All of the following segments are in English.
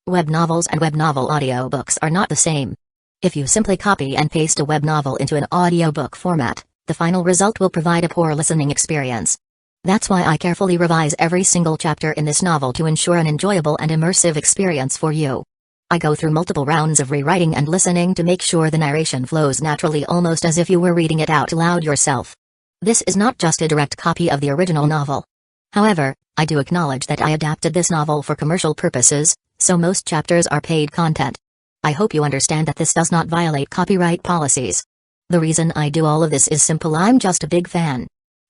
Web novels and web novel audiobooks are not the same. If you simply copy and paste a web novel into an audiobook format, the final result will provide a poor listening experience. That's why I carefully revise every single chapter in this novel to ensure an enjoyable and immersive experience for you. I go through multiple rounds of rewriting and listening to make sure the narration flows naturally, almost as if you were reading it out loud yourself. This is not just a direct copy of the original novel. However, I do acknowledge that I adapted this novel for commercial purposes, so most chapters are paid content. I hope you understand that this does not violate copyright policies. The reason I do all of this is simple: I'm just a big fan.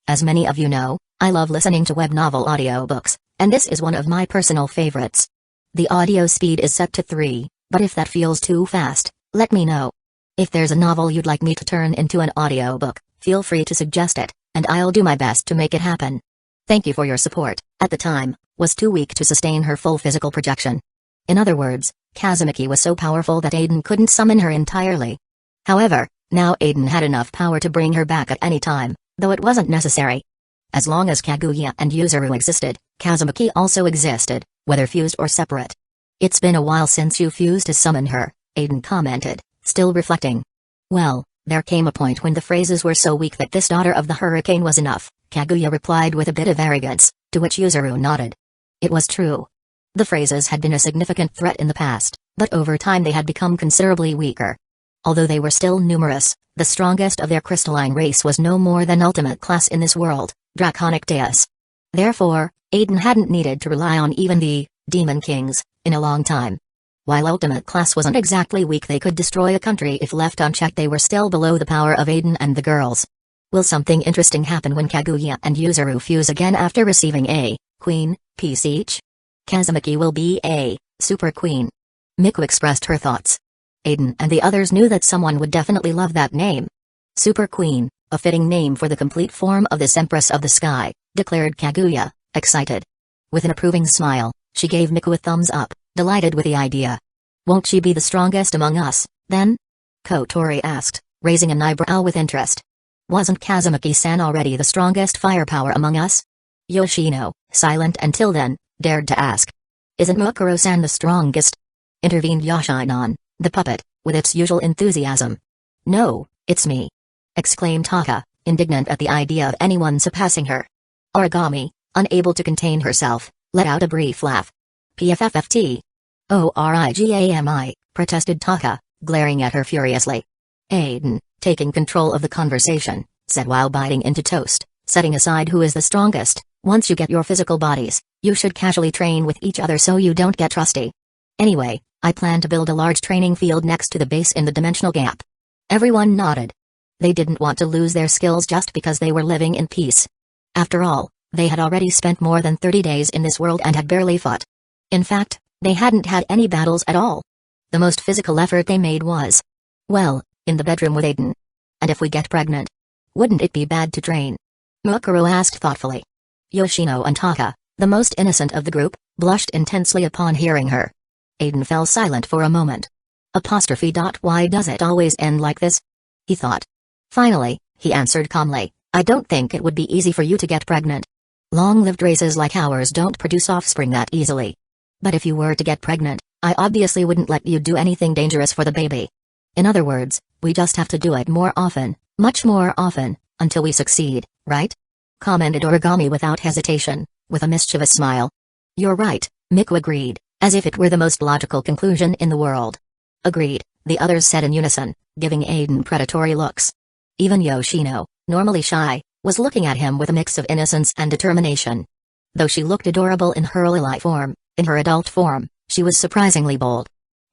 As many of you know, I love listening to web novel audiobooks, and this is one of my personal favorites. The audio speed is set to 3, but if that feels too fast, let me know. If there's a novel you'd like me to turn into an audiobook, feel free to suggest it, and I'll do my best to make it happen. Thank you for your support. At the time, was too weak to sustain her full physical projection. In other words, Kazumaki was so powerful that Aizen couldn't summon her entirely. However, now Aizen had enough power to bring her back at any time, though it wasn't necessary. As long as Kaguya and Yuzuru existed, Kazumaki also existed, whether fused or separate. It's been a while since you fused to summon her, Aizen commented, still reflecting. Well, there came a point when the phrases were so weak that this daughter of the hurricane was enough, Kaguya replied with a bit of arrogance, to which Yuzuru nodded. It was true. The phrases had been a significant threat in the past, but over time they had become considerably weaker. Although they were still numerous, the strongest of their crystalline race was no more than ultimate class in this world, Draconic Deus. Therefore, Aizen hadn't needed to rely on even the Demon Kings in a long time. While ultimate class wasn't exactly weak, they could destroy a country if left unchecked. They were still below the power of Aizen and the girls. Will something interesting happen when Kaguya and Yuzuru fuse again after receiving a Queen piece each? Kazumaki will be a Super Queen. Miku expressed her thoughts. Aizen and the others knew that someone would definitely love that name. Super Queen, a fitting name for the complete form of this Empress of the Sky, declared Kaguya, excited. With an approving smile, she gave Miku a thumbs up, delighted with the idea. Won't she be the strongest among us, then? Kotori asked, raising an eyebrow with interest. Wasn't Kazumaki-san already the strongest firepower among us? Yoshino, silent until then, dared to ask. Isn't Mukuro-san the strongest? Intervened Yoshinon, the puppet, with its usual enthusiasm. No, it's me. Exclaimed Taka, indignant at the idea of anyone surpassing her. Origami, unable to contain herself, let out a brief laugh. PFFFT. Origami, protested Taka, glaring at her furiously. Aizen, taking control of the conversation, said while biting into toast, setting aside who is the strongest, once you get your physical bodies, you should casually train with each other so you don't get rusty. Anyway, I plan to build a large training field next to the base in the dimensional gap. Everyone nodded. They didn't want to lose their skills just because they were living in peace. After all, they had already spent more than 30 days in this world and had barely fought. In fact, they hadn't had any battles at all. The most physical effort they made was, well, in the bedroom with Aizen. And if we get pregnant, wouldn't it be bad to train? Mukuro asked thoughtfully. Yoshino and Taka, the most innocent of the group, blushed intensely upon hearing her. Aizen fell silent for a moment. Why does it always end like this? He thought. Finally, he answered calmly, I don't think it would be easy for you to get pregnant. Long-lived races like ours don't produce offspring that easily. But if you were to get pregnant, I obviously wouldn't let you do anything dangerous for the baby. In other words, we just have to do it more often, much more often, until we succeed, right? Commented Origami without hesitation, with a mischievous smile. You're right, Miku agreed, as if it were the most logical conclusion in the world. Agreed, the others said in unison, giving Aizen predatory looks. Even Yoshino, normally shy, was looking at him with a mix of innocence and determination. Though she looked adorable in her lily form, in her adult form, she was surprisingly bold.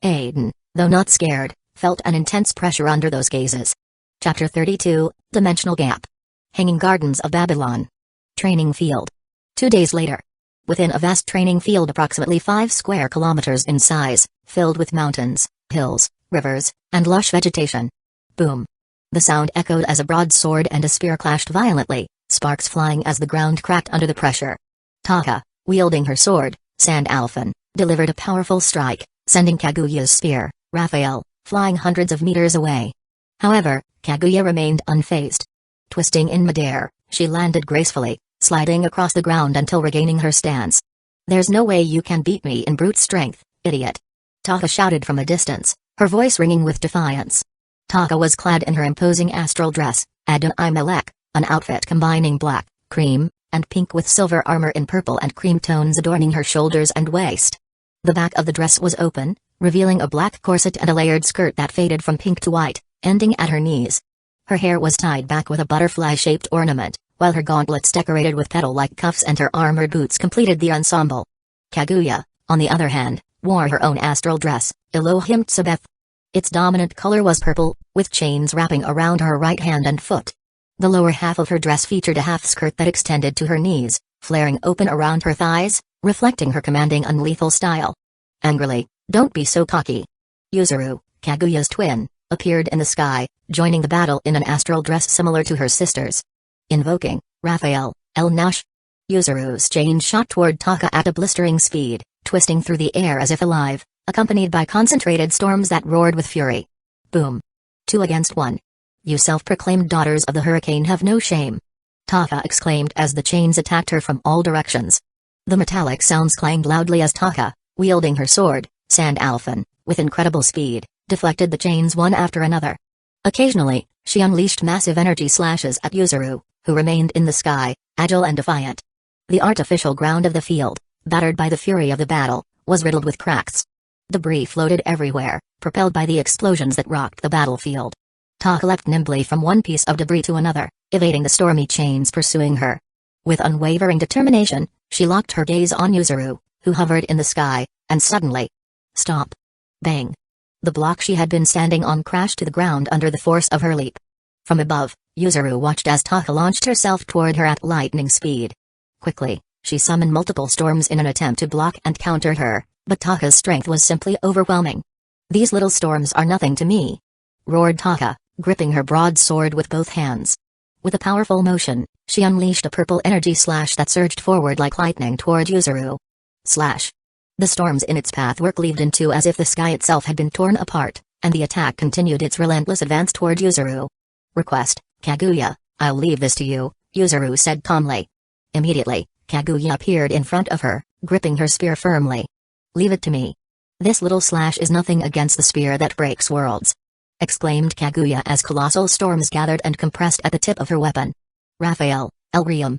Aizen, though not scared, felt an intense pressure under those gazes. Chapter 32, Dimensional Gap. Hanging Gardens of Babylon. Training Field. 2 days later. Within a vast training field approximately 5 square kilometers in size, filled with mountains, hills, rivers, and lush vegetation. Boom. The sound echoed as a broadsword and a spear clashed violently, sparks flying as the ground cracked under the pressure. Taka, wielding her sword, Sand Alphen, delivered a powerful strike, sending Kaguya's spear, Raphael, flying hundreds of meters away. However, Kaguya remained unfazed. Twisting in midair, she landed gracefully, sliding across the ground until regaining her stance. There's no way you can beat me in brute strength, idiot. Taka shouted from a distance, her voice ringing with defiance. Taka was clad in her imposing astral dress, Adonai Melech, an outfit combining black, cream, and pink with silver armor in purple and cream tones adorning her shoulders and waist. The back of the dress was open, revealing a black corset and a layered skirt that faded from pink to white, ending at her knees. Her hair was tied back with a butterfly-shaped ornament, while her gauntlets decorated with petal-like cuffs and her armored boots completed the ensemble. Kaguya, on the other hand, wore her own astral dress, Elohim Tsabeth. Its dominant color was purple, with chains wrapping around her right hand and foot. The lower half of her dress featured a half-skirt that extended to her knees, flaring open around her thighs, reflecting her commanding unlethal style. Angrily, "Don't be so cocky." Yuzuru, Kaguya's twin, appeared in the sky, joining the battle in an astral dress similar to her sister's. Invoking Raphael, El Nash. Yuzuru's chain shot toward Taka at a blistering speed, twisting through the air as if alive, accompanied by concentrated storms that roared with fury. Boom. 2 against 1. "You self-proclaimed daughters of the hurricane have no shame," Taka exclaimed as the chains attacked her from all directions. The metallic sounds clanged loudly as Taka, wielding her sword, Sand Alphen, with incredible speed, deflected the chains one after another. Occasionally, she unleashed massive energy slashes at Yuzuru, who remained in the sky, agile and defiant. The artificial ground of the field, battered by the fury of the battle, was riddled with cracks. Debris floated everywhere, propelled by the explosions that rocked the battlefield. Taka leapt nimbly from one piece of debris to another, evading the stormy chains pursuing her. With unwavering determination, she locked her gaze on Yuzuru, who hovered in the sky, and suddenly... Stop! Bang! The block she had been standing on crashed to the ground under the force of her leap. From above, Yuzuru watched as Taka launched herself toward her at lightning speed. Quickly, she summoned multiple storms in an attempt to block and counter her, but Taka's strength was simply overwhelming. "These little storms are nothing to me," roared Taka, gripping her broadsword with both hands. With a powerful motion, she unleashed a purple energy slash that surged forward like lightning toward Yuzuru. Slash! The storms in its path were cleaved in two as if the sky itself had been torn apart, and the attack continued its relentless advance toward Yuzuru. "Request, Kaguya, I'll leave this to you," Yuzuru said calmly. Immediately, Kaguya appeared in front of her, gripping her spear firmly. "Leave it to me. This little slash is nothing against the spear that breaks worlds," exclaimed Kaguya as colossal storms gathered and compressed at the tip of her weapon. Raphael, El Riem.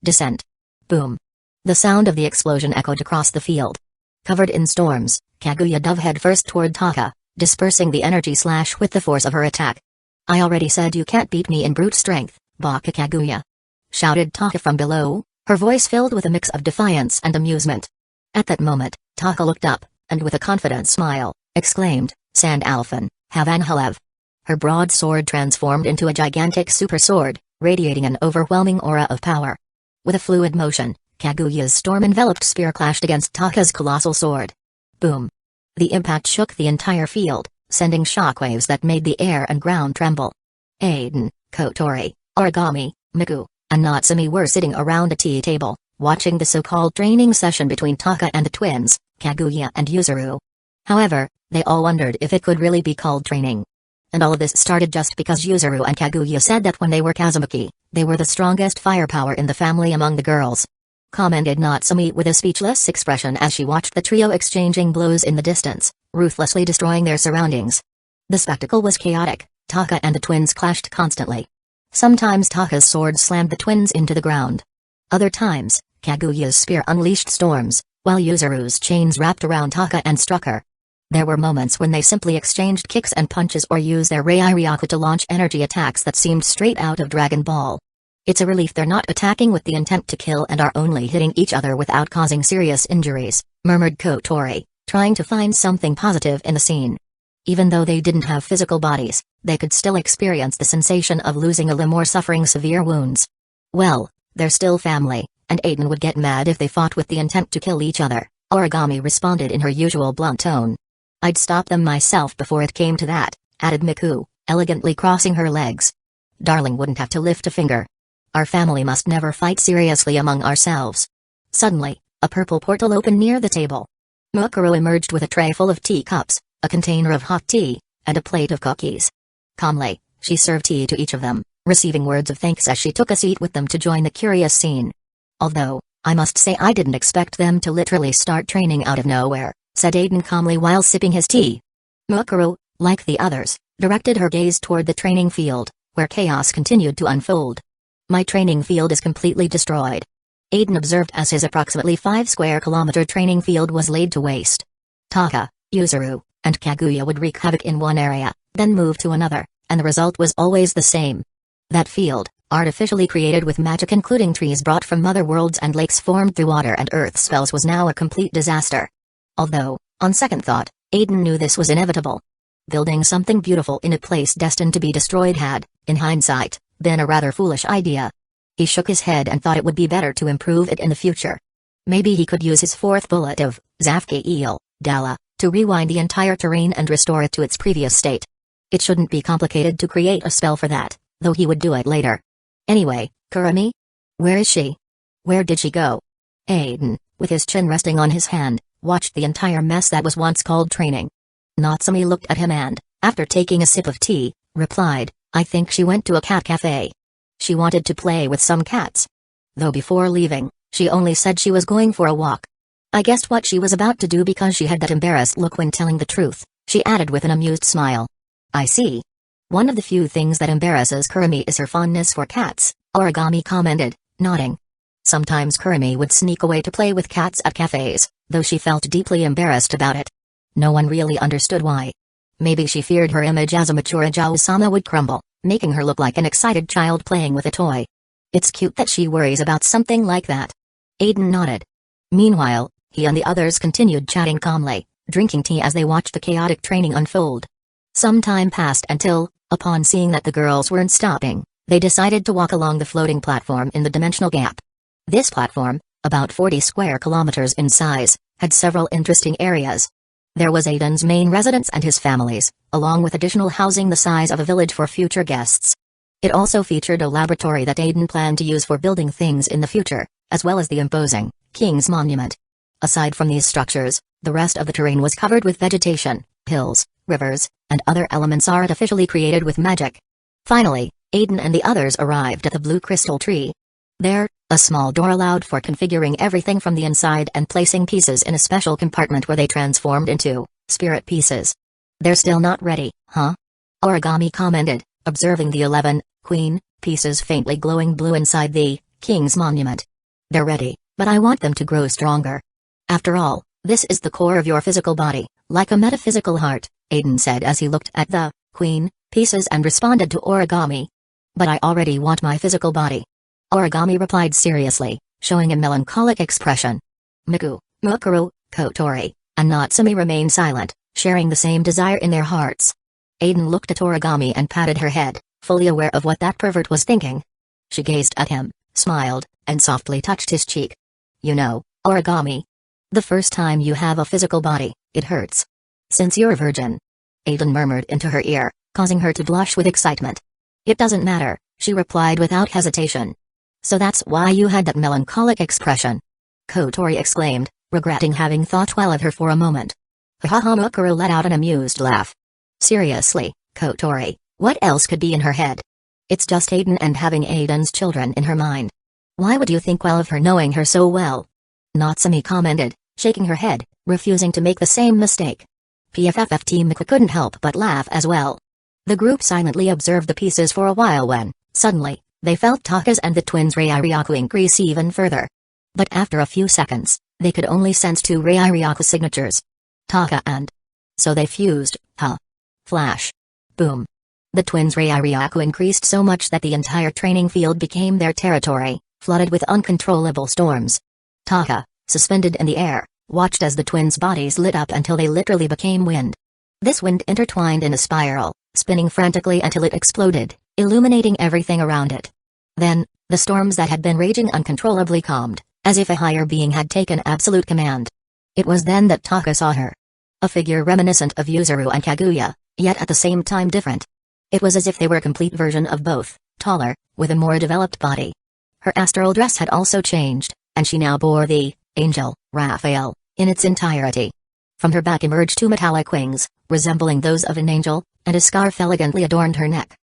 Descent. Boom. The sound of the explosion echoed across the field. Covered in storms, Kaguya dove headfirst toward Taka, dispersing the energy slash with the force of her attack. "I already said you can't beat me in brute strength, Baka Kaguya," shouted Taka from below, her voice filled with a mix of defiance and amusement. At that moment, Taka looked up, and with a confident smile, exclaimed, "Sand Alphen, Havan Halev." Her broadsword transformed into a gigantic super sword, radiating an overwhelming aura of power. With a fluid motion, Kaguya's storm-enveloped spear clashed against Taka's colossal sword. Boom! The impact shook the entire field, sending shockwaves that made the air and ground tremble. Aizen, Kotori, Origami, Miku, and Natsumi were sitting around a tea table, watching the so-called training session between Taka and the twins, Kaguya and Yuzuru. However, they all wondered if it could really be called training. And all of this started just because Yuzuru and Kaguya said that when they were Kazumaki, they were the strongest firepower in the family among the girls. Commented Natsumi with a speechless expression as she watched the trio exchanging blows in the distance, ruthlessly destroying their surroundings. The spectacle was chaotic. Taka and the twins clashed constantly. Sometimes Taka's sword slammed the twins into the ground. Other times, Kaguya's spear unleashed storms, while Yuzuru's chains wrapped around Taka and struck her. There were moments when they simply exchanged kicks and punches or used their Rei Ryaku to launch energy attacks that seemed straight out of Dragon Ball. "It's a relief they're not attacking with the intent to kill and are only hitting each other without causing serious injuries," murmured Kotori, trying to find something positive in the scene. Even though they didn't have physical bodies, they could still experience the sensation of losing a limb or suffering severe wounds. "Well, they're still family, and Aizen would get mad if they fought with the intent to kill each other," Origami responded in her usual blunt tone. "I'd stop them myself before it came to that," added Miku, elegantly crossing her legs. "Darling wouldn't have to lift a finger. Our family must never fight seriously among ourselves." Suddenly, a purple portal opened near the table. Mukuro emerged with a tray full of teacups, a container of hot tea, and a plate of cookies. Calmly, she served tea to each of them, receiving words of thanks as she took a seat with them to join the curious scene. "Although, I must say I didn't expect them to literally start training out of nowhere," said Aizen calmly while sipping his tea. Mukuru, like the others, directed her gaze toward the training field, where chaos continued to unfold. My training field is completely destroyed. Aizen observed as his approximately 5-square-kilometer training field was laid to waste. Taka, Yuzuru, and Kaguya would wreak havoc in one area, then move to another, and the result was always the same. That field, artificially created with magic including trees brought from other worlds and lakes formed through water and earth spells, was now a complete disaster. Although, on second thought, Aizen knew this was inevitable. Building something beautiful in a place destined to be destroyed had, in hindsight, been a rather foolish idea. He shook his head and thought it would be better to improve it in the future. Maybe he could use his fourth bullet of Zafke Eel, Dala, to rewind the entire terrain and restore it to its previous state. It shouldn't be complicated to create a spell for that, though he would do it later. Anyway, Kurumi? Where is she? Where did she go? Aizen, with his chin resting on his hand, watched the entire mess that was once called training. Natsumi looked at him and, after taking a sip of tea, replied, I think she went to a cat cafe. She wanted to play with some cats. Though before leaving, she only said she was going for a walk. I guessed what she was about to do because she had that embarrassed look when telling the truth, she added with an amused smile. I see. One of the few things that embarrasses Kurumi is her fondness for cats, Origami commented, nodding. Sometimes Kurumi would sneak away to play with cats at cafes, though she felt deeply embarrassed about it. No one really understood why. Maybe she feared her image as a mature Ajao-sama would crumble, making her look like an excited child playing with a toy. It's cute that she worries about something like that. Aizen nodded. Meanwhile, he and the others continued chatting calmly, drinking tea as they watched the chaotic training unfold. Some time passed until, upon seeing that the girls weren't stopping, they decided to walk along the floating platform in the dimensional gap. This platform, about 40 square kilometers in size, had several interesting areas. There was Aiden's main residence and his family's, along with additional housing the size of a village for future guests. It also featured a laboratory that Aiden planned to use for building things in the future, as well as the imposing King's Monument. Aside from these structures, the rest of the terrain was covered with vegetation, hills, rivers, and other elements artificially created with magic. Finally, Aiden and the others arrived at the blue crystal tree. There, a small door allowed for configuring everything from the inside and placing pieces in a special compartment where they transformed into spirit pieces. They're still not ready, huh? Origami commented, observing the 11 queen pieces faintly glowing blue inside the King's Monument. They're ready, but I want them to grow stronger. After all, this is the core of your physical body, like a metaphysical heart, Aiden said as he looked at the queen pieces and responded to Origami. But I already want my physical body. Origami replied seriously, showing a melancholic expression. Miku, Mukuru, Kotori, and Natsumi remained silent, sharing the same desire in their hearts. Aiden looked at Origami and patted her head, fully aware of what that pervert was thinking. She gazed at him, smiled, and softly touched his cheek. You know, Origami. The first time you have a physical body, it hurts. Since you're a virgin. Aiden murmured into her ear, causing her to blush with excitement. It doesn't matter, she replied without hesitation. So that's why you had that melancholic expression. Kotori exclaimed, regretting having thought well of her for a moment. Haha, Mukuru let out an amused laugh. Seriously, Kotori, what else could be in her head? It's just Aiden and having Aiden's children in her mind. Why would you think well of her knowing her so well? Natsumi commented, shaking her head, refusing to make the same mistake. PFFFT Miku couldn't help but laugh as well. The group silently observed the pieces for a while when, suddenly, they felt Taka's and the twins' Reiryaku increase even further. But after a few seconds, they could only sense 2 Reiryaku signatures. Taka and. So they fused, huh? Flash. Boom. The twins' Reiryaku increased so much that the entire training field became their territory, flooded with uncontrollable storms. Taka, suspended in the air, watched as the twins' bodies lit up until they literally became wind. This wind intertwined in a spiral, spinning frantically until it exploded, illuminating everything around it. Then, the storms that had been raging uncontrollably calmed, as if a higher being had taken absolute command. It was then that Taka saw her. A figure reminiscent of Yuzuru and Kaguya, yet at the same time different. It was as if they were a complete version of both, taller, with a more developed body. Her astral dress had also changed, and she now bore the angel, Raphael, in its entirety. From her back emerged 2 metallic wings, resembling those of an angel, and a scarf elegantly adorned her neck.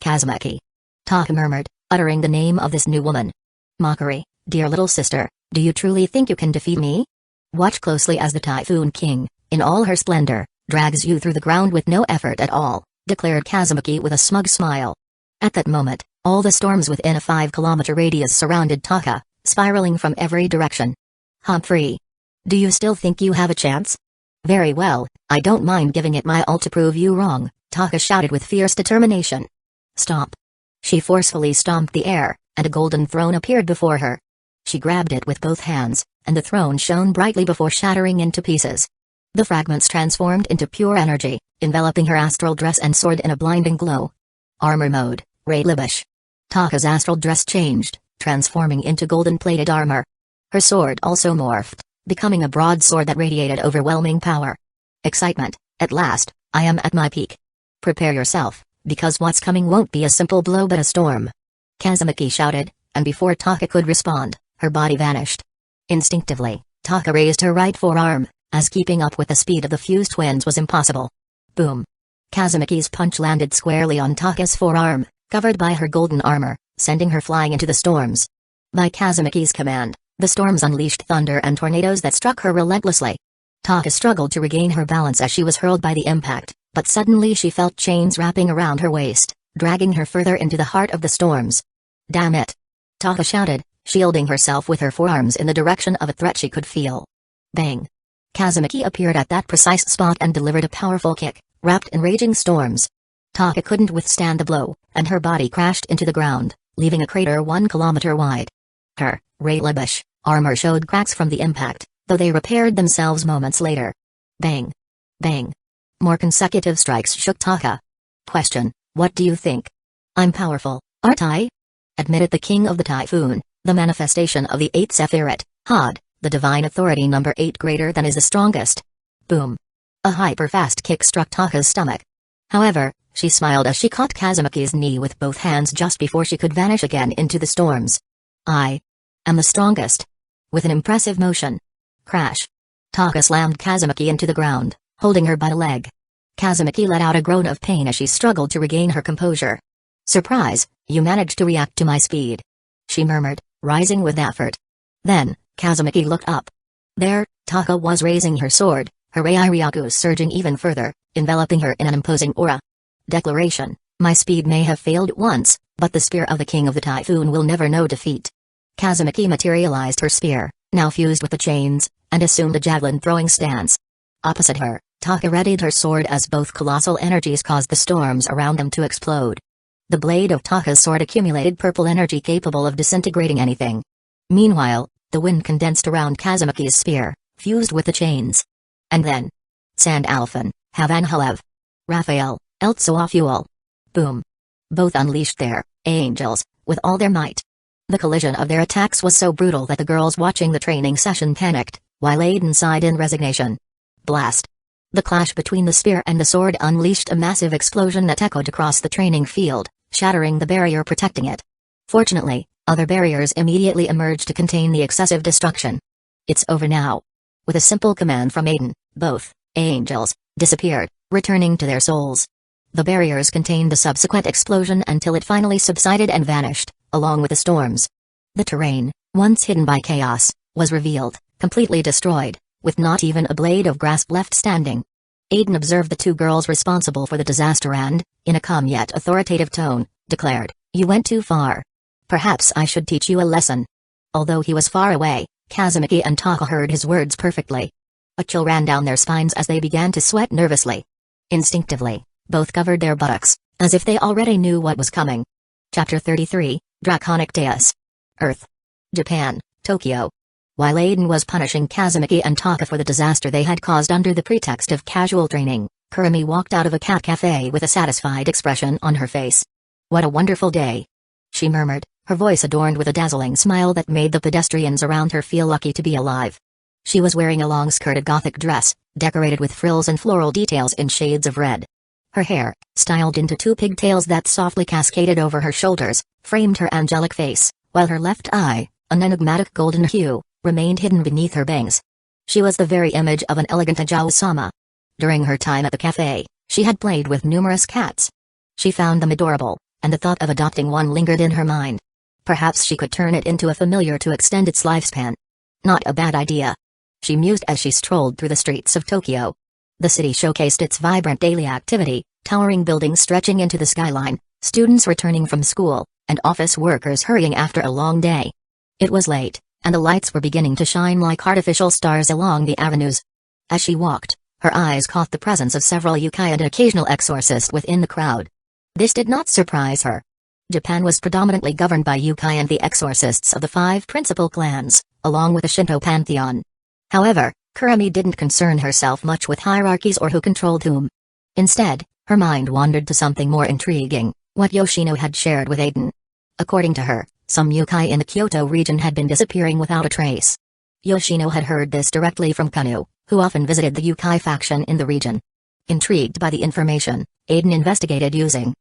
Kazumaki. Taka murmured, uttering the name of this new woman. Mockery, dear little sister, do you truly think you can defeat me? Watch closely as the Typhoon King, in all her splendor, drags you through the ground with no effort at all," declared Kazumaki with a smug smile. At that moment, all the storms within a 5-kilometer radius surrounded Taka, spiraling from every direction. "Humphrey. Do you still think you have a chance? Very well, I don't mind giving it my all to prove you wrong," Taka shouted with fierce determination. "Stop." She forcefully stomped the air, and a golden throne appeared before her. She grabbed it with both hands, and the throne shone brightly before shattering into pieces. The fragments transformed into pure energy, enveloping her astral dress and sword in a blinding glow. Armor mode, Ray Libish. Taka's astral dress changed, transforming into golden-plated armor. Her sword also morphed, becoming a broadsword that radiated overwhelming power. Excitement, at last, I am at my peak. Prepare yourself, because what's coming won't be a simple blow but a storm. Kazumaki shouted, and before Taka could respond, her body vanished. Instinctively, Taka raised her right forearm, as keeping up with the speed of the fused twins was impossible. Boom. Kazumaki's punch landed squarely on Taka's forearm, covered by her golden armor, sending her flying into the storms. By Kazumaki's command, the storms unleashed thunder and tornadoes that struck her relentlessly. Taka struggled to regain her balance as she was hurled by the impact, but suddenly she felt chains wrapping around her waist, dragging her further into the heart of the storms. "Damn it!" Taka shouted, shielding herself with her forearms in the direction of a threat she could feel. Bang! Kazumaki appeared at that precise spot and delivered a powerful kick, wrapped in raging storms. Taka couldn't withstand the blow, and her body crashed into the ground, leaving a crater 1 kilometer wide. Her Ray Libish armor showed cracks from the impact, though they repaired themselves moments later. Bang! Bang! More consecutive strikes shook Taka. Question: What do you think? I'm powerful, aren't I? Admitted the king of the typhoon, the manifestation of the 8th Sephiroth, Had, the divine authority number 8 greater than is the strongest. Boom. A hyper-fast kick struck Taka's stomach. However, she smiled as she caught Kazumaki's knee with both hands just before she could vanish again into the storms. I am the strongest. With an impressive motion. Crash. Taka slammed Kazumaki into the ground, holding her by a leg. Kazumaki let out a groan of pain as she struggled to regain her composure. Surprise, you managed to react to my speed. She murmured, rising with effort. Then, Kazumaki looked up. There, Taka was raising her sword, her Rei-Ryaku surging even further, enveloping her in an imposing aura. Declaration: My speed may have failed once, but the spear of the king of the typhoon will never know defeat. Kazumaki materialized her spear, now fused with the chains, and assumed a javelin-throwing stance. Opposite her, Taka readied her sword as both colossal energies caused the storms around them to explode. The blade of Taka's sword accumulated purple energy capable of disintegrating anything. Meanwhile, the wind condensed around Kazumaki's spear, fused with the chains. And then, Sand Alphan, Havan Halev, Raphael, Eltsoafuel. Boom. Both unleashed their angels, with all their might. The collision of their attacks was so brutal that the girls watching the training session panicked, while Aizen sighed in resignation. Blast. The clash between the spear and the sword unleashed a massive explosion that echoed across the training field, shattering the barrier protecting it. Fortunately, other barriers immediately emerged to contain the excessive destruction. It's over now. With a simple command from Aizen, both angels disappeared, returning to their souls. The barriers contained the subsequent explosion until it finally subsided and vanished, along with the storms. The terrain, once hidden by chaos, was revealed, completely destroyed, with not even a blade of grass left standing. Aizen observed the two girls responsible for the disaster and, in a calm yet authoritative tone, declared, "You went too far. Perhaps I should teach you a lesson." Although he was far away, Kazumaki and Taka heard his words perfectly. A chill ran down their spines as they began to sweat nervously. Instinctively, both covered their buttocks, as if they already knew what was coming. Chapter 33, Draconic Deus. Earth. Japan, Tokyo. While Aizen was punishing Kazumaki and Taka for the disaster they had caused under the pretext of casual training, Kurumi walked out of a cat cafe with a satisfied expression on her face. "What a wonderful day," she murmured, her voice adorned with a dazzling smile that made the pedestrians around her feel lucky to be alive. She was wearing a long-skirted gothic dress, decorated with frills and floral details in shades of red. Her hair, styled into 2 pigtails that softly cascaded over her shoulders, framed her angelic face, while her left eye, an enigmatic golden hue, remained hidden beneath her bangs. She was the very image of an elegant Ajao-sama. During her time at the cafe, she had played with numerous cats. She found them adorable, and the thought of adopting one lingered in her mind. Perhaps she could turn it into a familiar to extend its lifespan. Not a bad idea. She mused as she strolled through the streets of Tokyo, The city showcased its vibrant daily activity, towering buildings stretching into the skyline, students returning from school, and office workers hurrying after a long day. It was late, and the lights were beginning to shine like artificial stars along the avenues. As she walked, her eyes caught the presence of several yokai and an occasional exorcist within the crowd. This did not surprise her. Japan was predominantly governed by yokai and the exorcists of the 5 principal clans, along with a Shinto pantheon. However, Kurumi didn't concern herself much with hierarchies or who controlled whom. Instead, her mind wandered to something more intriguing, what Yoshino had shared with Aizen. According to her, some yokai in the Kyoto region had been disappearing without a trace. Yoshino had heard this directly from Kanu, who often visited the yokai faction in the region. Intrigued by the information, Aizen investigated using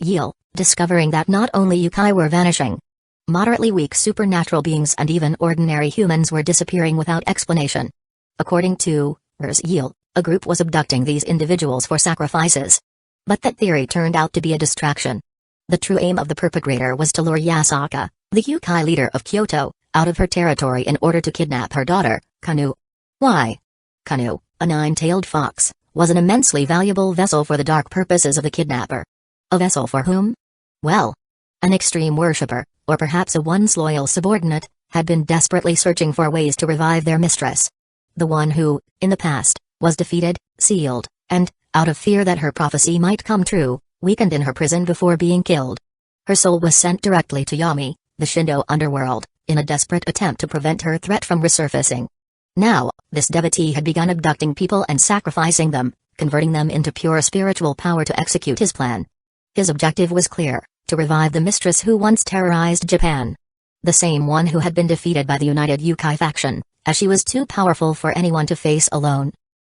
Yield, discovering that not only yokai were vanishing. Moderately weak supernatural beings and even ordinary humans were disappearing without explanation. According to Yield, a group was abducting these individuals for sacrifices. But that theory turned out to be a distraction. The true aim of the perpetrator was to lure Yasaka, the yokai leader of Kyoto, out of her territory in order to kidnap her daughter, Kanu. Why? Kanu, a 9-tailed fox, was an immensely valuable vessel for the dark purposes of the kidnapper. A vessel for whom? Well, an extreme worshipper, or perhaps a once loyal subordinate, had been desperately searching for ways to revive their mistress. The one who, in the past, was defeated, sealed, and, out of fear that her prophecy might come true, weakened in her prison before being killed. Her soul was sent directly to Yami, the Shinto underworld, in a desperate attempt to prevent her threat from resurfacing. Now, this devotee had begun abducting people and sacrificing them, converting them into pure spiritual power to execute his plan. His objective was clear, to revive the mistress who once terrorized Japan. The same one who had been defeated by the United Yokai faction, as she was too powerful for anyone to face alone.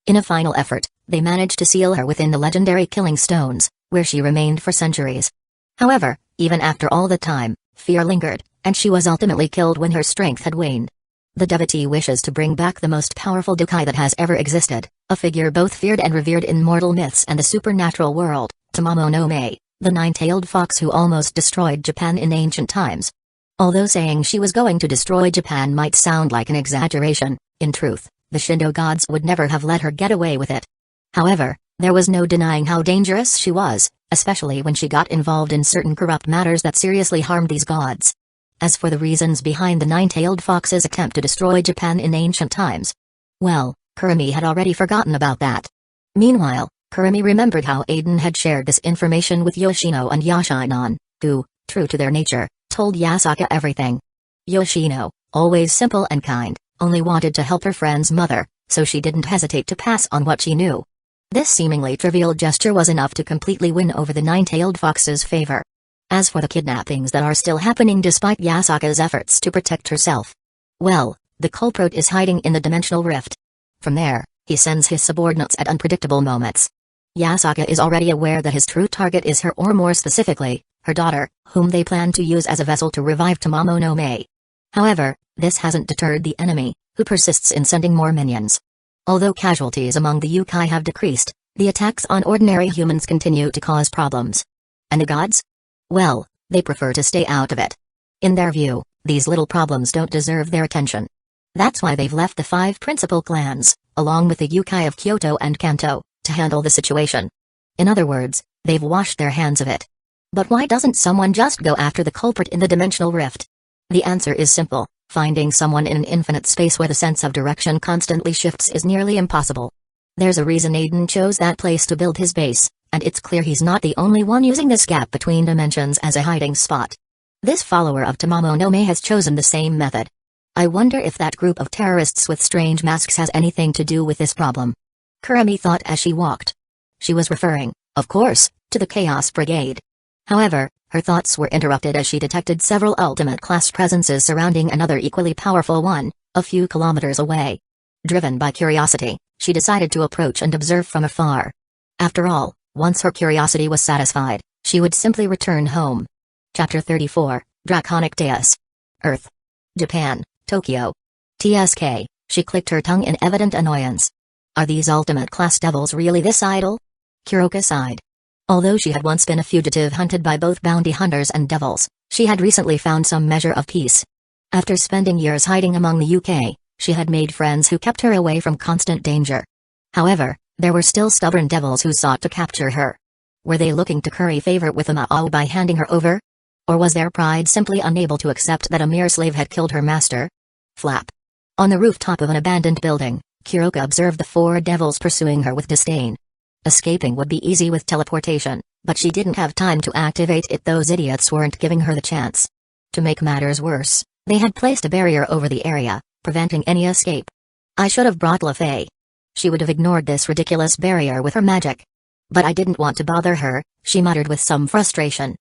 In a final effort, they managed to seal her within the legendary Killing Stones, where she remained for centuries. However, even after all the time, fear lingered, and she was ultimately killed when her strength had waned. The devotee wishes to bring back the most powerful yokai that has ever existed, a figure both feared and revered in mortal myths and the supernatural world, Tamamo no Mae, the 9-tailed fox who almost destroyed Japan in ancient times. Although saying she was going to destroy Japan might sound like an exaggeration, in truth, the Shinto gods would never have let her get away with it. However, there was no denying how dangerous she was, especially when she got involved in certain corrupt matters that seriously harmed these gods. As for the reasons behind the 9-tailed fox's attempt to destroy Japan in ancient times, well, Kurumi had already forgotten about that. Meanwhile, Kurumi remembered how Aizen had shared this information with Yoshino and Yashinon, who, true to their nature, told Yasaka everything. Yoshino, always simple and kind, only wanted to help her friend's mother, so she didn't hesitate to pass on what she knew. This seemingly trivial gesture was enough to completely win over the 9-tailed fox's favor. As for the kidnappings that are still happening despite Yasaka's efforts to protect herself, well, the culprit is hiding in the dimensional rift. From there, he sends his subordinates at unpredictable moments. Yasaka is already aware that his true target is her, or more specifically, her daughter, whom they plan to use as a vessel to revive Tamamo no Mae. However, this hasn't deterred the enemy, who persists in sending more minions. Although casualties among the yokai have decreased, the attacks on ordinary humans continue to cause problems. And the gods? Well, they prefer to stay out of it. In their view, these little problems don't deserve their attention. That's why they've left the 5 principal clans, along with the yokai of Kyoto and Kanto, to handle the situation. In other words, they've washed their hands of it. But why doesn't someone just go after the culprit in the dimensional rift? The answer is simple: finding someone in an infinite space where the sense of direction constantly shifts is nearly impossible. There's a reason Aizen chose that place to build his base, and it's clear he's not the only one using this gap between dimensions as a hiding spot. This follower of Tamamo no Mae has chosen the same method. I wonder if that group of terrorists with strange masks has anything to do with this problem. Kurumi thought as she walked. She was referring, of course, to the Chaos Brigade. However, her thoughts were interrupted as she detected several ultimate-class presences surrounding another equally powerful one, a few kilometers away. Driven by curiosity, she decided to approach and observe from afar. After all, once her curiosity was satisfied, she would simply return home. Chapter 34, Draconic Deus. Earth. Japan, Tokyo. TSK, she clicked her tongue in evident annoyance. Are these ultimate-class devils really this idle? Kuroka sighed. Although she had once been a fugitive hunted by both bounty hunters and devils, she had recently found some measure of peace. After spending years hiding among the UK, she had made friends who kept her away from constant danger. However, There were still stubborn devils who sought to capture her. Were they looking to curry favor with Amao by handing her over? Or was their pride simply unable to accept that a mere slave had killed her master? Flap. On the rooftop of an abandoned building, Kuroka observed the 4 devils pursuing her with disdain. Escaping would be easy with teleportation, but she didn't have time to activate it. Those idiots weren't giving her the chance. To make matters worse, they had placed a barrier over the area, preventing any escape. I should have brought Lafay. She would have ignored this ridiculous barrier with her magic. But I didn't want to bother her, she muttered with some frustration.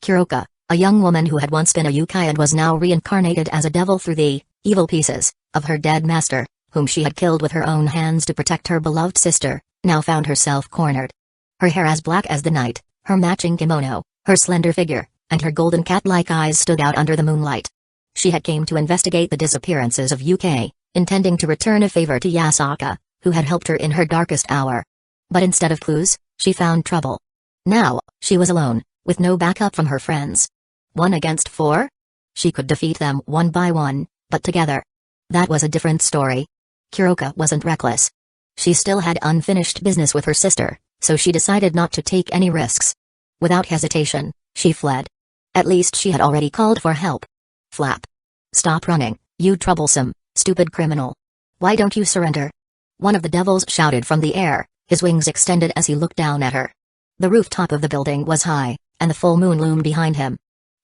Kuroka, a young woman who had once been a yokai and was now reincarnated as a devil through the evil pieces of her dead master, whom she had killed with her own hands to protect her beloved sister, now found herself cornered. Her hair as black as the night, her matching kimono, her slender figure, and her golden cat-like eyes stood out under the moonlight. She had came to investigate the disappearances of UK, intending to return a favor to Yasaka, who had helped her in her darkest hour. But instead of clues, she found trouble. Now, she was alone, with no backup from her friends. 1 against 4? She could defeat them one by one, but together. That was a different story. Kuroka wasn't reckless. She still had unfinished business with her sister, so she decided not to take any risks. Without hesitation, she fled. At least she had already called for help. Flap. Stop running, you troublesome, stupid criminal. Why don't you surrender? One of the devils shouted from the air, his wings extended as he looked down at her. The rooftop of the building was high, and the full moon loomed behind him.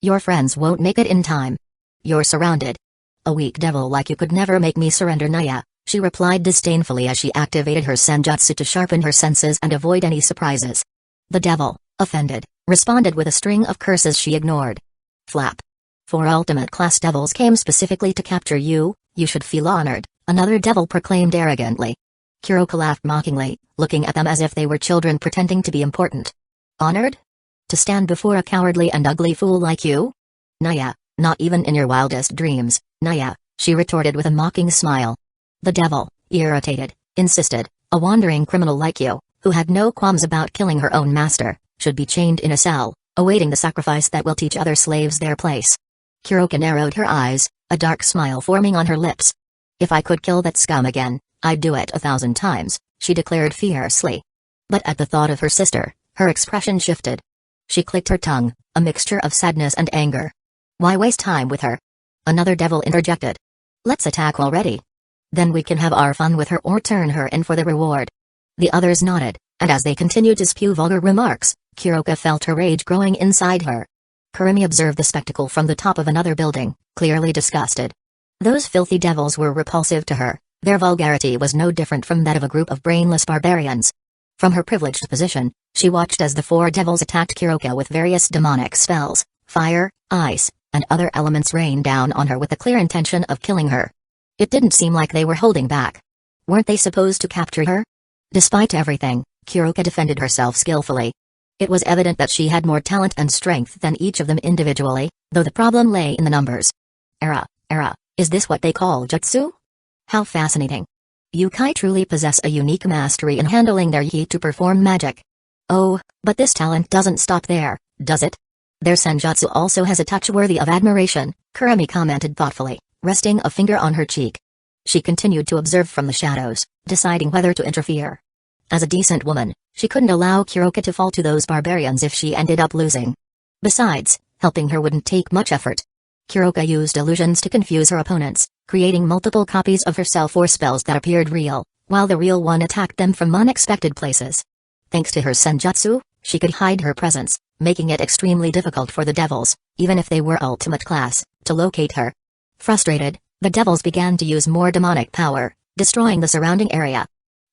Your friends won't make it in time. You're surrounded. A weak devil like you could never make me surrender, Naya, she replied disdainfully as she activated her senjutsu to sharpen her senses and avoid any surprises. The devil, offended, responded with a string of curses she ignored. Flap. 4 ultimate class devils came specifically to capture you, you should feel honored, another devil proclaimed arrogantly. Kuroka laughed mockingly, looking at them as if they were children pretending to be important. Honored? To stand before a cowardly and ugly fool like you? Naya, not even in your wildest dreams, Naya, she retorted with a mocking smile. The devil, irritated, insisted, a wandering criminal like you, who had no qualms about killing her own master, should be chained in a cell, awaiting the sacrifice that will teach other slaves their place. Kuroka narrowed her eyes, a dark smile forming on her lips. If I could kill that scum again, I'd do it 1,000 times, she declared fiercely. But at the thought of her sister, her expression shifted. She clicked her tongue, a mixture of sadness and anger. Why waste time with her? Another devil interjected. Let's attack already. Then we can have our fun with her or turn her in for the reward. The others nodded, and as they continued to spew vulgar remarks, Kuroka felt her rage growing inside her. Kurumi observed the spectacle from the top of another building, clearly disgusted. Those filthy devils were repulsive to her, their vulgarity was no different from that of a group of brainless barbarians. From her privileged position, she watched as the 4 devils attacked Kuroka with various demonic spells, fire, ice, and other elements rained down on her with the clear intention of killing her. It didn't seem like they were holding back. Weren't they supposed to capture her? Despite everything, Kuroka defended herself skillfully. It was evident that she had more talent and strength than each of them individually, though the problem lay in the numbers. Is this what they call jutsu? How fascinating. Yokai truly possess a unique mastery in handling their yi to perform magic. Oh, but this talent doesn't stop there, does it? Their senjutsu also has a touch worthy of admiration, Kurumi commented thoughtfully, resting a finger on her cheek. She continued to observe from the shadows, deciding whether to interfere. As a decent woman, she couldn't allow Kuroka to fall to those barbarians if she ended up losing. Besides, helping her wouldn't take much effort. Kuroka used illusions to confuse her opponents, creating multiple copies of herself or spells that appeared real, while the real one attacked them from unexpected places. Thanks to her senjutsu, she could hide her presence, making it extremely difficult for the devils, even if they were ultimate class, to locate her. Frustrated, the devils began to use more demonic power, destroying the surrounding area.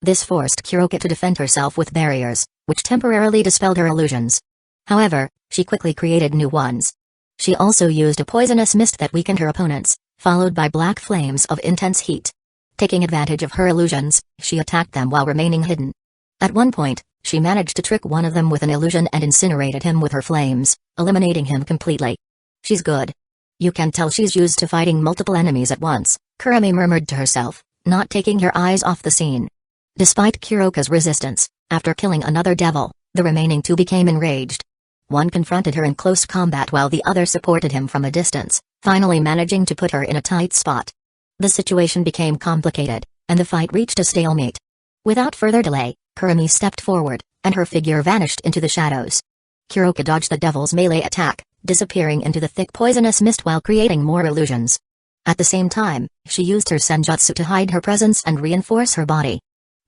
This forced Kuroka to defend herself with barriers, which temporarily dispelled her illusions. However, she quickly created new ones. She also used a poisonous mist that weakened her opponents, followed by black flames of intense heat. Taking advantage of her illusions, she attacked them while remaining hidden. At one point, she managed to trick one of them with an illusion and incinerated him with her flames, eliminating him completely. She's good. You can tell she's used to fighting multiple enemies at once, Kurumi murmured to herself, not taking her eyes off the scene. Despite Kuroka's resistance, after killing another devil, the remaining 2 became enraged. One confronted her in close combat while the other supported him from a distance, finally managing to put her in a tight spot. The situation became complicated, and the fight reached a stalemate. Without further delay, Kurumi stepped forward, and her figure vanished into the shadows. Kuroka dodged the devil's melee attack, disappearing into the thick poisonous mist while creating more illusions. At the same time, she used her senjutsu to hide her presence and reinforce her body.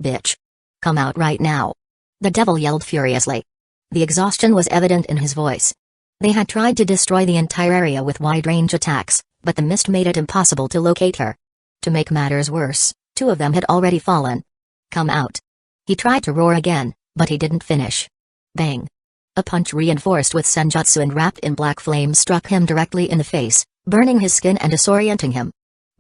"Bitch! Come out right now!" the devil yelled furiously. The exhaustion was evident in his voice. They had tried to destroy the entire area with wide-range attacks, but the mist made it impossible to locate her. To make matters worse, 2 of them had already fallen. "Come out!" He tried to roar again, but he didn't finish. Bang! A punch reinforced with senjutsu and wrapped in black flame struck him directly in the face, burning his skin and disorienting him.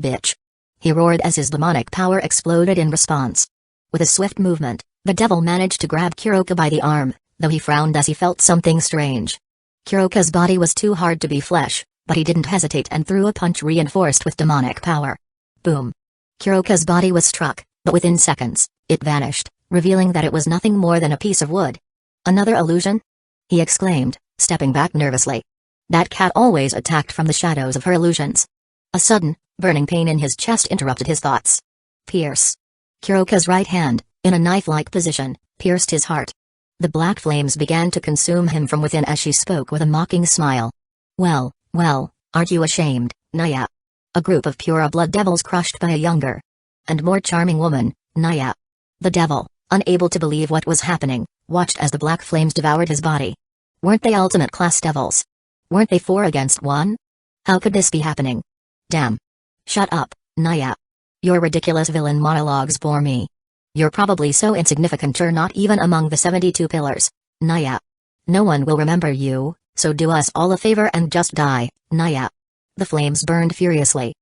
"Bitch!" he roared as his demonic power exploded in response. With a swift movement, the devil managed to grab Kuroka by the arm, though he frowned as he felt something strange. Kuroka's body was too hard to be flesh, but he didn't hesitate and threw a punch reinforced with demonic power. Boom! Kuroka's body was struck, but within seconds, it vanished, revealing that it was nothing more than a piece of wood. "Another illusion?" he exclaimed, stepping back nervously. That cat always attacked from the shadows of her illusions. A sudden, burning pain in his chest interrupted his thoughts. Pierce. Kuroka's right hand, in a knife-like position, pierced his heart. The black flames began to consume him from within as she spoke with a mocking smile. Well, aren't you ashamed, Naya?" A group of pure blood devils crushed by a younger and more charming woman, Naya. The devil, unable to believe what was happening, watched as the black flames devoured his body. Weren't they ultimate class devils? Weren't they 4 against 1? How could this be happening? Damn. Shut up, Naya. Your ridiculous villain monologues bore me. You're probably so insignificant you're not even among the 72 pillars, Naya. No one will remember you, so do us all a favor and just die, Naya. The flames burned furiously.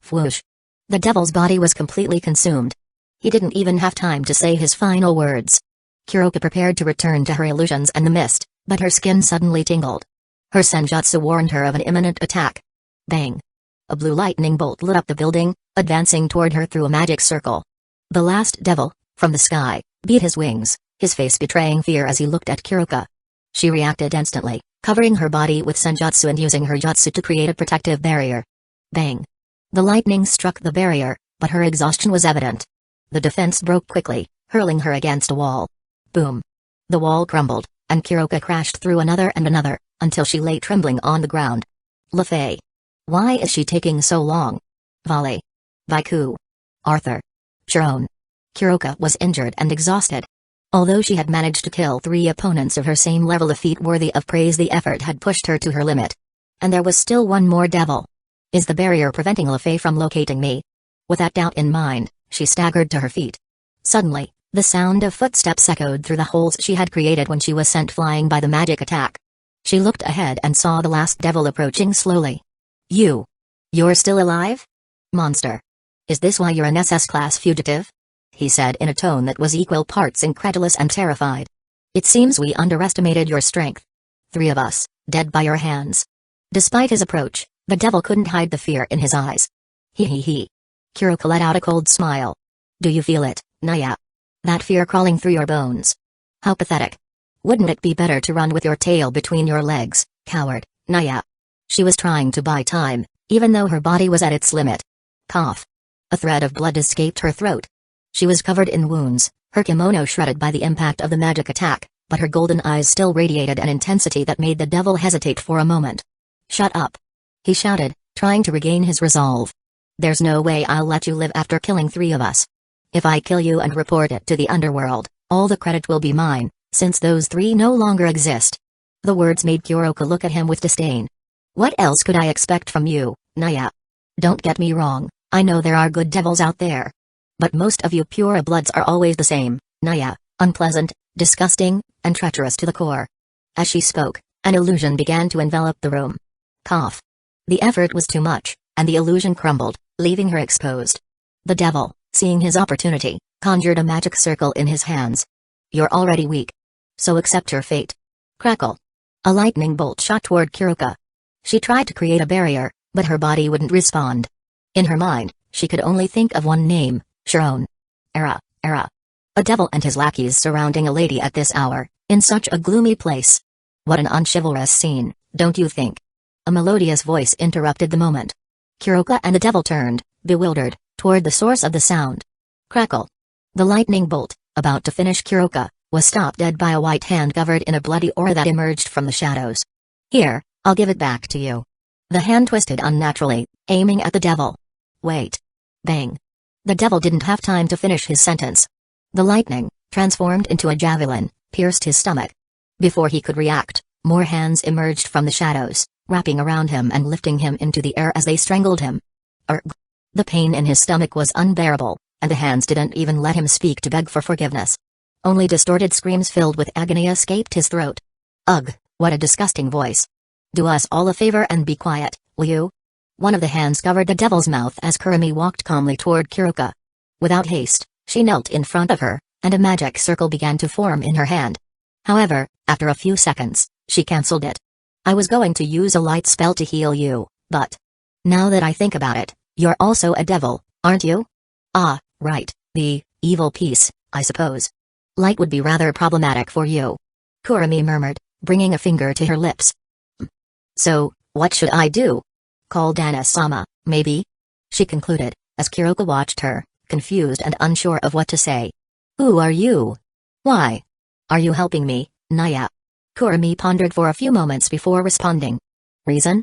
Whoosh. The devil's body was completely consumed. He didn't even have time to say his final words. Kuroka prepared to return to her illusions and the mist, but her skin suddenly tingled. Her senjutsu warned her of an imminent attack. Bang! A blue lightning bolt lit up the building, advancing toward her through a magic circle. The last devil, from the sky, beat his wings, his face betraying fear as he looked at Kuroka. She reacted instantly, covering her body with senjutsu and using her jutsu to create a protective barrier. Bang! The lightning struck the barrier, but her exhaustion was evident. The defense broke quickly, hurling her against a wall. Boom! The wall crumbled, and Kuroka crashed through another and another, until she lay trembling on the ground. Lefay. Why is she taking so long? Volley. Vaiku. Arthur. Sharon. Kuroka was injured and exhausted. Although she had managed to kill 3 opponents of her same level, a feat worthy of praise, the effort had pushed her to her limit. And there was still one more devil. Is the barrier preventing Lefay from locating me? With that doubt in mind, she staggered to her feet. Suddenly, the sound of footsteps echoed through the holes she had created when she was sent flying by the magic attack. She looked ahead and saw the last devil approaching slowly. You're still alive? Monster. Is this why you're an SS-class fugitive? He said in a tone that was equal parts incredulous and terrified. It seems we underestimated your strength. 3 of us, dead by your hands. Despite his approach, the devil couldn't hide the fear in his eyes. He. Kuroka let out a cold smile. Do you feel it, Naya? That fear crawling through your bones. How pathetic. Wouldn't it be better to run with your tail between your legs, coward, Naya? She was trying to buy time, even though her body was at its limit. Cough. A thread of blood escaped her throat. She was covered in wounds, her kimono shredded by the impact of the magic attack, but her golden eyes still radiated an intensity that made the devil hesitate for a moment. Shut up. He shouted, trying to regain his resolve. There's no way I'll let you live after killing 3 of us. If I kill you and report it to the underworld, all the credit will be mine, since those 3 no longer exist. The words made Kuroka look at him with disdain. What else could I expect from you, Naya? Don't get me wrong, I know there are good devils out there. But most of you pure bloods are always the same, Naya, unpleasant, disgusting, and treacherous to the core. As she spoke, an illusion began to envelop the room. Cough. The effort was too much, and the illusion crumbled, leaving her exposed. The devil, seeing his opportunity, conjured a magic circle in his hands. You're already weak. So accept your fate. Crackle. A lightning bolt shot toward Kuroka. She tried to create a barrier, but her body wouldn't respond. In her mind, she could only think of one name, Sharon. Era. A devil and his lackeys surrounding a lady at this hour, in such a gloomy place. What an unchivalrous scene, don't you think? A melodious voice interrupted the moment. Kuroka and the devil turned, bewildered, toward the source of the sound. Crackle. The lightning bolt, About to finish, Kuroka was stopped dead by a white hand covered in a bloody aura that emerged from the shadows. Here, I'll give it back to you. The hand twisted unnaturally, aiming at the devil. Wait. Bang. The devil didn't have time to finish his sentence. The lightning, transformed into a javelin, pierced his stomach. Before he could react, more hands emerged from the shadows, wrapping around him and lifting him into the air as they strangled him. Urgh. The pain in his stomach was unbearable, and the hands didn't even let him speak to beg for forgiveness. Only distorted screams filled with agony escaped his throat. Ugh, what a disgusting voice. Do us all a favor and be quiet, will you? One of the hands covered the devil's mouth as Kurumi walked calmly toward Kuroka. Without haste, she knelt in front of her, and a magic circle began to form in her hand. However, after a few seconds, she cancelled it. I was going to use a light spell to heal you, but now that I think about it, you're also a devil, aren't you? Ah, right, the evil piece, I suppose. Light would be rather problematic for you. Kurumi murmured, bringing a finger to her lips. So, what should I do? Call Dana-sama, maybe? She concluded, as Kuroka watched her, confused and unsure of what to say. Who are you? Why? Are you helping me, Naya? Kurumi pondered for a few moments before responding. Reason?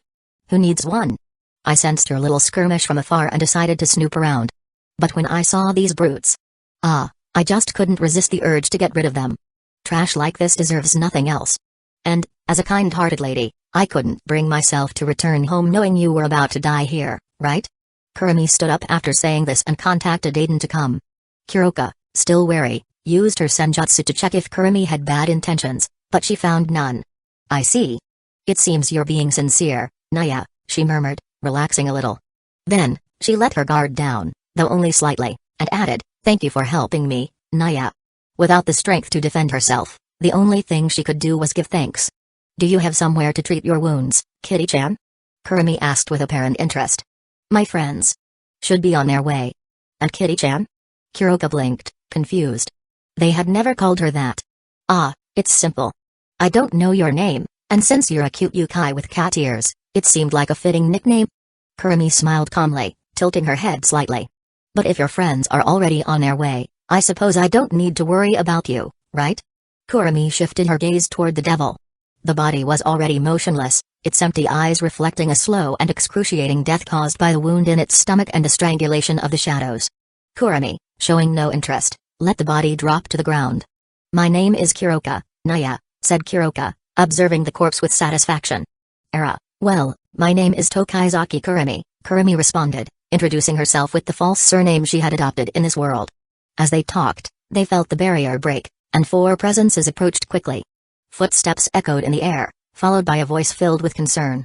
Who needs one? I sensed your little skirmish from afar and decided to snoop around. But when I saw these brutes, I just couldn't resist the urge to get rid of them. Trash like this deserves nothing else. And, as a kind-hearted lady, I couldn't bring myself to return home knowing you were about to die here, right? Kurumi stood up after saying this and contacted Aizen to come. Kuroka, still wary, used her senjutsu to check if Kurumi had bad intentions, but she found none. I see. It seems you're being sincere, Naya, she murmured, relaxing a little. Then, she let her guard down, though only slightly, and added, thank you for helping me, Naya. Without the strength to defend herself, the only thing she could do was give thanks. Do you have somewhere to treat your wounds, Kitty-chan? Kurumi asked with apparent interest. My friends should be on their way. And Kitty-chan? Kuroka blinked, confused. They had never called her that. Ah, it's simple. I don't know your name, and since you're a cute yokai with cat ears, it seemed like a fitting nickname. Kurumi smiled calmly, tilting her head slightly. But if your friends are already on their way, I suppose I don't need to worry about you, right? Kurumi shifted her gaze toward the devil. The body was already motionless, its empty eyes reflecting a slow and excruciating death caused by the wound in its stomach and the strangulation of the shadows. Kurumi, showing no interest, let the body drop to the ground. My name is Kuroka, Naya, said Kuroka, observing the corpse with satisfaction. Well, my name is Tokaizaki Kurumi, Kurumi responded, introducing herself with the false surname she had adopted in this world. As they talked, they felt the barrier break, and four presences approached quickly. Footsteps echoed in the air, followed by a voice filled with concern.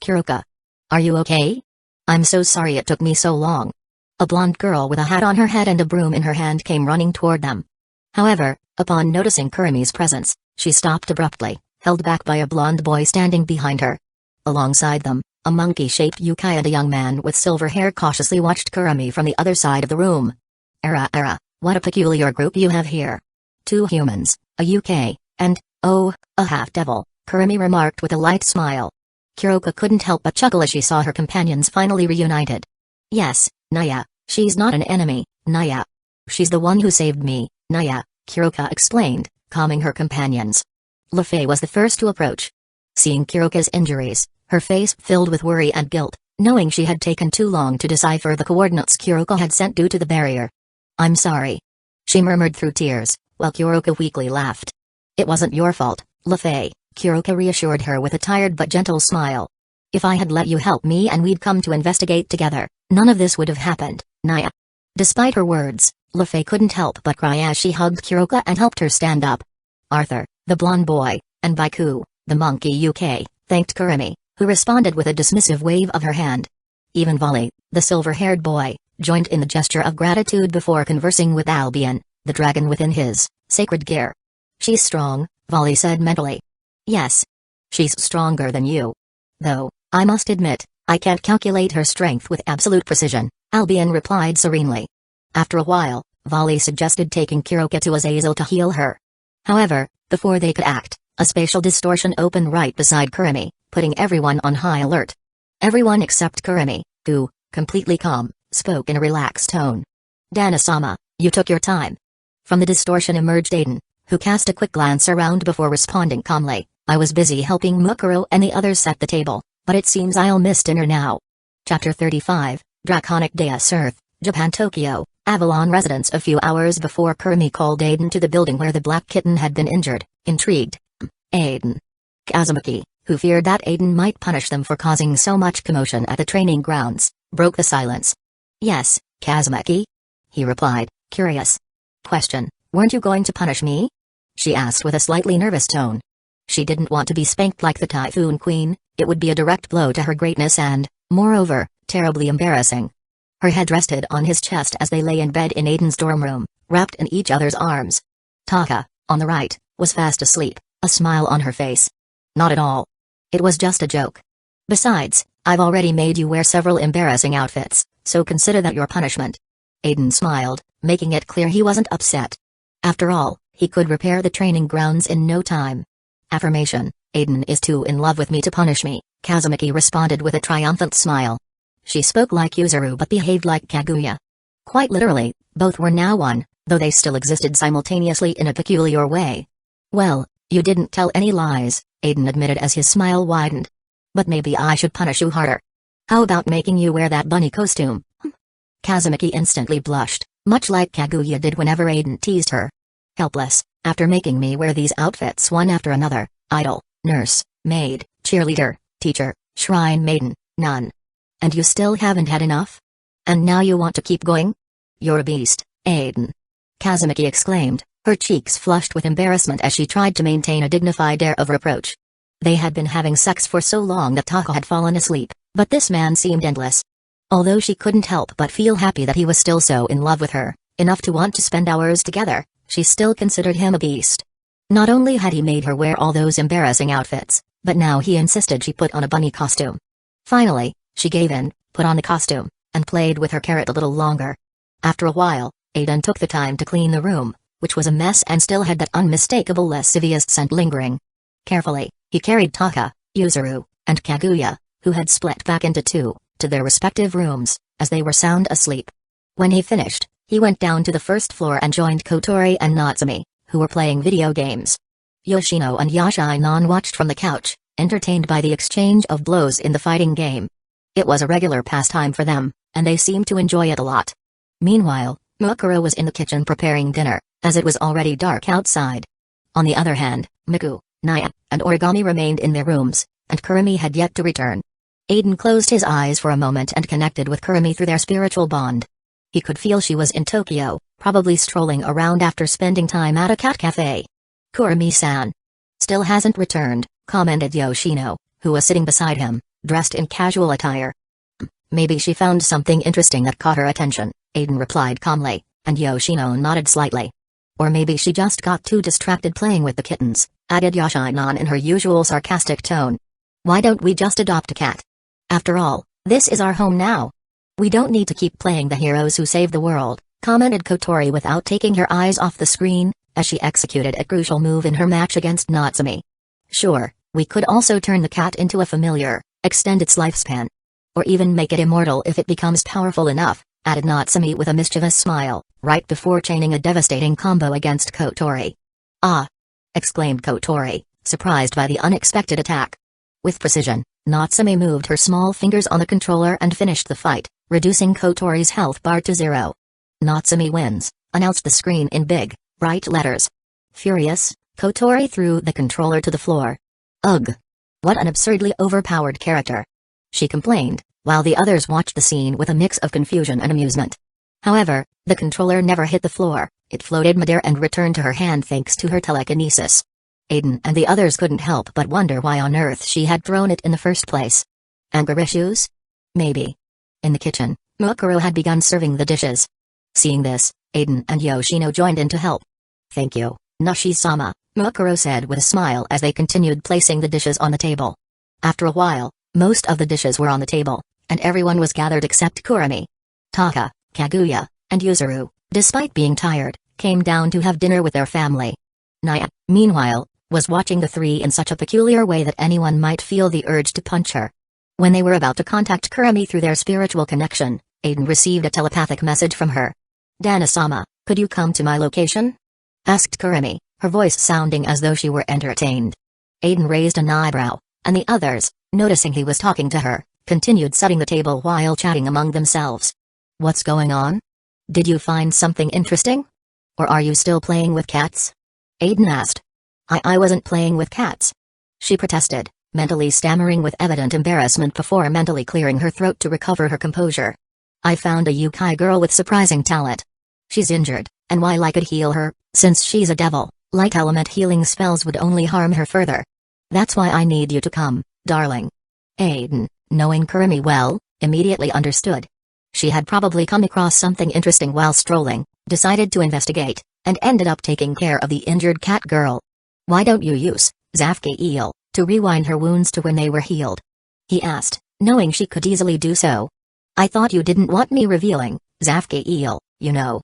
Kuroka. Are you okay? I'm so sorry it took me so long. A blonde girl with a hat on her head and a broom in her hand came running toward them. However, upon noticing Kurumi's presence, she stopped abruptly, held back by a blonde boy standing behind her. Alongside them, a monkey-shaped yokai and a young man with silver hair cautiously watched Kurumi from the other side of the room. What a peculiar group you have here. 2 humans, a yokai, and, oh, a half-devil, Kurumi remarked with a light smile. Kuroka couldn't help but chuckle as she saw her companions finally reunited. Yes, Naya, she's not an enemy, Naya. She's the one who saved me, Naya, Kuroka explained, calming her companions. Lefei was the first to approach. Seeing Kuroka's injuries, her face filled with worry and guilt, knowing she had taken too long to decipher the coordinates Kuroka had sent due to the barrier. I'm sorry. She murmured through tears, while Kuroka weakly laughed. It wasn't your fault, Lefei, Kuroka reassured her with a tired but gentle smile. If I had let you help me and we'd come to investigate together, none of this would have happened, Naya. Despite her words, Lefei couldn't help but cry as she hugged Kuroka and helped her stand up. Arthur, the blonde boy, and Baiku, the monkey yokai, thanked Kurumi, who responded with a dismissive wave of her hand. Even Volley, the silver-haired boy, joined in the gesture of gratitude before conversing with Albion, the dragon within his sacred gear. She's strong, Volley said mentally. Yes. She's stronger than you. Though, I must admit, I can't calculate her strength with absolute precision, Albion replied serenely. After a while, Volley suggested taking Kuroka to Azazel to heal her. However, before they could act, a spatial distortion opened right beside Kurumi, putting everyone on high alert. Everyone except Kurumi, who, completely calm, spoke in a relaxed tone. Dana-sama, you took your time. From the distortion emerged Aizen, who cast a quick glance around before responding calmly, "I was busy helping Mukuro and the others set the table, but it seems I'll miss dinner now." Chapter 35, Draconic Deus Earth, Japan Tokyo, Avalon residence. A few hours before Kurumi called Aizen to the building where the black kitten had been injured, intrigued. Aizen. Kazumaki, who feared that Aizen might punish them for causing so much commotion at the training grounds, broke the silence. "Yes, Kazumaki?" he replied, curious. "Question, weren't you going to punish me?" she asked with a slightly nervous tone. She didn't want to be spanked like the Typhoon Queen. It would be a direct blow to her greatness and, moreover, terribly embarrassing. Her head rested on his chest as they lay in bed in Aiden's dorm room, wrapped in each other's arms. Taka, on the right, was fast asleep, a smile on her face. "Not at all. It was just a joke. Besides, I've already made you wear several embarrassing outfits, so consider that your punishment." Aiden smiled, making it clear he wasn't upset. After all, he could repair the training grounds in no time. Affirmation, "Aiden is too in love with me to punish me," Kazumaki responded with a triumphant smile. She spoke like Yuzuru but behaved like Kaguya. Quite literally, both were now one, though they still existed simultaneously in a peculiar way. "Well, you didn't tell any lies," Aiden admitted as his smile widened. "But maybe I should punish you harder. How about making you wear that bunny costume?" Kazumaki instantly blushed, much like Kaguya did whenever Aiden teased her. "Helpless, after making me wear these outfits one after another, idol, nurse, maid, cheerleader, teacher, shrine maiden, nun. And you still haven't had enough? And now you want to keep going? You're a beast, Aiden," Kazumaki exclaimed, her cheeks flushed with embarrassment as she tried to maintain a dignified air of reproach. They had been having sex for so long that Taka had fallen asleep, but this man seemed endless. Although she couldn't help but feel happy that he was still so in love with her, enough to want to spend hours together, she still considered him a beast. Not only had he made her wear all those embarrassing outfits, but now he insisted she put on a bunny costume. Finally, she gave in, put on the costume, and played with her carrot a little longer. After a while, Aiden took the time to clean the room, which was a mess and still had that unmistakable lascivious scent lingering. Carefully, he carried Taka, Yuzuru, and Kaguya, who had split back into two, to their respective rooms, as they were sound asleep. When he finished, he went down to the first floor and joined Kotori and Natsumi, who were playing video games. Yoshino and Yashainan watched from the couch, entertained by the exchange of blows in the fighting game. It was a regular pastime for them, and they seemed to enjoy it a lot. Meanwhile, Mukuro was in the kitchen preparing dinner, as it was already dark outside. On the other hand, Miku, Naya, and Origami remained in their rooms, and Kurumi had yet to return. Aiden closed his eyes for a moment and connected with Kurumi through their spiritual bond. He could feel she was in Tokyo, probably strolling around after spending time at a cat cafe. "Kurumi-san still hasn't returned," commented Yoshino, who was sitting beside him, dressed in casual attire. "Maybe she found something interesting that caught her attention," Aiden replied calmly, and Yoshino nodded slightly. "Or maybe she just got too distracted playing with the kittens," added Yashainan in her usual sarcastic tone. "Why don't we just adopt a cat? After all, this is our home now. We don't need to keep playing the heroes who save the world," commented Kotori without taking her eyes off the screen, as she executed a crucial move in her match against Natsumi. "Sure, we could also turn the cat into a familiar, extend its lifespan. Or even make it immortal if it becomes powerful enough," added Natsumi with a mischievous smile, right before chaining a devastating combo against Kotori. "Ah!" exclaimed Kotori, surprised by the unexpected attack. With precision, Natsumi moved her small fingers on the controller and finished the fight, reducing Kotori's health bar to 0. "Natsumi wins," announced the screen in big, bright letters. Furious, Kotori threw the controller to the floor. "Ugh! What an absurdly overpowered character," she complained, while the others watched the scene with a mix of confusion and amusement. However, the controller never hit the floor, it floated midair and returned to her hand thanks to her telekinesis. Aiden and the others couldn't help but wonder why on earth she had thrown it in the first place. Anger issues? Maybe. In the kitchen, Mukuro had begun serving the dishes. Seeing this, Aiden and Yoshino joined in to help. "Thank you, Nashi-sama," Mukuro said with a smile as they continued placing the dishes on the table. After a while, most of the dishes were on the table, and everyone was gathered except Kurumi. Taka, Kaguya, and Yuzuru, despite being tired, came down to have dinner with their family. Naya, meanwhile, was watching the three in such a peculiar way that anyone might feel the urge to punch her. When they were about to contact Kurumi through their spiritual connection, Aiden received a telepathic message from her. "Dana-sama, Could you come to my location? Asked Kurumi, her voice sounding as though she were entertained. Aizen raised an eyebrow, and the others, noticing he was talking to her, continued setting the table while chatting among themselves. What's going on? Did you find something interesting? Or are you still playing with cats? Aizen asked. I wasn't playing with cats. She protested, mentally stammering with evident embarrassment before mentally clearing her throat to recover her composure. I found a Uchiha girl with surprising talent. She's injured, and while I could heal her, since she's a devil, light element healing spells would only harm her further. That's why I need you to come, darling. Aizen, knowing Kurumi well, immediately understood. She had probably come across something interesting while strolling, decided to investigate, and ended up taking care of the injured cat girl. Why don't you use Zafke Eel to rewind her wounds to when they were healed? He asked, knowing she could easily do so. I thought you didn't want me revealing Zafke Eel, you know.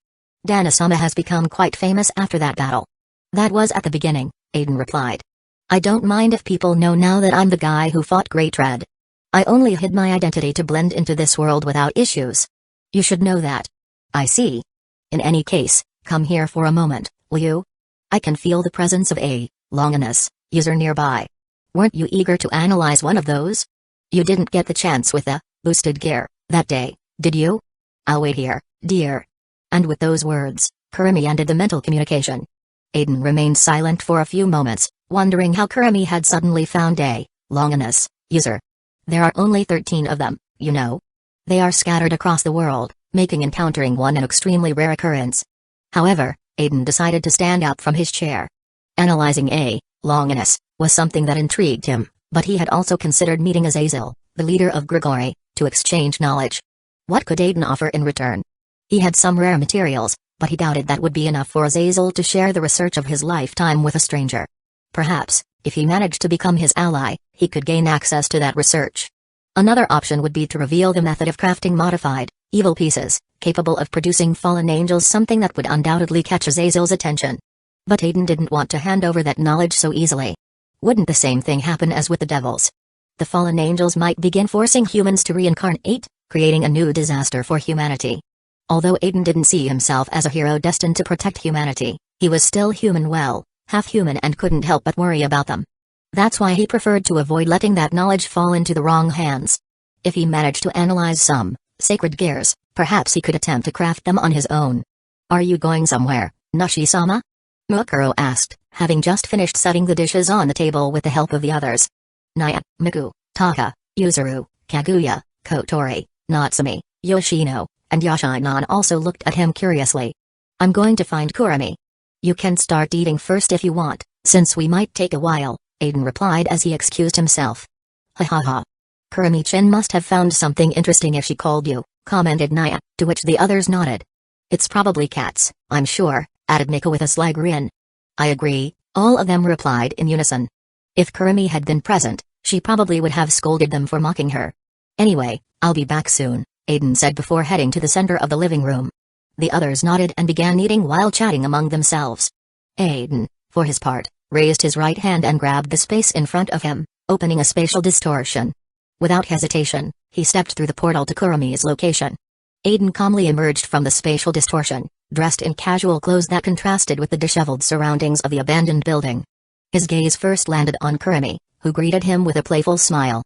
Danzō has become quite famous after that battle. That was at the beginning, Aizen replied. I don't mind if people know now that I'm the guy who fought Great Red. I only hid my identity to blend into this world without issues. You should know that. I see. In any case, come here for a moment, will you? I can feel the presence of a Longinus user nearby. Weren't you eager to analyze one of those? You didn't get the chance with the boosted gear that day, did you? I'll wait here, dear. And with those words, Kurumi ended the mental communication. Aizen remained silent for a few moments, wondering how Kurumi had suddenly found a Longinus user. There are only 13 of them, you know. They are scattered across the world, making encountering one an extremely rare occurrence. However, Aizen decided to stand up from his chair. Analyzing a Longinus was something that intrigued him, but he had also considered meeting Azazel, the leader of Grigori, to exchange knowledge. What could Aizen offer in return? He had some rare materials, but he doubted that would be enough for Azazel to share the research of his lifetime with a stranger. Perhaps, if he managed to become his ally, he could gain access to that research. Another option would be to reveal the method of crafting modified, evil pieces, capable of producing fallen angels, something that would undoubtedly catch Azazel's attention. But Aizen didn't want to hand over that knowledge so easily. Wouldn't the same thing happen as with the devils? The fallen angels might begin forcing humans to reincarnate, creating a new disaster for humanity. Although Aizen didn't see himself as a hero destined to protect humanity, he was still human, well, half human, and couldn't help but worry about them. That's why he preferred to avoid letting that knowledge fall into the wrong hands. If he managed to analyze some sacred gears, perhaps he could attempt to craft them on his own. Are you going somewhere, Nashi-sama? Mukuro asked, having just finished setting the dishes on the table with the help of the others. Naya, Miku, Taka, Yuzuru, Kaguya, Kotori, Natsumi, Yoshino, and Yoshinon also looked at him curiously. I'm going to find Kurumi. You can start eating first if you want, since we might take a while, Aizen replied as he excused himself. Ha ha ha. Kurumi-chan must have found something interesting if she called you, commented Naya, to which the others nodded. It's probably cats, I'm sure, added Miku with a sly grin. I agree, all of them replied in unison. If Kurumi had been present, she probably would have scolded them for mocking her. Anyway, I'll be back soon, Aizen said before heading to the center of the living room. The others nodded and began eating while chatting among themselves. Aizen, for his part, raised his right hand and grabbed the space in front of him, opening a spatial distortion. Without hesitation, he stepped through the portal to Kurumi's location. Aizen calmly emerged from the spatial distortion, dressed in casual clothes that contrasted with the disheveled surroundings of the abandoned building. His gaze first landed on Kurumi, who greeted him with a playful smile.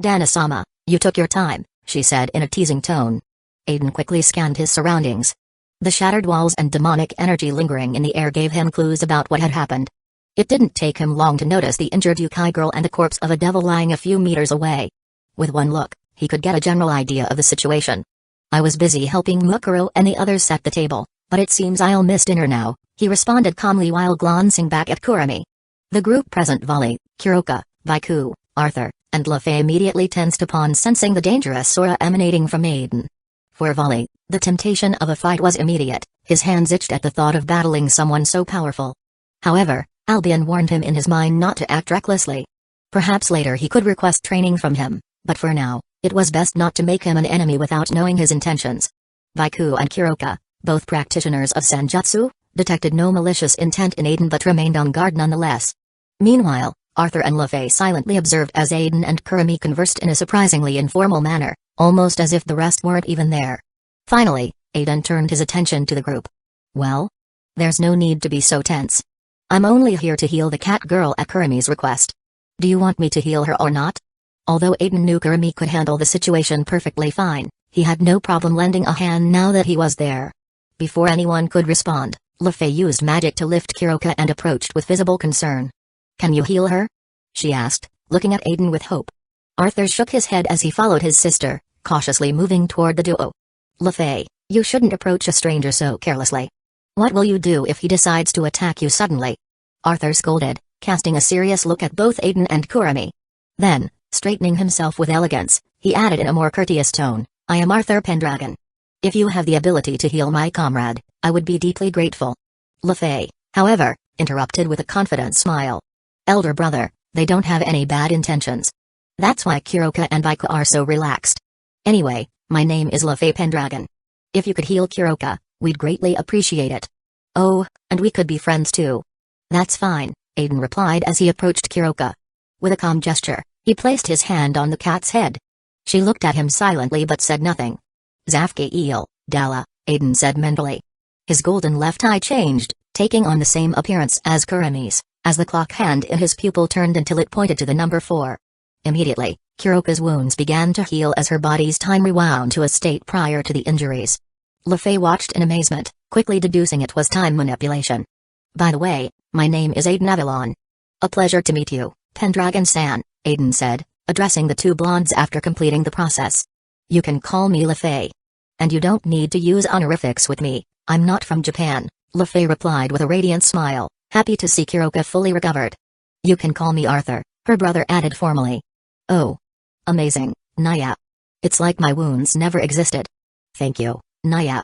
Danzō, you took your time, she said in a teasing tone. Aizen quickly scanned his surroundings. The shattered walls and demonic energy lingering in the air gave him clues about what had happened. It didn't take him long to notice the injured Uchiha girl and the corpse of a devil lying a few meters away. With one look, he could get a general idea of the situation. I was busy helping Mukuro and the others set the table, but it seems I'll miss dinner now, he responded calmly while glancing back at Kurumi. The group present, Vali, Kuroka, Vaiku, Arthur, and Luffy, immediately tensed upon sensing the dangerous aura emanating from Aizen. For Vali, the temptation of a fight was immediate, his hands itched at the thought of battling someone so powerful. However, Albion warned him in his mind not to act recklessly. Perhaps later he could request training from him, but for now, it was best not to make him an enemy without knowing his intentions. Vaiku and Kuroka, both practitioners of Senjutsu, detected no malicious intent in Aizen but remained on guard nonetheless. Meanwhile, Arthur and Luffy silently observed as Aizen and Kurumi conversed in a surprisingly informal manner, almost as if the rest weren't even there. Finally, Aizen turned his attention to the group. Well? There's no need to be so tense. I'm only here to heal the cat girl at Kurami's request. Do you want me to heal her or not? Although Aizen knew Kurami could handle the situation perfectly fine, he had no problem lending a hand now that he was there. Before anyone could respond, Lefei used magic to lift Kuroka and approached with visible concern. Can you heal her? She asked, looking at Aizen with hope. Arthur shook his head as he followed his sister, cautiously moving toward the duo. Lefei, you shouldn't approach a stranger so carelessly. What will you do if he decides to attack you suddenly? Arthur scolded, casting a serious look at both Aizen and Kurami. Then, straightening himself with elegance, he added in a more courteous tone, I am Arthur Pendragon. If you have the ability to heal my comrade, I would be deeply grateful. Lefei, however, interrupted with a confident smile. Elder brother, they don't have any bad intentions. That's why Kuroka and Viku are so relaxed. Anyway, my name is Lefei Pendragon. If you could heal Kuroka, we'd greatly appreciate it. Oh, and we could be friends too. That's fine, Aizen replied as he approached Kuroka. With a calm gesture, he placed his hand on the cat's head. She looked at him silently but said nothing. Zafke eel, Dala, Aizen said mentally. His golden left eye changed, taking on the same appearance as Kurami's, as the clock hand in his pupil turned until it pointed to the number 4. Immediately, Kuroka's wounds began to heal as her body's time rewound to a state prior to the injuries. Lefei watched in amazement, quickly deducing it was time manipulation. By the way, my name is Aizen Avalon. A pleasure to meet you, Pendragon-san, Aizen said, addressing the two blondes after completing the process. You can call me Lefei. And you don't need to use honorifics with me, I'm not from Japan, Lefei replied with a radiant smile, happy to see Kuroka fully recovered. You can call me Arthur, her brother added formally. Oh. Amazing, Naya. It's like my wounds never existed. Thank you, Naya.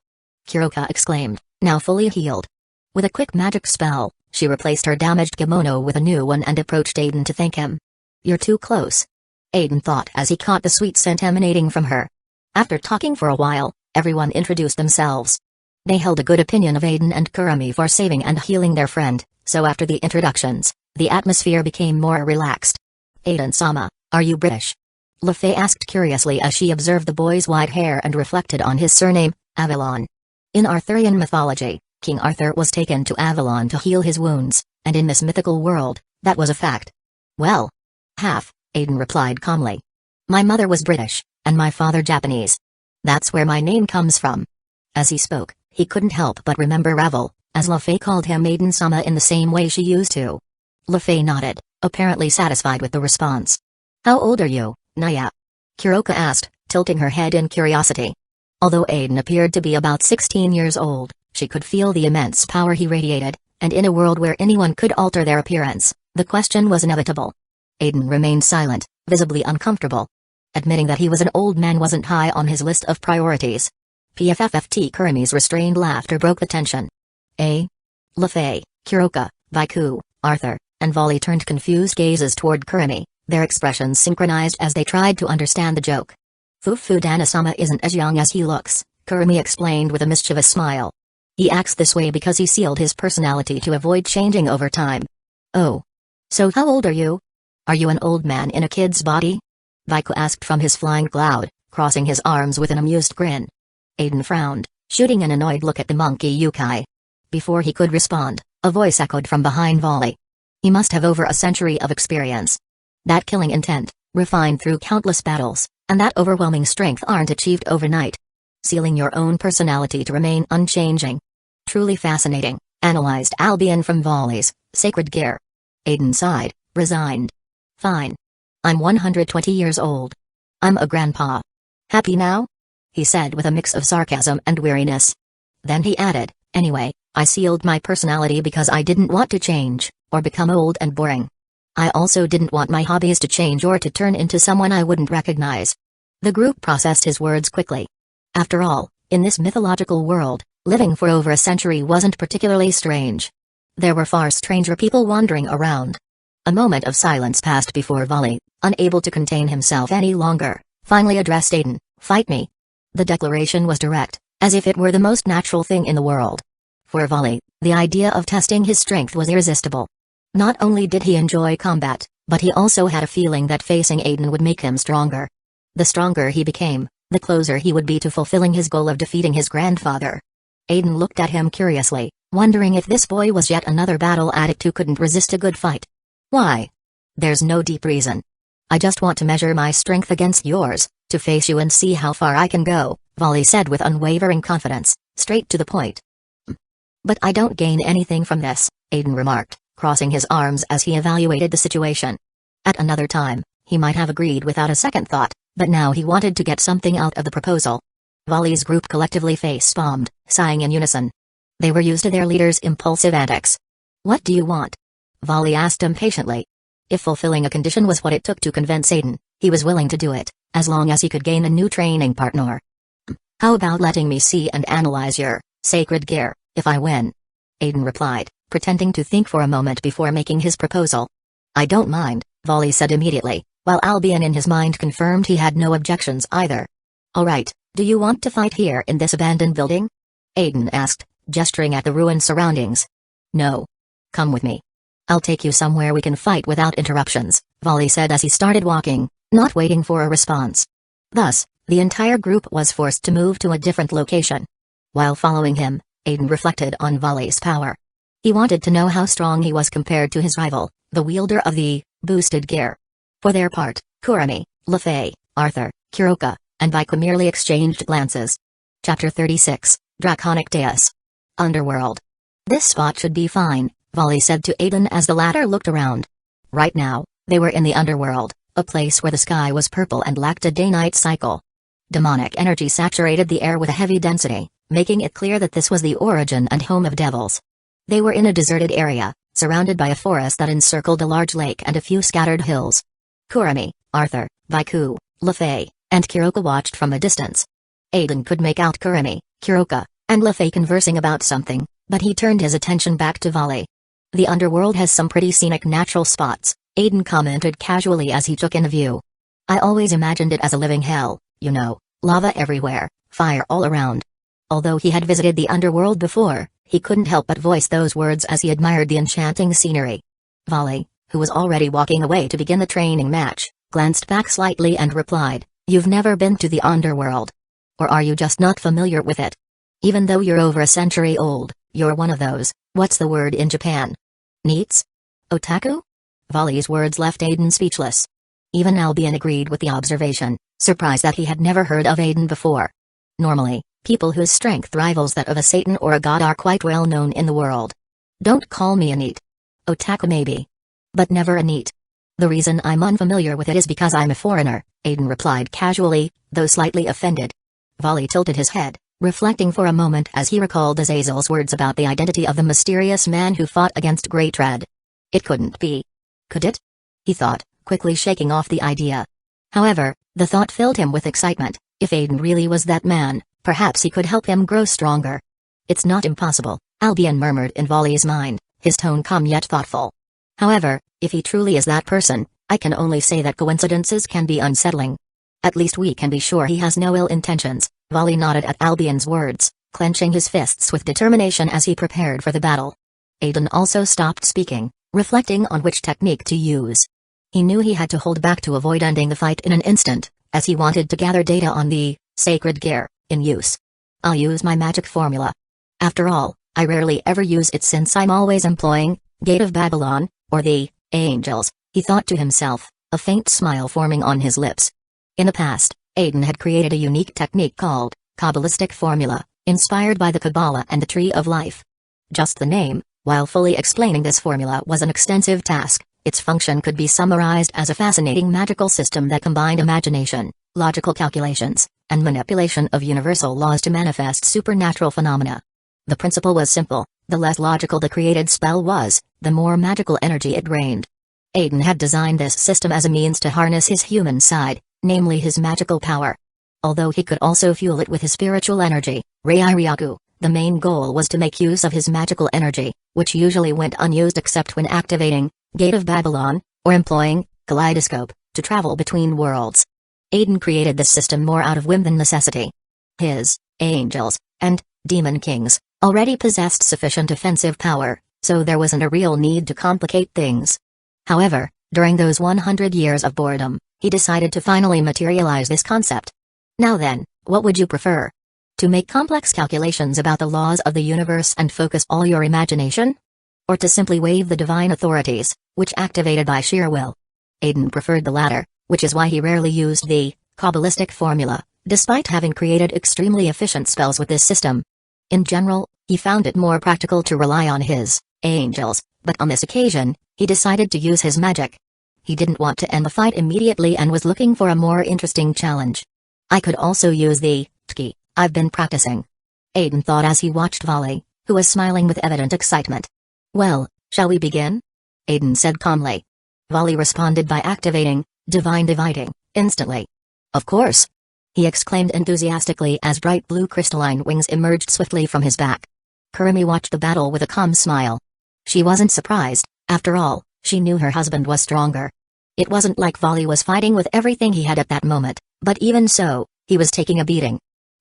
Kuroka exclaimed, now fully healed. With a quick magic spell, she replaced her damaged kimono with a new one and approached Aizen to thank him. You're too close. Aizen thought as he caught the sweet scent emanating from her. After talking for a while, everyone introduced themselves. They held a good opinion of Aizen and Kurami for saving and healing their friend, so after the introductions, the atmosphere became more relaxed. Aizen-sama, are you British? Lefei asked curiously as she observed the boy's white hair and reflected on his surname, Avalon. In Arthurian mythology, King Arthur was taken to Avalon to heal his wounds, and in this mythical world, that was a fact. Well. Half, Aizen replied calmly. My mother was British, and my father Japanese. That's where my name comes from. As he spoke, he couldn't help but remember Ravel, as Lefei called him Aizen-sama in the same way she used to. Lefei nodded, apparently satisfied with the response. How old are you, Naya? Kuroka asked, tilting her head in curiosity. Although Aizen appeared to be about 16 years old, she could feel the immense power he radiated, and in a world where anyone could alter their appearance, the question was inevitable. Aizen remained silent, visibly uncomfortable. Admitting that he was an old man wasn't high on his list of priorities. PFFFT Kurami's restrained laughter broke the tension. Lefei, Kuroka, Viku, Arthur, and Volley turned confused gazes toward Kurami, their expressions synchronized as they tried to understand the joke. Fufu Danasama isn't as young as he looks, Kurami explained with a mischievous smile. He acts this way because he sealed his personality to avoid changing over time. Oh. So how old are you? Are you an old man in a kid's body? Viku asked from his flying cloud, crossing his arms with an amused grin. Aizen frowned, shooting an annoyed look at the monkey Yukai. Before he could respond, a voice echoed from behind Volley. He must have over a century of experience. That killing intent, refined through countless battles, and that overwhelming strength aren't achieved overnight. Sealing your own personality to remain unchanging. Truly fascinating, analyzed Albion from Volley's Sacred Gear. Aizen sighed, resigned. Fine. I'm 120 years old. I'm a grandpa. Happy now? He said with a mix of sarcasm and weariness. Then he added, anyway, I sealed my personality because I didn't want to change, or become old and boring. I also didn't want my hobbies to change or to turn into someone I wouldn't recognize. The group processed his words quickly. After all, in this mythological world, living for over a century wasn't particularly strange. There were far stranger people wandering around. A moment of silence passed before Volley, unable to contain himself any longer, finally addressed Aizen, fight me. The declaration was direct, as if it were the most natural thing in the world. For Volley, the idea of testing his strength was irresistible. Not only did he enjoy combat, but he also had a feeling that facing Aizen would make him stronger. The stronger he became, the closer he would be to fulfilling his goal of defeating his grandfather. Aizen looked at him curiously, wondering if this boy was yet another battle addict who couldn't resist a good fight. Why? There's no deep reason. I just want to measure my strength against yours, to face you and see how far I can go, Volley said with unwavering confidence, straight to the point. But I don't gain anything from this, Aizen remarked, crossing his arms as he evaluated the situation. At another time, he might have agreed without a second thought, but now he wanted to get something out of the proposal. Volley's group collectively face-palmed, sighing in unison. They were used to their leader's impulsive antics. What do you want? Volley asked impatiently. If fulfilling a condition was what it took to convince Aizen, he was willing to do it, as long as he could gain a new training partner. How about letting me see and analyze your sacred gear, if I win? Aizen replied, pretending to think for a moment before making his proposal. I don't mind, Volley said immediately, while Albion in his mind confirmed he had no objections either. Alright, do you want to fight here in this abandoned building? Aizen asked, gesturing at the ruined surroundings. No. Come with me. I'll take you somewhere we can fight without interruptions, Volley said as he started walking, not waiting for a response. Thus, the entire group was forced to move to a different location. While following him, Aizen reflected on Volley's power. He wanted to know how strong he was compared to his rival, the wielder of the boosted gear. For their part, Kurami, Lefei, Arthur, Kuroka, and Baiko merely exchanged glances. Chapter 36, Draconic Deus. Underworld. This spot should be fine, Volley said to Aizen as the latter looked around. Right now, they were in the underworld, a place where the sky was purple and lacked a day-night cycle. Demonic energy saturated the air with a heavy density, making it clear that this was the origin and home of devils. They were in a deserted area, surrounded by a forest that encircled a large lake and a few scattered hills. Kurami, Arthur, Baiko, Lefei, and Kuroka watched from a distance. Aizen could make out Kurami, Kuroka, and Lefei conversing about something, but he turned his attention back to Volley. The underworld has some pretty scenic natural spots, Aizen commented casually as he took in a view. I always imagined it as a living hell, you know, lava everywhere, fire all around. Although he had visited the underworld before, he couldn't help but voice those words as he admired the enchanting scenery. Volley, who was already walking away to begin the training match, glanced back slightly and replied, You've never been to the underworld. Or are you just not familiar with it? Even though you're over a century old, you're one of those, what's the word in Japan? Neets? Otaku? Volley's words left Aizen speechless. Even Albion agreed with the observation, surprised that he had never heard of Aizen before. Normally, people whose strength rivals that of a Satan or a god are quite well known in the world. Don't call me a neet. Otaku maybe. But never a neet. The reason I'm unfamiliar with it is because I'm a foreigner, Aizen replied casually, though slightly offended. Volley tilted his head, reflecting for a moment as he recalled Azazel's words about the identity of the mysterious man who fought against Great Red. It couldn't be. Could it? He thought, quickly shaking off the idea. However, the thought filled him with excitement. If Aizen really was that man, perhaps he could help him grow stronger. It's not impossible, Albion murmured in Volley's mind, his tone calm yet thoughtful. However, if he truly is that person, I can only say that coincidences can be unsettling. At least we can be sure he has no ill intentions. Volley nodded at Albion's words, clenching his fists with determination as he prepared for the battle. Aizen also stopped speaking, reflecting on which technique to use. He knew he had to hold back to avoid ending the fight in an instant, as he wanted to gather data on the sacred gear in use. I'll use my magic formula. After all, I rarely ever use it since I'm always employing Gate of Babylon, or the Angels, he thought to himself, a faint smile forming on his lips. In the past, Aizen had created a unique technique called Kabbalistic Formula, inspired by the Kabbalah and the Tree of Life. Just the name, while fully explaining this formula was an extensive task, its function could be summarized as a fascinating magical system that combined imagination, logical calculations, and manipulation of universal laws to manifest supernatural phenomena. The principle was simple: the less logical the created spell was, the more magical energy it drained. Aizen had designed this system as a means to harness his human side, namely his magical power. Although he could also fuel it with his spiritual energy, Rei-Ryaku, the main goal was to make use of his magical energy, which usually went unused except when activating Gate of Babylon, or employing Kaleidoscope, to travel between worlds. Aizen created this system more out of whim than necessity. His angels and demon kings already possessed sufficient offensive power, so there wasn't a real need to complicate things. However, during those 100 years of boredom, he decided to finally materialize this concept. Now then, what would you prefer? To make complex calculations about the laws of the universe and focus all your imagination? Or to simply wave the divine authorities, which activated by sheer will? Aizen preferred the latter, which is why he rarely used the Kabbalistic formula, despite having created extremely efficient spells with this system. In general, he found it more practical to rely on his angels, but on this occasion, he decided to use his magic. He didn't want to end the fight immediately and was looking for a more interesting challenge. I could also use the Tki I've been practicing. Aizen thought as he watched Volley, who was smiling with evident excitement. Well, shall we begin? Aizen said calmly. Volley responded by activating Divine Dividing, instantly. Of course! He exclaimed enthusiastically as bright blue crystalline wings emerged swiftly from his back. Kurumi watched the battle with a calm smile. She wasn't surprised, after all, she knew her husband was stronger. It wasn't like Volley was fighting with everything he had at that moment, but even so, he was taking a beating.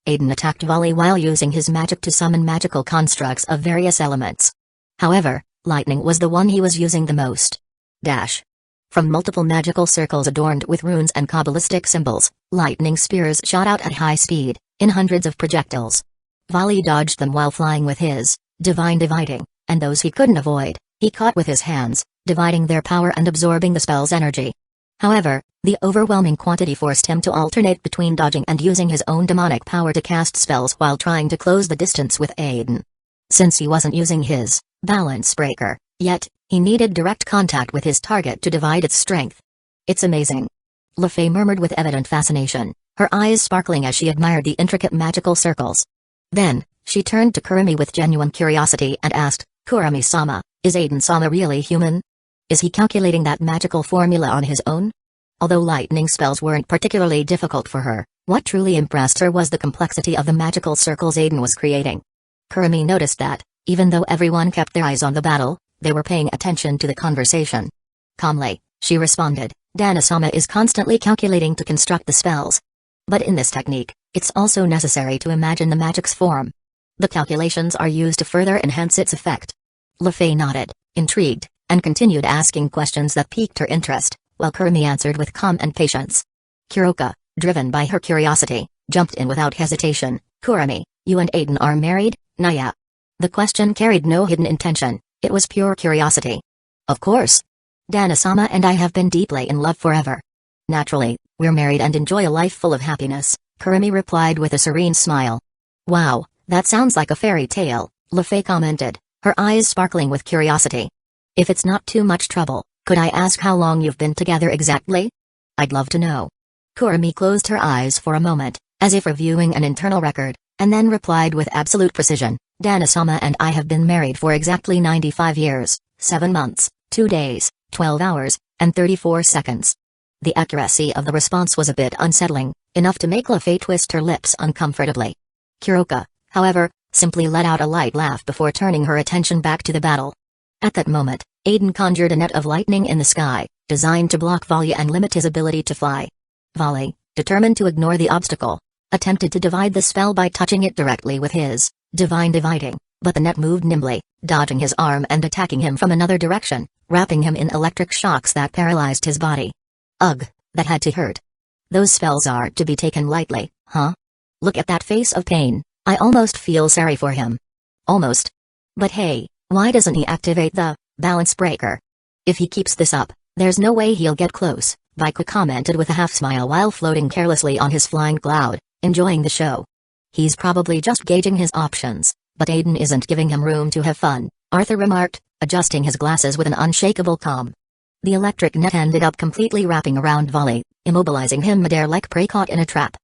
Aizen attacked Volley while using his magic to summon magical constructs of various elements. However, lightning was the one he was using the most. Dash. From multiple magical circles adorned with runes and Kabbalistic symbols, lightning spears shot out at high speed, in hundreds of projectiles. Volley dodged them while flying with his Divine Dividing, and those he couldn't avoid, he caught with his hands, dividing their power and absorbing the spell's energy. However, the overwhelming quantity forced him to alternate between dodging and using his own demonic power to cast spells while trying to close the distance with Aizen. Since he wasn't using his balance breaker yet, he needed direct contact with his target to divide its strength. It's amazing. Lefay murmured with evident fascination, her eyes sparkling as she admired the intricate magical circles. Then, she turned to Kurumi with genuine curiosity and asked, Kurumi-sama, is Aizen-sama really human? Is he calculating that magical formula on his own? Although lightning spells weren't particularly difficult for her, what truly impressed her was the complexity of the magical circles Aizen was creating. Kurumi noticed that, even though everyone kept their eyes on the battle, they were paying attention to the conversation. Calmly, she responded, Danzō is constantly calculating to construct the spells. But in this technique, it's also necessary to imagine the magic's form. The calculations are used to further enhance its effect. Lefay nodded, intrigued, and continued asking questions that piqued her interest, while Kurumi answered with calm and patience. Kuroka, driven by her curiosity, jumped in without hesitation, Kurumi, you and Aizen are married, Naya? The question carried no hidden intention, it was pure curiosity. Of course. Danzō and I have been deeply in love forever. Naturally, we're married and enjoy a life full of happiness, Kurumi replied with a serene smile. Wow, that sounds like a fairy tale, Lefay commented, her eyes sparkling with curiosity. If it's not too much trouble, could I ask how long you've been together exactly? I'd love to know. Kurumi closed her eyes for a moment, as if reviewing an internal record, and then replied with absolute precision, Danzō and I have been married for exactly 95 years, 7 months, 2 days, 12 hours, and 34 seconds. The accuracy of the response was a bit unsettling, enough to make Lefay twist her lips uncomfortably. Kuroka, however, simply let out a light laugh before turning her attention back to the battle. At that moment, Aizen conjured a net of lightning in the sky, designed to block Volley and limit his ability to fly. Volley, determined to ignore the obstacle, attempted to divide the spell by touching it directly with his Divine Dividing, but the net moved nimbly, dodging his arm and attacking him from another direction, wrapping him in electric shocks that paralyzed his body. Ugh, that had to hurt. Those spells are to be taken lightly, huh? Look at that face of pain, I almost feel sorry for him. Almost. But hey, why doesn't he activate the balance breaker? If he keeps this up, there's no way he'll get close, Vico commented with a half-smile while floating carelessly on his flying cloud, enjoying the show. He's probably just gauging his options, but Aizen isn't giving him room to have fun, Arthur remarked, adjusting his glasses with an unshakable calm. The electric net ended up completely wrapping around Volley, immobilizing him midair like prey caught in a trap.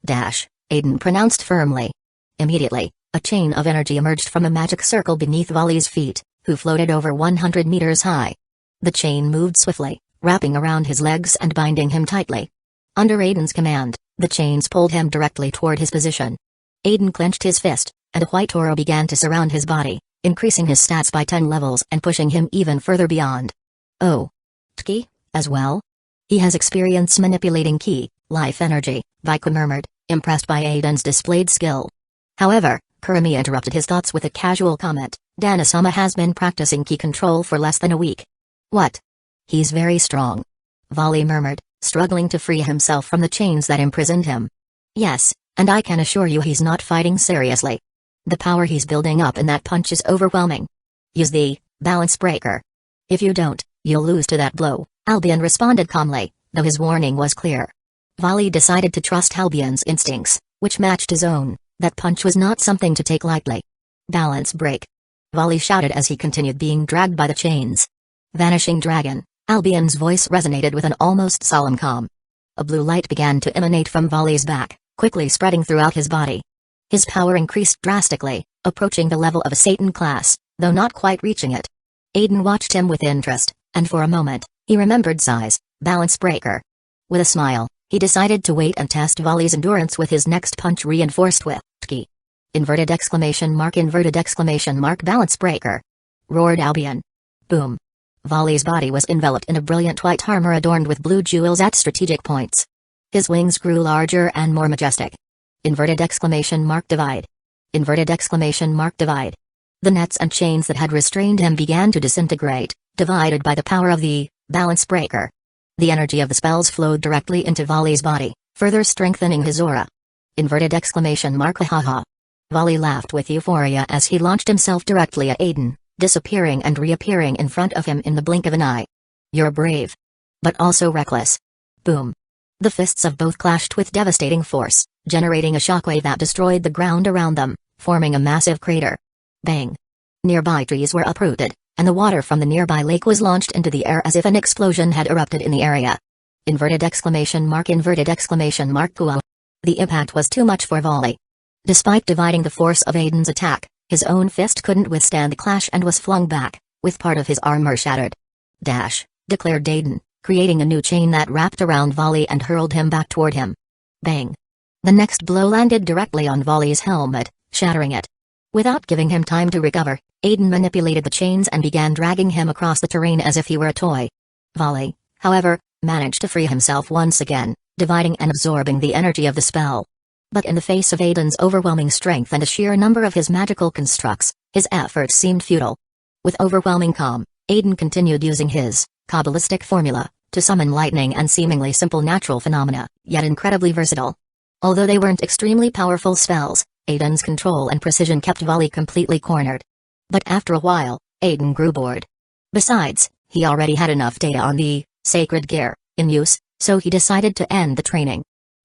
Dash, Aizen pronounced firmly. Immediately, a chain of energy emerged from a magic circle beneath Volley's feet, who floated over 100 meters high. The chain moved swiftly, wrapping around his legs and binding him tightly. Under Aiden's command, the chains pulled him directly toward his position. Aizen clenched his fist, and a white aura began to surround his body, increasing his stats by 10 levels and pushing him even further beyond. Oh. Ki, as well? He has experience manipulating ki, life energy, Vico murmured, impressed by Aiden's displayed skill. However, Kurumi interrupted his thoughts with a casual comment, Danzō has been practicing ki control for less than a week. What? He's very strong. Volley murmured, struggling to free himself from the chains that imprisoned him. Yes, And I can assure you he's not fighting seriously. The power he's building up in that punch is overwhelming. Use the balance breaker. If you don't, you'll lose to that blow, Albion responded calmly, though his warning was clear. Vali decided to trust Albion's instincts, which matched his own. That punch was not something to take lightly. Balance break. Vali shouted as he continued being dragged by the chains. Vanishing dragon, Albion's voice resonated with an almost solemn calm. A blue light began to emanate from Vali's back, quickly spreading throughout his body. His power increased drastically, approaching the level of a Satan class, though not quite reaching it. Aizen watched him with interest, and for a moment, he remembered Sai's balance breaker. With a smile, he decided to wait and test Vali's endurance with his next punch reinforced with ki. Inverted exclamation mark balance breaker. Roared Albion. Boom. Vali's body was enveloped in a brilliant white armor adorned with blue jewels at strategic points. His wings grew larger and more majestic. Inverted exclamation mark divide. Inverted exclamation mark divide. The nets and chains that had restrained him began to disintegrate, divided by the power of the balance breaker. The energy of the spells flowed directly into Vali's body, further strengthening his aura. Inverted exclamation mark ha. Vali laughed with euphoria as he launched himself directly at Aizen, disappearing and reappearing in front of him in the blink of an eye. You're brave. But also reckless. Boom. The fists of both clashed with devastating force, generating a shockwave that destroyed the ground around them, forming a massive crater. Bang. Nearby trees were uprooted, and the water from the nearby lake was launched into the air as if an explosion had erupted in the area. Inverted exclamation mark Kuo. The impact was too much for Vali. Despite dividing the force of Aiden's attack, his own fist couldn't withstand the clash and was flung back, with part of his armor shattered. Dash, declared Aizen, creating a new chain that wrapped around Vali and hurled him back toward him. Bang. The next blow landed directly on Vali's helmet, shattering it. Without giving him time to recover, Aizen manipulated the chains and began dragging him across the terrain as if he were a toy. Vali, however, managed to free himself once again, dividing and absorbing the energy of the spell. But in the face of Aiden's overwhelming strength and a sheer number of his magical constructs, his efforts seemed futile. With overwhelming calm, Aizen continued using his Kabbalistic formula to summon lightning and seemingly simple natural phenomena, yet incredibly versatile. Although they weren't extremely powerful spells, Aiden's control and precision kept Vali completely cornered. But after a while, Aizen grew bored. Besides, he already had enough data on the sacred gear in use, so he decided to end the training.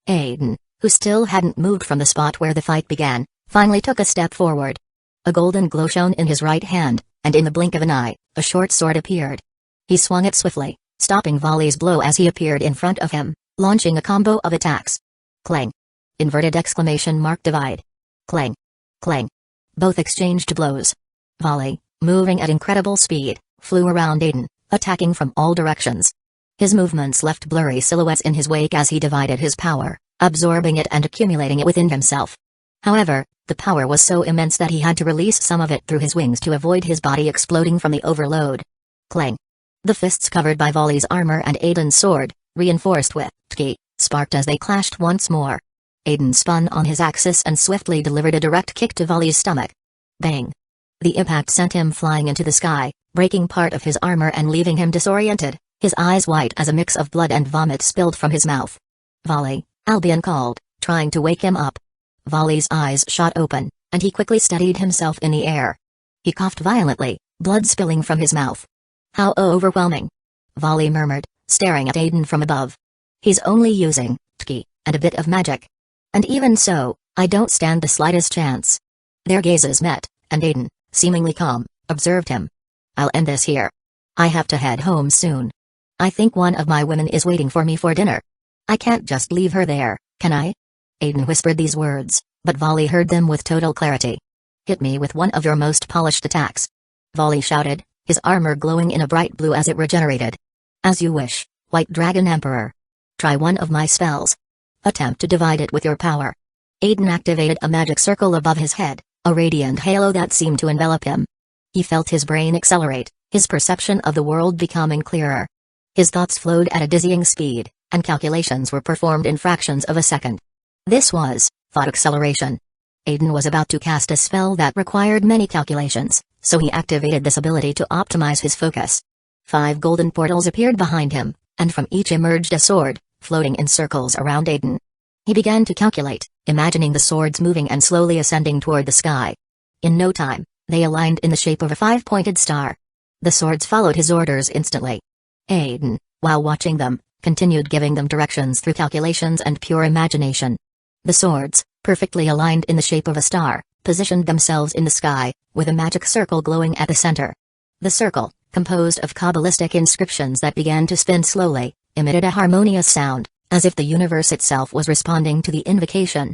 Aizen, who still hadn't moved from the spot where the fight began, finally took a step forward. A golden glow shone in his right hand, and in the blink of an eye, a short sword appeared. He swung it swiftly, stopping Vali's blow as he appeared in front of him, launching a combo of attacks. Clang. Inverted exclamation mark divide. Clang. Clang. Both exchanged blows. Vali, moving at incredible speed, flew around Aizen, attacking from all directions. His movements left blurry silhouettes in his wake as he divided his power, absorbing it and accumulating it within himself. However, the power was so immense that he had to release some of it through his wings to avoid his body exploding from the overload. Clang. The fists covered by Vali's armor and Aiden's sword, reinforced with ki, sparked as they clashed once more. Aizen spun on his axis and swiftly delivered a direct kick to Vali's stomach. Bang. The impact sent him flying into the sky, breaking part of his armor and leaving him disoriented, his eyes white as a mix of blood and vomit spilled from his mouth. Vali, Albion called, trying to wake him up. Vali's eyes shot open, and he quickly steadied himself in the air. He coughed violently, blood spilling from his mouth. How overwhelming! Vali murmured, staring at Aizen from above. He's only using ki and a bit of magic. And even so, I don't stand the slightest chance. Their gazes met, and Aizen, seemingly calm, observed him. I'll end this here. I have to head home soon. I think one of my women is waiting for me for dinner. I can't just leave her there, can I? Aizen whispered these words, but Vali heard them with total clarity. Hit me with one of your most polished attacks. Vali shouted, his armor glowing in a bright blue as it regenerated. As you wish, White Dragon Emperor. Try one of my spells. Attempt to divide it with your power. Aizen activated a magic circle above his head, a radiant halo that seemed to envelop him. He felt his brain accelerate, his perception of the world becoming clearer. His thoughts flowed at a dizzying speed, and calculations were performed in fractions of a second. This was thought acceleration. Aizen was about to cast a spell that required many calculations, so he activated this ability to optimize his focus. 5 golden portals appeared behind him, and from each emerged a sword, floating in circles around Aizen. He began to calculate, imagining the swords moving and slowly ascending toward the sky. In no time, they aligned in the shape of a five-pointed star. The swords followed his orders instantly. Aizen, while watching them, continued giving them directions through calculations and pure imagination. The swords, perfectly aligned in the shape of a star, positioned themselves in the sky, with a magic circle glowing at the center. The circle, composed of Kabbalistic inscriptions that began to spin slowly, emitted a harmonious sound, as if the universe itself was responding to the invocation.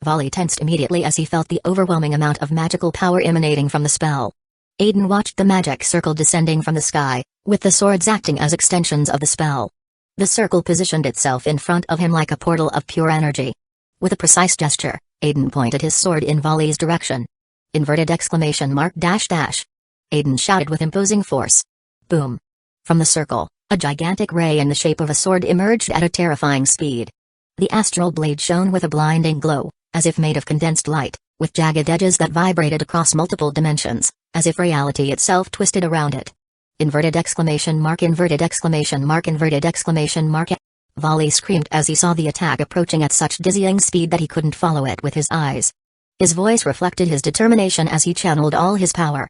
Vali tensed immediately as he felt the overwhelming amount of magical power emanating from the spell. Aizen watched the magic circle descending from the sky, with the swords acting as extensions of the spell. The circle positioned itself in front of him like a portal of pure energy. With a precise gesture, Aizen pointed his sword in Vali's direction. Aizen shouted with imposing force. Boom! From the circle, a gigantic ray in the shape of a sword emerged at a terrifying speed. The astral blade shone with a blinding glow, as if made of condensed light, with jagged edges that vibrated across multiple dimensions, as if reality itself twisted around it. Vali screamed as he saw the attack approaching at such dizzying speed that he couldn't follow it with his eyes. His voice reflected his determination as he channeled all his power.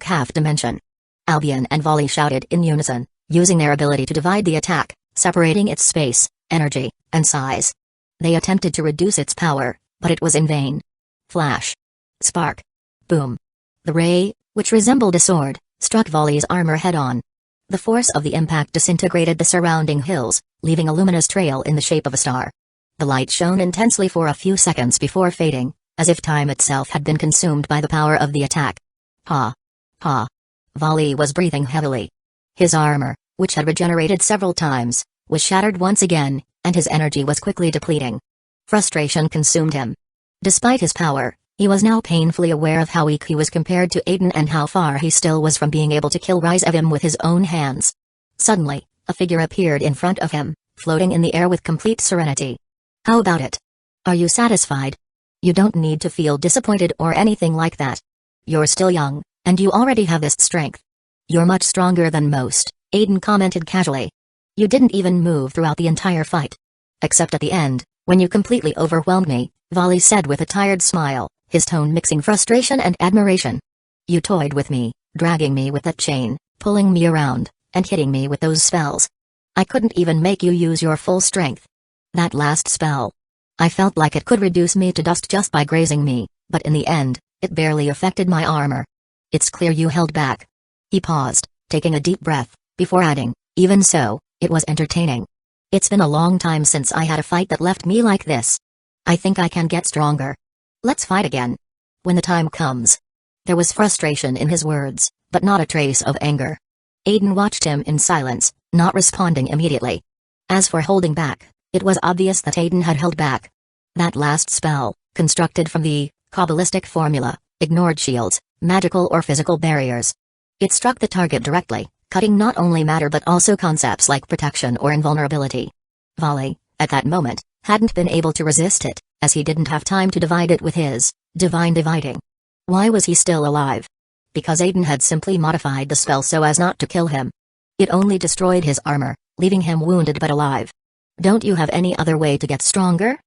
Half dimension. Albion and Vali shouted in unison, using their ability to divide the attack, separating its space, energy, and size. They attempted to reduce its power, but it was in vain. Flash. Spark. Boom. The ray, which resembled a sword, struck Vali's armor head-on. The force of the impact disintegrated the surrounding hills, leaving a luminous trail in the shape of a star. The light shone intensely for a few seconds before fading, as if time itself had been consumed by the power of the attack. Ha! Ha! Vali was breathing heavily. His armor, which had regenerated several times, was shattered once again, and his energy was quickly depleting. Frustration consumed him. Despite his power, he was now painfully aware of how weak he was compared to Aizen and how far he still was from being able to kill Rizevim with his own hands. Suddenly, a figure appeared in front of him, floating in the air with complete serenity. How about it? Are you satisfied? You don't need to feel disappointed or anything like that. You're still young, and you already have this strength. You're much stronger than most, Aizen commented casually. You didn't even move throughout the entire fight. Except at the end, when you completely overwhelmed me, Vali said with a tired smile, his tone mixing frustration and admiration. You toyed with me, dragging me with that chain, pulling me around, and hitting me with those spells. I couldn't even make you use your full strength. That last spell. I felt like it could reduce me to dust just by grazing me, but in the end, it barely affected my armor. It's clear you held back. He paused, taking a deep breath, before adding, even so, it was entertaining. It's been a long time since I had a fight that left me like this. I think I can get stronger. Let's fight again. When the time comes. There was frustration in his words, but not a trace of anger. Aizen watched him in silence, not responding immediately. As for holding back, it was obvious that Aizen had held back. That last spell, constructed from the Kabbalistic formula, ignored shields, magical or physical barriers. It struck the target directly, cutting not only matter but also concepts like protection or invulnerability. Vali, at that moment, hadn't been able to resist it, as he didn't have time to divide it with his divine dividing. Why was he still alive? Because Aizen had simply modified the spell so as not to kill him. It only destroyed his armor, leaving him wounded but alive. Don't you have any other way to get stronger?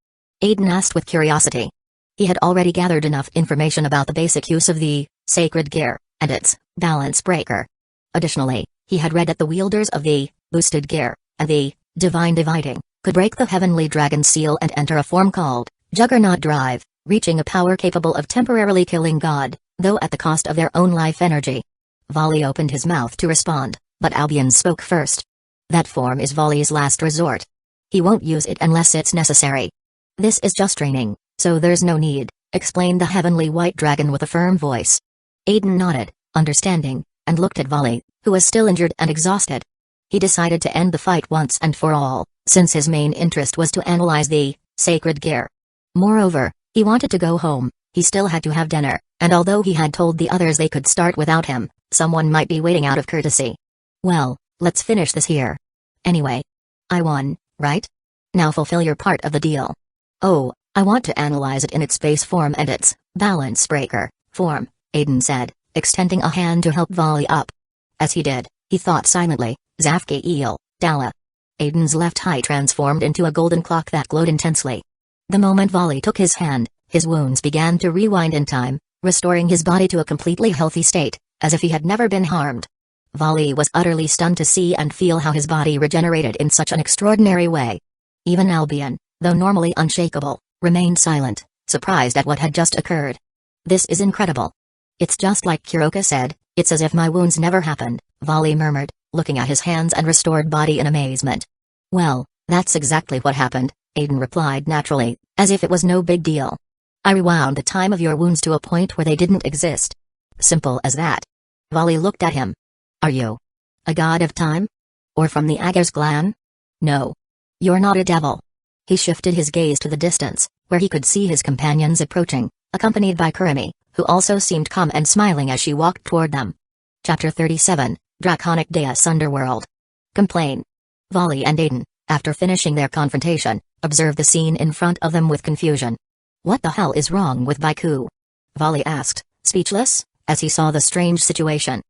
Aizen asked with curiosity. He had already gathered enough information about the basic use of the sacred gear, and its balance breaker. Additionally, he had read that the wielders of the boosted gear, and the divine dividing, could break the heavenly dragon seal and enter a form called Juggernaut Drive, reaching a power capable of temporarily killing God, though at the cost of their own life energy. Vali opened his mouth to respond, but Albion spoke first. That form is Vali's last resort. He won't use it unless it's necessary. This is just training, so there's no need, explained the heavenly white dragon with a firm voice. Aizen nodded, understanding, and looked at Vali, who was still injured and exhausted. He decided to end the fight once and for all, since his main interest was to analyze the sacred gear. Moreover, he wanted to go home. He still had to have dinner, and although he had told the others they could start without him, someone might be waiting out of courtesy. Well, let's finish this here. Anyway. I won, right? Now fulfill your part of the deal. Oh, I want to analyze it in its base form and its balance breaker form, Aizen said, extending a hand to help Vali up. As he did, he thought silently, Zafki Eel, Dala. Aiden's left eye transformed into a golden clock that glowed intensely. The moment Volley took his hand, his wounds began to rewind in time, restoring his body to a completely healthy state, as if he had never been harmed. Volley was utterly stunned to see and feel how his body regenerated in such an extraordinary way. Even Albion, though normally unshakable, remained silent, surprised at what had just occurred. This is incredible. It's just like Kuroka said, it's as if my wounds never happened, Volley murmured, looking at his hands and restored body in amazement. Well, that's exactly what happened, Aiden replied naturally, as if it was no big deal. I rewound the time of your wounds to a point where they didn't exist. Simple as that. Volley looked at him. Are you a god of time? Or from the Agas clan? No. You're not a devil. He shifted his gaze to the distance, where he could see his companions approaching, accompanied by Kurumi, who also seemed calm and smiling as she walked toward them. Chapter 37, Draconic Deus Underworld. Complain. Volley and Aiden, after finishing their confrontation, observed the scene in front of them with confusion. What the hell is wrong with Baiku? Volley asked, speechless, as he saw the strange situation.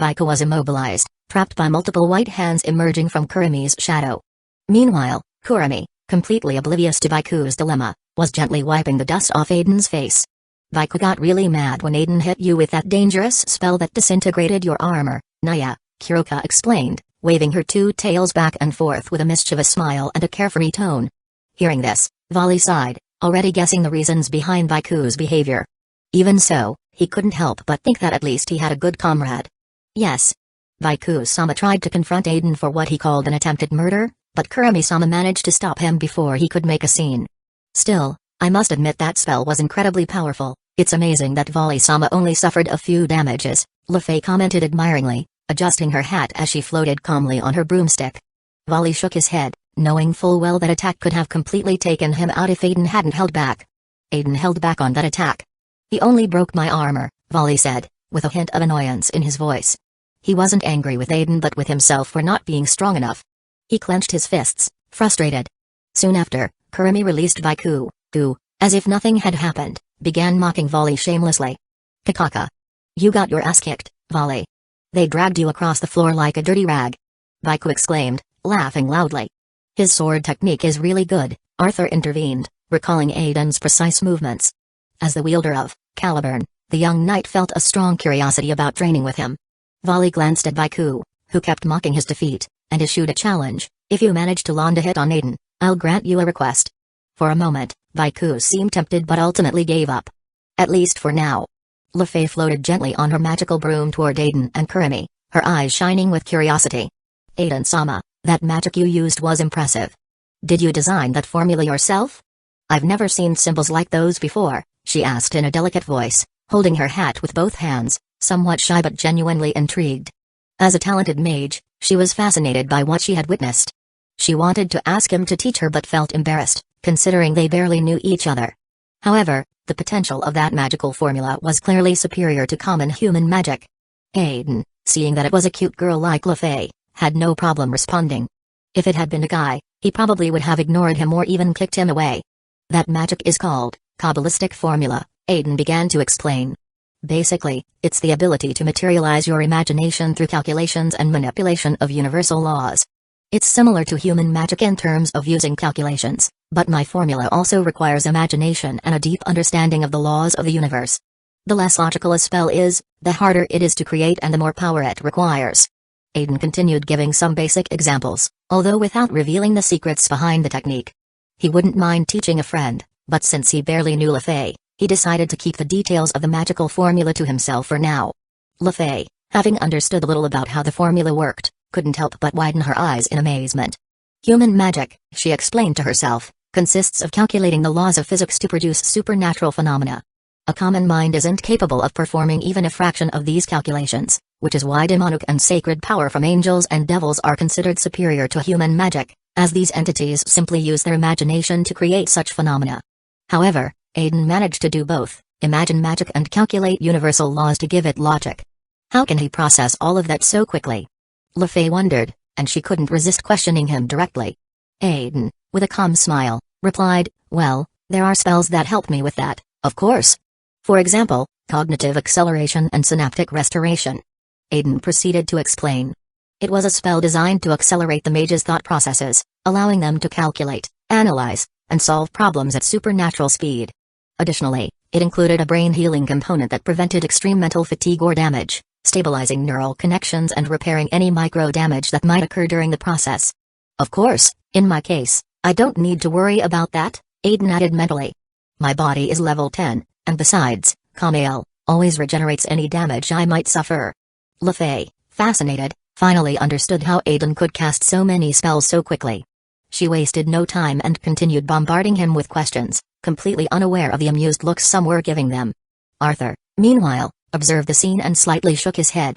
Baiku was immobilized, trapped by multiple white hands emerging from Kurumi's shadow. Meanwhile, Kurumi, completely oblivious to Baiku's dilemma, was gently wiping the dust off Aiden's face. Baiku got really mad when Aiden hit you with that dangerous spell that disintegrated your armor, Naya, Kuroka explained, waving her two tails back and forth with a mischievous smile and a carefree tone. Hearing this, Volley sighed, already guessing the reasons behind Baiku's behavior. Even so, he couldn't help but think that at least he had a good comrade. Yes. Baiku-sama tried to confront Aiden for what he called an attempted murder, but Kurumi-sama managed to stop him before he could make a scene. Still, I must admit that spell was incredibly powerful. It's amazing that Volley-sama only suffered a few damages, Lefay commented admiringly, adjusting her hat as she floated calmly on her broomstick. Volley shook his head, knowing full well that attack could have completely taken him out if Aiden hadn't held back. Aiden held back on that attack. He only broke my armor, Volley said, with a hint of annoyance in his voice. He wasn't angry with Aiden but with himself for not being strong enough. He clenched his fists, frustrated. Soon after, Kurumi released Baiku, who, as if nothing had happened, began mocking Volley shamelessly. Kakaka. You got your ass kicked, Volley. They dragged you across the floor like a dirty rag. Baiku exclaimed, laughing loudly. His sword technique is really good, Arthur intervened, recalling Aiden's precise movements. As the wielder of Caliburn, the young knight felt a strong curiosity about training with him. Volley glanced at Baiku, who kept mocking his defeat, and issued a challenge. If you manage to land a hit on Aiden, I'll grant you a request. For a moment, Baiku seemed tempted but ultimately gave up. At least for now. Lefay floated gently on her magical broom toward Aiden and Kurumi, her eyes shining with curiosity. Aiden-sama, that magic you used was impressive. Did you design that formula yourself? I've never seen symbols like those before, she asked in a delicate voice, holding her hat with both hands, somewhat shy but genuinely intrigued. As a talented mage, she was fascinated by what she had witnessed. She wanted to ask him to teach her but felt embarrassed, considering they barely knew each other. However, the potential of that magical formula was clearly superior to common human magic. Aiden, seeing that it was a cute girl like Lefay, had no problem responding. If it had been a guy, he probably would have ignored him or even kicked him away. That magic is called Kabbalistic formula, Aiden began to explain. Basically, it's the ability to materialize your imagination through calculations and manipulation of universal laws. It's similar to human magic in terms of using calculations, but my formula also requires imagination and a deep understanding of the laws of the universe. The less logical a spell is, the harder it is to create and the more power it requires. Aiden continued giving some basic examples, although without revealing the secrets behind the technique. He wouldn't mind teaching a friend, but since he barely knew Lefay, he decided to keep the details of the magical formula to himself for now. Lefay, having understood a little about how the formula worked, couldn't help but widen her eyes in amazement. Human magic, she explained to herself, consists of calculating the laws of physics to produce supernatural phenomena. A common mind isn't capable of performing even a fraction of these calculations, which is why demonic and sacred power from angels and devils are considered superior to human magic, as these entities simply use their imagination to create such phenomena. However, Aiden managed to do both, imagine magic and calculate universal laws to give it logic. How can he process all of that so quickly? Lefay wondered, and she couldn't resist questioning him directly. Aiden, with a calm smile, replied, well, there are spells that help me with that, of course. For example, cognitive acceleration and synaptic restoration. Aiden proceeded to explain. It was a spell designed to accelerate the mage's thought processes, allowing them to calculate, analyze, and solve problems at supernatural speed. Additionally, it included a brain healing component that prevented extreme mental fatigue or damage, stabilizing neural connections and repairing any micro damage that might occur during the process. Of course, in my case, I don't need to worry about that, Aizen added mentally. My body is level 10, and besides, Kamail always regenerates any damage I might suffer. Lefay, fascinated, finally understood how Aizen could cast so many spells so quickly. She wasted no time and continued bombarding him with questions, completely unaware of the amused looks some were giving them. Arthur, meanwhile, observed the scene and slightly shook his head.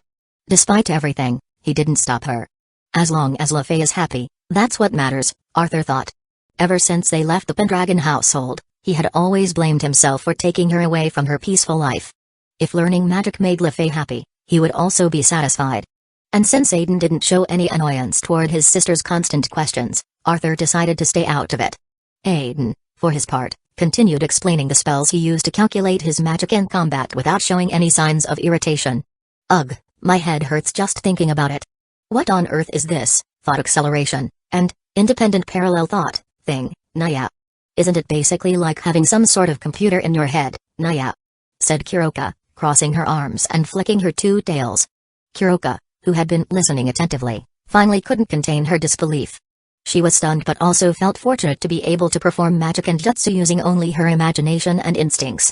Despite everything, he didn't stop her. As long as Lefay is happy, that's what matters, Arthur thought. Ever since they left the Pendragon household, he had always blamed himself for taking her away from her peaceful life. If learning magic made Lefay happy, he would also be satisfied. And since Aizen didn't show any annoyance toward his sister's constant questions, Arthur decided to stay out of it. Aizen, for his part, continued explaining the spells he used to calculate his magic in combat without showing any signs of irritation. Ugh, my head hurts just thinking about it. What on earth is this, thought acceleration, and, independent parallel thought, thing, Naya? Isn't it basically like having some sort of computer in your head, Naya? Said Kuroka, crossing her arms and flicking her two tails. Kuroka, who had been listening attentively, finally couldn't contain her disbelief. She was stunned but also felt fortunate to be able to perform magic and jutsu using only her imagination and instincts.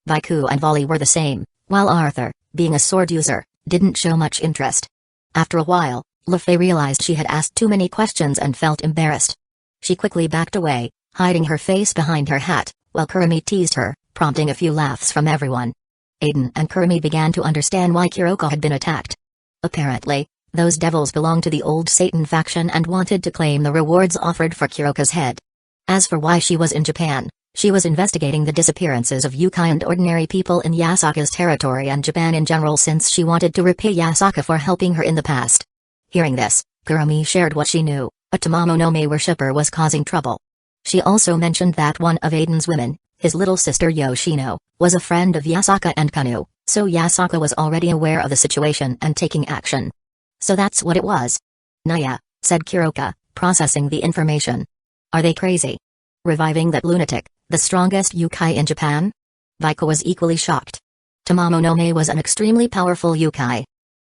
Vaiku and Volley were the same, while Arthur, being a sword user, didn't show much interest. After a while, Lefay realized she had asked too many questions and felt embarrassed. She quickly backed away, hiding her face behind her hat, while Kurumi teased her, prompting a few laughs from everyone. Aizen and Kurumi began to understand why Kuroko had been attacked. Apparently, those devils belonged to the old Satan faction and wanted to claim the rewards offered for Kuroko's head. As for why she was in Japan, she was investigating the disappearances of yokai and ordinary people in Yasaka's territory and Japan in general since she wanted to repay Yasaka for helping her in the past. Hearing this, Kurumi shared what she knew: a Tamamo no Mae worshipper was causing trouble. She also mentioned that one of Aiden's women, his little sister Yoshino, was a friend of Yasaka and Kanu, so Yasaka was already aware of the situation and taking action. So that's what it was. Naya, said Kuroka, processing the information. Are they crazy? Reviving that lunatic, the strongest yokai in Japan? Vaiku was equally shocked. Tamamo no Mae was an extremely powerful yokai.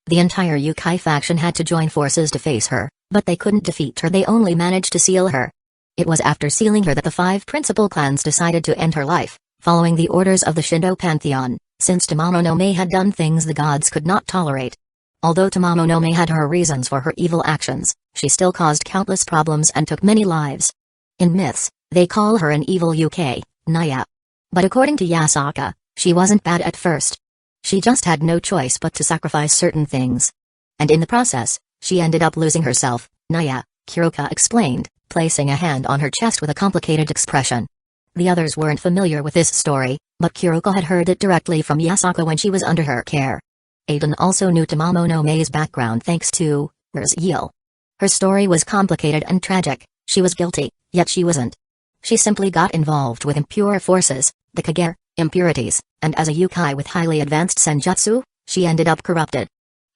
The entire yokai faction had to join forces to face her, but they couldn't defeat her, they only managed to seal her. It was after sealing her that the 5 principal clans decided to end her life, following the orders of the Shindo pantheon, since Tamamo no Mae had done things the gods could not tolerate. Although Tamamo no Mae had her reasons for her evil actions, she still caused countless problems and took many lives. In myths, they call her an evil yokai, Naya. But according to Yasaka, she wasn't bad at first. She just had no choice but to sacrifice certain things. And in the process, she ended up losing herself, Naya, Kuroka explained, placing a hand on her chest with a complicated expression. The others weren't familiar with this story, but Kuroko had heard it directly from Yasaka when she was under her care. Aizen also knew Tamamo no Mae's background thanks to Urs Yil. Her story was complicated and tragic. She was guilty, yet she wasn't. She simply got involved with impure forces, the Kagere, impurities, and as a yokai with highly advanced senjutsu, she ended up corrupted.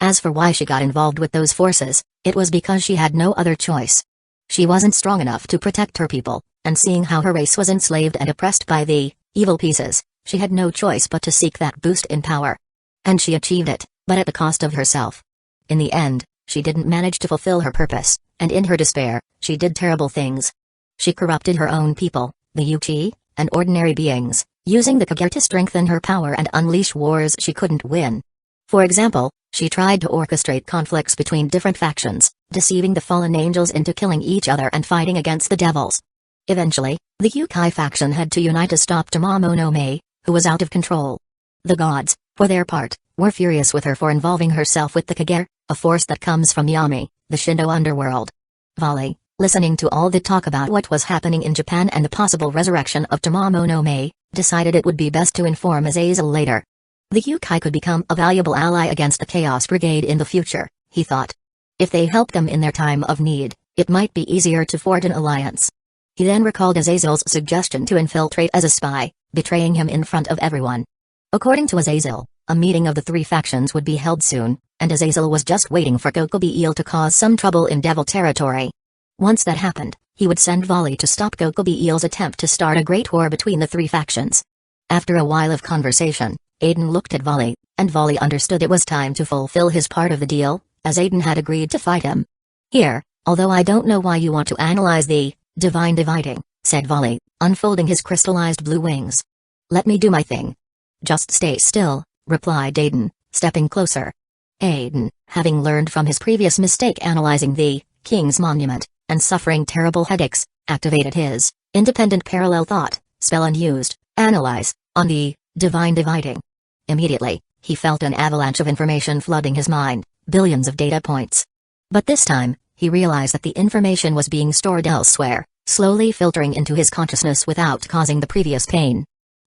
As for why she got involved with those forces, it was because she had no other choice. She wasn't strong enough to protect her people, and seeing how her race was enslaved and oppressed by the evil pieces, she had no choice but to seek that boost in power. And she achieved it, but at the cost of herself. In the end, she didn't manage to fulfill her purpose, and in her despair, she did terrible things. She corrupted her own people, the Uchiha, and ordinary beings, using the Kagere to strengthen her power and unleash wars she couldn't win. For example, she tried to orchestrate conflicts between different factions, deceiving the fallen angels into killing each other and fighting against the devils. Eventually, the yokai faction had to unite to stop Tamamo no Mae, who was out of control. The gods, for their part, were furious with her for involving herself with the Kagere, a force that comes from Yami, the Shindo underworld. Volley, listening to all the talk about what was happening in Japan and the possible resurrection of Tamamo no Mae, decided it would be best to inform Azazel later. The yokai could become a valuable ally against the Chaos Brigade in the future, he thought. If they helped them in their time of need, it might be easier to forge an alliance. He then recalled Azazel's suggestion to infiltrate as a spy, betraying him in front of everyone. According to Azazel, a meeting of the 3 factions would be held soon, and Azazel was just waiting for Kokobi Eel to cause some trouble in Devil territory. Once that happened, he would send Volley to stop Kokobi Eel's attempt to start a great war between the three factions. After a while of conversation, Aiden looked at Volley, and Volley understood it was time to fulfill his part of the deal, as Aiden had agreed to fight him. Here, although I don't know why you want to analyze the divine dividing, said Volley, unfolding his crystallized blue wings. Let me do my thing. Just stay still, replied Aiden, stepping closer. Aiden, having learned from his previous mistake analyzing the King's Monument, and suffering terrible headaches, activated his independent parallel thought spell and used analyze on the divine dividing. Immediately, he felt an avalanche of information flooding his mind, billions of data points. But this time, he realized that the information was being stored elsewhere, slowly filtering into his consciousness without causing the previous pain.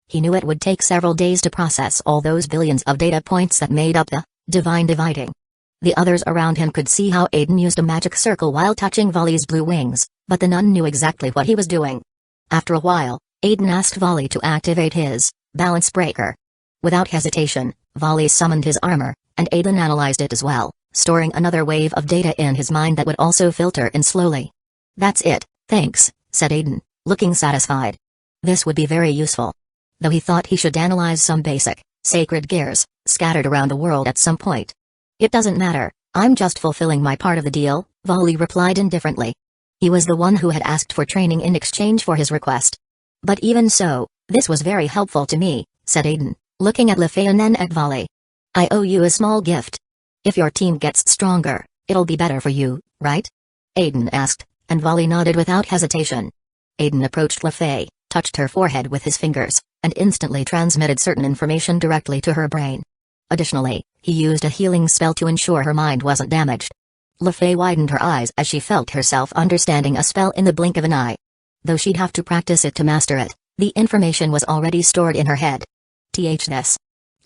He knew it would take several days to process all those billions of data points that made up the divine dividing. The others around him could see how Aiden used a magic circle while touching Volley's blue wings, but the none knew exactly what he was doing. After a while, Aiden asked Volley to activate his balance breaker. Without hesitation, Volley summoned his armor, and Aiden analyzed it as well, storing another wave of data in his mind that would also filter in slowly. That's it, thanks, said Aiden, looking satisfied. This would be very useful. Though he thought he should analyze some basic, sacred gears, scattered around the world at some point. It doesn't matter, I'm just fulfilling my part of the deal, Volley replied indifferently. He was the one who had asked for training in exchange for his request. But even so, this was very helpful to me, said Aiden, looking at Lefay and then at Volley. I owe you a small gift. If your team gets stronger, it'll be better for you, right? Aiden asked, and Volley nodded without hesitation. Aiden approached Lefay, touched her forehead with his fingers, and instantly transmitted certain information directly to her brain. Additionally, he used a healing spell to ensure her mind wasn't damaged. Lefay widened her eyes as she felt herself understanding a spell in the blink of an eye. Though she'd have to practice it to master it, the information was already stored in her head. This.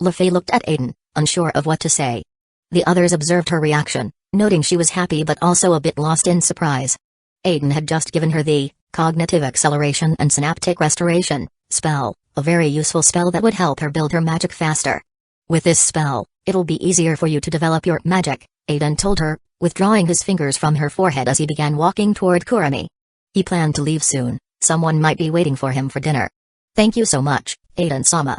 Lefay looked at Aiden, unsure of what to say. The others observed her reaction, noting she was happy but also a bit lost in surprise. Aiden had just given her the Cognitive Acceleration and Synaptic Restoration spell, a very useful spell that would help her build her magic faster. With this spell, it'll be easier for you to develop your magic, Aiden told her, withdrawing his fingers from her forehead as he began walking toward Kurami. He planned to leave soon, someone might be waiting for him for dinner. Thank you so much, Aiden-sama.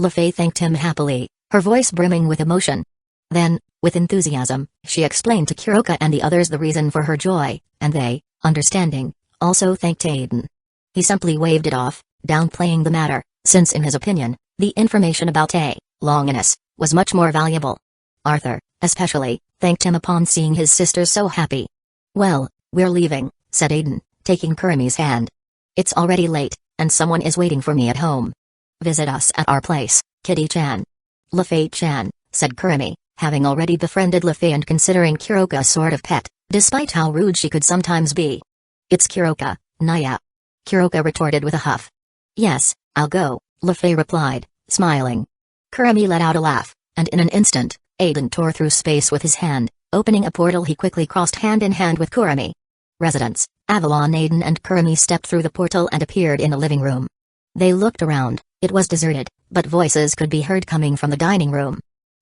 Lefay thanked him happily, her voice brimming with emotion. Then, with enthusiasm, she explained to Kuroka and the others the reason for her joy, and they, understanding, also thanked Aiden. He simply waved it off, downplaying the matter, since in his opinion, the information about Longinus was much more valuable. Arthur, especially, thanked him upon seeing his sisters so happy. Well, we're leaving, said Aiden, taking Kurami's hand. It's already late, and someone is waiting for me at home. Visit us at our place, Kitty-chan. Lefay-chan, said Kurami, having already befriended Lefay and considering Kuroka a sort of pet, despite how rude she could sometimes be. It's Kuroka, Naya. Kuroka retorted with a huff. Yes, I'll go, Lefay replied, smiling. Kurami let out a laugh, and in an instant, Aiden tore through space with his hand, opening a portal. He quickly crossed hand in hand with Kurami. Residence, Avalon. Aiden and Kurami stepped through the portal and appeared in the living room. They looked around, it was deserted, but voices could be heard coming from the dining room.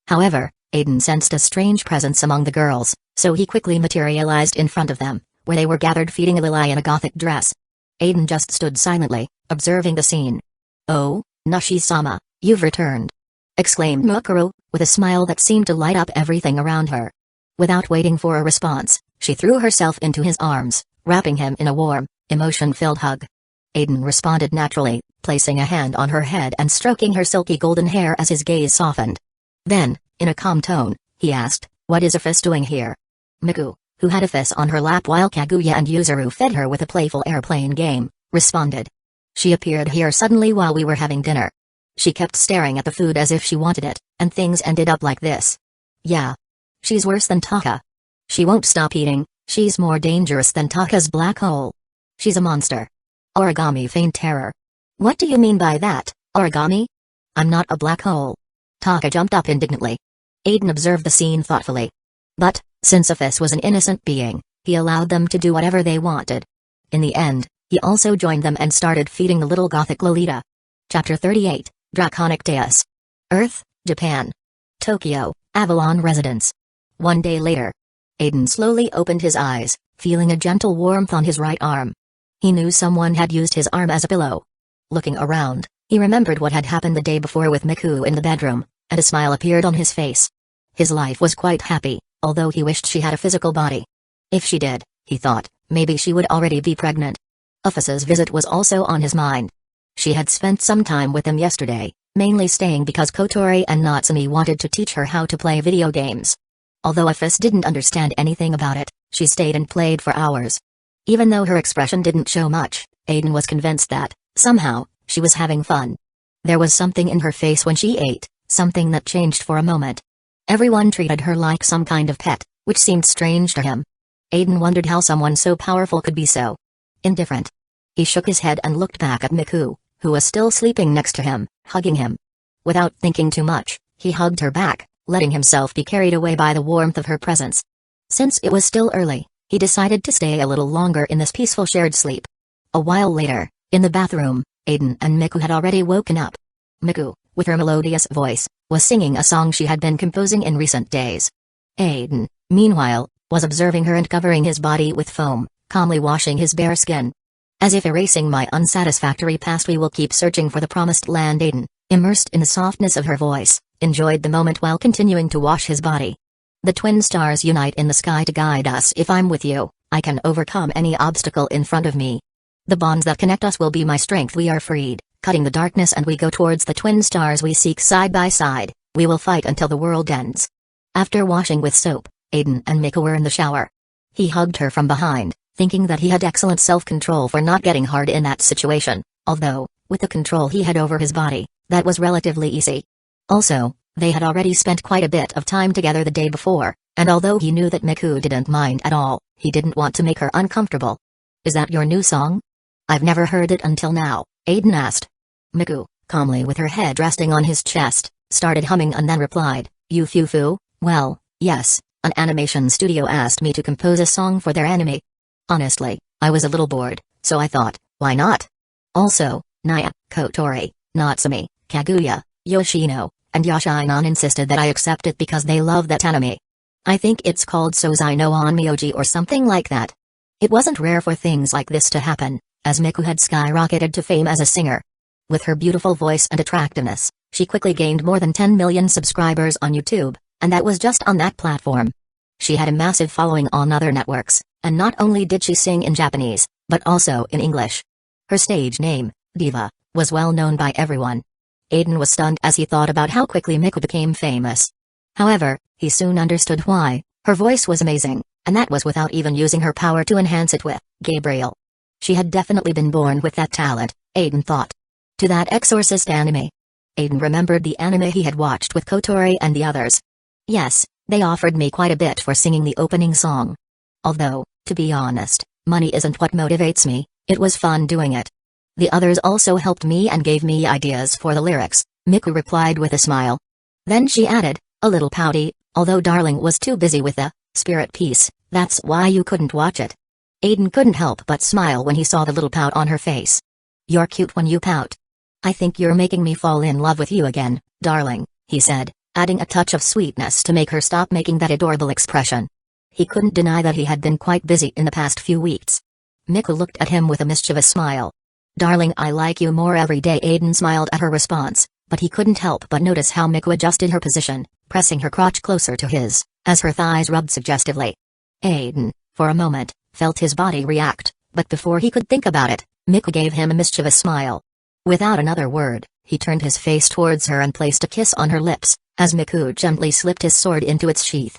However, Aiden sensed a strange presence among the girls, so he quickly materialized in front of them, where they were gathered feeding a Lily in a gothic dress. Aiden just stood silently, observing the scene. Oh, Nashi-sama, you've returned! Exclaimed Mukuro, with a smile that seemed to light up everything around her. Without waiting for a response, she threw herself into his arms, wrapping him in a warm, emotion-filled hug. Aiden responded naturally, placing a hand on her head and stroking her silky golden hair as his gaze softened. Then, in a calm tone, he asked, what is Aphis doing here? Miku, who had Aphis on her lap while Kaguya and Yuzuru fed her with a playful airplane game, responded. She appeared here suddenly while we were having dinner. She kept staring at the food as if she wanted it, and things ended up like this. Yeah. She's worse than Taka. She won't stop eating, she's more dangerous than Taka's black hole. She's a monster. Origami feigned terror. What do you mean by that, Origami? I'm not a black hole. Taka jumped up indignantly. Aiden observed the scene thoughtfully. But, since Aphis was an innocent being, he allowed them to do whatever they wanted. In the end, he also joined them and started feeding the little gothic Lolita. Chapter 38, Draconic Deus. Earth, Japan. Tokyo, Avalon Residence. One day later. Aizen slowly opened his eyes, feeling a gentle warmth on his right arm. He knew someone had used his arm as a pillow. Looking around, he remembered what had happened the day before with Miku in the bedroom, and a smile appeared on his face. His life was quite happy, although he wished she had a physical body. If she did, he thought, maybe she would already be pregnant. Office's visit was also on his mind. She had spent some time with him yesterday, mainly staying because Kotori and Natsumi wanted to teach her how to play video games. Although Office didn't understand anything about it, she stayed and played for hours. Even though her expression didn't show much, Aizen was convinced that, somehow, she was having fun. There was something in her face when she ate, something that changed for a moment. Everyone treated her like some kind of pet, which seemed strange to him. Aizen wondered how someone so powerful could be so indifferent. He shook his head and looked back at Miku, who was still sleeping next to him, hugging him. Without thinking too much, he hugged her back, letting himself be carried away by the warmth of her presence. Since it was still early, he decided to stay a little longer in this peaceful shared sleep. A while later, in the bathroom, Aizen and Miku had already woken up. Miku, with her melodious voice, was singing a song she had been composing in recent days. Aizen, meanwhile, was observing her and covering his body with foam, calmly washing his bare skin. As if erasing my unsatisfactory past, we will keep searching for the promised land. Aizen, immersed in the softness of her voice, enjoyed the moment while continuing to wash his body. The twin stars unite in the sky to guide us. If I'm with you, I can overcome any obstacle in front of me. The bonds that connect us will be my strength. We are freed, cutting the darkness, and we go towards the twin stars we seek side by side. We will fight until the world ends. After washing with soap, Aizen and Miku were in the shower. He hugged her from behind, thinking that he had excellent self-control for not getting hard in that situation, although, with the control he had over his body, that was relatively easy. Also, they had already spent quite a bit of time together the day before, and although he knew that Miku didn't mind at all, he didn't want to make her uncomfortable. Is that your new song? I've never heard it until now, Aizen asked. Miku, calmly with her head resting on his chest, started humming and then replied, Yufufu, well, yes, an animation studio asked me to compose a song for their anime. Honestly, I was a little bored, so I thought, why not? Also, Naya, Kotori, Natsumi, Kaguya, Yoshino, and Yoshinon insisted that I accept it because they love that anime. I think it's called Sozai no Onmyoji or something like that. It wasn't rare for things like this to happen, as Miku had skyrocketed to fame as a singer. With her beautiful voice and attractiveness, she quickly gained more than 10 million subscribers on YouTube, and that was just on that platform. She had a massive following on other networks, and not only did she sing in Japanese, but also in English. Her stage name, Diva, was well known by everyone. Aizen was stunned as he thought about how quickly Miku became famous. However, he soon understood why. Her voice was amazing, and that was without even using her power to enhance it with Gabriel. She had definitely been born with that talent, Aizen thought. To that Exorcist anime. Aizen remembered the anime he had watched with Kotori and the others. Yes, they offered me quite a bit for singing the opening song. Although, to be honest, money isn't what motivates me, it was fun doing it. The others also helped me and gave me ideas for the lyrics, Miku replied with a smile. Then she added, a little pouty, although darling was too busy with the spirit piece, that's why you couldn't watch it. Aizen couldn't help but smile when he saw the little pout on her face. You're cute when you pout. I think you're making me fall in love with you again, darling, he said, adding a touch of sweetness to make her stop making that adorable expression. He couldn't deny that he had been quite busy in the past few weeks. Miku looked at him with a mischievous smile. Darling, I like you more every day. Aizen smiled at her response, but he couldn't help but notice how Miku adjusted her position, pressing her crotch closer to his, as her thighs rubbed suggestively. Aizen, for a moment, felt his body react, but before he could think about it, Miku gave him a mischievous smile. Without another word, he turned his face towards her and placed a kiss on her lips, as Miku gently slipped his sword into its sheath.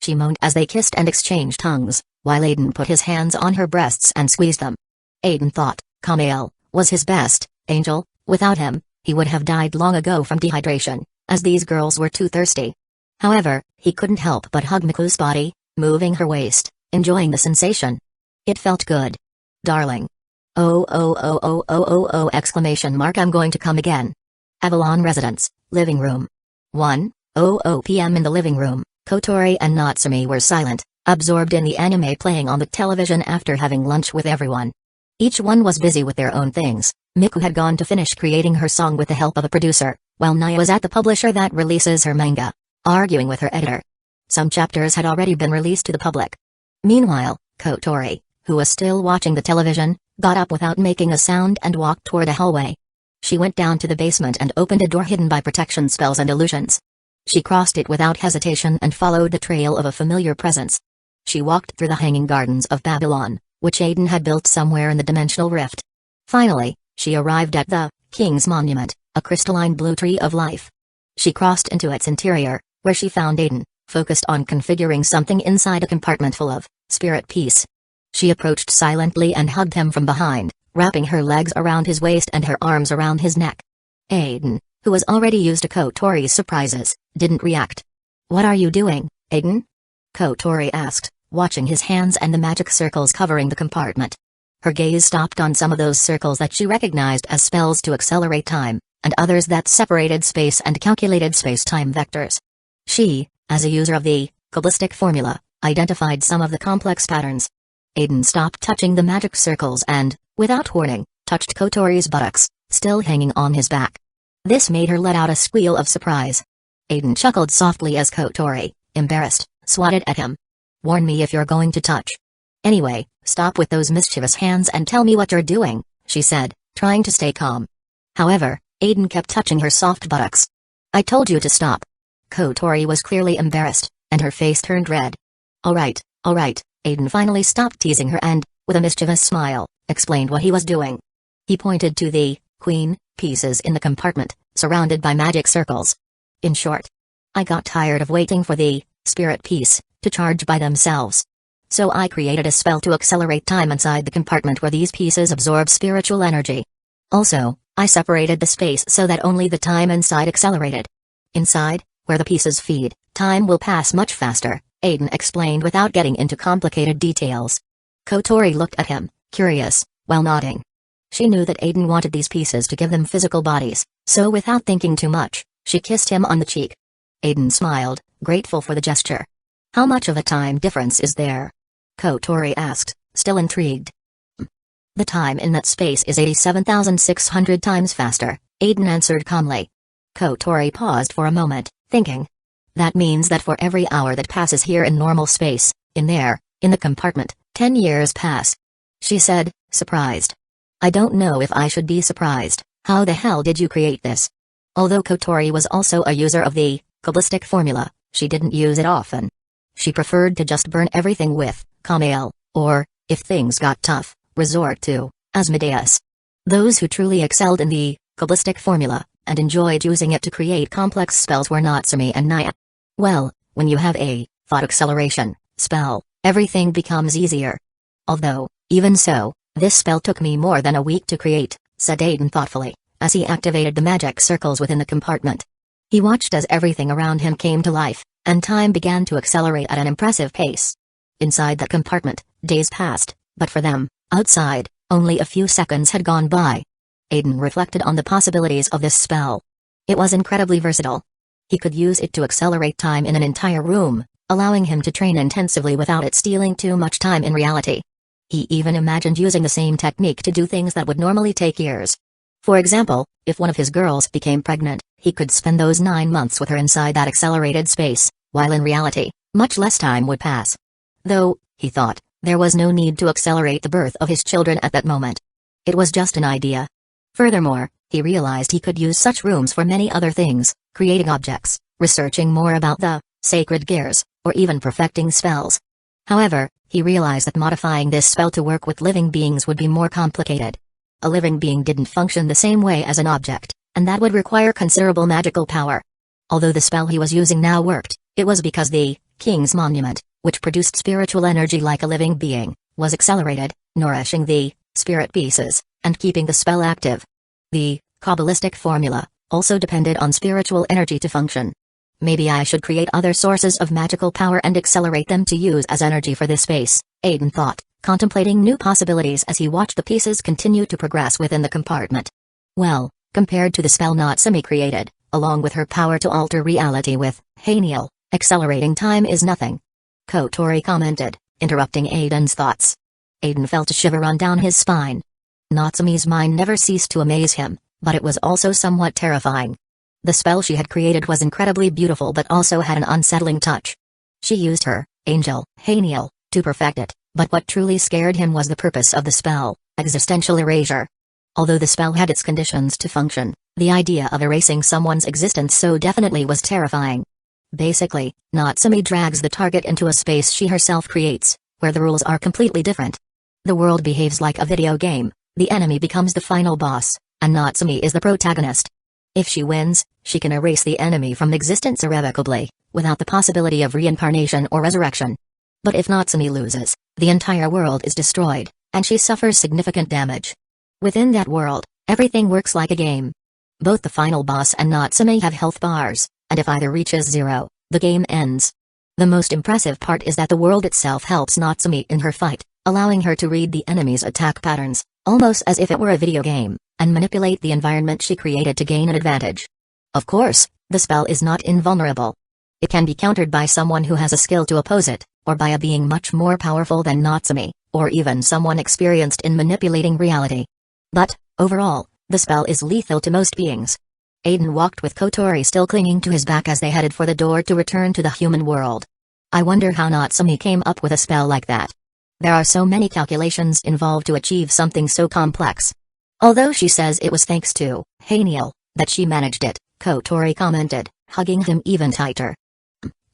She moaned as they kissed and exchanged tongues, while Aizen put his hands on her breasts and squeezed them. Aizen thought, Kamael was his best angel. Without him, he would have died long ago from dehydration, as these girls were too thirsty. However, he couldn't help but hug Miku's body, moving her waist, enjoying the sensation. It felt good. Darling. Oh, exclamation mark, I'm going to come again. Avalon Residence, living room. 1:00 p.m. in the living room, Kotori and Natsumi were silent, absorbed in the anime playing on the television after having lunch with everyone. Each one was busy with their own things. Miku had gone to finish creating her song with the help of a producer, while Naya was at the publisher that releases her manga, arguing with her editor. Some chapters had already been released to the public. Meanwhile, Kotori, who was still watching the television, got up without making a sound and walked toward a hallway. She went down to the basement and opened a door hidden by protection spells and illusions. She crossed it without hesitation and followed the trail of a familiar presence. She walked through the hanging gardens of Babylon, which Aizen had built somewhere in the dimensional rift. Finally, she arrived at the King's Monument, a crystalline blue tree of life. She crossed into its interior, where she found Aizen, focused on configuring something inside a compartment full of spirit peace. She approached silently and hugged him from behind, wrapping her legs around his waist and her arms around his neck. Aizen, who was already used to Kotori's surprises, didn't react. "What are you doing, Aizen?" Kotori asked, watching his hands and the magic circles covering the compartment. Her gaze stopped on some of those circles that she recognized as spells to accelerate time, and others that separated space and calculated space-time vectors. She, as a user of the Kabbalistic formula, identified some of the complex patterns. Aizen stopped touching the magic circles and, without warning, touched Kotori's buttocks, still hanging on his back. This made her let out a squeal of surprise. Aizen chuckled softly as Kotori, embarrassed, swatted at him. "Warn me if you're going to touch. Anyway, stop with those mischievous hands and tell me what you're doing," she said, trying to stay calm. However, Aizen kept touching her soft buttocks. "I told you to stop." Kotori was clearly embarrassed, and her face turned red. All right, Aizen finally stopped teasing her and, with a mischievous smile, explained what he was doing. He pointed to the queen pieces in the compartment, surrounded by magic circles. In short, I got tired of waiting for the spirit piece to charge by themselves. So I created a spell to accelerate time inside the compartment where these pieces absorb spiritual energy. Also, I separated the space so that only the time inside accelerated. Inside, where the pieces feed, time will pass much faster, Aizen explained without getting into complicated details. Kotori looked at him, curious, while nodding. She knew that Aizen wanted these pieces to give them physical bodies, so without thinking too much, she kissed him on the cheek. Aizen smiled, grateful for the gesture. "How much of a time difference is there?" Kotori asked, still intrigued. "The time in that space is 87,600 times faster," Aizen answered calmly. Kotori paused for a moment, thinking. "That means that for every hour that passes here in normal space, in the compartment, 10 years pass," she said, surprised. "I don't know if I should be surprised. How the hell did you create this?" Although Kotori was also a user of the Kabbalistic formula, she didn't use it often. She preferred to just burn everything with Kamael, or, if things got tough, resort to Asmodeus. Those who truly excelled in the Kabbalistic formula, and enjoyed using it to create complex spells were Natsumi and Naya. Well, when you have a thought acceleration spell, everything becomes easier. Although, even so, this spell took me more than a week to create, said Aizen thoughtfully, as he activated the magic circles within the compartment. He watched as everything around him came to life, and time began to accelerate at an impressive pace. Inside that compartment, days passed, but for them, outside, only a few seconds had gone by. Aizen reflected on the possibilities of this spell. It was incredibly versatile. He could use it to accelerate time in an entire room, allowing him to train intensively without it stealing too much time in reality. He even imagined using the same technique to do things that would normally take years. For example, if one of his girls became pregnant, he could spend those 9 months with her inside that accelerated space, while in reality, much less time would pass. Though, he thought, there was no need to accelerate the birth of his children at that moment. It was just an idea. Furthermore, he realized he could use such rooms for many other things, creating objects, researching more about the sacred gears, or even perfecting spells. However, he realized that modifying this spell to work with living beings would be more complicated. A living being didn't function the same way as an object, and that would require considerable magical power. Although the spell he was using now worked, it was because the King's Monument, which produced spiritual energy like a living being, was accelerated, nourishing the spirit pieces, and keeping the spell active. The Kabbalistic formula also depended on spiritual energy to function. Maybe I should create other sources of magical power and accelerate them to use as energy for this space, Aizen thought, contemplating new possibilities as he watched the pieces continue to progress within the compartment. Well, compared to the spell Natsumi created, along with her power to alter reality with Haniel, accelerating time is nothing. Kotori commented, interrupting Aiden's thoughts. Aizen felt a shiver run down his spine. Natsumi's mind never ceased to amaze him, but it was also somewhat terrifying. The spell she had created was incredibly beautiful but also had an unsettling touch. She used her, angel, Haniel, to perfect it, but what truly scared him was the purpose of the spell, existential erasure. Although the spell had its conditions to function, the idea of erasing someone's existence so definitely was terrifying. Basically, Natsume drags the target into a space she herself creates, where the rules are completely different. The world behaves like a video game, the enemy becomes the final boss, and Natsume is the protagonist. If she wins, she can erase the enemy from existence irrevocably, without the possibility of reincarnation or resurrection. But if Natsume loses, the entire world is destroyed, and she suffers significant damage. Within that world, everything works like a game. Both the final boss and Natsume have health bars, and if either reaches 0, the game ends. The most impressive part is that the world itself helps Natsume in her fight, allowing her to read the enemy's attack patterns, almost as if it were a video game, and manipulate the environment she created to gain an advantage. Of course, the spell is not invulnerable. It can be countered by someone who has a skill to oppose it, or by a being much more powerful than Natsume, or even someone experienced in manipulating reality. But, overall, the spell is lethal to most beings. Aizen walked with Kotori still clinging to his back as they headed for the door to return to the human world. I wonder how Natsume came up with a spell like that. There are so many calculations involved to achieve something so complex. Although she says it was thanks to Haniel that she managed it, Kotori commented, hugging him even tighter.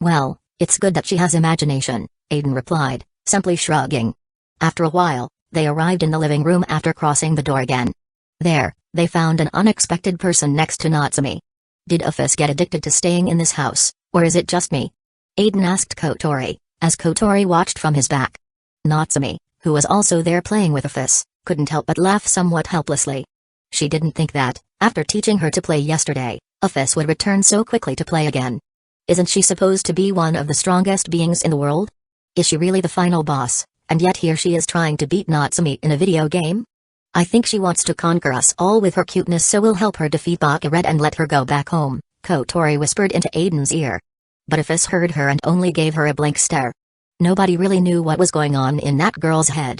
Well, it's good that she has imagination, Aizen replied, simply shrugging. After a while, they arrived in the living room after crossing the door again. There, they found an unexpected person next to Natsume. Did Uphis get addicted to staying in this house, or is it just me? Aizen asked Kotori, as Kotori watched from his back. Natsume, who was also there playing with Uphis, couldn't help but laugh somewhat helplessly. She didn't think that, after teaching her to play yesterday, Uphis would return so quickly to play again. Isn't she supposed to be one of the strongest beings in the world? Is she really the final boss, and yet here she is trying to beat Natsume in a video game? I think she wants to conquer us all with her cuteness, so we'll help her defeat Bakaret and let her go back home, Kotori whispered into Aiden's ear. But Uphis heard her and only gave her a blank stare. Nobody really knew what was going on in that girl's head.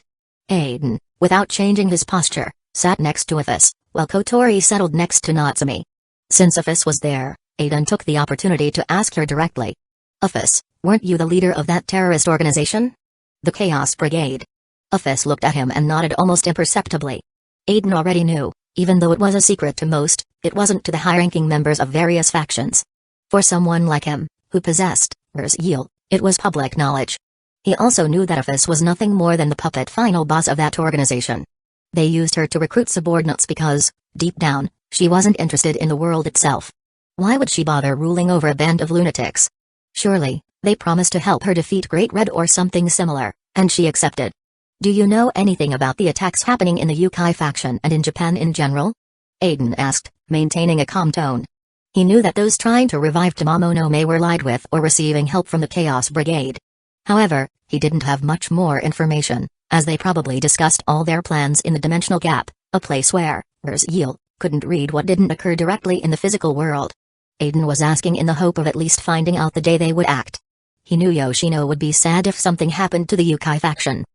Aizen, without changing his posture, sat next to Uphis, while Kotori settled next to Natsume. Since Uphis was there, Aizen took the opportunity to ask her directly. Uphis, weren't you the leader of that terrorist organization? The Chaos Brigade. Uphis looked at him and nodded almost imperceptibly. Aizen already knew, even though it was a secret to most, it wasn't to the high-ranking members of various factions. For someone like him, who possessed Zeal, it was public knowledge. He also knew that Uphis was nothing more than the puppet final boss of that organization. They used her to recruit subordinates because, deep down, she wasn't interested in the world itself. Why would she bother ruling over a band of lunatics? Surely, they promised to help her defeat Great Red or something similar, and she accepted. Do you know anything about the attacks happening in the Uchiha faction and in Japan in general? Aizen asked, maintaining a calm tone. He knew that those trying to revive Tomomonome were lied with or receiving help from the Chaos Brigade. However, he didn't have much more information, as they probably discussed all their plans in the dimensional gap, a place where Zeal couldn't read what didn't occur directly in the physical world. Aizen was asking in the hope of at least finding out the day they would act. He knew Yoshino would be sad if something happened to the Uchiha faction.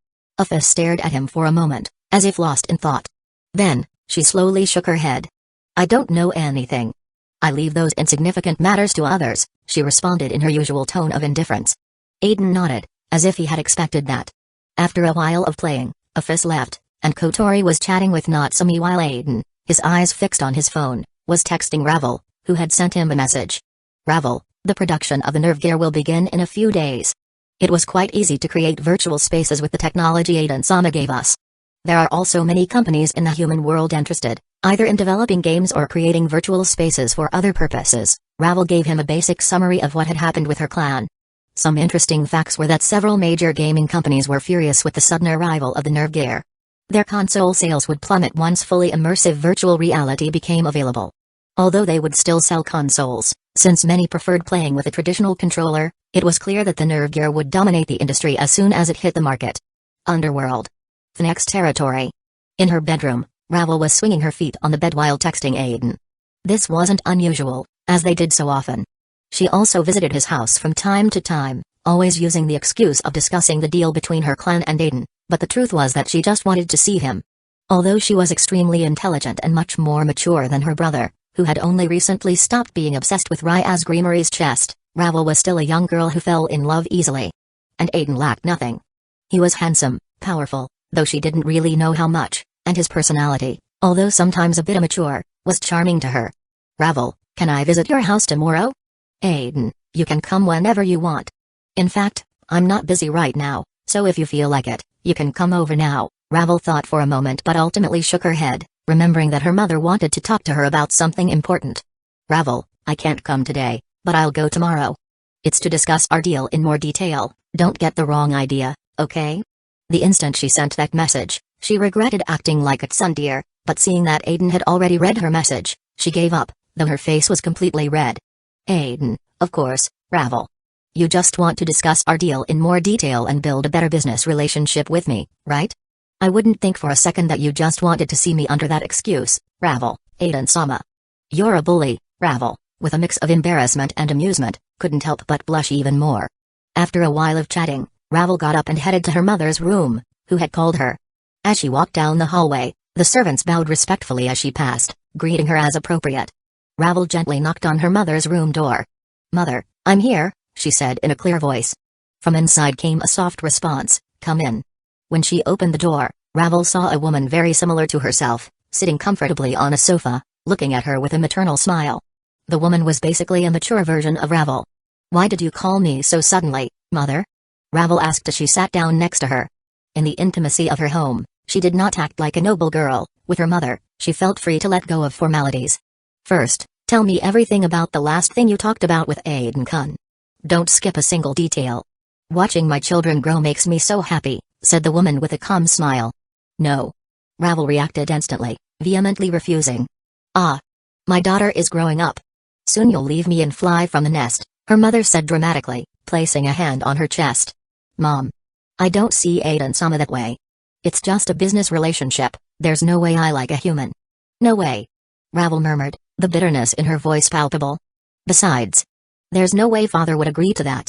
Uphis stared at him for a moment, as if lost in thought. Then, she slowly shook her head. I don't know anything. I leave those insignificant matters to others, she responded in her usual tone of indifference. Aizen nodded, as if he had expected that. After a while of playing, Uphis left, and Kotori was chatting with Natsume while Aizen, his eyes fixed on his phone, was texting Ravel, who had sent him a message. Ravel, the production of the nerve gear will begin in a few days. It was quite easy to create virtual spaces with the technology Aizen-sama gave us. There are also many companies in the human world interested, either in developing games or creating virtual spaces for other purposes. Ravel gave him a basic summary of what had happened with her clan. Some interesting facts were that several major gaming companies were furious with the sudden arrival of the nerve gear. Their console sales would plummet once fully immersive virtual reality became available. Although they would still sell consoles, since many preferred playing with a traditional controller, it was clear that the nerve gear would dominate the industry as soon as it hit the market. Underworld. Phoenix territory. In her bedroom, Ravel was swinging her feet on the bed while texting Aizen. This wasn't unusual, as they did so often. She also visited his house from time to time, always using the excuse of discussing the deal between her clan and Aizen, but the truth was that she just wanted to see him. Although she was extremely intelligent and much more mature than her brother, who had only recently stopped being obsessed with Ryaz Grimory's chest, Ravel was still a young girl who fell in love easily. And Aizen lacked nothing. He was handsome, powerful, though she didn't really know how much, and his personality, although sometimes a bit immature, was charming to her. Ravel, can I visit your house tomorrow? Aizen, you can come whenever you want. In fact, I'm not busy right now, so if you feel like it, you can come over now. Ravel thought for a moment but ultimately shook her head, remembering that her mother wanted to talk to her about something important. Ravel, I can't come today, but I'll go tomorrow. It's to discuss our deal in more detail, don't get the wrong idea, okay? The instant she sent that message, she regretted acting like a tsundere, but seeing that Aizen had already read her message, she gave up, though her face was completely red. Aizen, of course, Ravel. You just want to discuss our deal in more detail and build a better business relationship with me, right? I wouldn't think for a second that you just wanted to see me under that excuse, Ravel, Aizen-sama. You're a bully, Ravel, with a mix of embarrassment and amusement, couldn't help but blush even more. After a while of chatting, Ravel got up and headed to her mother's room, who had called her. As she walked down the hallway, the servants bowed respectfully as she passed, greeting her as appropriate. Ravel gently knocked on her mother's room door. "Mother, I'm here," she said in a clear voice. From inside came a soft response, "Come in." When she opened the door, Ravel saw a woman very similar to herself, sitting comfortably on a sofa, looking at her with a maternal smile. The woman was basically a mature version of Ravel. "Why did you call me so suddenly, Mother?" Ravel asked as she sat down next to her. In the intimacy of her home, she did not act like a noble girl. With her mother, she felt free to let go of formalities. "First, tell me everything about the last thing you talked about with Aizen-kun. Don't skip a single detail. Watching my children grow makes me so happy," said the woman with a calm smile. "No." Ravel reacted instantly, vehemently refusing. "Ah. My daughter is growing up. Soon you'll leave me and fly from the nest," her mother said dramatically, placing a hand on her chest. "Mom. I don't see Aizen-sama that way. It's just a business relationship, there's no way I like a human." "No way," Ravel murmured, the bitterness in her voice palpable. "Besides, there's no way father would agree to that."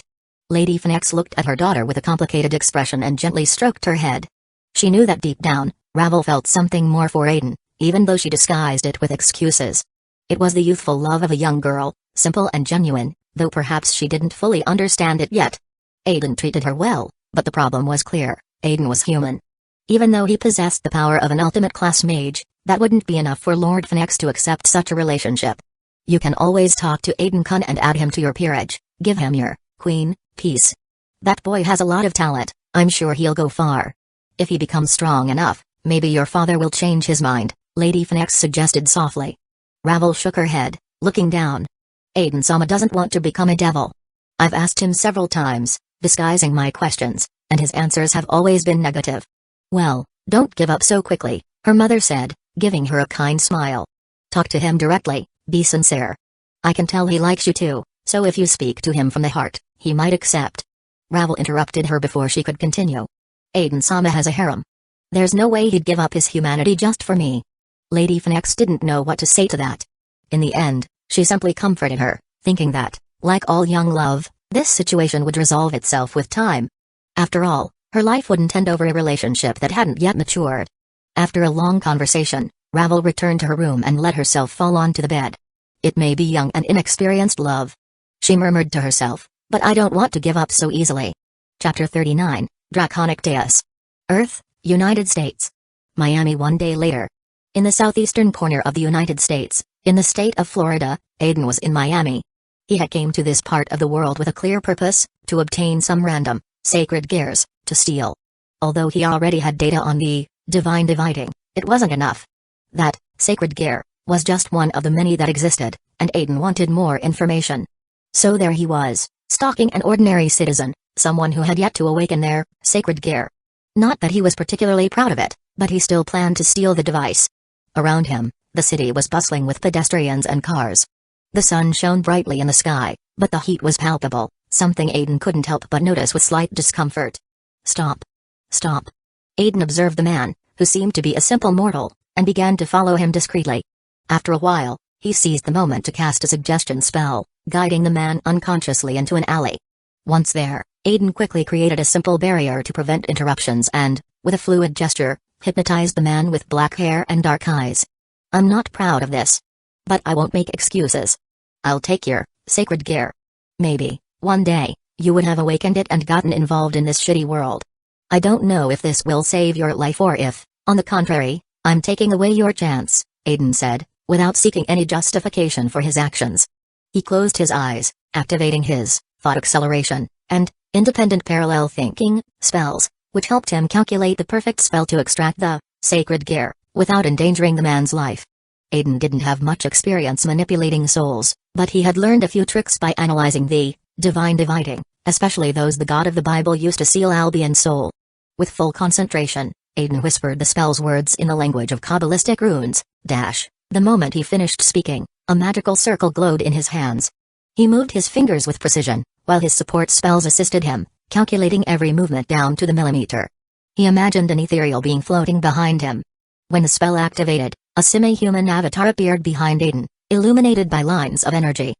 Lady Phoenix looked at her daughter with a complicated expression and gently stroked her head. She knew that deep down, Ravel felt something more for Aizen, even though she disguised it with excuses. It was the youthful love of a young girl, simple and genuine, though perhaps she didn't fully understand it yet. Aizen treated her well, but the problem was clear: Aizen was human. Even though he possessed the power of an ultimate-class mage, that wouldn't be enough for Lord Phoenix to accept such a relationship. "You can always talk to Aizen-kun and add him to your peerage, give him your queen piece. That boy has a lot of talent, I'm sure he'll go far. If he becomes strong enough, maybe your father will change his mind," Lady Phoenix suggested softly. Ravel shook her head, looking down. "Aizen-sama doesn't want to become a devil. I've asked him several times, disguising my questions, and his answers have always been negative." "Well, don't give up so quickly," her mother said, giving her a kind smile. "Talk to him directly, be sincere. I can tell he likes you too, so if you speak to him from the heart, he might accept." Ravel interrupted her before she could continue. "Aizen-sama has a harem. There's no way he'd give up his humanity just for me." Lady Phoenix didn't know what to say to that. In the end, she simply comforted her, thinking that, like all young love, this situation would resolve itself with time. After all, her life wouldn't end over a relationship that hadn't yet matured. After a long conversation, Ravel returned to her room and let herself fall onto the bed. "It may be young and inexperienced love," she murmured to herself, "but I don't want to give up so easily." Chapter 39, Draconic Deus. Earth, United States. Miami. One day later. In the southeastern corner of the United States, in the state of Florida, Aizen was in Miami. He had came to this part of the world with a clear purpose, to obtain some random, sacred gears, to steal. Although he already had data on the divine dividing, it wasn't enough. That sacred gear was just one of the many that existed, and Aizen wanted more information. So there he was, stalking an ordinary citizen, someone who had yet to awaken their sacred gear. Not that he was particularly proud of it, but he still planned to steal the device. Around him, the city was bustling with pedestrians and cars. The sun shone brightly in the sky, but the heat was palpable, something Aizen couldn't help but notice with slight discomfort. "Stop. Stop." Aizen observed the man, who seemed to be a simple mortal, and began to follow him discreetly. After a while, he seized the moment to cast a suggestion spell, guiding the man unconsciously into an alley. Once there, Aizen quickly created a simple barrier to prevent interruptions and, with a fluid gesture, hypnotized the man with black hair and dark eyes. "I'm not proud of this. But I won't make excuses. I'll take your sacred gear." Maybe, one day, you would have awakened it and gotten involved in this shitty world. I don't know if this will save your life or if, on the contrary, I'm taking away your chance, Aizen said, without seeking any justification for his actions. He closed his eyes, activating his thought acceleration and independent parallel thinking spells, which helped him calculate the perfect spell to extract the sacred gear without endangering the man's life. Aizen didn't have much experience manipulating souls, but he had learned a few tricks by analyzing the divine dividing, especially those the god of the Bible used to seal Albion's soul. With full concentration, Aizen whispered the spell's words in the language of Kabbalistic runes. The moment he finished speaking, a magical circle glowed in his hands. He moved his fingers with precision, while his support spells assisted him, calculating every movement down to the millimeter. He imagined an ethereal being floating behind him. When the spell activated, a semi-human avatar appeared behind Aizen, illuminated by lines of energy.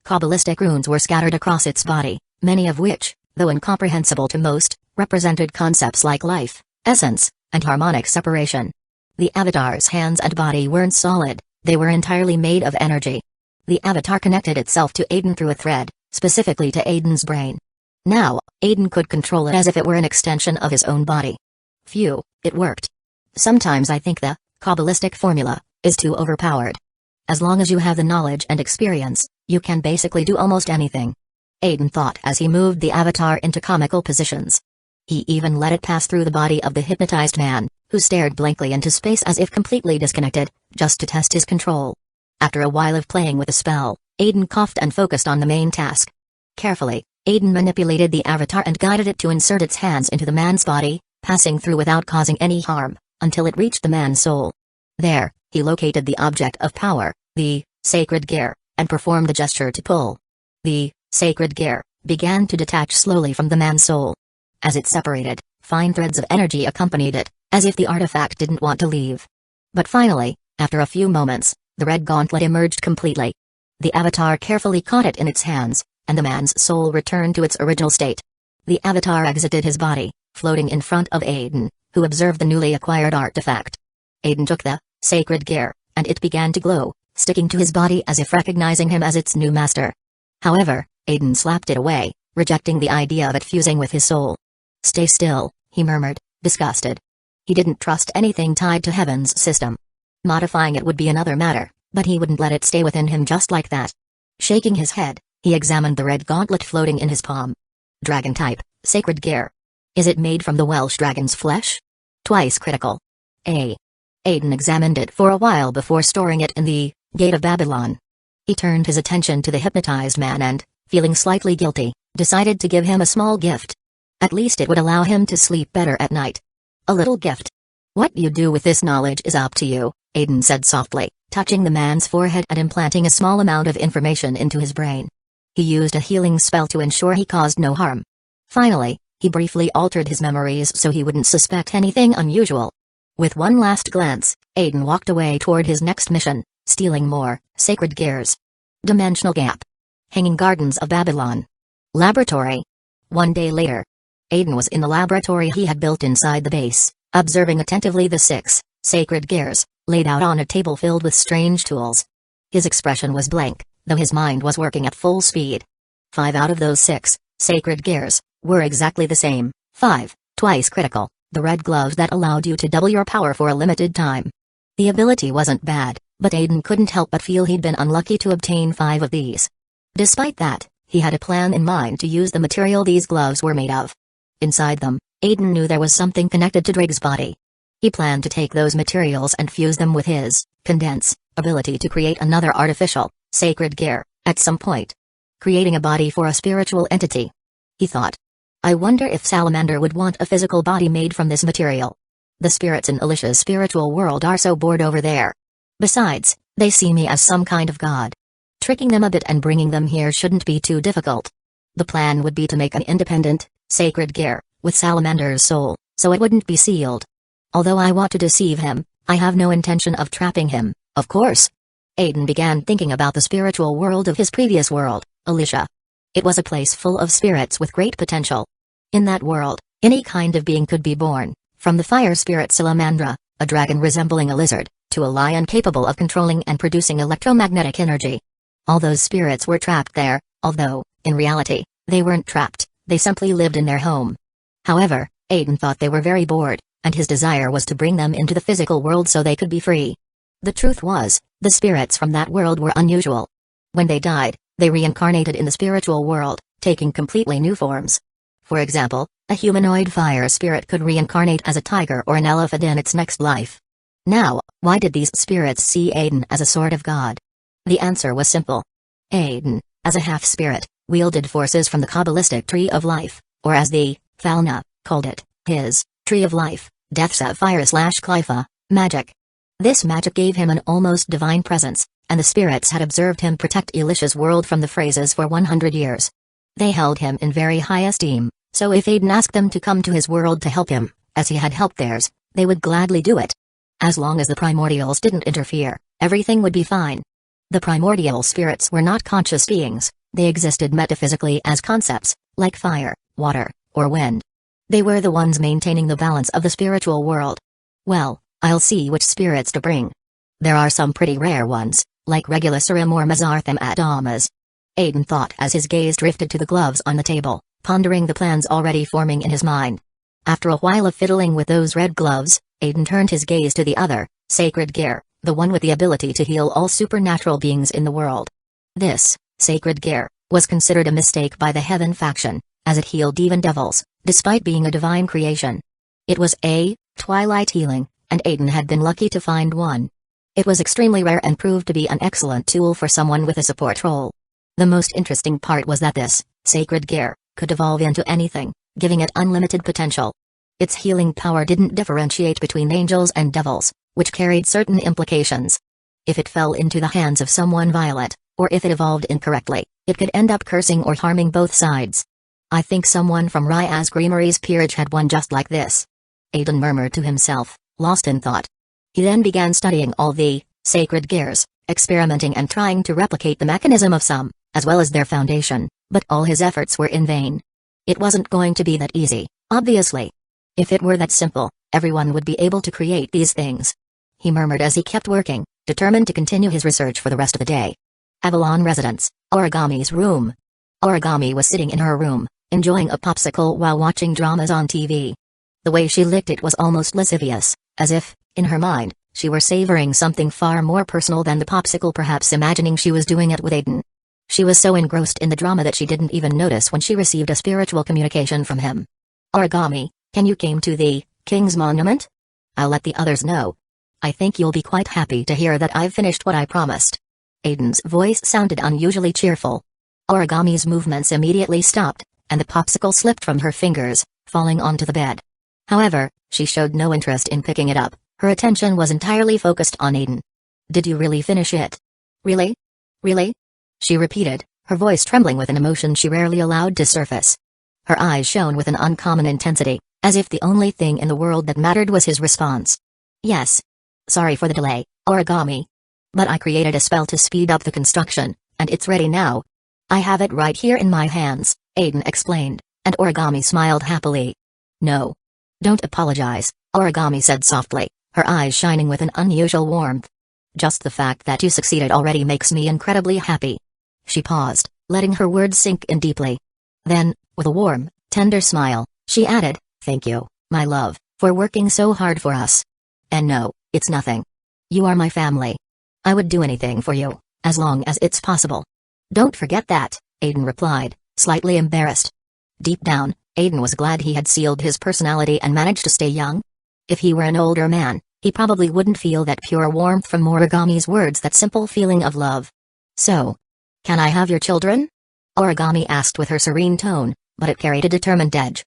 Kabbalistic runes were scattered across its body, many of which, though incomprehensible to most, represented concepts like life, essence, and harmonic separation. The avatar's hands and body weren't solid, they were entirely made of energy. The avatar connected itself to Aizen through a thread, specifically to Aiden's brain. Now, Aizen could control it as if it were an extension of his own body. Phew, it worked. Sometimes I think the Kabbalistic formula is too overpowered. As long as you have the knowledge and experience, you can basically do almost anything. Aizen thought as he moved the avatar into comical positions. He even let it pass through the body of the hypnotized man, who stared blankly into space as if completely disconnected, just to test his control. After a while of playing with the spell, Aizen coughed and focused on the main task. Carefully, Aizen manipulated the avatar and guided it to insert its hands into the man's body, passing through without causing any harm, until it reached the man's soul. There, he located the object of power, the sacred gear, and performed a gesture to pull. The sacred gear began to detach slowly from the man's soul. As it separated, fine threads of energy accompanied it, as if the artifact didn't want to leave. But finally, after a few moments, the red gauntlet emerged completely. The avatar carefully caught it in its hands, and the man's soul returned to its original state. The avatar exited his body, floating in front of Aizen, who observed the newly acquired artifact. Aizen took the sacred gear, and it began to glow, sticking to his body as if recognizing him as its new master. However, Aizen slapped it away, rejecting the idea of it fusing with his soul. "Stay still," he murmured, disgusted. He didn't trust anything tied to Heaven's system. Modifying it would be another matter, but he wouldn't let it stay within him just like that. Shaking his head, he examined the red gauntlet floating in his palm. Dragon type, sacred gear. Is it made from the Welsh dragon's flesh? Twice critical. Aizen examined it for a while before storing it in the Gate of Babylon. He turned his attention to the hypnotized man and, feeling slightly guilty, decided to give him a small gift. At least it would allow him to sleep better at night. A little gift. What you do with this knowledge is up to you, Aizen said softly, touching the man's forehead and implanting a small amount of information into his brain. He used a healing spell to ensure he caused no harm. Finally, he briefly altered his memories so he wouldn't suspect anything unusual. With one last glance, Aizen walked away toward his next mission, stealing more sacred gears. Dimensional gap. Hanging Gardens of Babylon. Laboratory. One day later, Aizen was in the laboratory he had built inside the base, observing attentively the 6 sacred gears, laid out on a table filled with strange tools. His expression was blank, though his mind was working at full speed. 5 out of those 6 sacred gears were exactly the same. 5, twice critical, the red gloves that allowed you to double your power for a limited time. The ability wasn't bad, but Aizen couldn't help but feel he'd been unlucky to obtain 5 of these. Despite that, he had a plan in mind to use the material these gloves were made of. Inside them, Aizen knew there was something connected to Drake's body. He planned to take those materials and fuse them with his condense ability to create another artificial, sacred gear, at some point. Creating a body for a spiritual entity. He thought. I wonder if Salamander would want a physical body made from this material. The spirits in Alicia's spiritual world are so bored over there. Besides, they see me as some kind of god. Tricking them a bit and bringing them here shouldn't be too difficult. The plan would be to make an independent, sacred gear, with Salamander's soul, so it wouldn't be sealed. Although I want to deceive him, I have no intention of trapping him, of course. Aizen began thinking about the spiritual world of his previous world, Alicia. It was a place full of spirits with great potential. In that world, any kind of being could be born, from the fire spirit Salamandra, a dragon resembling a lizard, to a lion capable of controlling and producing electromagnetic energy. All those spirits were trapped there, although, In reality, they weren't trapped, they simply lived in their home. However, Aizen thought they were very bored, and his desire was to bring them into the physical world so they could be free. The truth was, the spirits from that world were unusual. When they died, they reincarnated in the spiritual world, taking completely new forms. For example, a humanoid fire spirit could reincarnate as a tiger or an elephant in its next life. Now, why did these spirits see Aizen as a sort of god? The answer was simple. Aizen, as a half-spirit, wielded forces from the Kabbalistic Tree of Life, or as the Falna called it, his Tree of Life, Death Sapphire/Clypha, magic. This magic gave him an almost divine presence, and the spirits had observed him protect Elisha's world from the phrases for 100 years. They held him in very high esteem, so if Aizen asked them to come to his world to help him, as he had helped theirs, they would gladly do it. As long as the primordials didn't interfere, everything would be fine. The primordial spirits were not conscious beings, they existed metaphysically as concepts, like fire, water, or wind. They were the ones maintaining the balance of the spiritual world. Well, I'll see which spirits to bring. There are some pretty rare ones, like Regulusarum or Mazartham Adamas. Aizen thought as his gaze drifted to the gloves on the table, pondering the plans already forming in his mind. After a while of fiddling with those red gloves, Aizen turned his gaze to the other, sacred gear, the one with the ability to heal all supernatural beings in the world. This, sacred gear, was considered a mistake by the Heaven faction, as it healed even devils, despite being a divine creation. It was a twilight healing, and Aizen had been lucky to find one. It was extremely rare and proved to be an excellent tool for someone with a support role. The most interesting part was that this sacred gear could evolve into anything, giving it unlimited potential. Its healing power didn't differentiate between angels and devils, which carried certain implications. If it fell into the hands of someone violent, or if it evolved incorrectly, it could end up cursing or harming both sides. I think someone from Rya's Grimory's peerage had one just like this. Aizen murmured to himself, lost in thought. He then began studying all the sacred gears, experimenting and trying to replicate the mechanism of some, as well as their foundation, but all his efforts were in vain. It wasn't going to be that easy, obviously. If it were that simple, everyone would be able to create these things. He murmured as he kept working, determined to continue his research for the rest of the day. Avalon Residence, Origami's room. Origami was sitting in her room, enjoying a popsicle while watching dramas on TV. The way she licked it was almost lascivious, as if, in her mind, she were savoring something far more personal than the popsicle, perhaps imagining she was doing it with Aizen. She was so engrossed in the drama that she didn't even notice when she received a spiritual communication from him. Origami, can you came to the King's Monument? I'll let the others know. I think you'll be quite happy to hear that I've finished what I promised. Aiden's voice sounded unusually cheerful. Origami's movements immediately stopped, and the popsicle slipped from her fingers, falling onto the bed. However, she showed no interest in picking it up, her attention was entirely focused on Aizen. Did you really finish it? Really? Really? She repeated, her voice trembling with an emotion she rarely allowed to surface. Her eyes shone with an uncommon intensity, as if the only thing in the world that mattered was his response. Yes. Sorry for the delay, Origami. But I created a spell to speed up the construction, and it's ready now. I have it right here in my hands, Aizen explained, and Origami smiled happily. No. Don't apologize, Origami said softly, her eyes shining with an unusual warmth. Just the fact that you succeeded already makes me incredibly happy. She paused, letting her words sink in deeply. Then, with a warm, tender smile, she added, thank you, my love, for working so hard for us. And no, it's nothing. You are my family. I would do anything for you, as long as it's possible. Don't forget that, Aizen replied, slightly embarrassed. Deep down, Aizen was glad he had sealed his personality and managed to stay young. If he were an older man, he probably wouldn't feel that pure warmth from Origami's words, that simple feeling of love. So, can I have your children? Origami asked with her serene tone, but it carried a determined edge.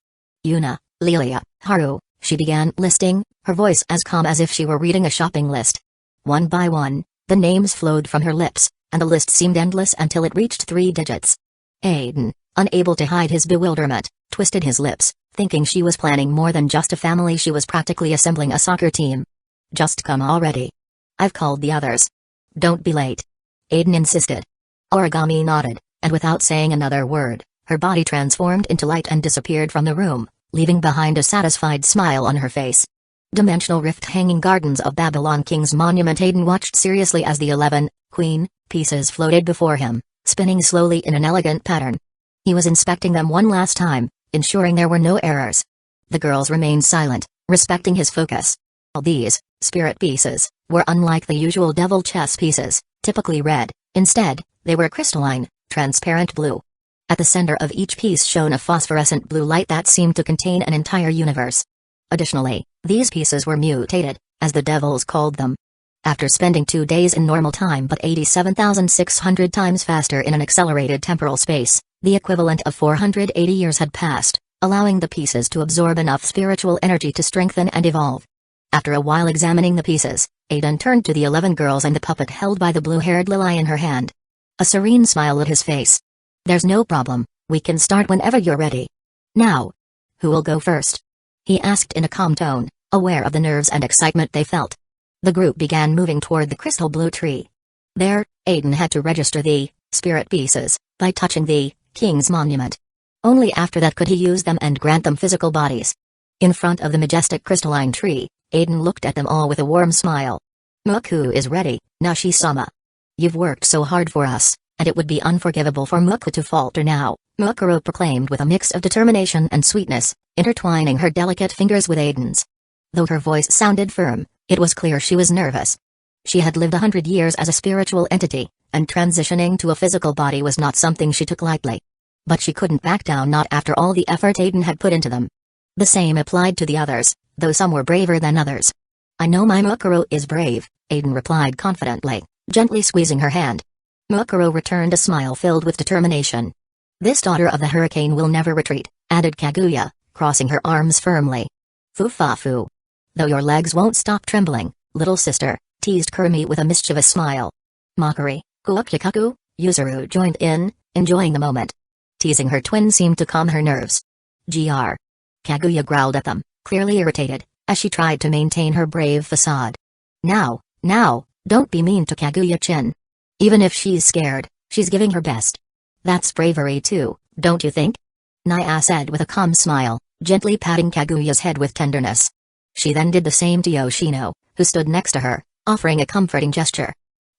Yuna, Lilia, Haru, she began listing, her voice as calm as if she were reading a shopping list. One by one, the names flowed from her lips, and the list seemed endless until it reached 3 digits. Aizen, unable to hide his bewilderment, twisted his lips, thinking she was planning more than just a family. She was practically assembling a soccer team. Just come already. I've called the others. Don't be late. Aizen insisted. Origami nodded, and without saying another word, her body transformed into light and disappeared from the room, leaving behind a satisfied smile on her face. Dimensional Rift Hanging Gardens of Babylon King's Monument. Aizen watched seriously as the 11 queen pieces floated before him, spinning slowly in an elegant pattern. He was inspecting them one last time, ensuring there were no errors. The girls remained silent, respecting his focus. These spirit pieces were unlike the usual devil chess pieces, typically red. Instead, they were crystalline, transparent blue. At the center of each piece shone a phosphorescent blue light that seemed to contain an entire universe. Additionally, these pieces were mutated, as the devils called them. After spending 2 days in normal time but 87,600 times faster in an accelerated temporal space, the equivalent of 480 years had passed, allowing the pieces to absorb enough spiritual energy to strengthen and evolve. After a while examining the pieces, Aizen turned to the 11 girls and the puppet held by the blue-haired Lily in her hand. A serene smile lit his face. "There's no problem, we can start whenever you're ready. Now, who will go first?" he asked in a calm tone, aware of the nerves and excitement they felt. The group began moving toward the crystal blue tree. There, Aizen had to register the spirit pieces by touching the king's monument. Only after that could he use them and grant them physical bodies. In front of the majestic crystalline tree, Aizen looked at them all with a warm smile. "Muku is ready, Nashi-sama. You've worked so hard for us, and it would be unforgivable for Muku to falter now," Mukuro proclaimed with a mix of determination and sweetness, intertwining her delicate fingers with Aiden's. Though her voice sounded firm, it was clear she was nervous. She had lived 100 years as a spiritual entity, and transitioning to a physical body was not something she took lightly. But she couldn't back down, not after all the effort Aizen had put into them. The same applied to the others, though some were braver than others. "I know my Mukuro is brave," Aizen replied confidently, gently squeezing her hand. Mukuro returned a smile filled with determination. "This daughter of the hurricane will never retreat," added Kaguya, crossing her arms firmly. "Fu-fa-fu. Though your legs won't stop trembling, little sister," teased Kurumi with a mischievous smile. Mockery, Kuokikaku, Yuzuru joined in, enjoying the moment. Teasing her twin seemed to calm her nerves. "Gr." Kaguya growled at them, clearly irritated, as she tried to maintain her brave facade. Now, don't be mean to Kaguya-chin. Even if she's scared, she's giving her best. That's bravery too, don't you think?" Nya said with a calm smile, gently patting Kaguya's head with tenderness. She then did the same to Yoshino, who stood next to her, offering a comforting gesture.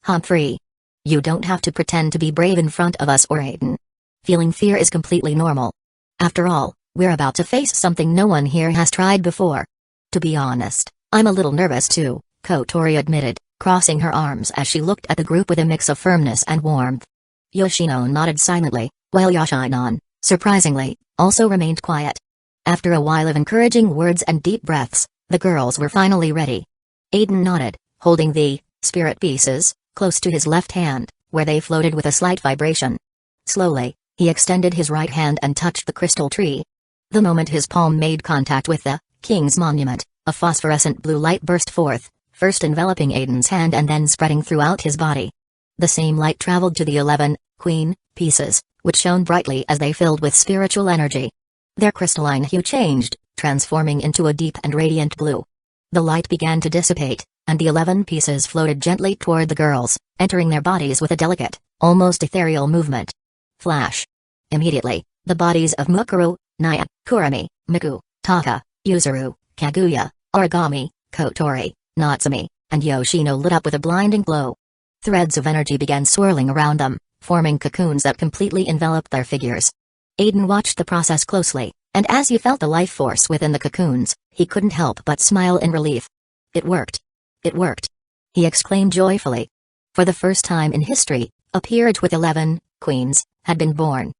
"Humphrey. You don't have to pretend to be brave in front of us or Aizen. Feeling fear is completely normal. After all, we're about to face something no one here has tried before." "To be honest, I'm a little nervous too," Kotori admitted, crossing her arms as she looked at the group with a mix of firmness and warmth. Yoshino nodded silently, while Yoshinon, surprisingly, also remained quiet. After a while of encouraging words and deep breaths, the girls were finally ready. Aizen nodded, holding the spirit pieces close to his left hand, where they floated with a slight vibration. Slowly, he extended his right hand and touched the crystal tree. The moment his palm made contact with the king's monument, a phosphorescent blue light burst forth, first enveloping Aiden's hand and then spreading throughout his body. The same light traveled to the 11 queen pieces, which shone brightly as they filled with spiritual energy. Their crystalline hue changed, transforming into a deep and radiant blue. The light began to dissipate, and the 11 pieces floated gently toward the girls, entering their bodies with a delicate, almost ethereal movement. Flash. Immediately, the bodies of Mukuro, Nya, Kurumi, Miku, Taka, Yuzuru, Kaguya, Origami, Kotori, Natsumi, and Yoshino lit up with a blinding glow. Threads of energy began swirling around them, forming cocoons that completely enveloped their figures. Aizen watched the process closely, and as he felt the life force within the cocoons, he couldn't help but smile in relief. "It worked. It worked!" he exclaimed joyfully. For the first time in history, a peerage with 11 queens had been born.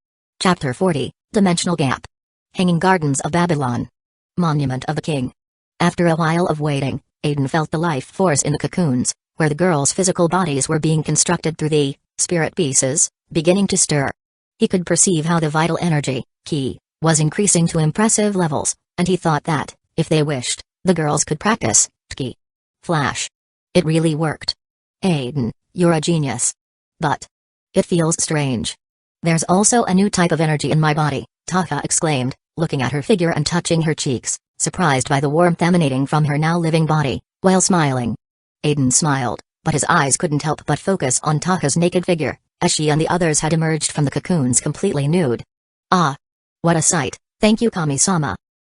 Chapter 40, Dimensional Gap. Hanging Gardens of Babylon. Monument of the King. After a while of waiting, Aizen felt the life force in the cocoons, where the girls' physical bodies were being constructed through the spirit pieces, beginning to stir. He could perceive how the vital energy, ki, was increasing to impressive levels, and he thought that, if they wished, the girls could practice ki. Flash. It really worked. "Aizen, you're a genius. But it feels strange. There's also a new type of energy in my body," Taka exclaimed, looking at her figure and touching her cheeks, surprised by the warmth emanating from her now living body, while smiling. Aizen smiled, but his eyes couldn't help but focus on Taka's naked figure, as she and the others had emerged from the cocoons completely nude. "Ah! What a sight, thank you Kami-sama,"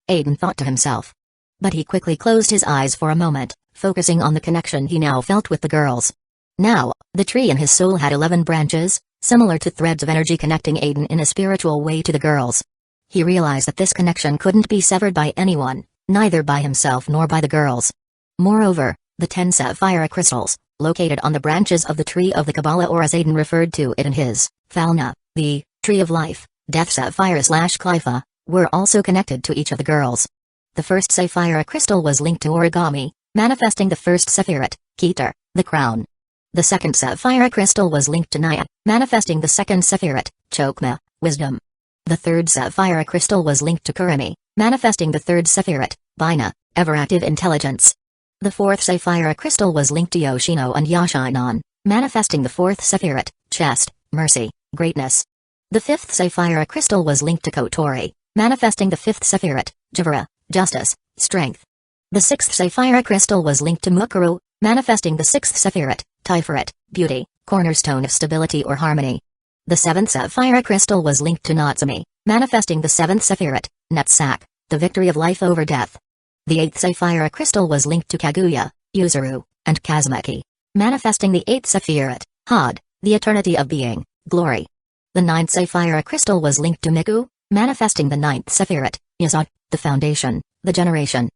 Aizen thought to himself. But he quickly closed his eyes for a moment, focusing on the connection he now felt with the girls. Now, the tree in his soul had 11 branches, similar to threads of energy connecting Aizen in a spiritual way to the girls. He realized that this connection couldn't be severed by anyone, neither by himself nor by the girls. Moreover, the 10 sapphire crystals, located on the branches of the tree of the Kabbalah, or as Aizen referred to it in his Falna, the tree of life, Death Sapphire/Clypha, were also connected to each of the girls. The first sapphire crystal was linked to origami, manifesting the first Sephiroth, Keter, the crown. The second sapphire crystal was linked to Naya, manifesting the second Sephiroth, Chokma, wisdom. The third sapphire crystal was linked to Kurumi, manifesting the third Sephiroth, Bina, ever-active intelligence. The fourth sapphire crystal was linked to Yoshino and Yashinon, manifesting the fourth Sephiroth, Chest, mercy, greatness. The fifth sapphire crystal was linked to Kotori, manifesting the fifth Sephiroth, Javara, justice, strength. The sixth sapphire crystal was linked to Mukuru, manifesting the sixth Sephiroth, Tiferet, beauty, cornerstone of stability or harmony. The seventh sapphire crystal was linked to Natsumi, manifesting the seventh Sephiroth, Netsak, the victory of life over death. The eighth sapphire crystal was linked to Kaguya, Yuzuru, and Kazumaki, manifesting the eighth Sephiroth, Had, the eternity of being, glory. The ninth sapphire crystal was linked to Miku, manifesting the ninth Sephiroth, Yasod, the foundation, the generation.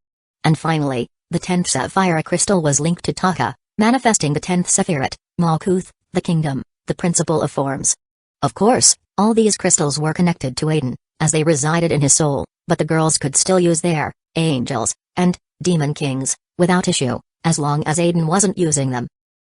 And finally, the 10th sapphire crystal was linked to Taka, manifesting the 10th Sephiroth, Malkuth, the kingdom, the principle of forms. Of course, all these crystals were connected to Aizen, as they resided in his soul, but the girls could still use their angels and demon kings without issue, as long as Aizen wasn't using them.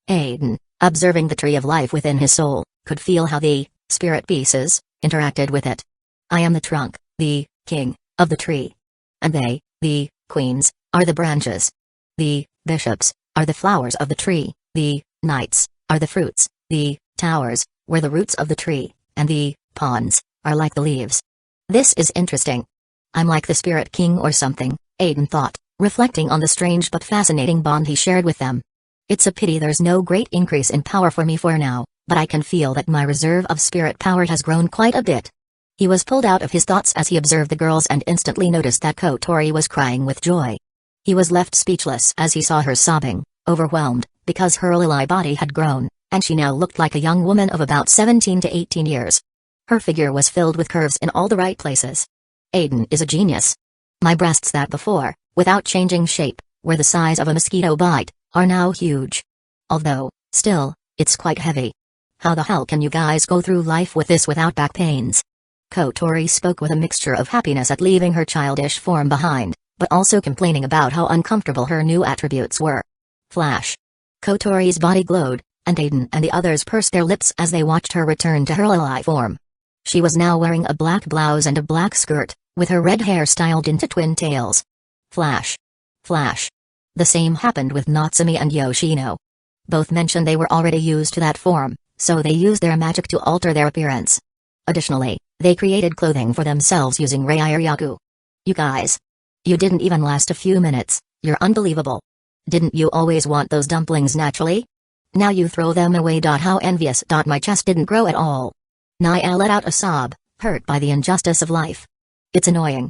Aizen, observing the tree of life within his soul, could feel how the spirit pieces interacted with it. I am the trunk, the king of the tree. And they, the queens, are the branches. The bishops are the flowers of the tree, the knights are the fruits, the towers were the roots of the tree, and the pawns are like the leaves. This is interesting. I'm like the spirit king or something, Aizen thought, reflecting on the strange but fascinating bond he shared with them. It's a pity there's no great increase in power for me for now, but I can feel that my reserve of spirit power has grown quite a bit. He was pulled out of his thoughts as he observed the girls and instantly noticed that Kotori was crying with joy. He was left speechless as he saw her sobbing, overwhelmed, because her lily body had grown, and she now looked like a young woman of about 17 to 18 years. Her figure was filled with curves in all the right places. Aizen is a genius. My breasts that before, without changing shape, were the size of a mosquito bite, are now huge. Although, still, it's quite heavy. How the hell can you guys go through life with this without back pains? Kotori spoke with a mixture of happiness at leaving her childish form behind, but also complaining about how uncomfortable her new attributes were. Flash. Kotori's body glowed, and Aizen and the others pursed their lips as they watched her return to her lily form. She was now wearing a black blouse and a black skirt, with her red hair styled into twin tails. Flash. Flash. The same happened with Natsumi and Yoshino. Both mentioned they were already used to that form, so they used their magic to alter their appearance. Additionally, they created clothing for themselves using Reiryaku. You guys. You didn't even last a few minutes, you're unbelievable. Didn't you always want those dumplings naturally? Now you throw them away. How envious. My chest didn't grow at all. Naya let out a sob, hurt by the injustice of life. It's annoying.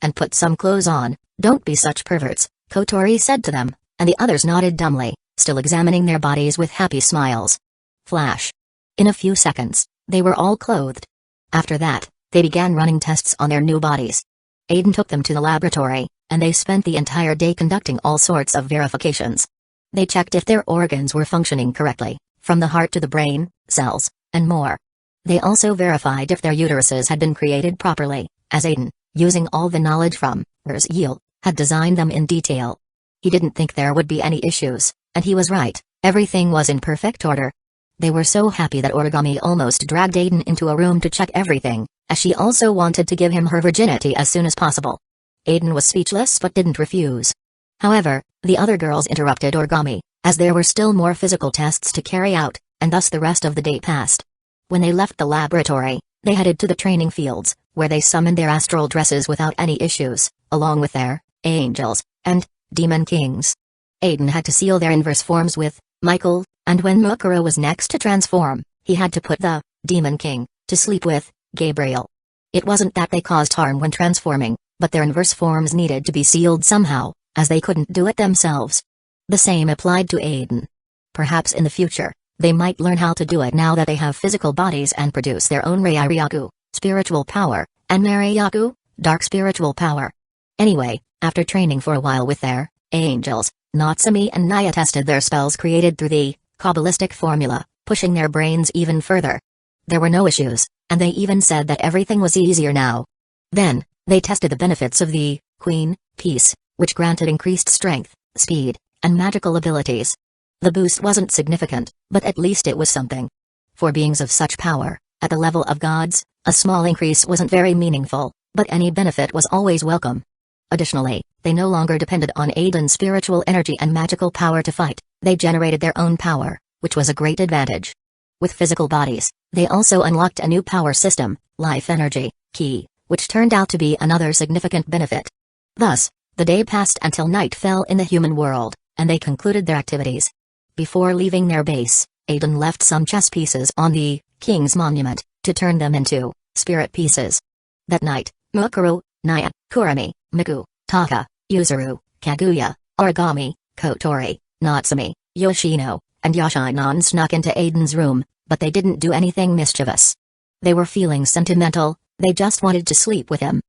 And put some clothes on, don't be such perverts, Kotori said to them, and the others nodded dumbly, still examining their bodies with happy smiles. Flash. In a few seconds, they were all clothed. After that, they began running tests on their new bodies. Aizen took them to the laboratory, and they spent the entire day conducting all sorts of verifications. They checked if their organs were functioning correctly, from the heart to the brain, cells, and more. They also verified if their uteruses had been created properly, as Aizen, using all the knowledge from Yield, had designed them in detail. He didn't think there would be any issues, and he was right, everything was in perfect order. They were so happy that Origami almost dragged Aizen into a room to check everything, as she also wanted to give him her virginity as soon as possible. Aizen was speechless but didn't refuse. However, the other girls interrupted Origami, as there were still more physical tests to carry out, and thus the rest of the day passed. When they left the laboratory, they headed to the training fields, where they summoned their astral dresses without any issues, along with their angels and demon kings. Aizen had to seal their inverse forms with Michael, and when Mukuro was next to transform, he had to put the demon king to sleep with Gabriel. It wasn't that they caused harm when transforming, but their inverse forms needed to be sealed somehow, as they couldn't do it themselves. The same applied to Aizen. Perhaps in the future, They might learn how to do it now that they have physical bodies and produce their own Reiryaku, spiritual power, and Maryaku, dark spiritual power. Anyway, after training for a while with their angels, Natsumi and Naya tested their spells created through the Kabbalistic formula, pushing their brains even further. There were no issues, and they even said that everything was easier now. Then, they tested the benefits of the Queen Piece, which granted increased strength, speed, and magical abilities. The boost wasn't significant, but at least it was something. For beings of such power, at the level of gods, a small increase wasn't very meaningful, but any benefit was always welcome. Additionally, they no longer depended on Aiden's spiritual energy and magical power to fight, they generated their own power, which was a great advantage. With physical bodies, they also unlocked a new power system, life energy, ki, which turned out to be another significant benefit. Thus, the day passed until night fell in the human world, and they concluded their activities. Before leaving their base, Aiden left some chess pieces on the King's Monument, to turn them into spirit pieces. That night, Mukuru, Naya, Kurami, Miku, Taka, Yuzuru, Kaguya, Origami, Kotori, Natsumi, Yoshino, and Yoshinon snuck into Aiden's room, but they didn't do anything mischievous. They were feeling sentimental, they just wanted to sleep with him.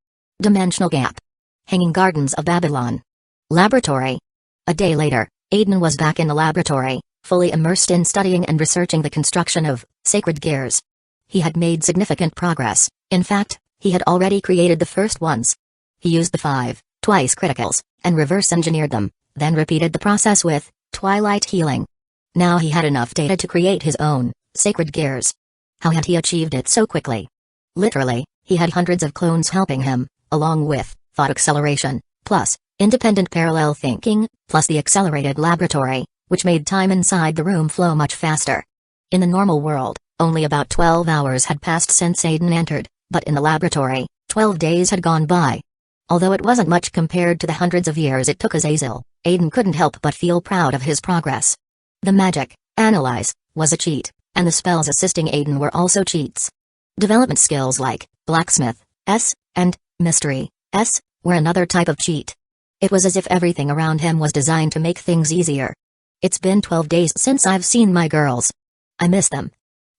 Dimensional Gap. Hanging Gardens of Babylon. Laboratory. A day later, Aiden was back in the laboratory, fully immersed in studying and researching the construction of sacred gears. He had made significant progress, in fact, he had already created the first ones. He used the 5 twice criticals, and reverse-engineered them, then repeated the process with Twilight Healing. Now he had enough data to create his own sacred gears. How had he achieved it so quickly? Literally, he had hundreds of clones helping him, along with thought acceleration, plus independent parallel thinking, plus the accelerated laboratory, which made time inside the room flow much faster. In the normal world, only about 12 hours had passed since Aiden entered, but in the laboratory, 12 days had gone by. Although it wasn't much compared to the hundreds of years it took Azazel, Aiden couldn't help but feel proud of his progress. The magic, Analyze, was a cheat, and the spells assisting Aiden were also cheats. Development skills like Blacksmith, S, and Mystery, S, were another type of cheat. It was as if everything around him was designed to make things easier. It's been 12 days since I've seen my girls. I miss them.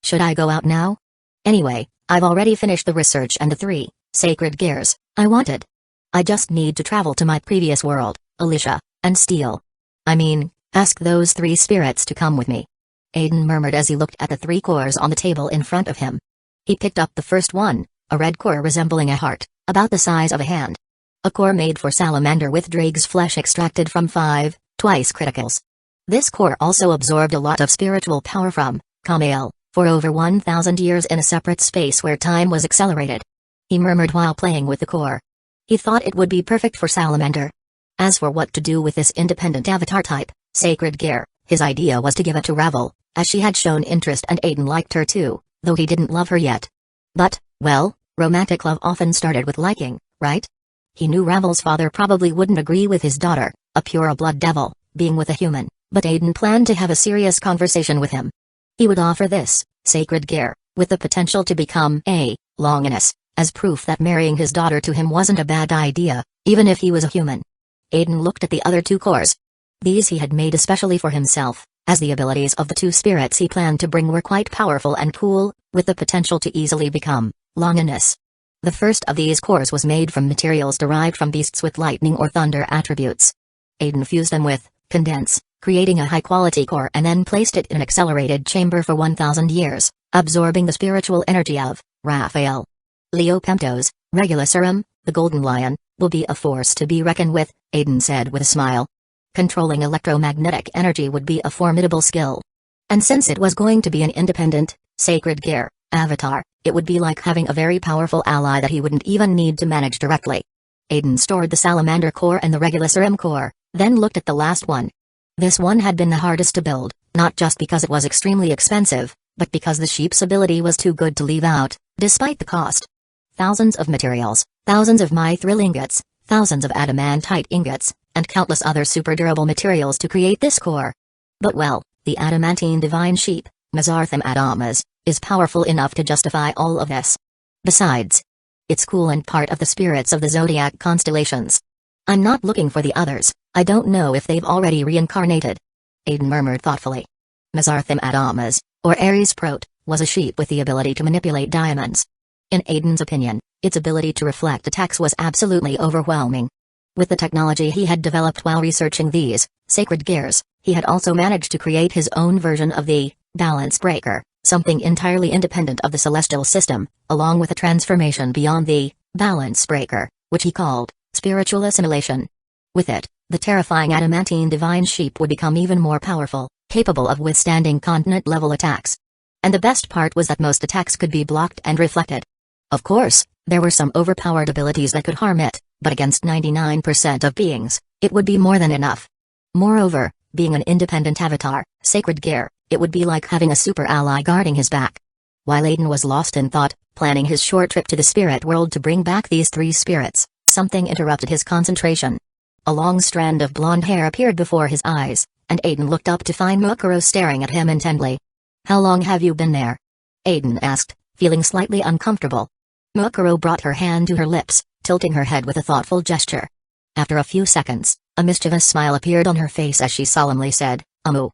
Should I go out now? Anyway, I've already finished the research and the 3 sacred gears I wanted. I just need to travel to my previous world, Alicia, and steal. Ask those 3 spirits to come with me. Aiden murmured as he looked at the 3 cores on the table in front of him. He picked up the first one, a red core resembling a heart, about the size of a hand. A core made for salamander with drake's flesh extracted from 5 twice criticals. This core also absorbed a lot of spiritual power from Kamael, for over 1,000 years in a separate space where time was accelerated. He murmured while playing with the core. He thought it would be perfect for salamander. As for what to do with this independent avatar type, sacred gear, his idea was to give it to Ravel, as she had shown interest and Aiden liked her too, though he didn't love her yet. But, well, romantic love often started with liking, right? He knew Ravel's father probably wouldn't agree with his daughter, a pure-blood devil, being with a human, but Aiden planned to have a serious conversation with him. He would offer this sacred gear, with the potential to become a Longinus, as proof that marrying his daughter to him wasn't a bad idea, even if he was a human. Aiden looked at the other 2 cores. These he had made especially for himself, as the abilities of the 2 spirits he planned to bring were quite powerful and cool, with the potential to easily become Longinus. The first of these cores was made from materials derived from beasts with lightning or thunder attributes. Aiden fused them with Condense, creating a high-quality core and then placed it in an accelerated chamber for 1,000 years, absorbing the spiritual energy of Raphael. Leopemptos, Regulacerum, the Golden Lion, will be a force to be reckoned with, Aiden said with a smile. Controlling electromagnetic energy would be a formidable skill. And since it was going to be an independent, sacred gear, avatar, it would be like having a very powerful ally that he wouldn't even need to manage directly. Aiden stored the Salamander core and the Regulacerum core, then looked at the last one. This one had been the hardest to build, not just because it was extremely expensive, but because the sheep's ability was too good to leave out, despite the cost. Thousands of materials, thousands of mithril ingots, thousands of adamantite ingots, and countless other super durable materials to create this core. But well, the adamantine divine sheep, Mazartham Adamas, is powerful enough to justify all of this. Besides, it's cool and part of the spirits of the zodiac constellations. I'm not looking for the others, I don't know if they've already reincarnated. Aiden murmured thoughtfully. Mazarthim Adamas, or Ares Prot, was a sheep with the ability to manipulate diamonds. In Aiden's opinion, its ability to reflect attacks was absolutely overwhelming. With the technology he had developed while researching these sacred gears, he had also managed to create his own version of the balance breaker, something entirely independent of the celestial system, along with a transformation beyond the balance breaker, which he called spiritual assimilation. With it, the terrifying adamantine divine sheep would become even more powerful, capable of withstanding continent-level attacks. And the best part was that most attacks could be blocked and reflected. Of course, there were some overpowered abilities that could harm it, but against 99% of beings, it would be more than enough. Moreover, being an independent avatar, sacred gear, it would be like having a super ally guarding his back. While Aiden was lost in thought, planning his short trip to the spirit world to bring back these three spirits, something interrupted his concentration. A long strand of blonde hair appeared before his eyes, and Aiden looked up to find Mukuro staring at him intently. "How long have you been there?" Aiden asked, feeling slightly uncomfortable. Mukuro brought her hand to her lips, tilting her head with a thoughtful gesture. After a few seconds, a mischievous smile appeared on her face as she solemnly said, "Amu."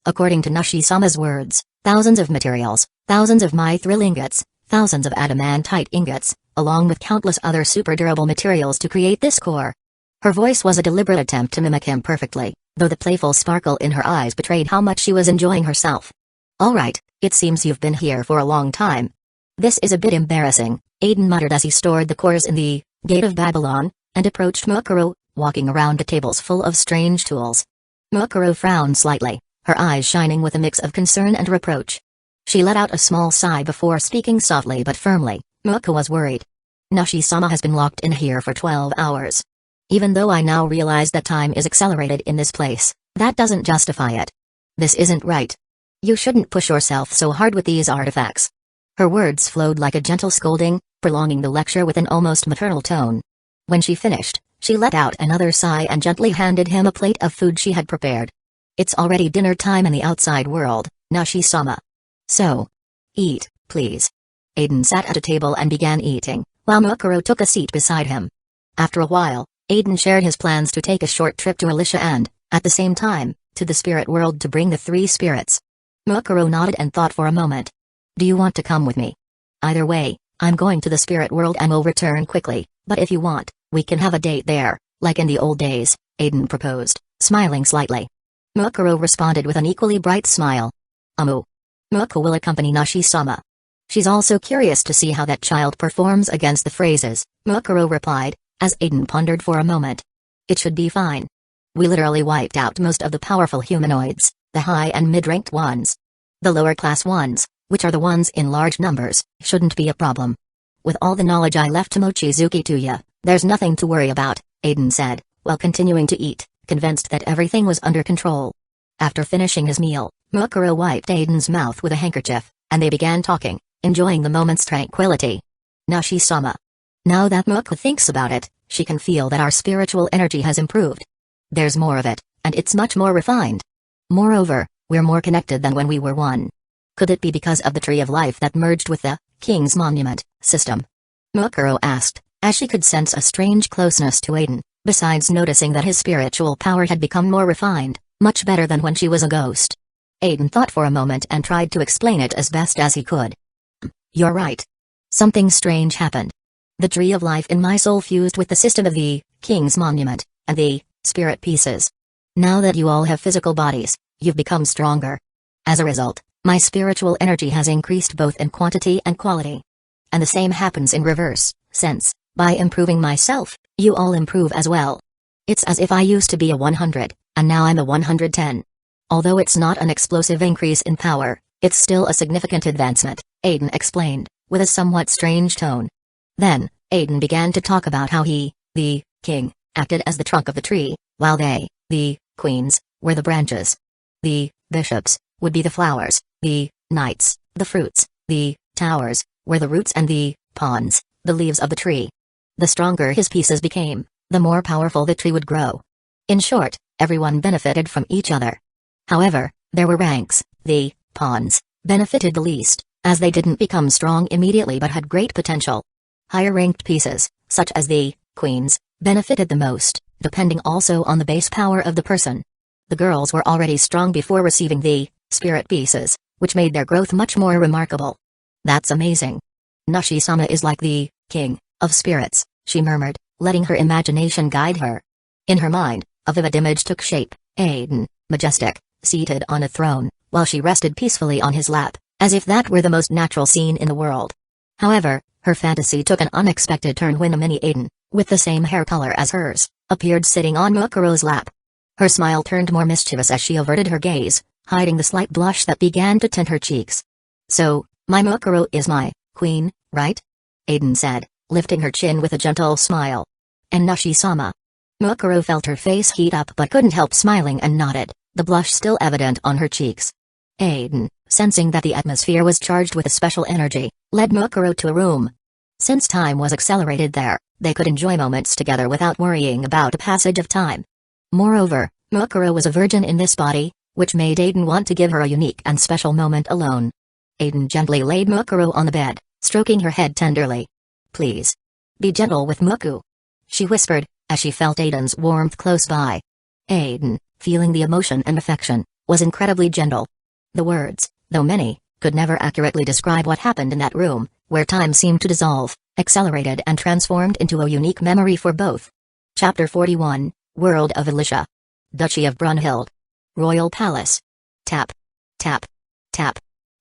According to Nashi-sama's words, thousands of materials, thousands of mithril ingots, thousands of adamantite ingots, along with countless other super durable materials to create this core. Her voice was a deliberate attempt to mimic him perfectly, though the playful sparkle in her eyes betrayed how much she was enjoying herself. "All right, it seems you've been here for a long time. This is a bit embarrassing," Aiden muttered as he stored the cores in the Gate of Babylon, and approached Mukuro, walking around the tables full of strange tools. Mukuro frowned slightly, her eyes shining with a mix of concern and reproach. She let out a small sigh before speaking softly but firmly. "Mukuro was worried. Nashi-sama has been locked in here for 12 hours. Even though I now realize that time is accelerated in this place, that doesn't justify it. This isn't right. You shouldn't push yourself so hard with these artifacts." Her words flowed like a gentle scolding, prolonging the lecture with an almost maternal tone. When she finished, she let out another sigh and gently handed him a plate of food she had prepared. "It's already dinner time in the outside world, Nashi-sama. So, eat, please." Aiden sat at a table and began eating, while Mukuro took a seat beside him. After a while, Aiden shared his plans to take a short trip to Alicia and, at the same time, to the spirit world to bring the three spirits. Mukuro nodded and thought for a moment. "Do you want to come with me? Either way, I'm going to the spirit world and will return quickly, but if you want, we can have a date there, like in the old days," Aiden proposed, smiling slightly. Mukuro responded with an equally bright smile. "Amu. Mukuro will accompany Nashi-sama. She's also curious to see how that child performs against the phrases," Mukuro replied, as Aiden pondered for a moment. "It should be fine. We literally wiped out most of the powerful humanoids, the high and mid-ranked ones. The lower-class ones, which are the ones in large numbers, shouldn't be a problem. With all the knowledge I left to Mochizuki to ya, there's nothing to worry about," Aiden said, while continuing to eat, convinced that everything was under control. After finishing his meal, Mukuro wiped Aiden's mouth with a handkerchief, and they began talking, enjoying the moment's tranquility. "Nashi-sama. Now that Mukuro thinks about it, she can feel that our spiritual energy has improved. There's more of it, and it's much more refined. Moreover, we're more connected than when we were one. Could it be because of the Tree of Life that merged with the King's Monument system?" Mukuro asked, as she could sense a strange closeness to Aiden, besides noticing that his spiritual power had become more refined, much better than when she was a ghost. Aiden thought for a moment and tried to explain it as best as he could. "You're right. Something strange happened. The Tree of Life in my soul fused with the system of the King's Monument, and the spirit pieces. Now that you all have physical bodies, you've become stronger. As a result, my spiritual energy has increased both in quantity and quality. And the same happens in reverse, since, by improving myself, you all improve as well. It's as if I used to be a 100, and now I'm a 110. Although it's not an explosive increase in power, it's still a significant advancement," Aiden explained, with a somewhat strange tone. Then, Aiden began to talk about how he, the king, acted as the trunk of the tree, while they, the queens, were the branches. The bishops would be the flowers, the knights, the fruits, the towers, were the roots, and the pawns, the leaves of the tree. The stronger his pieces became, the more powerful the tree would grow. In short, everyone benefited from each other. However, there were ranks. The pawns benefited the least, as they didn't become strong immediately but had great potential. Higher-ranked pieces, such as the queens, benefited the most, depending also on the base power of the person. The girls were already strong before receiving the spirit pieces, which made their growth much more remarkable. That's amazing. Nashi-sama is like the king of spirits, she murmured, letting her imagination guide her. In her mind, a vivid image took shape, Aizen, majestic, seated on a throne, while she rested peacefully on his lap, as if that were the most natural scene in the world. However, her fantasy took an unexpected turn when a mini Aizen, with the same hair color as hers, appeared sitting on Mukuro's lap. Her smile turned more mischievous as she averted her gaze, hiding the slight blush that began to tint her cheeks. "So, my Mukuro is my queen, right?" Aizen said, lifting her chin with a gentle smile. "And Nashi-sama?" Mukuro felt her face heat up but couldn't help smiling and nodded, the blush still evident on her cheeks. Aizen, sensing that the atmosphere was charged with a special energy, led Mukuro to a room. Since time was accelerated there, they could enjoy moments together without worrying about the passage of time. Moreover, Mukuro was a virgin in this body, which made Aizen want to give her a unique and special moment alone. Aizen gently laid Mukuro on the bed, stroking her head tenderly. "Please. Be gentle with Muku," she whispered, as she felt Aiden's warmth close by. Aizen, feeling the emotion and affection, was incredibly gentle. The words, though many, could never accurately describe what happened in that room, where time seemed to dissolve, accelerated and transformed into a unique memory for both. Chapter 41, World of Alicia. Duchy of Brunhild. Royal Palace. Tap. Tap. Tap.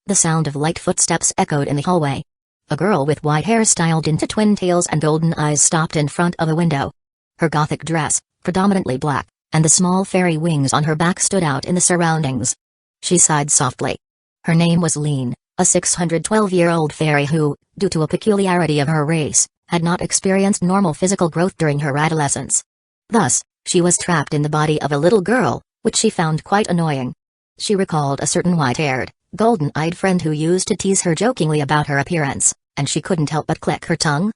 The sound of light footsteps echoed in the hallway. A girl with white hair styled into twin tails and golden eyes stopped in front of a window. Her gothic dress, predominantly black, and the small fairy wings on her back stood out in the surroundings. She sighed softly. Her name was Lean, a 612-year-old fairy who, due to a peculiarity of her race, had not experienced normal physical growth during her adolescence. Thus, she was trapped in the body of a little girl, which she found quite annoying. She recalled a certain white-haired, golden-eyed friend who used to tease her jokingly about her appearance, and she couldn't help but click her tongue.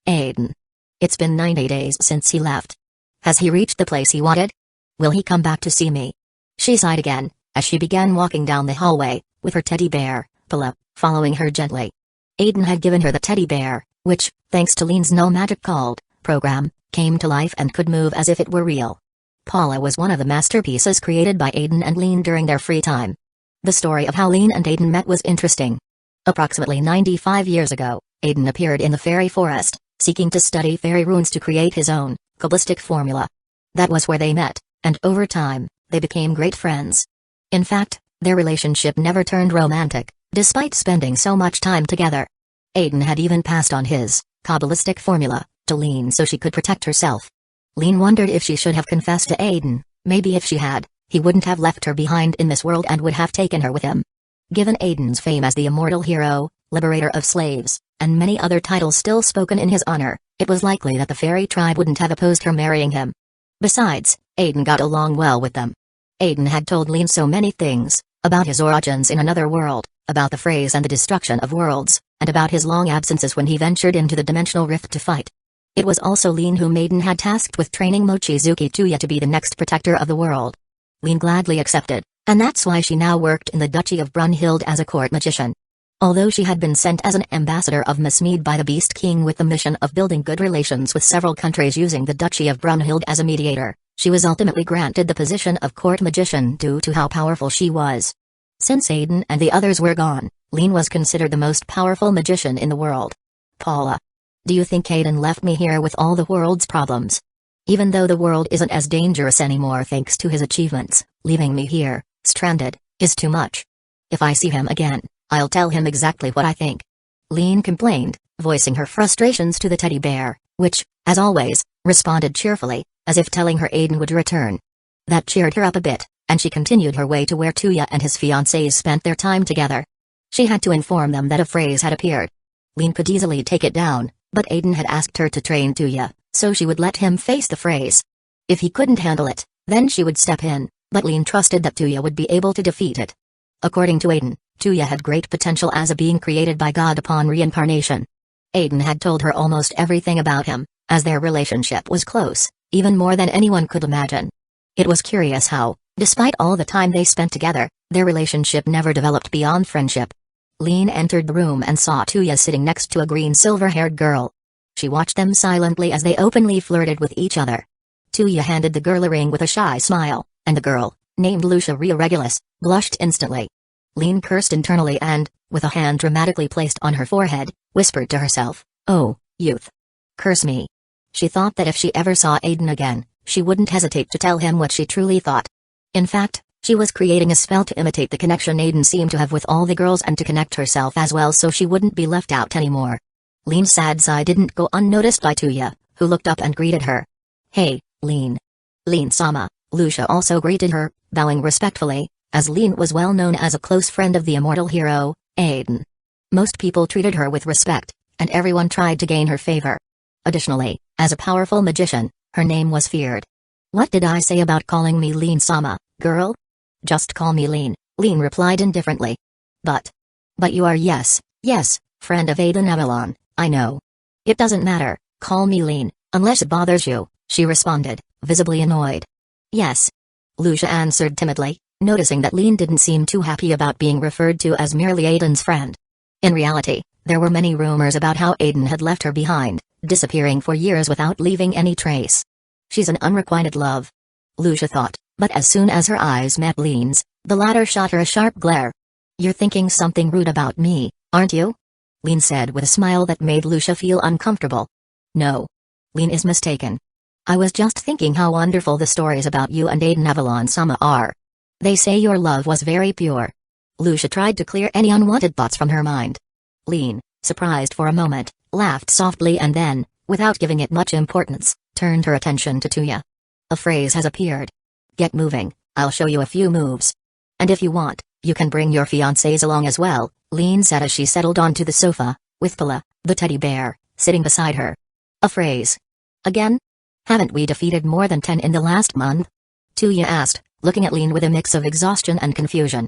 Aizen. It's been 90 days since he left. Has he reached the place he wanted? Will he come back to see me? She sighed again, as she began walking down the hallway, with her teddy bear, Pala, following her gently. Aizen had given her the teddy bear, which, thanks to Lean's no magic called program, came to life and could move as if it were real. Paula was one of the masterpieces created by Aizen and Lean during their free time. The story of how Lean and Aizen met was interesting. Approximately 95 years ago, Aizen appeared in the fairy forest, seeking to study fairy runes to create his own Kabbalistic formula. That was where they met, and over time, they became great friends. In fact, their relationship never turned romantic, despite spending so much time together. Aizen had even passed on his Kabbalistic formula to Lean so she could protect herself. Lean wondered if she should have confessed to Aizen. Maybe if she had, he wouldn't have left her behind in this world and would have taken her with him. Given Aiden's fame as the immortal hero, liberator of slaves, and many other titles still spoken in his honor, it was likely that the fairy tribe wouldn't have opposed her marrying him. Besides, Aizen got along well with them. Aizen had told Lean so many things, about his origins in another world, about the phrase and the destruction of worlds, and about his long absences when he ventured into the dimensional rift to fight. It was also Lean whom Aizen had tasked with training Mochizuki Tuya to be the next protector of the world. Lean gladly accepted, and that's why she now worked in the Duchy of Brunhild as a court magician. Although she had been sent as an ambassador of Mismead by the Beast King with the mission of building good relations with several countries using the Duchy of Brunhild as a mediator, she was ultimately granted the position of court magician due to how powerful she was. Since Aizen and the others were gone, Lean was considered the most powerful magician in the world. Paula. Do you think Aizen left me here with all the world's problems? Even though the world isn't as dangerous anymore thanks to his achievements, leaving me here, stranded, is too much. If I see him again, I'll tell him exactly what I think. Lean complained, voicing her frustrations to the teddy bear, which, as always, responded cheerfully, as if telling her Aizen would return. That cheered her up a bit, and she continued her way to where Tuya and his fiancés spent their time together. She had to inform them that a phrase had appeared. Lean could easily take it down, but Aizen had asked her to train Tuya, so she would let him face the phrase. If he couldn't handle it, then she would step in, but Lean trusted that Tuya would be able to defeat it. According to Aizen, Tuya had great potential as a being created by God upon reincarnation. Aizen had told her almost everything about him, as their relationship was close, even more than anyone could imagine. It was curious how, despite all the time they spent together, their relationship never developed beyond friendship. Lean entered the room and saw Tuya sitting next to a green silver-haired girl. She watched them silently as they openly flirted with each other. Tuya handed the girl a ring with a shy smile, and the girl, named Lucia Ria Regulus, blushed instantly. Lin cursed internally and, with a hand dramatically placed on her forehead, whispered to herself, "Oh, youth. Curse me." She thought that if she ever saw Aizen again, she wouldn't hesitate to tell him what she truly thought. In fact, she was creating a spell to imitate the connection Aizen seemed to have with all the girls and to connect herself as well so she wouldn't be left out anymore. Lin's sad sigh didn't go unnoticed by Tuya, who looked up and greeted her. "Hey, Lin." "Lin-sama," Lucia also greeted her, bowing respectfully, as Lin was well known as a close friend of the immortal hero, Aizen. Most people treated her with respect, and everyone tried to gain her favor. Additionally, as a powerful magician, her name was feared. "What did I say about calling me Lin-sama, girl?" "Just call me Lin," Lin replied indifferently. But you are yes, friend of Aizen Avalon, I know. "It doesn't matter, call me Lin, unless it bothers you," she responded, visibly annoyed. "Yes," Lucia answered timidly, noticing that Lin didn't seem too happy about being referred to as merely Aiden's friend. In reality, there were many rumors about how Aizen had left her behind, disappearing for years without leaving any trace. She's an unrequited love, Lucia thought, but as soon as her eyes met Lin's, the latter shot her a sharp glare. "You're thinking something rude about me, aren't you?" Lin said with a smile that made Lucia feel uncomfortable. "No. Lin is mistaken. I was just thinking how wonderful the stories about you and Aizen Avalon-sama are. They say your love was very pure." Lucia tried to clear any unwanted thoughts from her mind. Lin, surprised for a moment, laughed softly and then, without giving it much importance, turned her attention to Tuya. "A phrase has appeared. Get moving, I'll show you a few moves. And if you want, you can bring your fiancés along as well," Lin said as she settled onto the sofa, with Pala, the teddy bear, sitting beside her. "A phrase? Again? Haven't we defeated more than 10 in the last month?" Tuya asked, looking at Lin with a mix of exhaustion and confusion.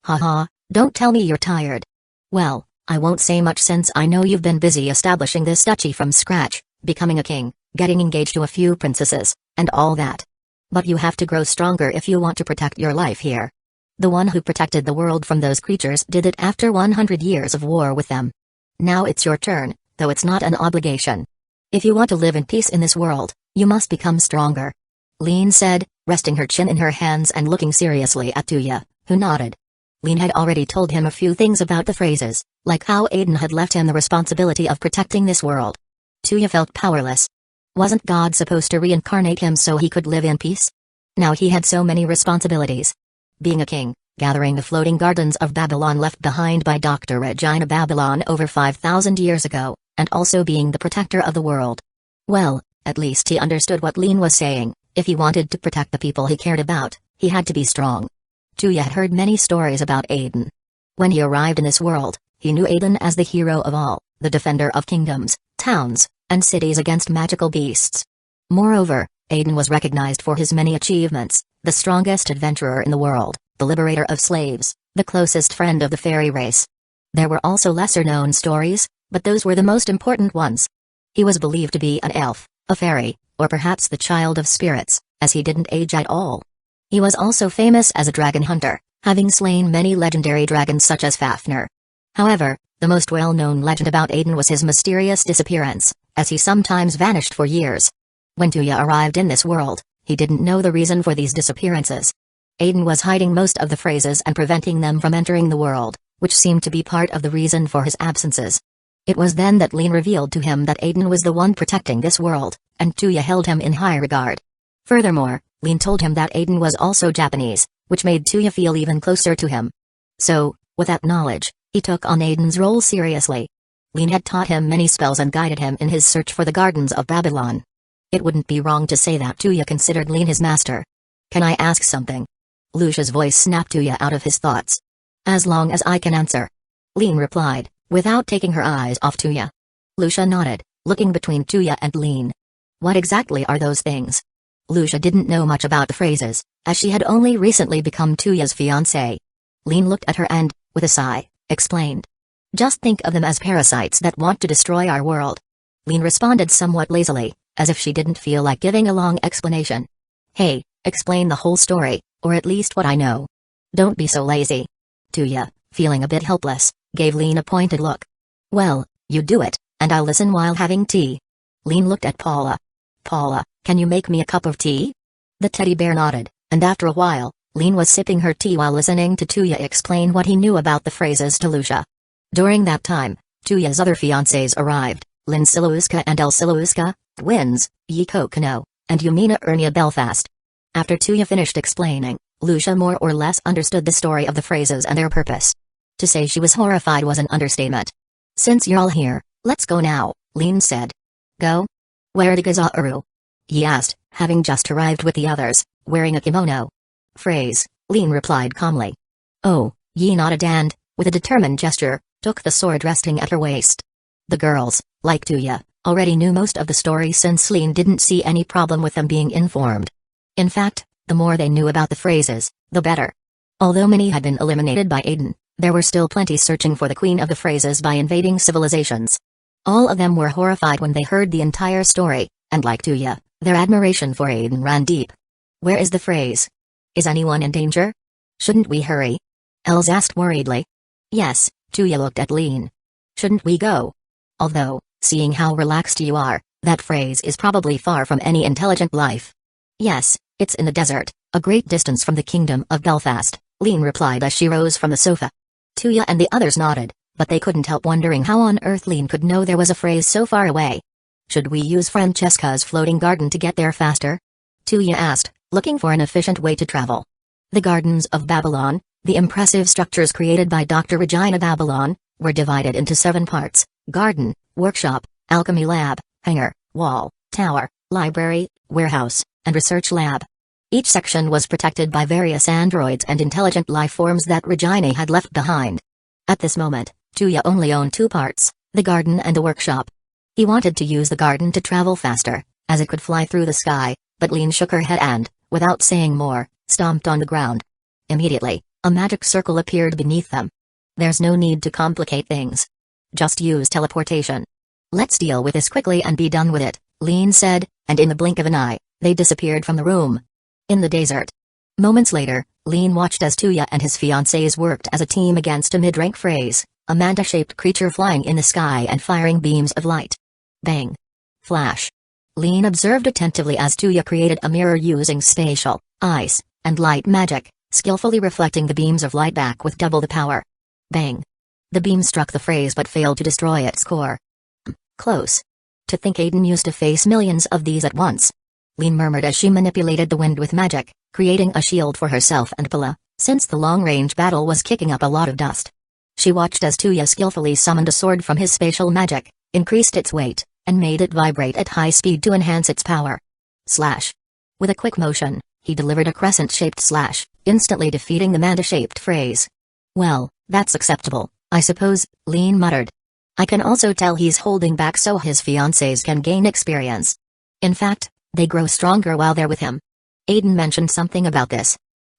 "Haha, don't tell me you're tired. Well, I won't say much since I know you've been busy establishing this duchy from scratch, becoming a king, getting engaged to a few princesses, and all that. But you have to grow stronger if you want to protect your life here. The one who protected the world from those creatures did it after 100 years of war with them. Now it's your turn, though it's not an obligation. If you want to live in peace in this world, you must become stronger," Lin said, resting her chin in her hands and looking seriously at Tuya, who nodded. Lin had already told him a few things about the phrases, like how Aizen had left him the responsibility of protecting this world. Tuya felt powerless. Wasn't God supposed to reincarnate him so he could live in peace? Now he had so many responsibilities. Being a king, gathering the floating gardens of Babylon left behind by Dr. Regina Babylon over 5,000 years ago, and also being the protector of the world. Well, at least he understood what Lin was saying. If he wanted to protect the people he cared about, he had to be strong. Tuya had heard many stories about Aizen. When he arrived in this world, he knew Aizen as the hero of all, the defender of kingdoms, towns, and cities against magical beasts. Moreover, Aizen was recognized for his many achievements, the strongest adventurer in the world, the liberator of slaves, the closest friend of the fairy race. There were also lesser-known stories, but those were the most important ones. He was believed to be an elf, a fairy, or perhaps the child of spirits, as he didn't age at all. He was also famous as a dragon hunter, having slain many legendary dragons such as Fafnir. However, the most well-known legend about Aizen was his mysterious disappearance, as he sometimes vanished for years. When Tuya arrived in this world, he didn't know the reason for these disappearances. Aizen was hiding most of the phrases and preventing them from entering the world, which seemed to be part of the reason for his absences. It was then that Lin revealed to him that Aizen was the one protecting this world, and Tuya held him in high regard. Furthermore, Lin told him that Aizen was also Japanese, which made Tuya feel even closer to him. So, with that knowledge, he took on Aiden's role seriously. Lin had taught him many spells and guided him in his search for the gardens of Babylon. It wouldn't be wrong to say that Tuya considered Lin his master. "Can I ask something?" Lucia's voice snapped Tuya out of his thoughts. "As long as I can answer," Lin replied, without taking her eyes off Tuya. Lucia nodded, looking between Tuya and Lin. "What exactly are those things?" Lucia didn't know much about the phrases, as she had only recently become Tuya's fiancée. Lin looked at her and, with a sigh, explained. "Just think of them as parasites that want to destroy our world." Lin responded somewhat lazily, as if she didn't feel like giving a long explanation. "Hey, explain the whole story, or at least what I know. Don't be so lazy." Tuya, feeling a bit helpless, gave Lin a pointed look. "Well, you do it, and I'll listen while having tea." Lin looked at Paula. "Paula, can you make me a cup of tea?" The teddy bear nodded, and after a while, Lin was sipping her tea while listening to Tuya explain what he knew about the phrases to Lucia. During that time, Tuya's other fiancés arrived, Lin Siluuska and El Siluuska, twins, Hueco Kano, and Yumina Ernia Belfast. After Tuya finished explaining, Lucia more or less understood the story of the phrases and their purpose. To say she was horrified was an understatement. "Since you're all here, let's go now," Lin said. "Go? Where to Gazauru?" he asked, having just arrived with the others, wearing a kimono. "Phrase," Lin replied calmly. "Oh," Yi nodded and, with a determined gesture, took the sword resting at her waist. The girls, like Tuya, already knew most of the story since Lin didn't see any problem with them being informed. In fact, the more they knew about the phrases, the better. Although many had been eliminated by Aizen, there were still plenty searching for the queen of the phrases by invading civilizations. All of them were horrified when they heard the entire story, and like Tuya, their admiration for Aizen ran deep. "Where is the phrase? Is anyone in danger? Shouldn't we hurry?" Els asked worriedly. "Yes," Tuya looked at Lin. "Shouldn't we go? Although, seeing how relaxed you are, that phrase is probably far from any intelligent life." "Yes, it's in the desert, a great distance from the kingdom of Belfast," Lin replied as she rose from the sofa. Tuya and the others nodded, but they couldn't help wondering how on earth Lin could know there was a phrase so far away. "Should we use Francesca's floating garden to get there faster?" Tuya asked, looking for an efficient way to travel. The Gardens of Babylon, the impressive structures created by Dr. Regina Babylon, were divided into 7 parts: garden, workshop, alchemy lab, hangar, wall, tower, library, warehouse, and research lab. Each section was protected by various androids and intelligent life forms that Regina had left behind. At this moment, Tuya only owned 2 parts, the garden and the workshop. He wanted to use the garden to travel faster, as it could fly through the sky, but Lin shook her head and, without saying more, stomped on the ground. Immediately, a magic circle appeared beneath them. "There's no need to complicate things. Just use teleportation. Let's deal with this quickly and be done with it," Lin said, and in the blink of an eye, they disappeared from the room. In the desert. Moments later, Lin watched as Tuya and his fiancés worked as a team against a mid-rank phrase, a manta-shaped creature flying in the sky and firing beams of light. Bang. Flash. Lin observed attentively as Tuya created a mirror using spatial, ice, and light magic, skillfully reflecting the beams of light back with double the power. Bang. The beam struck the phrase but failed to destroy its core. Close. To think Aizen used to face millions of these at once. Lin murmured as she manipulated the wind with magic, creating a shield for herself and Pala, since the long-range battle was kicking up a lot of dust. She watched as Tuya skillfully summoned a sword from his spatial magic, increased its weight, and made it vibrate at high speed to enhance its power. Slash. With a quick motion, he delivered a crescent-shaped slash, instantly defeating the manta-shaped phrase. "Well, that's acceptable, I suppose," Lin muttered. "I can also tell he's holding back so his fiancés can gain experience. In fact, they grow stronger while they're with him." Aizen mentioned something about this.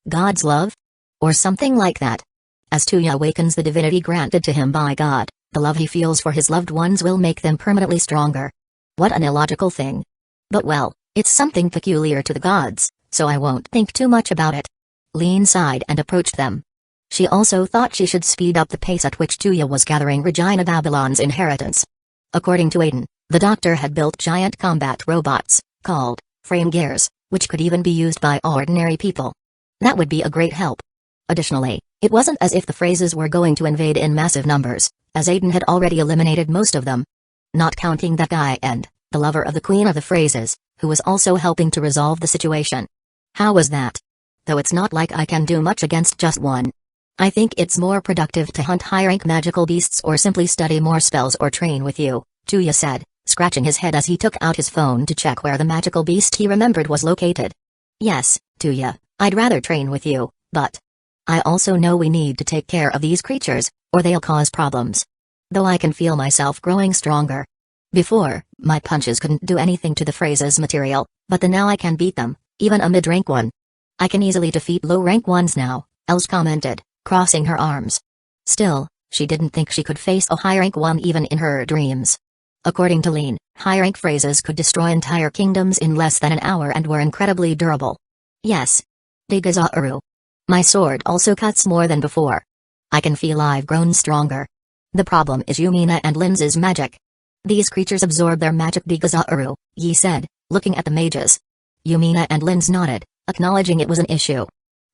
God's love? Or something like that. As Tuya awakens the divinity granted to him by God, the love he feels for his loved ones will make them permanently stronger. What an illogical thing. But well, it's something peculiar to the gods, so I won't think too much about it. Lin sighed and approached them. She also thought she should speed up the pace at which Tuya was gathering Regina Babylon's inheritance. According to Aizen, the doctor had built giant combat robots, called frame gears, which could even be used by ordinary people. That would be a great help. Additionally, it wasn't as if the phrases were going to invade in massive numbers, as Aizen had already eliminated most of them. Not counting that guy and, the lover of the queen of the phrases, who was also helping to resolve the situation. How was that? Though it's not like I can do much against just one. I think it's more productive to hunt high-rank magical beasts or simply study more spells or train with you, Tuya said, scratching his head as he took out his phone to check where the magical beast he remembered was located. Yes, Tuya, I'd rather train with you, but I also know we need to take care of these creatures, or they'll cause problems. Though I can feel myself growing stronger. Before, my punches couldn't do anything to the phrases material, but now I can beat them, even a mid-rank one. I can easily defeat low-rank ones now, Els commented, crossing her arms. Still, she didn't think she could face a high-rank one even in her dreams. According to Lin, high-rank phrases could destroy entire kingdoms in less than an hour and were incredibly durable. Yes. Digazauru. My sword also cuts more than before. I can feel I've grown stronger. The problem is Yumina and Lin's magic. These creatures absorb their magic Digazauru, Yi said, looking at the mages. Yumina and Lin's nodded, acknowledging it was an issue.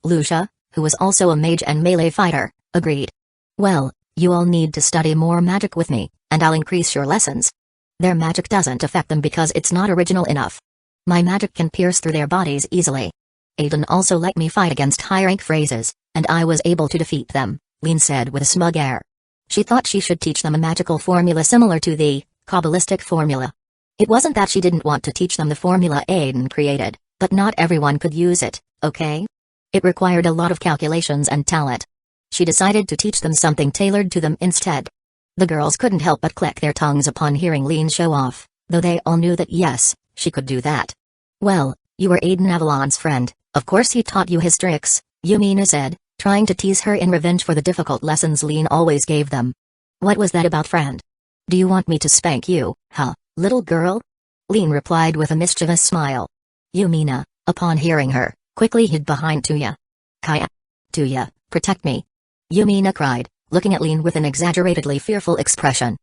Lucia, who was also a mage and melee fighter, agreed. Well, you all need to study more magic with me, and I'll increase your lessons. Their magic doesn't affect them because it's not original enough. My magic can pierce through their bodies easily. Aizen also let me fight against high-rank phrases, and I was able to defeat them, Lin said with a smug air. She thought she should teach them a magical formula similar to the Kabbalistic formula. It wasn't that she didn't want to teach them the formula Aizen created, but not everyone could use it, okay? It required a lot of calculations and talent. She decided to teach them something tailored to them instead. The girls couldn't help but click their tongues upon hearing Lin show off, though they all knew that yes, she could do that. Well, you were Aizen Avalon's friend, of course he taught you his tricks, Yumina said, trying to tease her in revenge for the difficult lessons Lin always gave them. What was that about, friend? Do you want me to spank you, huh, little girl? Lin replied with a mischievous smile. Yumina, upon hearing her, quickly hid behind Tuya. Kaya. Tuya, protect me. Yumina cried, looking at Lin with an exaggeratedly fearful expression.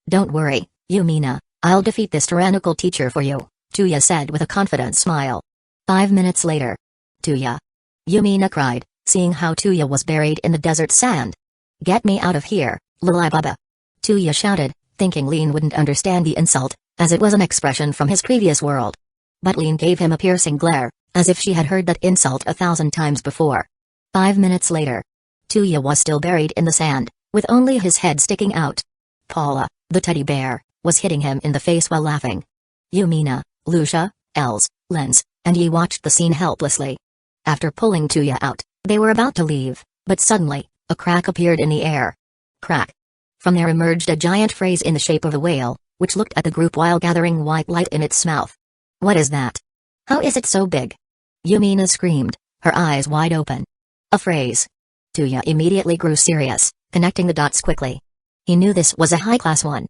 Don't worry, Yumina, I'll defeat this tyrannical teacher for you, Tuya said with a confident smile. 5 minutes later. Tuya. Yumina cried, seeing how Tuya was buried in the desert sand. Get me out of here, Lili Baba. Tuya shouted, thinking Lin wouldn't understand the insult, as it was an expression from his previous world. But Lin gave him a piercing glare, as if she had heard that insult 1,000 times before. 5 minutes later. Tuya was still buried in the sand, with only his head sticking out. Paula, the teddy bear, was hitting him in the face while laughing. Yumina, Lucia, Els, Lens, and Yi watched the scene helplessly. After pulling Tuya out, they were about to leave, but suddenly, a crack appeared in the air. Crack. From there emerged a giant phrase in the shape of a whale, which looked at the group while gathering white light in its mouth. What is that? How is it so big? Yumina screamed, her eyes wide open. A phrase. Tuya immediately grew serious, connecting the dots quickly. He knew this was a high-class one.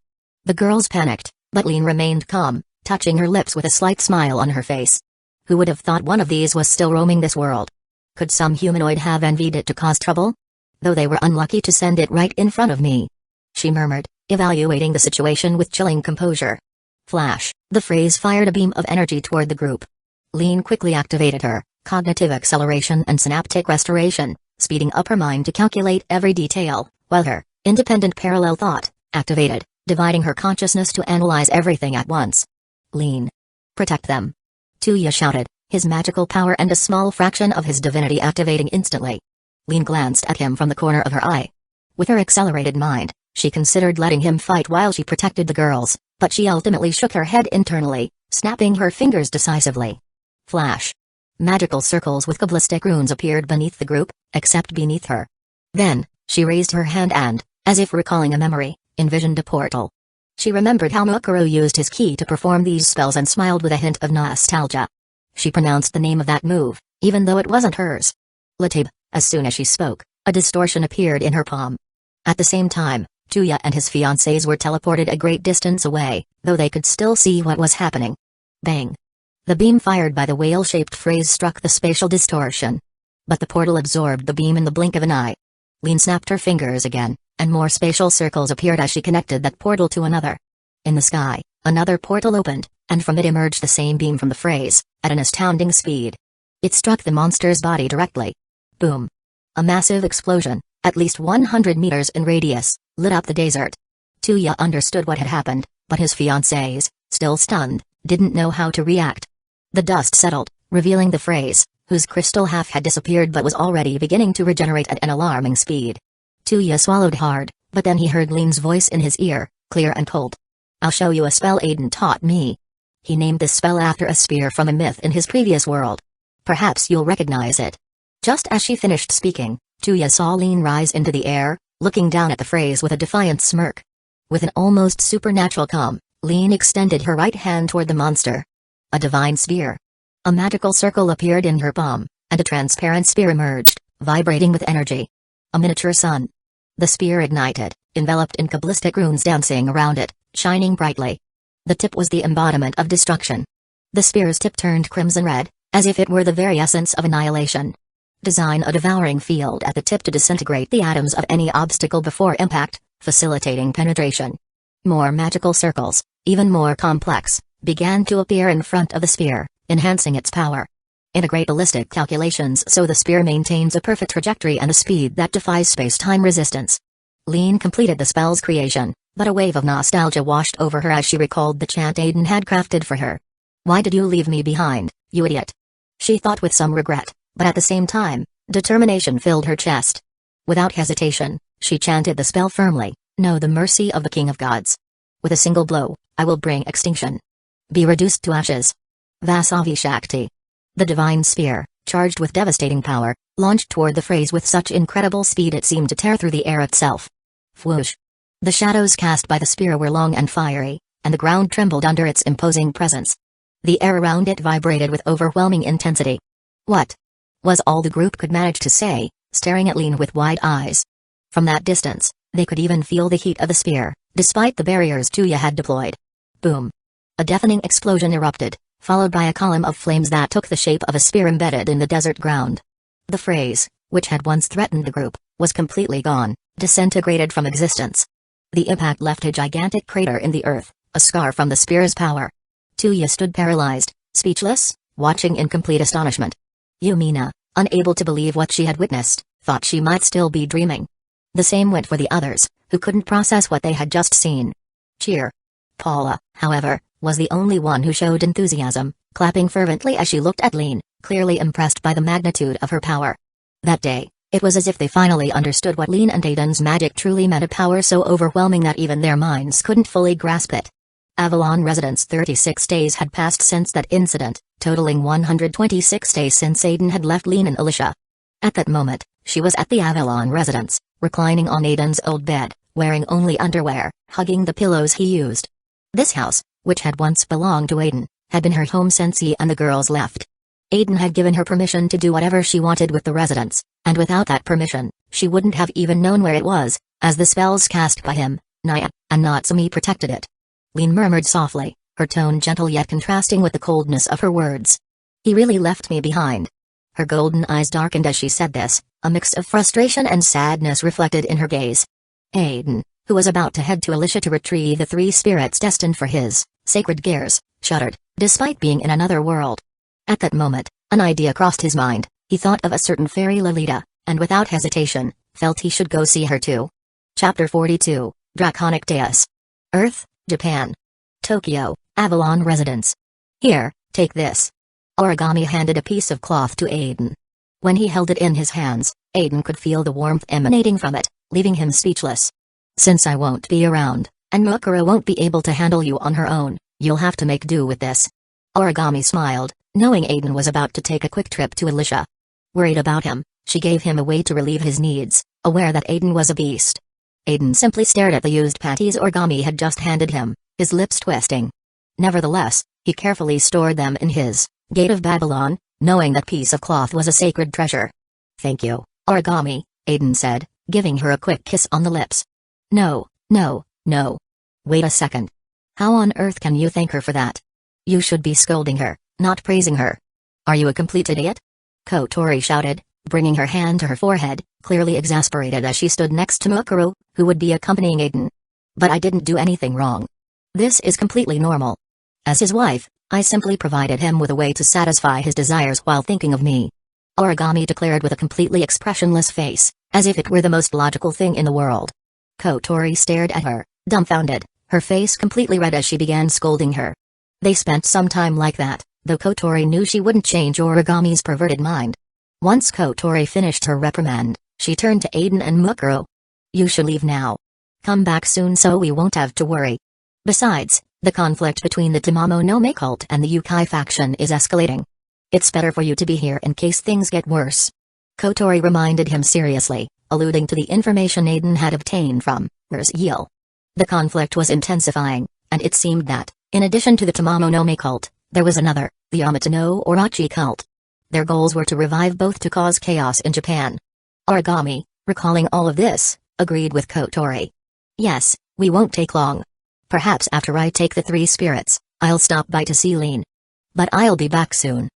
The girls panicked, but Lin remained calm, touching her lips with a slight smile on her face. Who would have thought one of these was still roaming this world? Could some humanoid have envied it to cause trouble? Though they were unlucky to send it right in front of me. She murmured, evaluating the situation with chilling composure. Flash, the phrase fired a beam of energy toward the group. Lin quickly activated her cognitive acceleration and synaptic restoration, speeding up her mind to calculate every detail, while her independent parallel thought activated, dividing her consciousness to analyze everything at once. Lin. Protect them. Tuya shouted, his magical power and a small fraction of his divinity activating instantly. Lin glanced at him from the corner of her eye. With her accelerated mind, she considered letting him fight while she protected the girls, but she ultimately shook her head internally, snapping her fingers decisively. Flash. Magical circles with Kabbalistic runes appeared beneath the group, except beneath her. Then, she raised her hand and, as if recalling a memory, envisioned a portal. She remembered how Mukuro used his ki to perform these spells and smiled with a hint of nostalgia. She pronounced the name of that move, even though it wasn't hers. Latib. As soon as she spoke, a distortion appeared in her palm. At the same time, Tuya and his fiancés were teleported a great distance away, though they could still see what was happening. Bang. The beam fired by the whale-shaped phrase struck the spatial distortion. But the portal absorbed the beam in the blink of an eye. Lin snapped her fingers again, and more spatial circles appeared as she connected that portal to another. In the sky, another portal opened, and from it emerged the same beam from the phrase, at an astounding speed. It struck the monster's body directly. Boom. A massive explosion, at least 100 meters in radius, lit up the desert. Tuya understood what had happened, but his fiancés, still stunned, didn't know how to react. The dust settled, revealing the phrase, whose crystal half had disappeared but was already beginning to regenerate at an alarming speed. Tuya swallowed hard, but then he heard Lin's voice in his ear, clear and cold. I'll show you a spell Aizen taught me. He named this spell after a spear from a myth in his previous world. Perhaps you'll recognize it. Just as she finished speaking, Tuya saw Lin rise into the air, looking down at the phrase with a defiant smirk. With an almost supernatural calm, Lin extended her right hand toward the monster. A divine spear. A magical circle appeared in her palm, and a transparent spear emerged, vibrating with energy. A miniature sun. The spear ignited, enveloped in Kabbalistic runes dancing around it, shining brightly. The tip was the embodiment of destruction. The spear's tip turned crimson red, as if it were the very essence of annihilation. Design a devouring field at the tip to disintegrate the atoms of any obstacle before impact, facilitating penetration. More magical circles, even more complex, began to appear in front of the spear, enhancing its power. Integrate ballistic calculations so the spear maintains a perfect trajectory and a speed that defies space-time resistance. Lean completed the spell's creation, but a wave of nostalgia washed over her as she recalled the chant Aizen had crafted for her. "Why did you leave me behind, you idiot?" she thought with some regret, but at the same time, determination filled her chest. Without hesitation, she chanted the spell firmly, "Know the mercy of the King of Gods. With a single blow, I will bring extinction. Be reduced to ashes." Vasavi Shakti. The divine spear, charged with devastating power, launched toward the phrase with such incredible speed it seemed to tear through the air itself. Whoosh! The shadows cast by the spear were long and fiery, and the ground trembled under its imposing presence. The air around it vibrated with overwhelming intensity. "What?" was all the group could manage to say, staring at Lean with wide eyes. From that distance, they could even feel the heat of the spear, despite the barriers Tuya had deployed. Boom! A deafening explosion erupted, followed by a column of flames that took the shape of a spear embedded in the desert ground. The phrase, which had once threatened the group, was completely gone, disintegrated from existence. The impact left a gigantic crater in the earth, a scar from the spear's power. Tuya stood paralyzed, speechless, watching in complete astonishment. Yumina, unable to believe what she had witnessed, thought she might still be dreaming. The same went for the others, who couldn't process what they had just seen. Cheer. Paula, however, was the only one who showed enthusiasm, clapping fervently as she looked at Lean, clearly impressed by the magnitude of her power. That day, it was as if they finally understood what Lean and Aiden's magic truly meant, a power so overwhelming that even their minds couldn't fully grasp it. Avalon residence. 36 days had passed since that incident, totaling 126 days since Aiden had left Lean and Alicia. At that moment, she was at the Avalon residence, reclining on Aiden's old bed, wearing only underwear, hugging the pillows he used. This house, which had once belonged to Aiden, had been her home since he and the girls left. Aiden had given her permission to do whatever she wanted with the residence, and without that permission, she wouldn't have even known where it was, as the spells cast by him, Naya, and Natsumi protected it. Lean murmured softly, her tone gentle yet contrasting with the coldness of her words. "He really left me behind." Her golden eyes darkened as she said this, a mix of frustration and sadness reflected in her gaze. Aiden, who was about to head to Alicia to retrieve the 3 spirits destined for his sacred gears, shuddered, despite being in another world. At that moment, an idea crossed his mind. He thought of a certain fairy Lolita, and without hesitation, felt he should go see her too. Chapter 42, Draconic Deus. Earth, Japan. Tokyo, Avalon Residence. "Here, take this." Origami handed a piece of cloth to Aiden. When he held it in his hands, Aiden could feel the warmth emanating from it, leaving him speechless. "Since I won't be around, and Mukuro won't be able to handle you on her own, you'll have to make do with this." Origami smiled, knowing Aiden was about to take a quick trip to Alicia. Worried about him, she gave him a way to relieve his needs, aware that Aiden was a beast. Aiden simply stared at the used panties Origami had just handed him, his lips twisting. Nevertheless, he carefully stored them in his Gate of Babylon, knowing that piece of cloth was a sacred treasure. "Thank you, Origami," Aiden said, giving her a quick kiss on the lips. No. Wait a second. How on earth can you thank her for that? You should be scolding her, not praising her. Are you a complete idiot?" Kotori shouted, bringing her hand to her forehead, clearly exasperated as she stood next to Mukuro, who would be accompanying Aiden. "But I didn't do anything wrong. This is completely normal. As his wife, I simply provided him with a way to satisfy his desires while thinking of me," Origami declared with a completely expressionless face, as if it were the most logical thing in the world. Kotori stared at her, dumbfounded, her face completely red as she began scolding her. They spent some time like that, though Kotori knew she wouldn't change Origami's perverted mind. Once Kotori finished her reprimand, she turned to Aiden and Mukuro. "You should leave now. Come back soon so we won't have to worry. Besides, the conflict between the Tamamo no Mae cult and the Ukai faction is escalating. It's better for you to be here in case things get worse." Kotori reminded him seriously, alluding to the information Aiden had obtained from Yil. The conflict was intensifying, and it seemed that, in addition to the Tamamo no Mae cult, there was another, the Yamato no Orochi cult. Their goals were to revive both to cause chaos in Japan. Origami, recalling all of this, agreed with Kotori. "Yes, we won't take long. Perhaps after I take the 3 spirits, I'll stop by to see Lean. But I'll be back soon."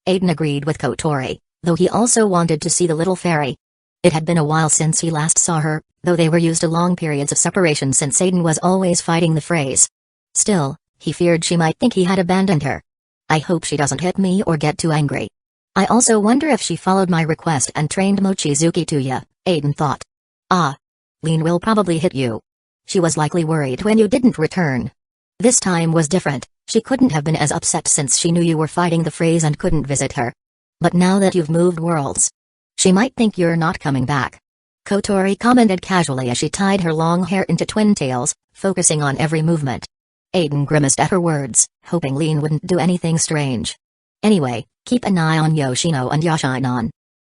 Aiden agreed with Kotori, though he also wanted to see the little fairy. It had been a while since he last saw her, though they were used to long periods of separation since Aiden was always fighting the phrase. Still, he feared she might think he had abandoned her. "I hope she doesn't hit me or get too angry." I also wonder if she followed my request and trained Mochizuki to ya, Aizen thought. Ah. Lin will probably hit you. She was likely worried when you didn't return. This time was different, she couldn't have been as upset since she knew you were fighting the phrase and couldn't visit her. But now that you've moved worlds, she might think you're not coming back. Kotori commented casually as she tied her long hair into twin tails, focusing on every movement. Aizen grimaced at her words, hoping Lin wouldn't do anything strange. Anyway, keep an eye on Yoshino and Yashinon.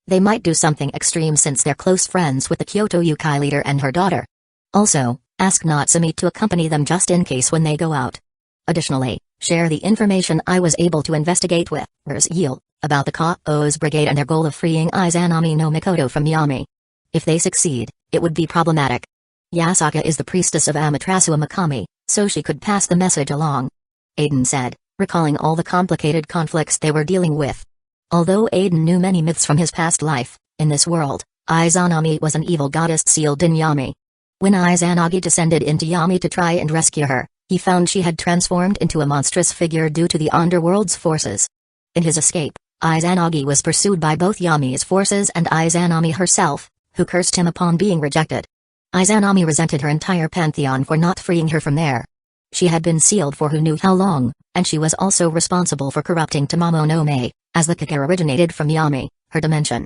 They might do something extreme since they're close friends with the Kyoto Yukai leader and her daughter. Also, ask Natsumi to accompany them just in case when they go out. Additionally, share the information I was able to investigate with Yield about the Kao's brigade and their goal of freeing Izanami no Mikoto from Yami. If they succeed, it would be problematic. Yasaka is the priestess of Amaterasu Mikami, so she could pass the message along. Aizen said, recalling all the complicated conflicts they were dealing with. Although Aizen knew many myths from his past life, in this world, Izanami was an evil goddess sealed in Yami. When Izanagi descended into Yami to try and rescue her, he found she had transformed into a monstrous figure due to the underworld's forces. In his escape, Izanagi was pursued by both Yami's forces and Izanami herself, who cursed him upon being rejected. Izanami resented her entire pantheon for not freeing her from there. She had been sealed for who knew how long, and she was also responsible for corrupting Tamamo no Mae, as the Kage originated from Yami, her dimension.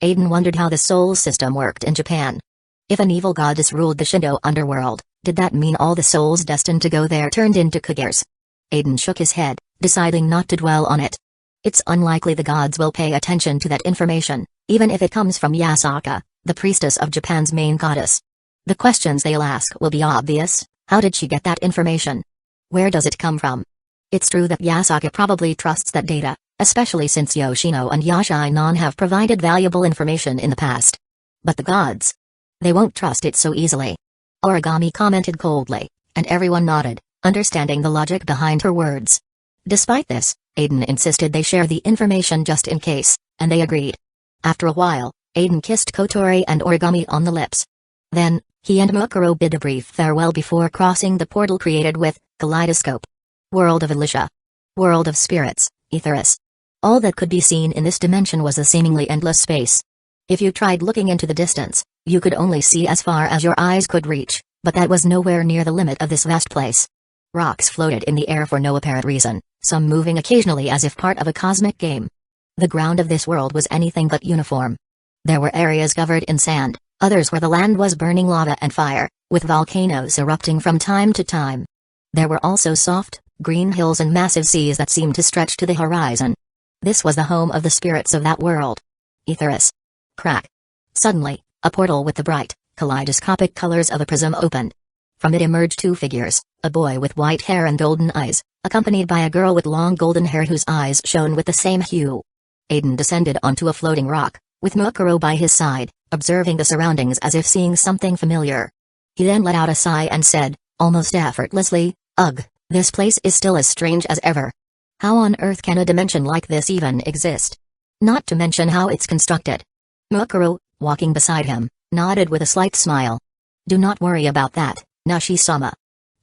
Aizen wondered how the soul system worked in Japan. If an evil goddess ruled the Shindo underworld, did that mean all the souls destined to go there turned into Kages? Aizen shook his head, deciding not to dwell on it. It's unlikely the gods will pay attention to that information, even if it comes from Yasaka, the priestess of Japan's main goddess. The questions they'll ask will be obvious. How did she get that information? Where does it come from? It's true that Yasaka probably trusts that data, especially since Yoshino and Yashinon have provided valuable information in the past. But the gods? They won't trust it so easily. Origami commented coldly, and everyone nodded, understanding the logic behind her words. Despite this, Aizen insisted they share the information just in case, and they agreed. After a while, Aizen kissed Kotori and Origami on the lips. Then, he and Mukuro bid a brief farewell before crossing the portal created with Kaleidoscope. World of Alicia. World of Spirits, Aetherus. All that could be seen in this dimension was a seemingly endless space. If you tried looking into the distance, you could only see as far as your eyes could reach, but that was nowhere near the limit of this vast place. Rocks floated in the air for no apparent reason, some moving occasionally as if part of a cosmic game. The ground of this world was anything but uniform. There were areas covered in sand, others where the land was burning lava and fire, with volcanoes erupting from time to time. There were also soft, green hills and massive seas that seemed to stretch to the horizon. This was the home of the spirits of that world. Aetherus. Crack. Suddenly, a portal with the bright, kaleidoscopic colors of a prism opened. From it emerged two figures, a boy with white hair and golden eyes, accompanied by a girl with long golden hair whose eyes shone with the same hue. Aizen descended onto a floating rock, with Mukuro by his side, observing the surroundings as if seeing something familiar. He then let out a sigh and said, almost effortlessly, "Ugh, this place is still as strange as ever. How on earth can a dimension like this even exist? Not to mention how it's constructed." Mukuro, walking beside him, nodded with a slight smile. "Do not worry about that, Nashi-sama.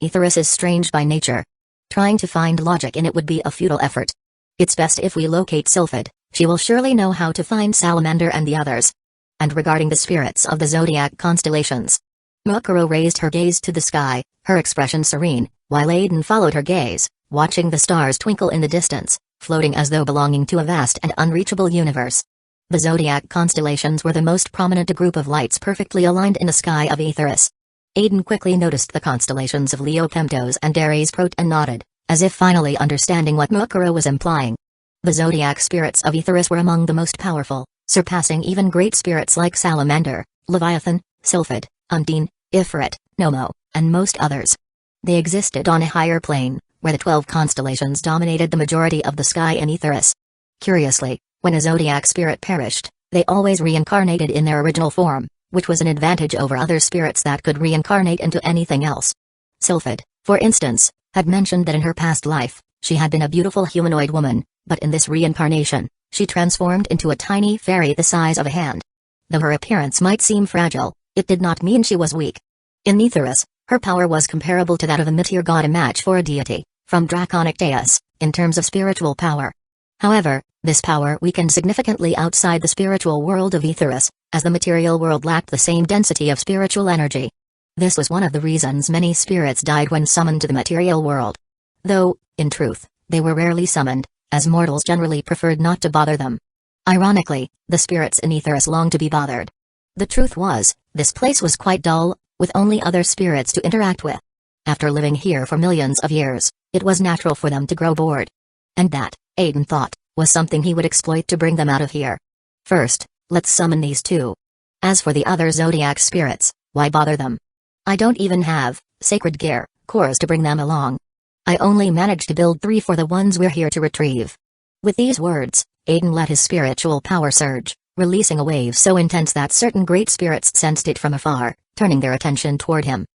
Aetherus is strange by nature. Trying to find logic in it would be a futile effort. It's best if we locate Sylphid, she will surely know how to find Salamander and the others. And regarding the spirits of the zodiac constellations." Mukuro raised her gaze to the sky, her expression serene, while Aizen followed her gaze, watching the stars twinkle in the distance, floating as though belonging to a vast and unreachable universe. The zodiac constellations were the most prominent, a group of lights perfectly aligned in the sky of Aetherus. Aizen quickly noticed the constellations of Leo Pemptos and Aries Prot and nodded, as if finally understanding what Mukuro was implying. The zodiac spirits of Aetherus were among the most powerful, surpassing even great spirits like Salamander, Leviathan, Sylphid, Undine, Ifrit, Nomo, and most others. They existed on a higher plane, where the 12 constellations dominated the majority of the sky in Aetherus. Curiously, when a zodiac spirit perished, they always reincarnated in their original form, which was an advantage over other spirits that could reincarnate into anything else. Sylphid, for instance, had mentioned that in her past life, she had been a beautiful humanoid woman, but in this reincarnation, she transformed into a tiny fairy the size of a hand. Though her appearance might seem fragile, it did not mean she was weak. In Aetherus, her power was comparable to that of a meteor god, a match for a deity, from Draconic Deus, in terms of spiritual power. However, This power weakened significantly outside the spiritual world of Aetherus, as the material world lacked the same density of spiritual energy. This was one of the reasons many spirits died when summoned to the material world. Though, in truth, they were rarely summoned, as mortals generally preferred not to bother them. Ironically, the spirits in Aetherus longed to be bothered. The truth was, this place was quite dull, with only other spirits to interact with. After living here for millions of years, it was natural for them to grow bored. And that, Aizen thought, was something he would exploit to bring them out of here. First, let's summon these two. As for the other zodiac spirits, why bother them? I don't even have sacred gear cores to bring them along. I only managed to build 3 for the ones we're here to retrieve. With these words, Aizen let his spiritual power surge, releasing a wave so intense that certain great spirits sensed it from afar, turning their attention toward him.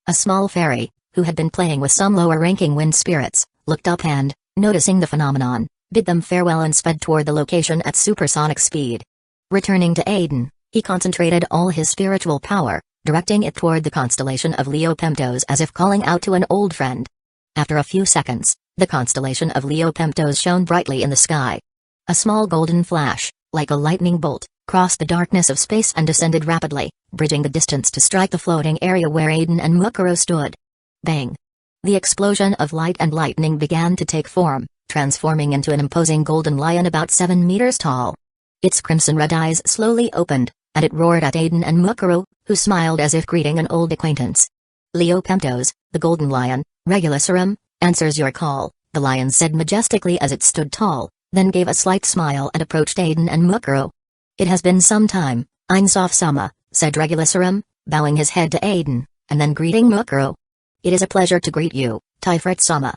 A small fairy, who had been playing with some lower-ranking wind spirits, looked up and, noticing the phenomenon, bid them farewell and sped toward the location at supersonic speed. Returning to Aizen, he concentrated all his spiritual power, directing it toward the constellation of Leopemptos as if calling out to an old friend. After a few seconds, the constellation of Leopemptos shone brightly in the sky. A small golden flash, like a lightning bolt, crossed the darkness of space and descended rapidly, bridging the distance to strike the floating area where Aizen and Mukuro stood. Bang! The explosion of light and lightning began to take form, transforming into an imposing golden lion about 7 meters tall. Its crimson-red eyes slowly opened, and it roared at Aizen and Mukuro, who smiled as if greeting an old acquaintance. Leopemptos, the golden lion, Regulusarum, answers your call, the lion said majestically as it stood tall, then gave a slight smile and approached Aizen and Mukuro. It has been some time, Einsof-sama, said Regulusarum, bowing his head to Aizen, and then greeting Mukuro. It is a pleasure to greet you, Tiferet-sama.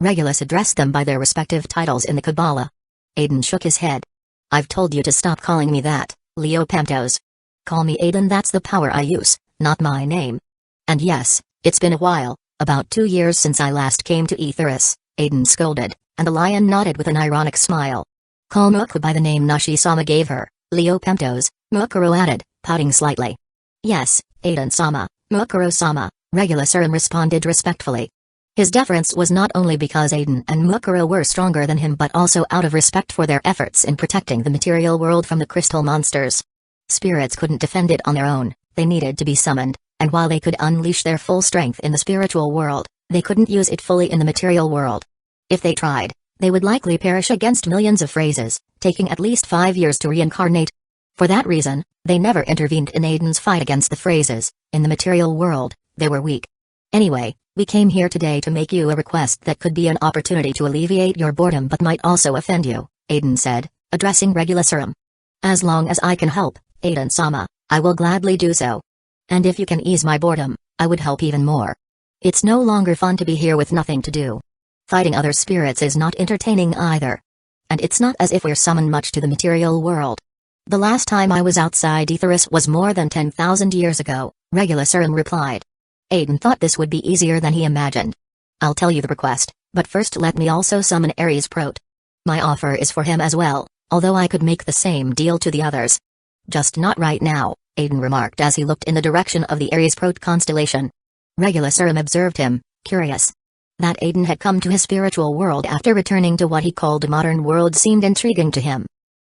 Regulus addressed them by their respective titles in the Kabbalah. Aizen shook his head. I've told you to stop calling me that, Leopemptos. Call me Aizen, that's the power I use, not my name. And yes, it's been a while, about 2 years since I last came to Aetherus, Aizen scolded, and the lion nodded with an ironic smile. Call Mukuro by the name Nashi-sama gave her, Leopemptos, Mukuro added, pouting slightly. Yes, Aizen-sama, Mukuro-sama, Regulusarum responded respectfully. His deference was not only because Aizen and Mukuro were stronger than him but also out of respect for their efforts in protecting the material world from the crystal monsters. Spirits couldn't defend it on their own, they needed to be summoned, and while they could unleash their full strength in the spiritual world, they couldn't use it fully in the material world. If they tried, they would likely perish against millions of phrases, taking at least 5 years to reincarnate. For that reason, they never intervened in Aiden's fight against the phrases. In the material world, they were weak. Anyway, we came here today to make you a request that could be an opportunity to alleviate your boredom but might also offend you, Aizen said, addressing Regulusarum. As long as I can help, Aizen-sama, I will gladly do so. And if you can ease my boredom, I would help even more. It's no longer fun to be here with nothing to do. Fighting other spirits is not entertaining either. And it's not as if we're summoned much to the material world. The last time I was outside Aetherus was more than 10,000 years ago, Regulusarum replied. Aizen thought this would be easier than he imagined. I'll tell you the request, but first let me also summon Ares Prot. My offer is for him as well, although I could make the same deal to the others. Just not right now, Aizen remarked as he looked in the direction of the Ares Prot constellation. Regulusarum observed him, curious. That Aizen had come to his spiritual world after returning to what he called a modern world seemed intriguing to him.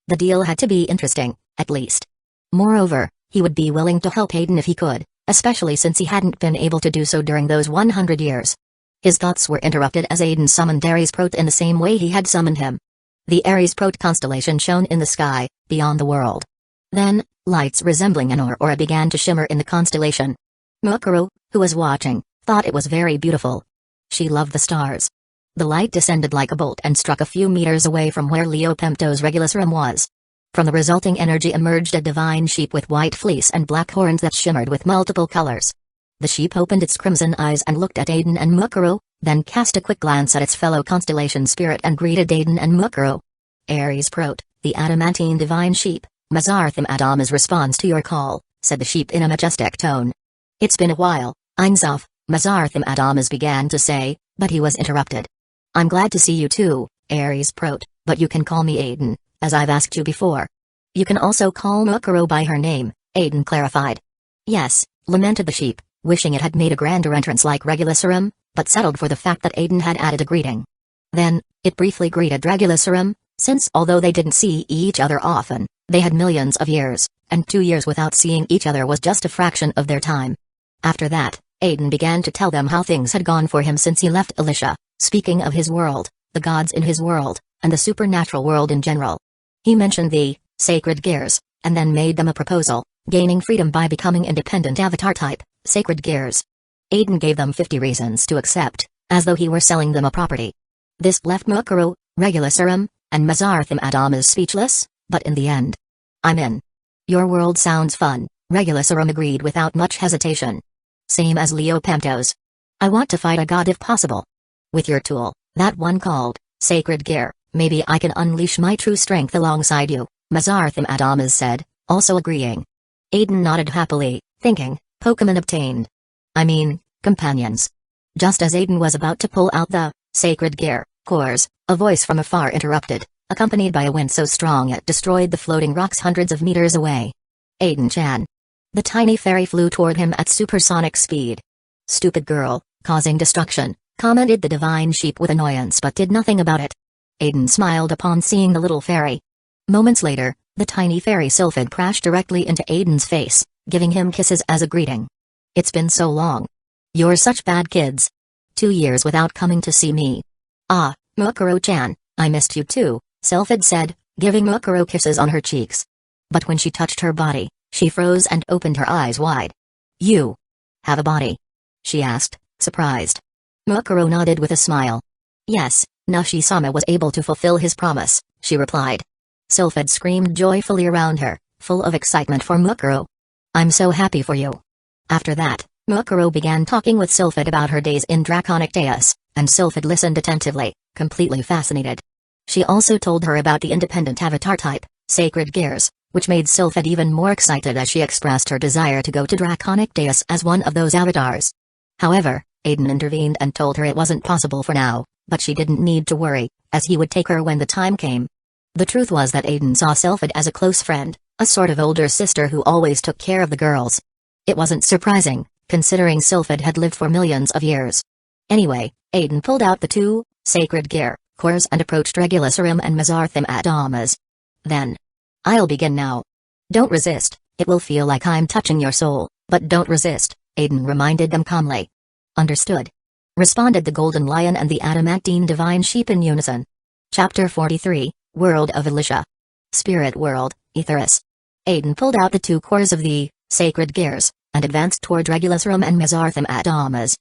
The deal had to be interesting, at least. Moreover, he would be willing to help Aizen if he could, especially since he hadn't been able to do so during those 100 years. His thoughts were interrupted as Aizen summoned Ares Prot in the same way he had summoned him. The Ares Prot constellation shone in the sky, beyond the world. Then, lights resembling an aurora began to shimmer in the constellation. Mukuro, who was watching, thought it was very beautiful. She loved the stars. The light descended like a bolt and struck a few meters away from where Leopemptos Regulusarum was. From the resulting energy emerged a divine sheep with white fleece and black horns that shimmered with multiple colors. The sheep opened its crimson eyes and looked at Aizen and Mukuro, then cast a quick glance at its fellow constellation spirit and greeted Aizen and Mukuro. Ares Prot, the adamantine divine sheep, Mazarthim Adam's responds to your call, said the sheep in a majestic tone. It's been a while, Einsof, Mazarthim Adamas began to say, but he was interrupted. I'm glad to see you too, Ares Prot, but you can call me Aizen, as I've asked you before. You can also call Mukuro by her name, Aizen clarified. Yes, lamented the sheep, wishing it had made a grander entrance like Regulusarum, but settled for the fact that Aizen had added a greeting. Then, it briefly greeted Regulusarum, Since although they didn't see each other often, they had millions of years, and 2 years without seeing each other was just a fraction of their time. After that, Aizen began to tell them how things had gone for him since he left Alicia, speaking of his world, the gods in his world, and the supernatural world in general. He mentioned the sacred gears, and then made them a proposal, gaining freedom by becoming independent avatar type, sacred gears. Aizen gave them 50 reasons to accept, as though he were selling them a property. This left Mukuro, Regulusarum, and Mazartham Adamas speechless, but in the end, "I'm in. Your world sounds fun," Regulusarum agreed without much hesitation. "Same as Leo Pamto's. I want to fight a god if possible. With your tool, that one called Sacred Gear, maybe I can unleash my true strength alongside you," Mazartham Adamas said, also agreeing. Aizen nodded happily, thinking, Pokemon obtained. I mean, companions. Just as Aizen was about to pull out the Sacred Gear cores, a voice from afar interrupted, accompanied by a wind so strong it destroyed the floating rocks hundreds of meters away. Aizen-chan. The tiny fairy flew toward him at supersonic speed. "Stupid girl, causing destruction," commented the divine sheep with annoyance but did nothing about it. Aizen smiled upon seeing the little fairy. Moments later, the tiny fairy Sylphid crashed directly into Aiden's face, giving him kisses as a greeting. "It's been so long. You're such bad kids. 2 years without coming to see me." "Ah, Mukuro-chan, I missed you too," Sylphid said, giving Mukuro kisses on her cheeks. But when she touched her body, she froze and opened her eyes wide. "You have a body?" she asked, surprised. Mukuro nodded with a smile. "Yes, Nashi-sama was able to fulfill his promise," she replied. Sylphid screamed joyfully around her, full of excitement for Mukuro. "I'm so happy for you." After that, Mukuro began talking with Sylphid about her days in Draconic Deus, and Sylphid listened attentively, completely fascinated. She also told her about the independent avatar type, Sacred Gears, which made Sylphid even more excited as she expressed her desire to go to Draconic Deus as one of those avatars. However, Aizen intervened and told her it wasn't possible for now, but she didn't need to worry, as he would take her when the time came. The truth was that Aizen saw Sylphid as a close friend, a sort of older sister who always took care of the girls. It wasn't surprising, considering Sylphid had lived for millions of years. Anyway, Aizen pulled out the 2 Sacred Gear cores and approached Regulusarum and Mazartham Adamas. Then, "I'll begin now. Don't resist, it will feel like I'm touching your soul, but don't resist," Aizen reminded them calmly. "Understood," responded the Golden Lion and the Adamantine Divine Sheep in unison. Chapter 43, World of Alicia. Spirit World, Aetheris. Aizen pulled out the 2 cores of the Sacred Gears, and advanced toward Regulusarum and Mazartham Adamas.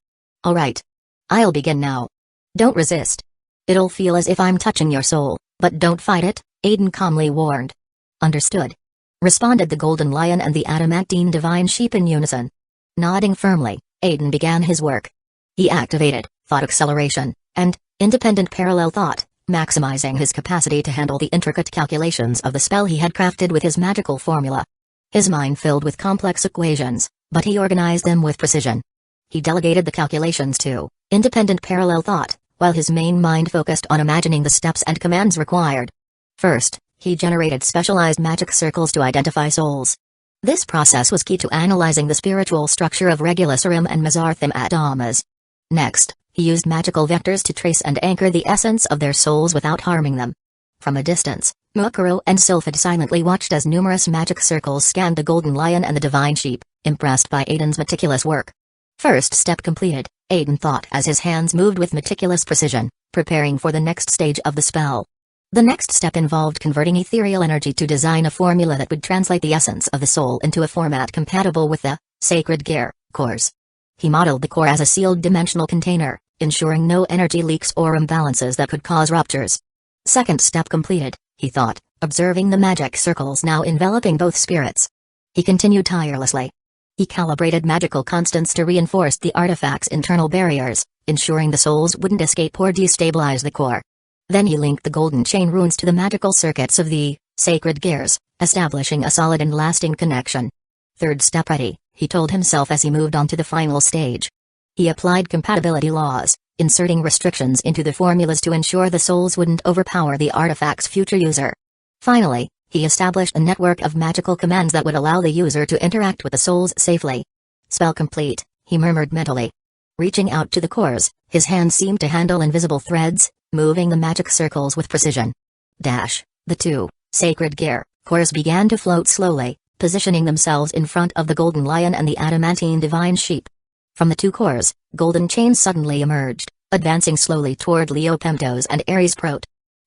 "Alright. I'll begin now. Don't resist. It'll feel as if I'm touching your soul, but don't fight it," Aizen calmly warned. "Understood," responded the Golden Lion and the Adamantine Divine Sheep in unison. Nodding firmly, Aizen began his work. He activated Thought Acceleration and Independent Parallel Thought, maximizing his capacity to handle the intricate calculations of the spell he had crafted with his magical formula. His mind filled with complex equations, but he organized them with precision. He delegated the calculations to Independent Parallel Thought, while his main mind focused on imagining the steps and commands required. First, he generated specialized magic circles to identify souls. This process was key to analyzing the spiritual structure of Regulusarum and Mazartham Adamas. Next, he used magical vectors to trace and anchor the essence of their souls without harming them. From a distance, Mukuro and Sylphid silently watched as numerous magic circles scanned the Golden Lion and the Divine Sheep, impressed by Aiden's meticulous work. First step completed, Aiden thought as his hands moved with meticulous precision, preparing for the next stage of the spell. The next step involved converting ethereal energy to design a formula that would translate the essence of the soul into a format compatible with the Sacred Gear cores. He modeled the core as a sealed dimensional container, ensuring no energy leaks or imbalances that could cause ruptures. Second step completed, he thought, observing the magic circles now enveloping both spirits. He continued tirelessly. He calibrated magical constants to reinforce the artifact's internal barriers, ensuring the souls wouldn't escape or destabilize the core. Then he linked the golden chain runes to the magical circuits of the Sacred Gears, establishing a solid and lasting connection. Third step ready, he told himself as he moved on to the final stage. He applied compatibility laws, inserting restrictions into the formulas to ensure the souls wouldn't overpower the artifact's future user. Finally, he established a network of magical commands that would allow the user to interact with the souls safely. Spell complete, he murmured mentally. Reaching out to the cores, his hands seemed to handle invisible threads, moving the magic circles with precision. The two sacred gear cores began to float slowly, positioning themselves in front of the golden lion and the adamantine divine sheep. From the two cores, golden chains suddenly emerged, advancing slowly toward Leopemptos and Ares Prot.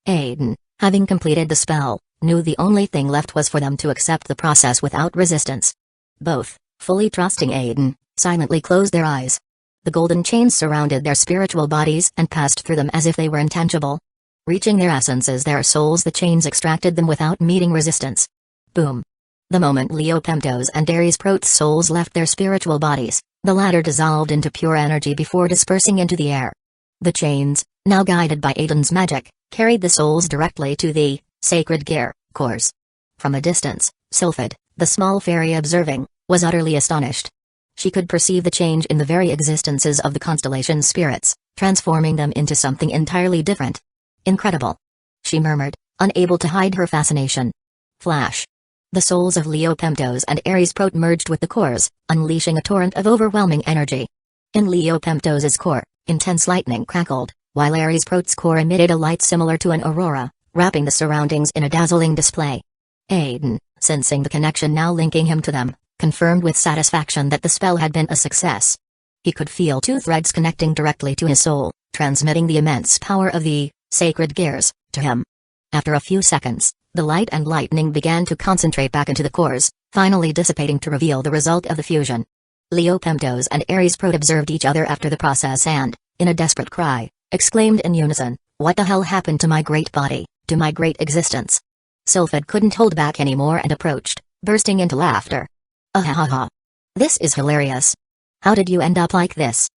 Aizen, having completed the spell, knew the only thing left was for them to accept the process without resistance. Both, fully trusting Aizen, silently closed their eyes. The golden chains surrounded their spiritual bodies and passed through them as if they were intangible. Reaching their essences, their souls, the chains extracted them without meeting resistance. Boom. The moment Leopemptos and Ares Prot's souls left their spiritual bodies, the latter dissolved into pure energy before dispersing into the air. The chains, now guided by Aiden's magic, carried the souls directly to the sacred gear cores. From a distance, Sylphid, the small fairy observing, was utterly astonished. She could perceive the change in the very existences of the constellation spirits, transforming them into something entirely different. Incredible. She murmured, unable to hide her fascination. Flash. The souls of Leopemptos and Ares Prot merged with the cores, unleashing a torrent of overwhelming energy. In Leopemptos's core, intense lightning crackled, while Ares Prot's core emitted a light similar to an aurora, wrapping the surroundings in a dazzling display. Aizen, sensing the connection now linking him to them, confirmed with satisfaction that the spell had been a success. He could feel two threads connecting directly to his soul, transmitting the immense power of the sacred gears to him. After a few seconds, the light and lightning began to concentrate back into the cores, finally dissipating to reveal the result of the fusion. Leopemptos and Ares Prot observed each other after the process and, in a desperate cry, exclaimed in unison, "What the hell happened to my great body, to my great existence?" Sylphid couldn't hold back anymore and approached, bursting into laughter. "Ah ha ha ha. This is hilarious. How did you end up like this?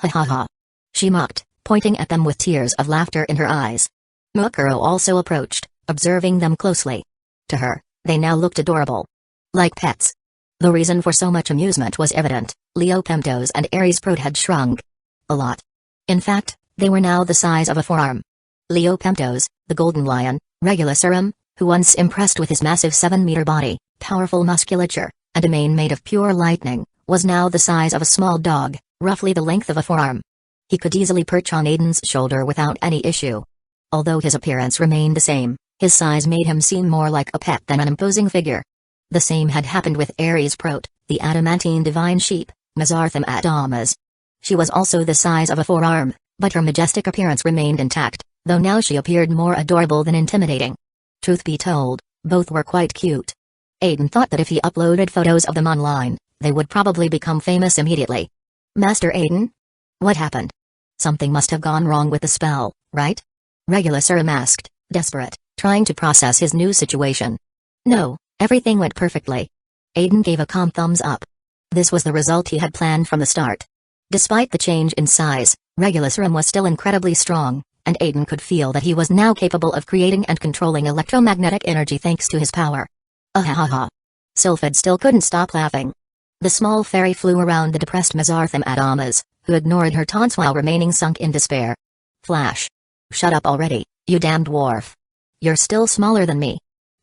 Ha ha ha." She mocked, pointing at them with tears of laughter in her eyes. Mukuro also approached, observing them closely. To her, they now looked adorable. Like pets. The reason for so much amusement was evident. Leopemptos and Ares Prot had shrunk. A lot. In fact, they were now the size of a forearm. Leopemptos, the golden lion, Regulusarum, who once impressed with his massive 7-meter body, powerful musculature, and a mane made of pure lightning, was now the size of a small dog, roughly the length of a forearm. He could easily perch on Aiden's shoulder without any issue. Although his appearance remained the same, his size made him seem more like a pet than an imposing figure. The same had happened with Ares Prot, the adamantine divine sheep, Mazartham Adamas. She was also the size of a forearm, but her majestic appearance remained intact, though now she appeared more adorable than intimidating. Truth be told, both were quite cute. Aiden thought that if he uploaded photos of them online, they would probably become famous immediately. "Master Aiden? What happened? Something must have gone wrong with the spell, right?" Regulusarum asked, desperate, trying to process his new situation. "No, everything went perfectly." Aiden gave a calm thumbs up. This was the result he had planned from the start. Despite the change in size, Regulusarum was still incredibly strong, and Aiden could feel that he was now capable of creating and controlling electromagnetic energy thanks to his power. Ah ha ha ha. Sylphid still couldn't stop laughing. The small fairy flew around the depressed Mazartham Adamas, who ignored her taunts while remaining sunk in despair. Flash. "Shut up already, you damn dwarf. You're still smaller than me,"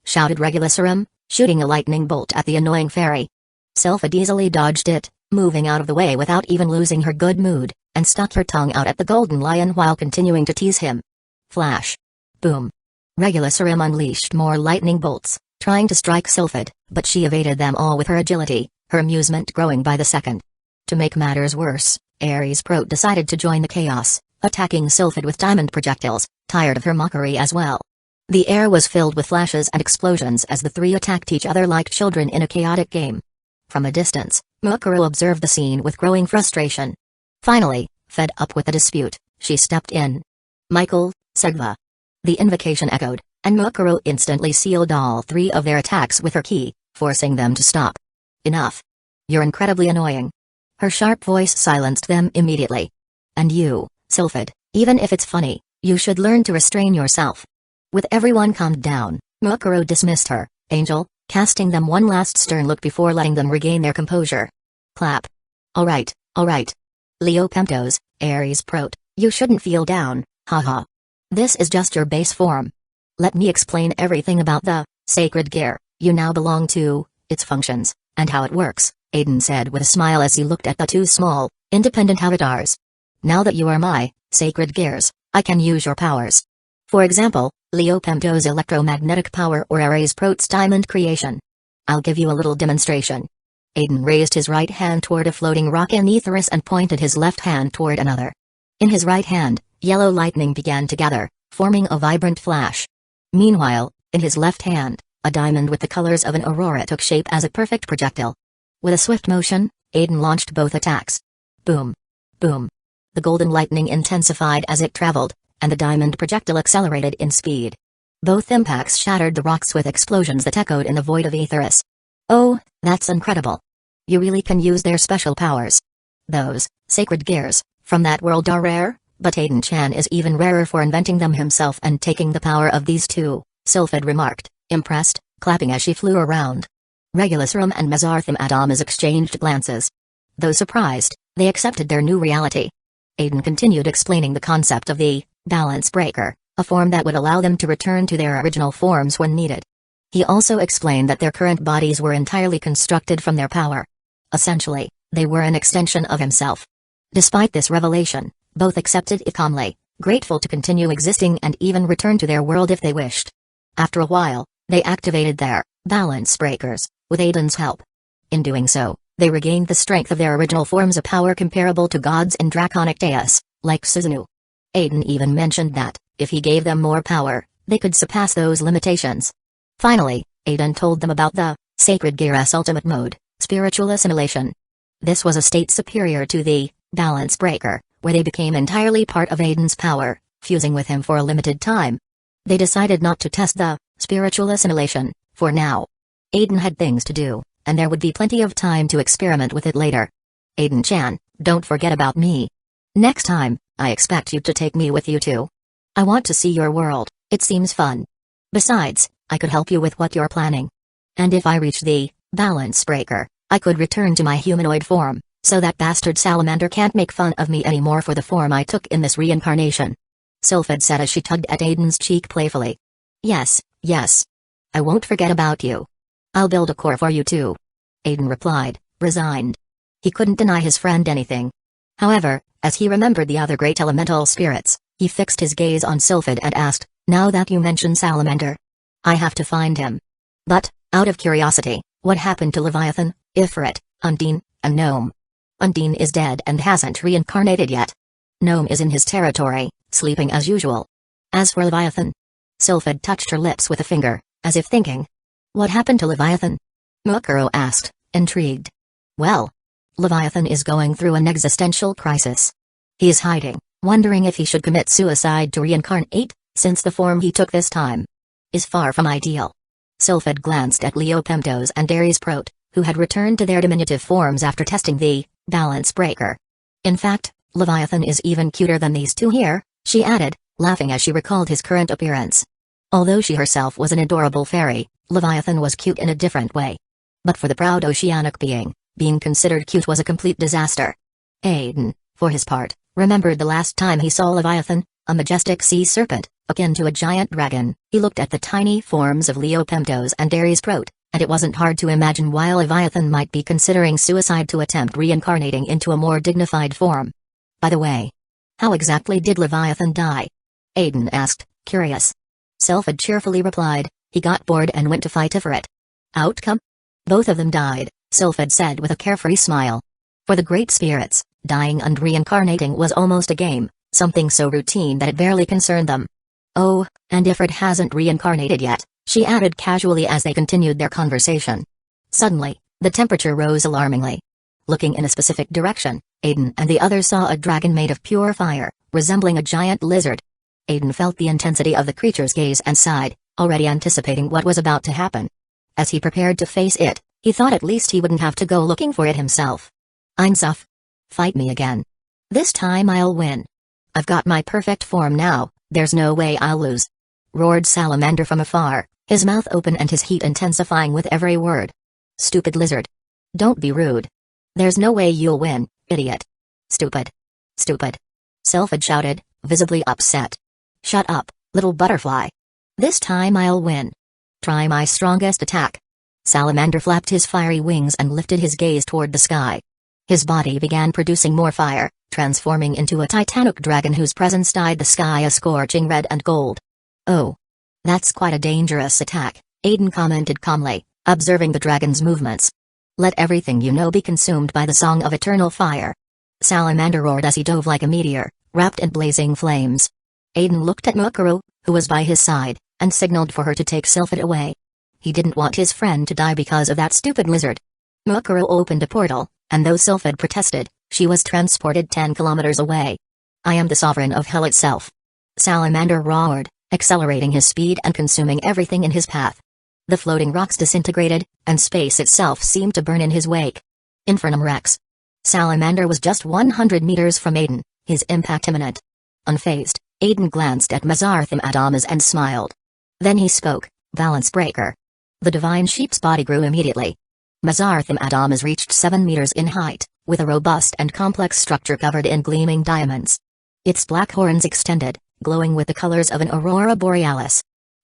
shouted Regulusarum, shooting a lightning bolt at the annoying fairy. Sylphid easily dodged it, moving out of the way without even losing her good mood, and stuck her tongue out at the golden lion while continuing to tease him. Flash. Boom. Regulusarum unleashed more lightning bolts, trying to strike Sylphid, but she evaded them all with her agility, her amusement growing by the second. To make matters worse, Ares Prot decided to join the chaos, attacking Sylphid with diamond projectiles, tired of her mockery as well. The air was filled with flashes and explosions as the three attacked each other like children in a chaotic game. From a distance, Mukuro observed the scene with growing frustration. Finally, fed up with the dispute, she stepped in. "Michael, Sagva." The invocation echoed, and Mukuro instantly sealed all three of their attacks with her ki, forcing them to stop. "Enough. You're incredibly annoying." Her sharp voice silenced them immediately. "And you, Sylphid, even if it's funny, you should learn to restrain yourself." With everyone calmed down, Mukuro dismissed her, Angel, casting them one last stern look before letting them regain their composure. Clap. All right. Leopemptos, Ares Prot, you shouldn't feel down, haha. This is just your base form. Let me explain everything about the sacred gear you now belong to, its functions, and how it works, Aiden said with a smile as he looked at the two small, independent avatars. "Now that you are my sacred gears, I can use your powers. For example, Leopemto's electromagnetic power or Ares Prote's diamond creation. I'll give you a little demonstration. Aizen raised his right hand toward a floating rock in Aetheris and pointed his left hand toward another. In his right hand, yellow lightning began to gather, forming a vibrant flash. Meanwhile, in his left hand, a diamond with the colors of an aurora took shape as a perfect projectile. With a swift motion, Aizen launched both attacks. Boom. Boom. The golden lightning intensified as it traveled, and the diamond projectile accelerated in speed. Both impacts shattered the rocks with explosions that echoed in the void of Aetheris. Oh, that's incredible. You really can use their special powers. Those sacred gears from that world are rare, but Aizen-chan is even rarer for inventing them himself and taking the power of these two, Sylphid remarked, impressed, clapping as she flew around. Regulusrum and Mazartham Adamas exchanged glances. Though surprised, they accepted their new reality. Aizen continued explaining the concept of the balance breaker, a form that would allow them to return to their original forms when needed. He also explained that their current bodies were entirely constructed from their power. Essentially, they were an extension of himself. Despite this revelation, both accepted it calmly, grateful to continue existing and even return to their world if they wished. After a while, they activated their balance breakers, with Aiden's help. In doing so, they regained the strength of their original forms, a power comparable to gods in Draconic Deus, like Susanoo. Aizen even mentioned that, if he gave them more power, they could surpass those limitations. Finally, Aizen told them about the Sacred Gear's ultimate mode, spiritual assimilation. This was a state superior to the balance breaker, where they became entirely part of Aiden's power, fusing with him for a limited time. They decided not to test the spiritual assimilation, for now. Aizen had things to do, and there would be plenty of time to experiment with it later. Aizen-chan, don't forget about me. Next time, I expect you to take me with you too. I want to see your world, it seems fun. Besides, I could help you with what you're planning. And if I reach the balance breaker, I could return to my humanoid form, so that bastard salamander can't make fun of me anymore for the form I took in this reincarnation. Sylphid said as she tugged at Aiden's cheek playfully. Yes, yes. I won't forget about you. I'll build a core for you too. Aizen replied, resigned. He couldn't deny his friend anything. However, as he remembered the other great elemental spirits, he fixed his gaze on Sylphid and asked, now that you mention Salamander, I have to find him. But, out of curiosity, what happened to Leviathan, Ifrit, Undine, and Gnome? Undine is dead and hasn't reincarnated yet. Gnome is in his territory, sleeping as usual. As for Leviathan, Sylphid touched her lips with a finger, as if thinking. What happened to Leviathan? Mukuro asked, intrigued. Well, Leviathan is going through an existential crisis. He is hiding, wondering if he should commit suicide to reincarnate, since the form he took this time is far from ideal. Sylphid glanced at Leopemtos and Ares Prote, who had returned to their diminutive forms after testing the balance breaker. In fact, Leviathan is even cuter than these two here, she added, laughing as she recalled his current appearance. Although she herself was an adorable fairy, Leviathan was cute in a different way. But for the proud oceanic being considered cute was a complete disaster. Aizen, for his part, remembered the last time he saw Leviathan, a majestic sea serpent, akin to a giant dragon. He looked at the tiny forms of Leopemtos and Ares Prote, and it wasn't hard to imagine why Leviathan might be considering suicide to attempt reincarnating into a more dignified form. By the way, how exactly did Leviathan die? Aizen asked, curious. Sylphid cheerfully replied, he got bored and went to fight Ifrit. Outcome? Both of them died, Sylphid said with a carefree smile. For the great spirits, dying and reincarnating was almost a game, something so routine that it barely concerned them. Oh, and Ifrit hasn't reincarnated yet, she added casually as they continued their conversation. Suddenly, the temperature rose alarmingly. Looking in a specific direction, Aizen and the others saw a dragon made of pure fire, resembling a giant lizard. Aizen felt the intensity of the creature's gaze and sighed, already anticipating what was about to happen. As he prepared to face it, he thought at least he wouldn't have to go looking for it himself. Einsuf. Fight me again. This time I'll win. I've got my perfect form now, there's no way I'll lose. Roared Salamander from afar, his mouth open and his heat intensifying with every word. Stupid lizard. Don't be rude. There's no way you'll win, idiot. Stupid. Stupid. Sylphid shouted, visibly upset. Shut up, little butterfly. This time I'll win. Try my strongest attack. Salamander flapped his fiery wings and lifted his gaze toward the sky. His body began producing more fire, transforming into a titanic dragon whose presence dyed the sky a scorching red and gold. Oh. That's quite a dangerous attack, Aizen commented calmly, observing the dragon's movements. Let everything you know be consumed by the Song of Eternal Fire. Salamander roared as he dove like a meteor, wrapped in blazing flames. Aizen looked at Mukuru, who was by his side, and signaled for her to take Sylphid away. He didn't want his friend to die because of that stupid lizard. Mukuru opened a portal, and though Sylphid protested, she was transported 10 kilometers away. I am the sovereign of hell itself. Salamander roared, accelerating his speed and consuming everything in his path. The floating rocks disintegrated, and space itself seemed to burn in his wake. Infernum Rex. Salamander was just 100 meters from Aizen, his impact imminent. Unfazed, Aizen glanced at Mazarthim Adamas and smiled. Then he spoke, Balance Breaker. The divine sheep's body grew immediately. Mazarthim Adamas reached 7 meters in height, with a robust and complex structure covered in gleaming diamonds. Its black horns extended, glowing with the colors of an aurora borealis.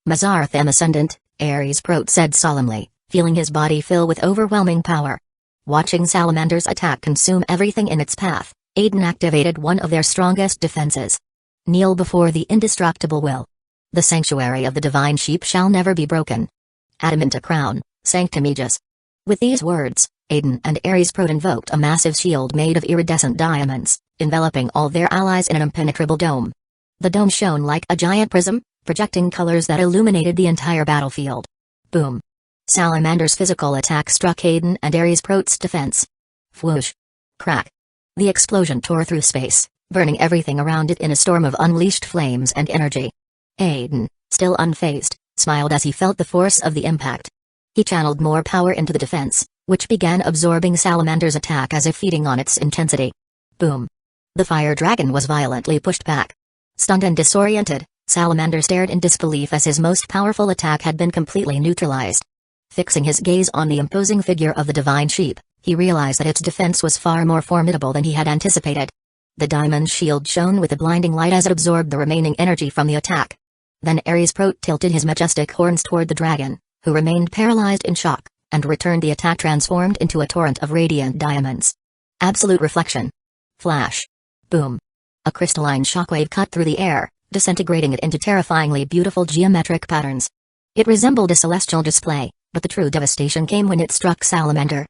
Mazarthim Ascendant, Ares Prot said solemnly, feeling his body fill with overwhelming power. Watching Salamander's attack consume everything in its path, Aizen activated one of their strongest defenses. Kneel before the indestructible will. The sanctuary of the divine sheep shall never be broken. Adamanta crown, Sanctum Aegis. With these words, Aizen and Ares Prot invoked a massive shield made of iridescent diamonds, enveloping all their allies in an impenetrable dome. The dome shone like a giant prism, projecting colors that illuminated the entire battlefield. Boom. Salamander's physical attack struck Aizen and Ares Prot's defense. Whoosh. Crack. The explosion tore through space, burning everything around it in a storm of unleashed flames and energy. Aizen, still unfazed, smiled as he felt the force of the impact. He channeled more power into the defense, which began absorbing Salamander's attack as if feeding on its intensity. Boom. The fire dragon was violently pushed back. Stunned and disoriented, Salamander stared in disbelief as his most powerful attack had been completely neutralized. Fixing his gaze on the imposing figure of the divine sheep, he realized that its defense was far more formidable than he had anticipated. The diamond shield shone with a blinding light as it absorbed the remaining energy from the attack. Then Ares Prot tilted his majestic horns toward the dragon, who remained paralyzed in shock, and returned the attack transformed into a torrent of radiant diamonds. Absolute reflection. Flash. Boom. A crystalline shockwave cut through the air, disintegrating it into terrifyingly beautiful geometric patterns. It resembled a celestial display, but the true devastation came when it struck Salamander.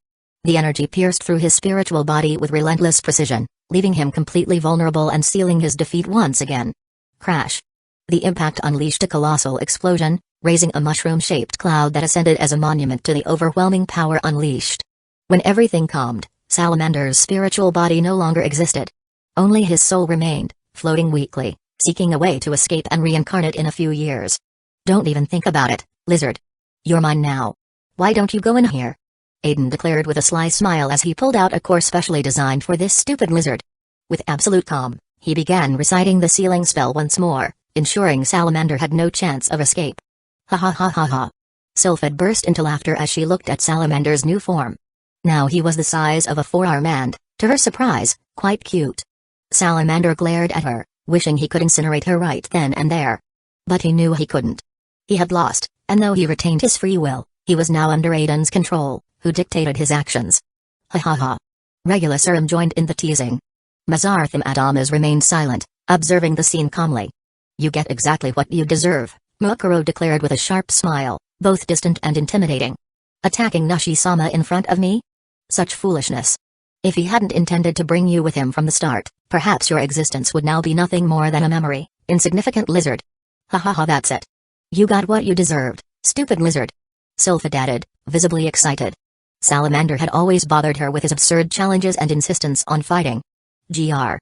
The energy pierced through his spiritual body with relentless precision, leaving him completely vulnerable and sealing his defeat once again. Crash. The impact unleashed a colossal explosion, raising a mushroom-shaped cloud that ascended as a monument to the overwhelming power unleashed. When everything calmed, Salamander's spiritual body no longer existed. Only his soul remained, floating weakly, seeking a way to escape and reincarnate in a few years. Don't even think about it, lizard. You're mine now. Why don't you go in here? Aizen declared with a sly smile as he pulled out a core specially designed for this stupid lizard. With absolute calm, he began reciting the sealing spell once more, ensuring Salamander had no chance of escape. Ha ha ha ha ha. Sylphid burst into laughter as she looked at Salamander's new form. Now he was the size of a forearm and, to her surprise, quite cute. Salamander glared at her, wishing he could incinerate her right then and there. But he knew he couldn't. He had lost, and though he retained his free will, he was now under Aiden's control, who dictated his actions. Ha ha ha. Regulus Urim joined in the teasing. Mazarthim Adamas remained silent, observing the scene calmly. You get exactly what you deserve, Mukuru declared with a sharp smile, both distant and intimidating. Attacking Nashi-sama in front of me? Such foolishness. If he hadn't intended to bring you with him from the start, perhaps your existence would now be nothing more than a memory, insignificant lizard. Ha ha ha, that's it. You got what you deserved, stupid lizard. Sylphid added, visibly excited. Salamander had always bothered her with his absurd challenges and insistence on fighting. Gr.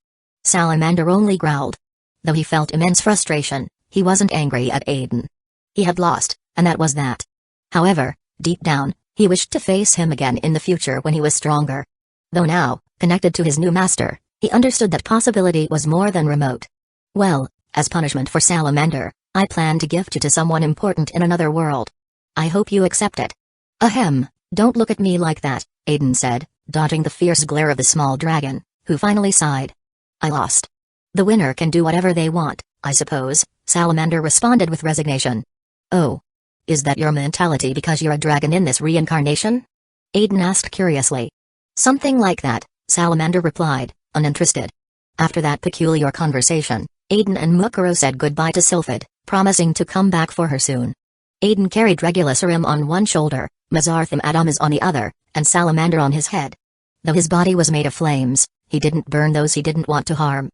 Salamander only growled. Though he felt immense frustration, he wasn't angry at Aizen. He had lost, and that was that. However, deep down, he wished to face him again in the future when he was stronger. Though now, connected to his new master, he understood that possibility was more than remote. Well, as punishment for Salamander, I plan to gift you to someone important in another world. I hope you accept it. Ahem, don't look at me like that, Aizen said, dodging the fierce glare of the small dragon, who finally sighed. I lost. The winner can do whatever they want, I suppose, Salamander responded with resignation. Oh. Is that your mentality because you're a dragon in this reincarnation? Aizen asked curiously. Something like that, Salamander replied, uninterested. After that peculiar conversation, Aizen and Mukuro said goodbye to Sylphid, promising to come back for her soon. Aizen carried Regulasarim on one shoulder, Mazartham Adamas on the other, and Salamander on his head. Though his body was made of flames, he didn't burn those he didn't want to harm.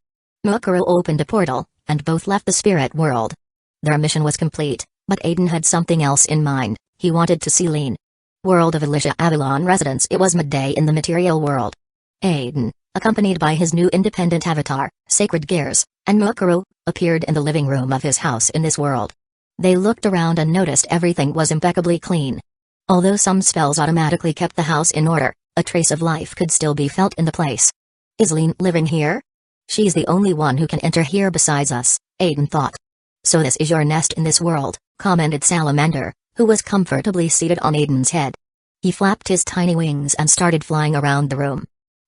Mukuro opened a portal, and both left the spirit world. Their mission was complete, but Aizen had something else in mind. He wanted to see Lean. World of Alicia Avalon residence. It was midday in the material world. Aizen, accompanied by his new independent avatar, Sacred Gears, and Mukuro, appeared in the living room of his house in this world. They looked around and noticed everything was impeccably clean. Although some spells automatically kept the house in order, a trace of life could still be felt in the place. Is Lean living here? She's the only one who can enter here besides us, Aizen thought. So this is your nest in this world, commented Salamander, who was comfortably seated on Aiden's head. He flapped his tiny wings and started flying around the room.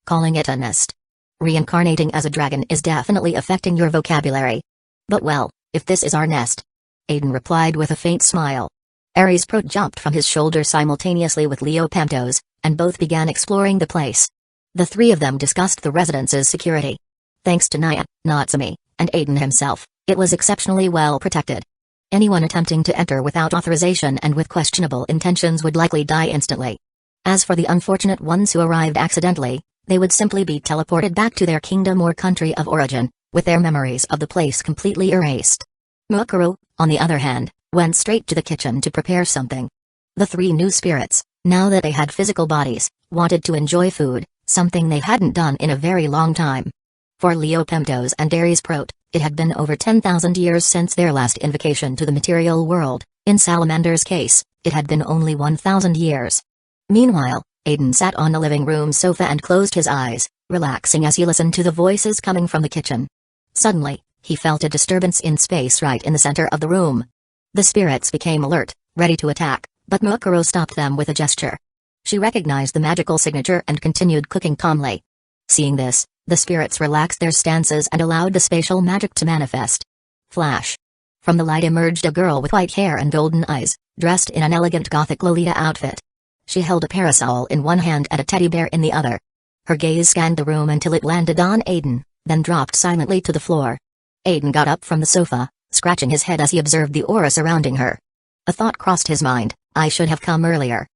Calling it a nest. Reincarnating as a dragon is definitely affecting your vocabulary. But well, if this is our nest. Aizen replied with a faint smile. Ares Prot jumped from his shoulder simultaneously with Leo Pamtos, and both began exploring the place. The three of them discussed the residence's security. Thanks to Naya, Natsumi, and Aizen himself, it was exceptionally well protected. Anyone attempting to enter without authorization and with questionable intentions would likely die instantly. As for the unfortunate ones who arrived accidentally, they would simply be teleported back to their kingdom or country of origin, with their memories of the place completely erased. Mukuro, on the other hand, went straight to the kitchen to prepare something. The three new spirits, now that they had physical bodies, wanted to enjoy food, something they hadn't done in a very long time. For Leo Pemtos and Ares Prot, it had been over 10,000 years since their last invocation to the material world. In Salamander's case, it had been only 1,000 years. Meanwhile, Aizen sat on the living room sofa and closed his eyes, relaxing as he listened to the voices coming from the kitchen. Suddenly, he felt a disturbance in space right in the center of the room. The spirits became alert, ready to attack, but Mukuro stopped them with a gesture. She recognized the magical signature and continued cooking calmly. Seeing this, the spirits relaxed their stances and allowed the spatial magic to manifest. Flash. From the light emerged a girl with white hair and golden eyes, dressed in an elegant gothic Lolita outfit. She held a parasol in one hand and a teddy bear in the other. Her gaze scanned the room until it landed on Aizen, then dropped silently to the floor. Aizen got up from the sofa, scratching his head as he observed the aura surrounding her. A thought crossed his mind: I should have come earlier.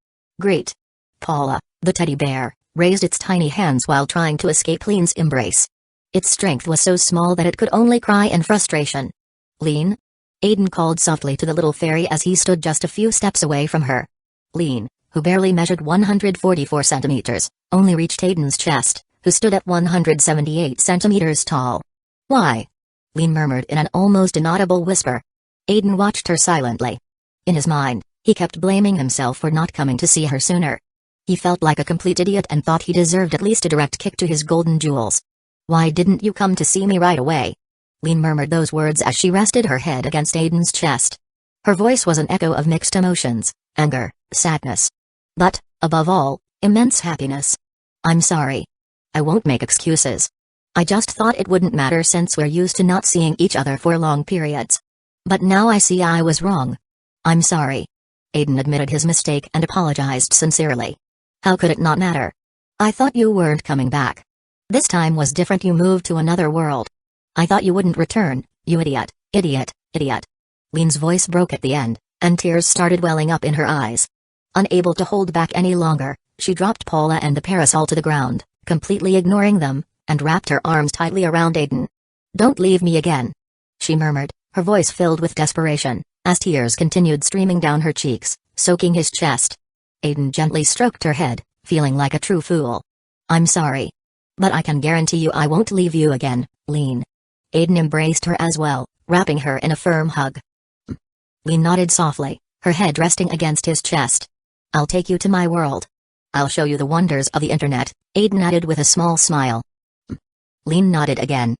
Great. Paula, the teddy bear, raised its tiny hands while trying to escape Lean's embrace. Its strength was so small that it could only cry in frustration. Lean? Aizen called softly to the little fairy as he stood just a few steps away from her. Lean, who barely measured 144 centimeters, only reached Aiden's chest, who stood at 178 centimeters tall. Why? Lean murmured in an almost inaudible whisper. Aizen watched her silently. In his mind, he kept blaming himself for not coming to see her sooner. He felt like a complete idiot and thought he deserved at least a direct kick to his golden jewels. Why didn't you come to see me right away? Lean murmured those words as she rested her head against Aiden's chest. Her voice was an echo of mixed emotions, anger, sadness. But, above all, immense happiness. I'm sorry. I won't make excuses. I just thought it wouldn't matter since we're used to not seeing each other for long periods. But now I see I was wrong. I'm sorry. Aizen admitted his mistake and apologized sincerely. How could it not matter? I thought you weren't coming back. This time was different. You moved to another world. I thought you wouldn't return, you idiot, idiot, idiot. Lean's voice broke at the end, and tears started welling up in her eyes. Unable to hold back any longer, she dropped Paula and the parasol to the ground, completely ignoring them, and wrapped her arms tightly around Aizen. Don't leave me again, she murmured, her voice filled with desperation, as tears continued streaming down her cheeks, soaking his chest. Aizen gently stroked her head, feeling like a true fool. I'm sorry. But I can guarantee you I won't leave you again, Lean. Aizen embraced her as well, wrapping her in a firm hug. Lean nodded softly, her head resting against his chest. I'll take you to my world. I'll show you the wonders of the internet, Aizen added with a small smile. Lean nodded again.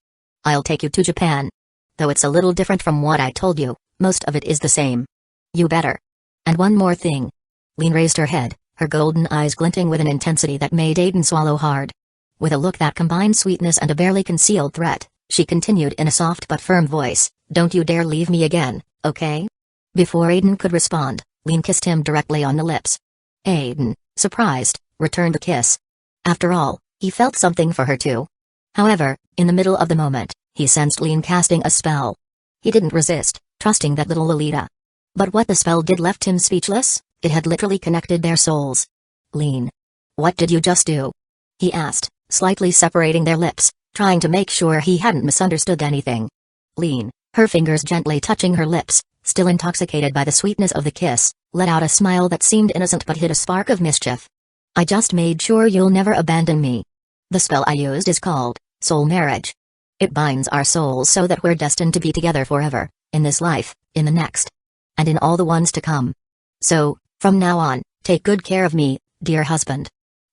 I'll take you to Japan. Though it's a little different from what I told you, most of it is the same. You better. And one more thing. Lean raised her head, her golden eyes glinting with an intensity that made Aizen swallow hard. With a look that combined sweetness and a barely concealed threat, she continued in a soft but firm voice, don't you dare leave me again, okay? Before Aizen could respond, Lean kissed him directly on the lips. Aizen, surprised, returned the kiss. After all, he felt something for her too. However, in the middle of the moment, he sensed Lean casting a spell. He didn't resist, trusting that little Lolita. But what the spell did left him speechless. It had literally connected their souls. Lean. What did you just do? He asked, slightly separating their lips, trying to make sure he hadn't misunderstood anything. Lean, her fingers gently touching her lips, still intoxicated by the sweetness of the kiss, let out a smile that seemed innocent but hid a spark of mischief. I just made sure you'll never abandon me. The spell I used is called Soul Marriage. It binds our souls so that we're destined to be together forever, in this life, in the next, and in all the ones to come. So, from now on, take good care of me, dear husband.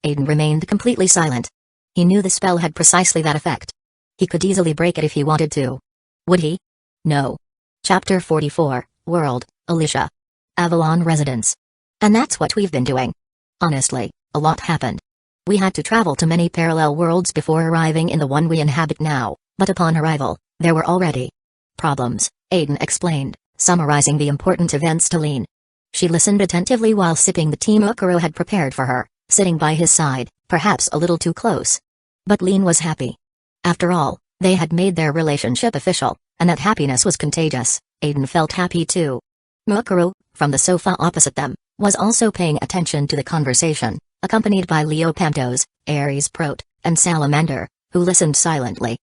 Aizen remained completely silent. He knew the spell had precisely that effect. He could easily break it if he wanted to. Would he? No. Chapter 44, World, Alicia. Avalon Residence. And that's what we've been doing. Honestly, a lot happened. We had to travel to many parallel worlds before arriving in the one we inhabit now, but upon arrival, there were already problems, Aizen explained, summarizing the important events to Lean. She listened attentively while sipping the tea Mukuro had prepared for her, sitting by his side, perhaps a little too close. But Lean was happy. After all, they had made their relationship official, and that happiness was contagious. Aizen felt happy too. Mukuro, from the sofa opposite them, was also paying attention to the conversation, accompanied by Leopantos, Ares Prote, and Salamander, who listened silently.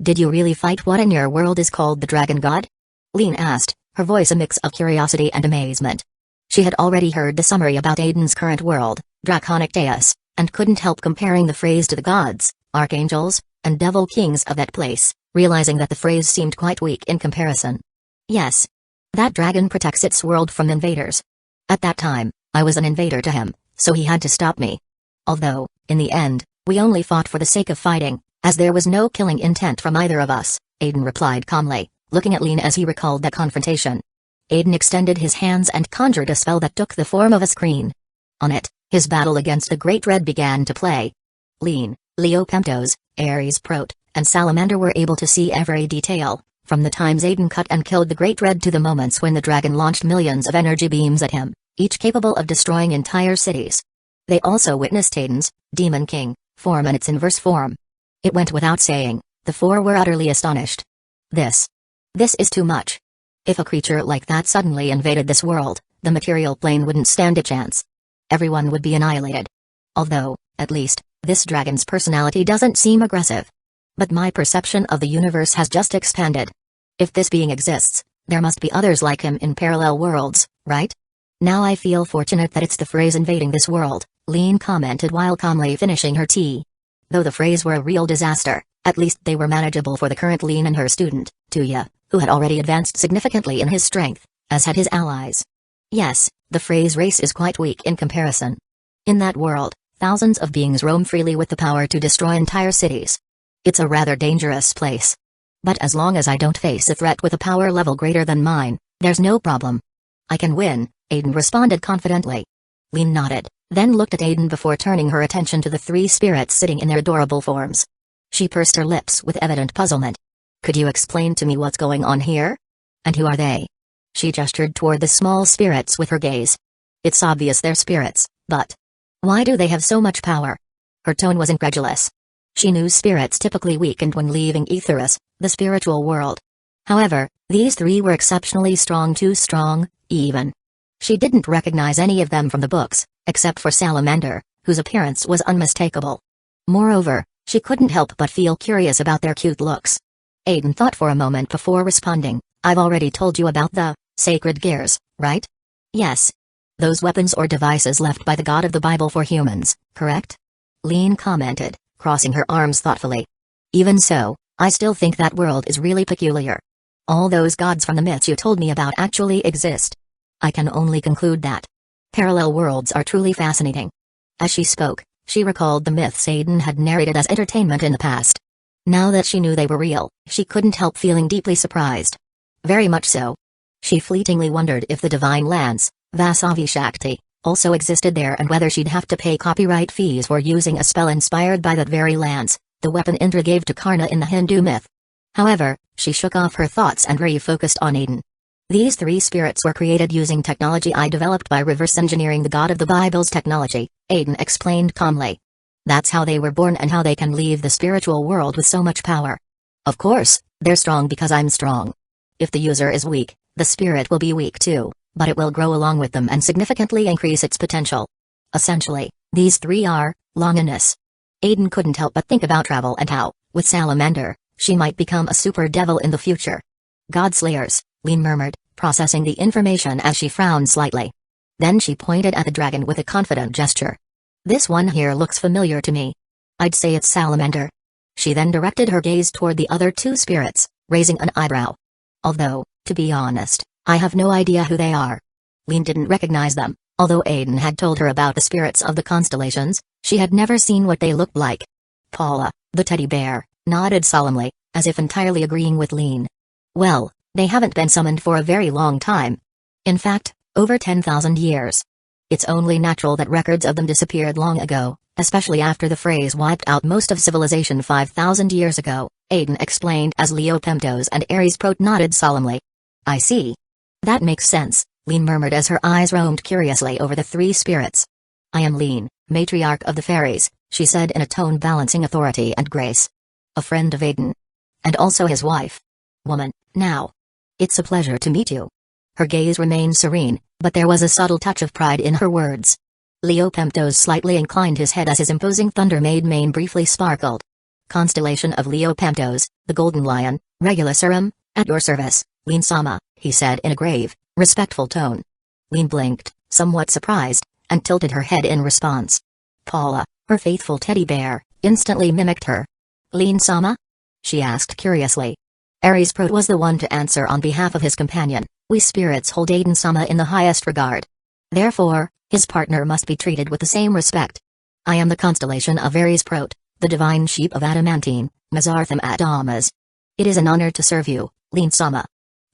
Did you really fight what in your world is called the Dragon God? Lean asked, her voice a mix of curiosity and amazement. She had already heard the summary about Aiden's current world, Draconic Deus, and couldn't help comparing the phrase to the gods, archangels, and devil kings of that place, realizing that the phrase seemed quite weak in comparison. Yes. That dragon protects its world from invaders. At that time, I was an invader to him, so he had to stop me. Although, in the end, we only fought for the sake of fighting, as there was no killing intent from either of us, Aizen replied calmly, looking at Lean as he recalled that confrontation. Aizen extended his hands and conjured a spell that took the form of a screen. On it, his battle against the Great Red began to play. Lean, Leopantos, Ares Prote, and Salamander were able to see every detail, from the times Aizen cut and killed the Great Red to the moments when the dragon launched millions of energy beams at him, each capable of destroying entire cities. They also witnessed Aiden's Demon King form in its inverse form. It went without saying, the four were utterly astonished. This is too much. If a creature like that suddenly invaded this world, the material plane wouldn't stand a chance. Everyone would be annihilated. Although, at least, this dragon's personality doesn't seem aggressive. But my perception of the universe has just expanded. If this being exists, there must be others like him in parallel worlds, right? Now I feel fortunate that it's the phrase invading this world, Lean commented while calmly finishing her tea. Though the phrase were a real disaster, at least they were manageable for the current Lean and her student, Tuya, who had already advanced significantly in his strength, as had his allies. Yes, the phrase race is quite weak in comparison. In that world, thousands of beings roam freely with the power to destroy entire cities. It's a rather dangerous place. But as long as I don't face a threat with a power level greater than mine, there's no problem. I can win, Aizen responded confidently. Lean nodded, then looked at Aizen before turning her attention to the three spirits sitting in their adorable forms. She pursed her lips with evident puzzlement. Could you explain to me what's going on here? And who are they? She gestured toward the small spirits with her gaze. It's obvious they're spirits, but why do they have so much power? Her tone was incredulous. She knew spirits typically weakened when leaving Aetheris, the spiritual world. However, these three were exceptionally strong, too strong, even. She didn't recognize any of them from the books, except for Salamander, whose appearance was unmistakable. Moreover, she couldn't help but feel curious about their cute looks. Aizen thought for a moment before responding. I've already told you about the sacred gears, right? Yes. Those weapons or devices left by the god of the Bible for humans, correct? Lean commented, crossing her arms thoughtfully. Even so, I still think that world is really peculiar. All those gods from the myths you told me about actually exist. I can only conclude that parallel worlds are truly fascinating. As she spoke, she recalled the myths Aizen had narrated as entertainment in the past. Now that she knew they were real, she couldn't help feeling deeply surprised. Very much so. She fleetingly wondered if the divine lance, Vasavi Shakti, also existed there and whether she'd have to pay copyright fees for using a spell inspired by that very lance, the weapon Indra gave to Karna in the Hindu myth. However, she shook off her thoughts and refocused on Aizen. These three spirits were created using technology I developed by reverse engineering the god of the Bible's technology, Aizen explained calmly. That's how they were born and how they can leave the spiritual world with so much power. Of course, they're strong because I'm strong. If the user is weak, the spirit will be weak too, but it will grow along with them and significantly increase its potential. Essentially, these three are Longinus. Aizen couldn't help but think about travel and how, with Salamander, she might become a super devil in the future. God Slayers, Lin murmured, processing the information as she frowned slightly. Then she pointed at the dragon with a confident gesture. This one here looks familiar to me. I'd say it's Salamander. She then directed her gaze toward the other two spirits, raising an eyebrow. Although, to be honest, I have no idea who they are. Lin didn't recognize them, although Aizen had told her about the spirits of the constellations, she had never seen what they looked like. Paula, the teddy bear, nodded solemnly, as if entirely agreeing with Lin. Well, they haven't been summoned for a very long time. In fact, over 10,000 years. It's only natural that records of them disappeared long ago, especially after the phrase wiped out most of civilization 5,000 years ago, Aizen explained as Leopemptos and Ares Prot nodded solemnly. I see. That makes sense, Lin murmured as her eyes roamed curiously over the three spirits. I am Lin, matriarch of the fairies, she said in a tone balancing authority and grace. A friend of Aizen. And also his wife. Woman, now. It's a pleasure to meet you. Her gaze remained serene, but there was a subtle touch of pride in her words. Leopemptos slightly inclined his head as his imposing thunder-made mane briefly sparkled. Constellation of Leopemptos, the Golden Lion, Regularum, at your service, Lin-sama, he said in a grave, respectful tone. Lin blinked, somewhat surprised, and tilted her head in response. Paula, her faithful teddy bear, instantly mimicked her. Lin-sama? She asked curiously. Ares Prot was the one to answer on behalf of his companion. We spirits hold Aizen-sama in the highest regard. Therefore, his partner must be treated with the same respect. I am the constellation of Ares Prot, the divine sheep of adamantine, Mazartham Adamas. It is an honor to serve you, Lin-sama.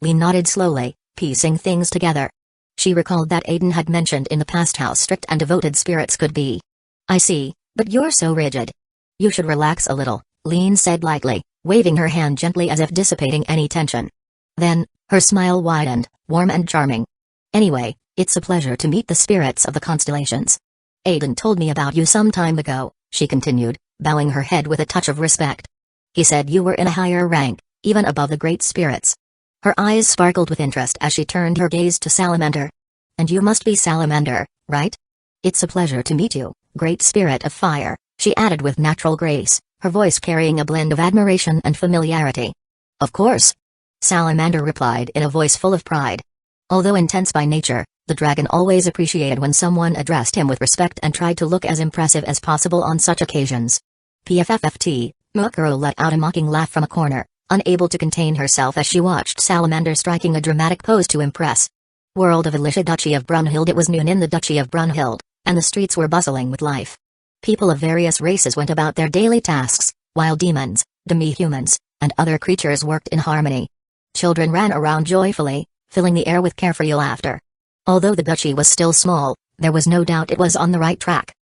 Lin nodded slowly, piecing things together. She recalled that Aizen had mentioned in the past how strict and devoted spirits could be. I see, but you're so rigid. You should relax a little, Lin said lightly, waving her hand gently as if dissipating any tension. Then, her smile widened, warm and charming. Anyway, it's a pleasure to meet the spirits of the constellations. Aizen told me about you some time ago, she continued, bowing her head with a touch of respect. He said you were in a higher rank, even above the great spirits. Her eyes sparkled with interest as she turned her gaze to Salamander. And you must be Salamander, right? It's a pleasure to meet you, great spirit of fire, she added with natural grace, her voice carrying a blend of admiration and familiarity. Of course. Salamander replied in a voice full of pride. Although intense by nature, the dragon always appreciated when someone addressed him with respect and tried to look as impressive as possible on such occasions. PFFFT, Mukuro let out a mocking laugh from a corner, unable to contain herself as she watched Salamander striking a dramatic pose to impress. World of Alicia, Duchy of Brunhild. It was noon in the Duchy of Brunhild, and the streets were bustling with life. People of various races went about their daily tasks, while demons, demi-humans, and other creatures worked in harmony. Children ran around joyfully, filling the air with carefree laughter. Although the duchy was still small, there was no doubt it was on the right track.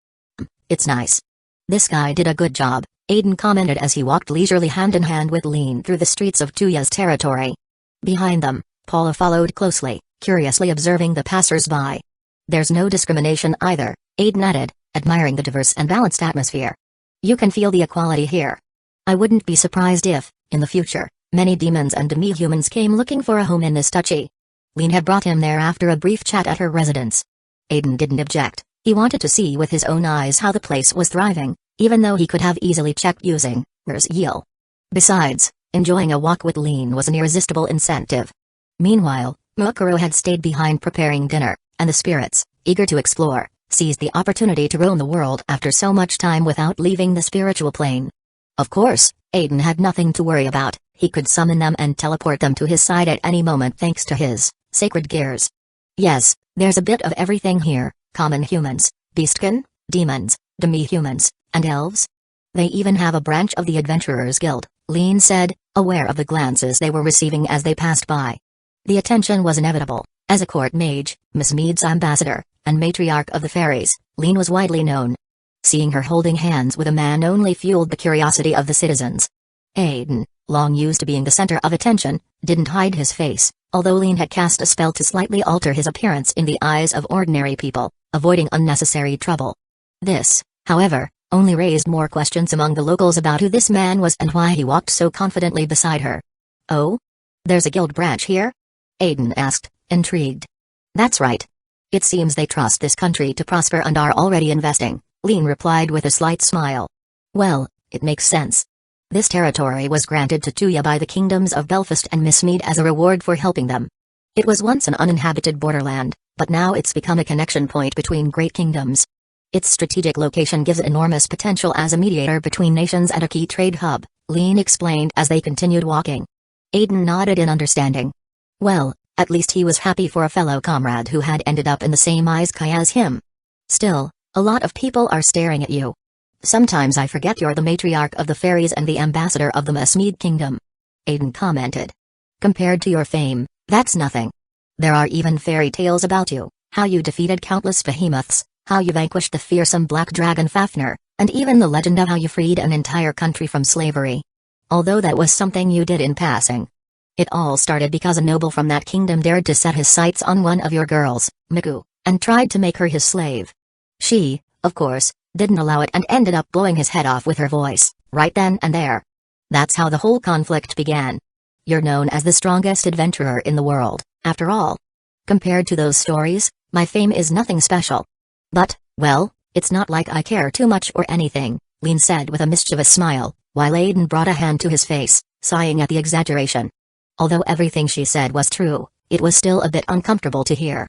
It's nice. This guy did a good job, Aizen commented as he walked leisurely hand in hand with Lin through the streets of Tuya's territory. Behind them, Paula followed closely, curiously observing the passers-by. There's no discrimination either, Aizen added, admiring the diverse and balanced atmosphere. You can feel the equality here. I wouldn't be surprised if, in the future, many demons and demi-humans came looking for a home in this duchy. Lin had brought him there after a brief chat at her residence. Aizen didn't object, he wanted to see with his own eyes how the place was thriving, even though he could have easily checked using R's Yeel. Besides, enjoying a walk with Lin was an irresistible incentive. Meanwhile, Mukuro had stayed behind preparing dinner, and the spirits, eager to explore, seized the opportunity to roam the world after so much time without leaving the spiritual plane. Of course, Aizen had nothing to worry about, he could summon them and teleport them to his side at any moment thanks to his sacred gears. Yes, there's a bit of everything here, common humans, beastkin, demons, demi-humans, and elves. They even have a branch of the Adventurers Guild, Lin said, aware of the glances they were receiving as they passed by. The attention was inevitable. As a court mage, Miss Mead's ambassador, and matriarch of the fairies, Lin was widely known. Seeing her holding hands with a man only fueled the curiosity of the citizens. Aizen, long used to being the center of attention, didn't hide his face, although Lin had cast a spell to slightly alter his appearance in the eyes of ordinary people, avoiding unnecessary trouble. This, however, only raised more questions among the locals about who this man was and why he walked so confidently beside her. "Oh? There's a guild branch here?" Aizen asked, intrigued. "That's right. It seems they trust this country to prosper and are already investing," Lean replied with a slight smile. "Well, it makes sense. This territory was granted to Tuya by the kingdoms of Belfast and Mistmead as a reward for helping them. It was once an uninhabited borderland, but now it's become a connection point between great kingdoms. Its strategic location gives it enormous potential as a mediator between nations and a key trade hub," Lean explained as they continued walking. Aizen nodded in understanding. Well, at least he was happy for a fellow comrade who had ended up in the same isekai as him. "Still, a lot of people are staring at you. Sometimes I forget you're the matriarch of the fairies and the ambassador of the Mistmead kingdom," Aizen commented. "Compared to your fame, that's nothing. There are even fairy tales about you, how you defeated countless behemoths, how you vanquished the fearsome black dragon Fafnir, and even the legend of how you freed an entire country from slavery. Although that was something you did in passing. It all started because a noble from that kingdom dared to set his sights on one of your girls, Miku, and tried to make her his slave. She, of course, didn't allow it and ended up blowing his head off with her voice, right then and there. That's how the whole conflict began. You're known as the strongest adventurer in the world, after all. Compared to those stories, my fame is nothing special. But, well, it's not like I care too much or anything," Lean said with a mischievous smile, while Aizen brought a hand to his face, sighing at the exaggeration. Although everything she said was true, it was still a bit uncomfortable to hear.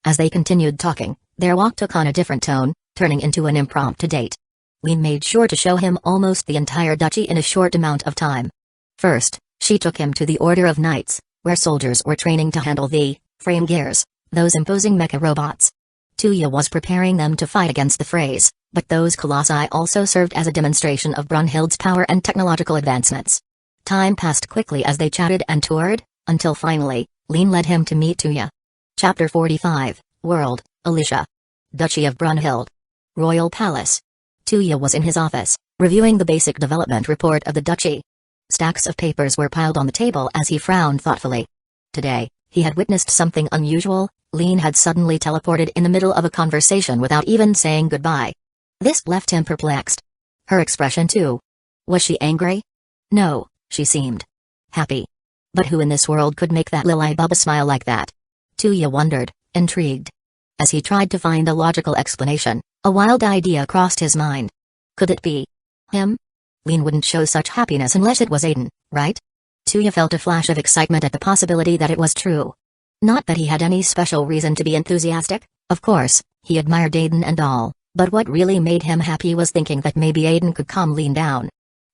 As they continued talking, their walk took on a different tone, turning into an impromptu date. Lean made sure to show him almost the entire duchy in a short amount of time. First, she took him to the Order of Knights, where soldiers were training to handle the frame gears, those imposing mecha robots. Tuya was preparing them to fight against the Freys, but those colossi also served as a demonstration of Brunhild's power and technological advancements. Time passed quickly as they chatted and toured, until finally, Lean led him to meet Tuya. Chapter 45, World, Alicia. Duchy of Brunhild. Royal Palace. Tuya was in his office, reviewing the basic development report of the duchy. Stacks of papers were piled on the table as he frowned thoughtfully. Today, he had witnessed something unusual. Lean had suddenly teleported in the middle of a conversation without even saying goodbye. This left him perplexed. Her expression too. Was she angry? No, she seemed happy. But who in this world could make that Lily Bubba smile like that? Tuya wondered, intrigued. As he tried to find a logical explanation, a wild idea crossed his mind. Could it be him? Lean wouldn't show such happiness unless it was Aizen, right? Tuya felt a flash of excitement at the possibility that it was true. Not that he had any special reason to be enthusiastic, of course, he admired Aizen and all, but what really made him happy was thinking that maybe Aizen could calm Lean down.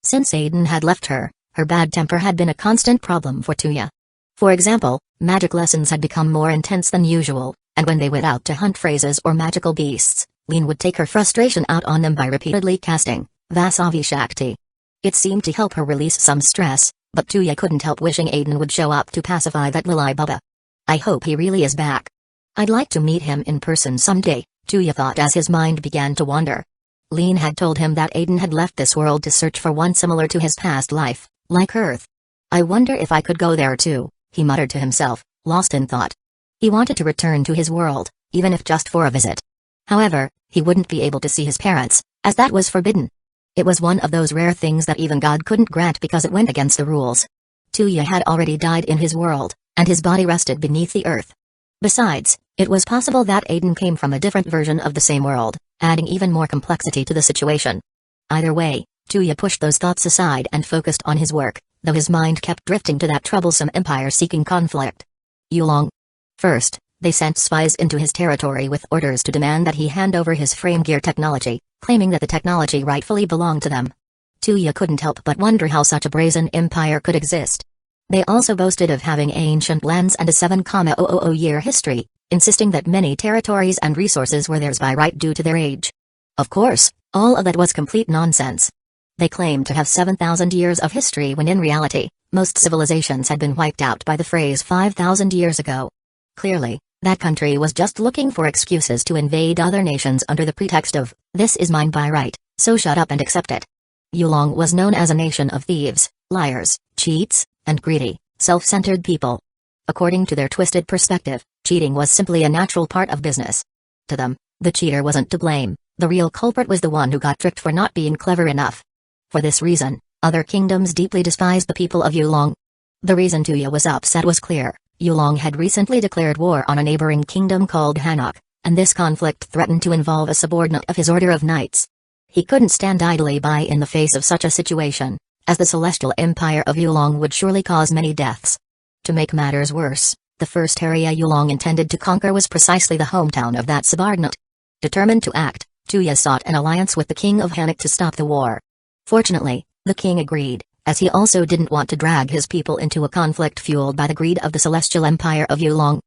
Since Aizen had left her, her bad temper had been a constant problem for Tuya. For example, magic lessons had become more intense than usual, and when they went out to hunt phrases or magical beasts, Lean would take her frustration out on them by repeatedly casting Vasavi Shakti. It seemed to help her release some stress, but Tuya couldn't help wishing Aizen would show up to pacify that Lily Bubba. I hope he really is back. I'd like to meet him in person someday, Tuya thought as his mind began to wander. Lean had told him that Aizen had left this world to search for one similar to his past life, like Earth. I wonder if I could go there too, he muttered to himself, lost in thought. He wanted to return to his world, even if just for a visit. However, he wouldn't be able to see his parents, as that was forbidden. It was one of those rare things that even God couldn't grant because it went against the rules. Tuya had already died in his world, and his body rested beneath the earth. Besides, it was possible that Aizen came from a different version of the same world, adding even more complexity to the situation. Either way, Tuya pushed those thoughts aside and focused on his work, though his mind kept drifting to that troublesome empire-seeking conflict. Yulong. First, they sent spies into his territory with orders to demand that he hand over his frame gear technology, claiming that the technology rightfully belonged to them. Tuya couldn't help but wonder how such a brazen empire could exist. They also boasted of having ancient lands and a 7,000-year history, insisting that many territories and resources were theirs by right due to their age. Of course, all of that was complete nonsense. They claimed to have 7,000 years of history when in reality, most civilizations had been wiped out by the phrase 5,000 years ago. Clearly, that country was just looking for excuses to invade other nations under the pretext of, this is mine by right, so shut up and accept it. Yulong was known as a nation of thieves, liars, cheats, and greedy, self-centered people. According to their twisted perspective, cheating was simply a natural part of business. To them, the cheater wasn't to blame, The real culprit was the one who got tricked for not being clever enough. For this reason, other kingdoms deeply despised the people of Yulong. The reason Tuya was upset was clear. Yulong had recently declared war on a neighboring kingdom called Hanok, and this conflict threatened to involve a subordinate of his Order of Knights. He couldn't stand idly by in the face of such a situation, as the celestial empire of Yulong would surely cause many deaths. To make matters worse, the first area Yulong intended to conquer was precisely the hometown of that subordinate. Determined to act, Tuya sought an alliance with the king of Hanok to stop the war. Fortunately, the king agreed, as he also didn't want to drag his people into a conflict fueled by the greed of the celestial empire of Yulong.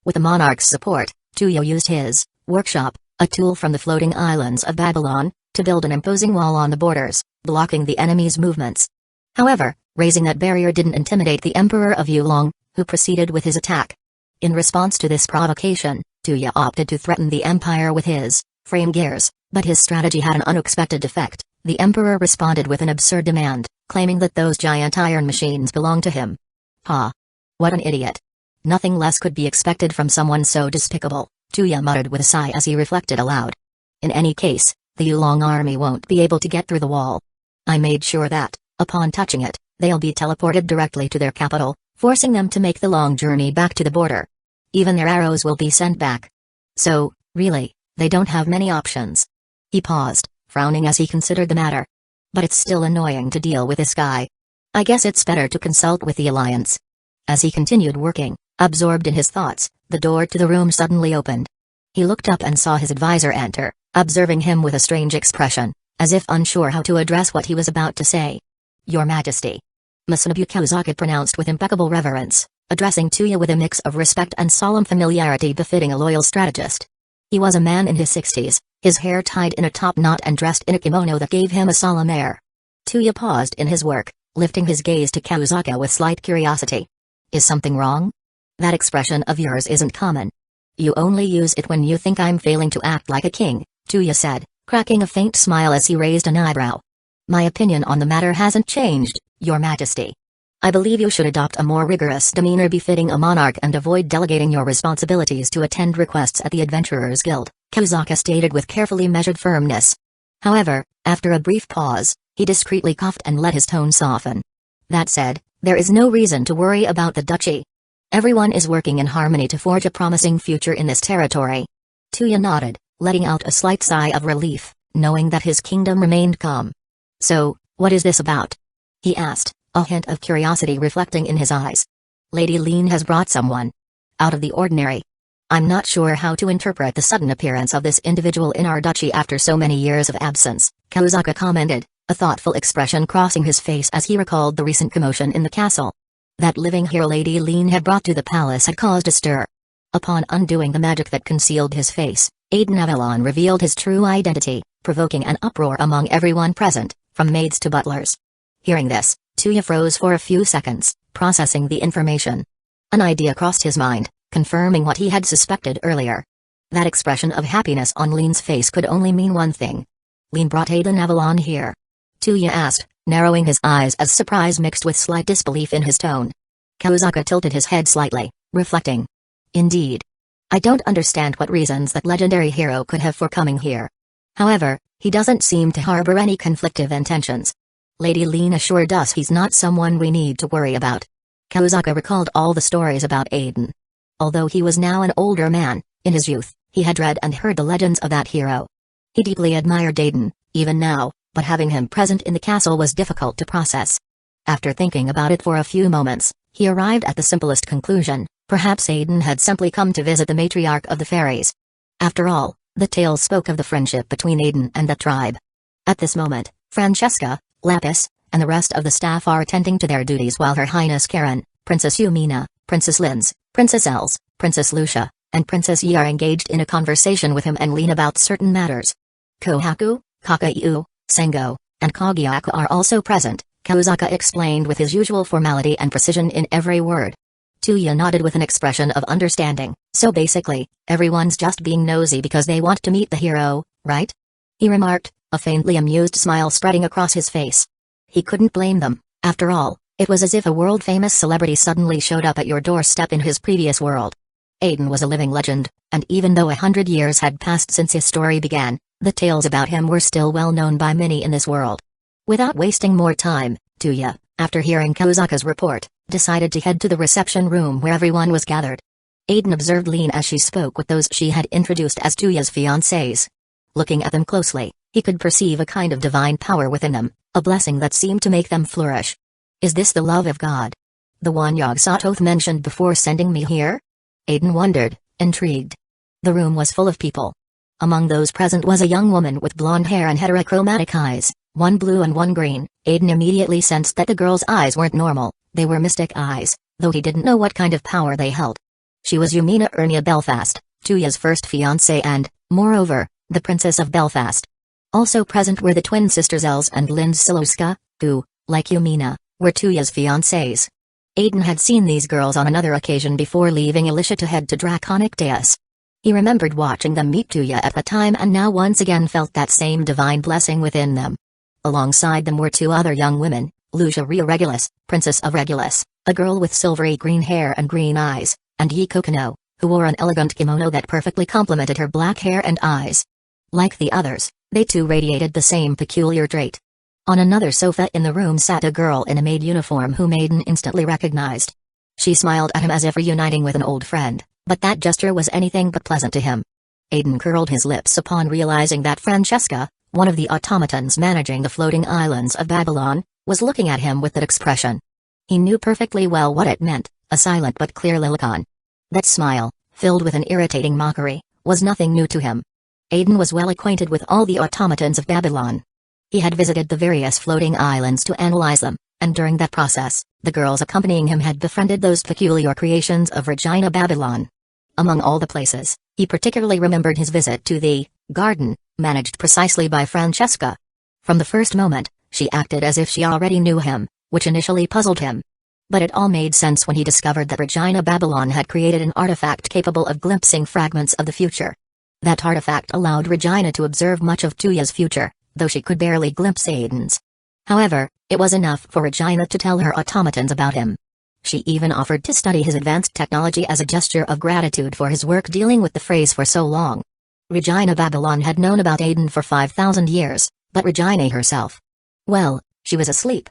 With the monarch's support, Tuya used his workshop, a tool from the floating islands of Babylon, to build an imposing wall on the borders, blocking the enemy's movements. However, raising that barrier didn't intimidate the emperor of Yulong, who proceeded with his attack. In response to this provocation, Tuya opted to threaten the empire with his frame gears, but his strategy had an unexpected effect. The emperor responded with an absurd demand, claiming that those giant iron machines belonged to him. Ha! What an idiot. Nothing less could be expected from someone so despicable, Tuya muttered with a sigh as he reflected aloud. In any case, the Yulong army won't be able to get through the wall. I made sure that, upon touching it, they'll be teleported directly to their capital, forcing them to make the long journey back to the border. Even their arrows will be sent back. So, really, they don't have many options. He paused, frowning as he considered the matter. But it's still annoying to deal with this guy. I guess it's better to consult with the Alliance. As he continued working, absorbed in his thoughts, the door to the room suddenly opened. He looked up and saw his advisor enter, observing him with a strange expression, as if unsure how to address what he was about to say. Your Majesty. Masanobu Kusagakure pronounced with impeccable reverence, addressing Tuya with a mix of respect and solemn familiarity befitting a loyal strategist. He was a man in his 60s, his hair tied in a top knot and dressed in a kimono that gave him a solemn air. Tuya paused in his work, lifting his gaze to Kusagakure with slight curiosity. Is something wrong? That expression of yours isn't common. You only use it when you think I'm failing to act like a king, Tuya said, cracking a faint smile as he raised an eyebrow. My opinion on the matter hasn't changed, Your Majesty. I believe you should adopt a more rigorous demeanor befitting a monarch and avoid delegating your responsibilities to attend requests at the Adventurers Guild, Kusagakure stated with carefully measured firmness. However, after a brief pause, he discreetly coughed and let his tone soften. That said, there is no reason to worry about the duchy. Everyone is working in harmony to forge a promising future in this territory. Tuya nodded, letting out a slight sigh of relief, knowing that his kingdom remained calm. So, what is this about? He asked, a hint of curiosity reflecting in his eyes. Lady Lean has brought someone out of the ordinary. I'm not sure how to interpret the sudden appearance of this individual in our duchy after so many years of absence, Kusagakure commented, a thoughtful expression crossing his face as he recalled the recent commotion in the castle. That living here Lady Lean had brought to the palace had caused a stir. Upon undoing the magic that concealed his face, Aizen Avalon revealed his true identity, provoking an uproar among everyone present, from maids to butlers. Hearing this, Tuya froze for a few seconds, processing the information. An idea crossed his mind, confirming what he had suspected earlier. That expression of happiness on Lean's face could only mean one thing. Lean brought Aizen Avalon here? Tuya asked, narrowing his eyes as surprise mixed with slight disbelief in his tone. Kusagakure tilted his head slightly, reflecting. Indeed. I don't understand what reasons that legendary hero could have for coming here. However, he doesn't seem to harbor any conflictive intentions. Lady Lean assured us he's not someone we need to worry about. Kusagakure recalled all the stories about Aizen. Although he was now an older man, in his youth, he had read and heard the legends of that hero. He deeply admired Aizen, even now, but having him present in the castle was difficult to process. After thinking about it for a few moments, he arrived at the simplest conclusion, perhaps Aizen had simply come to visit the matriarch of the fairies. After all, the tales spoke of the friendship between Aizen and the tribe. At this moment, Francesca, Lapis, and the rest of the staff are attending to their duties while Her Highness Karen, Princess Yumina, Princess Linz, Princess Els, Princess Lucia, and Princess Yi are engaged in a conversation with him and Lean about certain matters. Kohaku, Kakaiu, Sengo, and Kagyaku are also present, Kusagakure explained with his usual formality and precision in every word. Tuya nodded with an expression of understanding, so basically, everyone's just being nosy because they want to meet the hero, right? He remarked, a faintly amused smile spreading across his face. He couldn't blame them, after all, it was as if a world-famous celebrity suddenly showed up at your doorstep in his previous world. Aizen was a living legend, and even though 100 years had passed since his story began, The tales about him were still well known by many in this world. Without wasting more time, Tuya, after hearing Kozaka's report, decided to head to the reception room where everyone was gathered. Aizen observed Lin as she spoke with those she had introduced as Tuya's fiancés. Looking at them closely, he could perceive a kind of divine power within them, a blessing that seemed to make them flourish. Is this the love of God? The one Yog-Sothoth mentioned before sending me here? Aizen wondered, intrigued. The room was full of people. Among those present was a young woman with blonde hair and heterochromatic eyes, one blue and one green. Aizen immediately sensed that the girl's eyes weren't normal, they were mystic eyes, though he didn't know what kind of power they held. She was Yumina Ernia Belfast, Tuya's first fiancée and, moreover, the Princess of Belfast. Also present were the twin sisters Els and Lind Siloska, who, like Yumina, were Tuya's fiancées. Aizen had seen these girls on another occasion before leaving Alicia to head to Draconic Deus. He remembered watching them meet Tuya at the time and now once again felt that same divine blessing within them. Alongside them were two other young women, Lucia Ria Regulus, Princess of Regulus, a girl with silvery green hair and green eyes, and Yiko Kano, who wore an elegant kimono that perfectly complemented her black hair and eyes. Like the others, they too radiated the same peculiar trait. On another sofa in the room sat a girl in a maid uniform whom Aizen instantly recognized. She smiled at him as if reuniting with an old friend, but that gesture was anything but pleasant to him. Aizen curled his lips upon realizing that Francesca, one of the automatons managing the floating islands of Babylon, was looking at him with that expression. He knew perfectly well what it meant, a silent but clear lilicon. That smile, filled with an irritating mockery, was nothing new to him. Aizen was well acquainted with all the automatons of Babylon. He had visited the various floating islands to analyze them, and during that process, the girls accompanying him had befriended those peculiar creations of Regina Babylon. Among all the places, he particularly remembered his visit to the garden, managed precisely by Francesca. From the first moment, she acted as if she already knew him, which initially puzzled him. But it all made sense when he discovered that Regina Babylon had created an artifact capable of glimpsing fragments of the future. That artifact allowed Regina to observe much of Tuya's future, though she could barely glimpse Aiden's. However, it was enough for Regina to tell her automatons about him. She even offered to study his advanced technology as a gesture of gratitude for his work dealing with the phrase for so long. Regina Babylon had known about Aizen for 5,000 years, but Regina herself, well, she was asleep.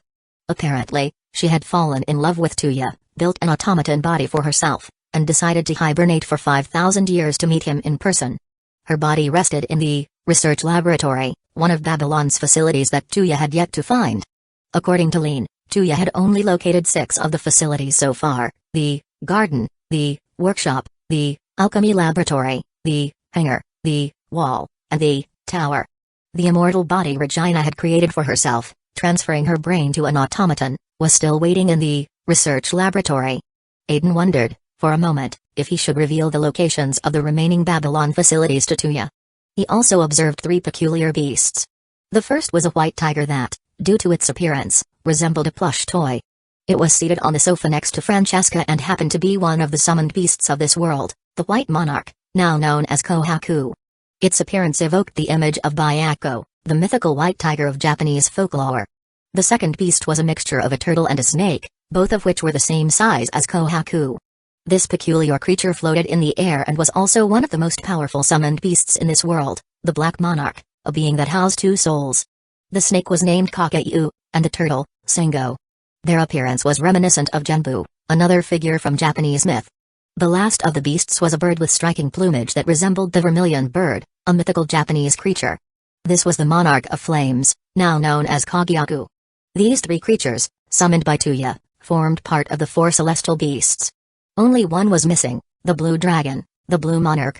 Apparently, she had fallen in love with Tuya, built an automaton body for herself, and decided to hibernate for 5,000 years to meet him in person. Her body rested in the research laboratory, one of Babylon's facilities that Tuya had yet to find. According to Lin, Tuya had only located 6 of the facilities so far: the garden, the workshop, the alchemy laboratory, the hangar, the wall, and the tower. The immortal body Regina had created for herself, transferring her brain to an automaton, was still waiting in the research laboratory. Aizen wondered, for a moment, if he should reveal the locations of the remaining Babylon facilities to Tuya. He also observed 3 peculiar beasts. The first was a white tiger that, due to its appearance, resembled a plush toy. It was seated on the sofa next to Francesca and happened to be one of the summoned beasts of this world, the White Monarch, now known as Kohaku. Its appearance evoked the image of Byakko, the mythical white tiger of Japanese folklore. The second beast was a mixture of a turtle and a snake, both of which were the same size as Kohaku. This peculiar creature floated in the air and was also one of the most powerful summoned beasts in this world, the Black Monarch, a being that housed 2 souls. The snake was named Kakeiu, and the turtle, Sango. Their appearance was reminiscent of Genbu, another figure from Japanese myth. The last of the beasts was a bird with striking plumage that resembled the vermilion bird, a mythical Japanese creature. This was the Monarch of Flames, now known as Kagyaku. These 3 creatures, summoned by Tuya, formed part of the 4 celestial beasts. Only one was missing, the Blue Dragon, the Blue Monarch.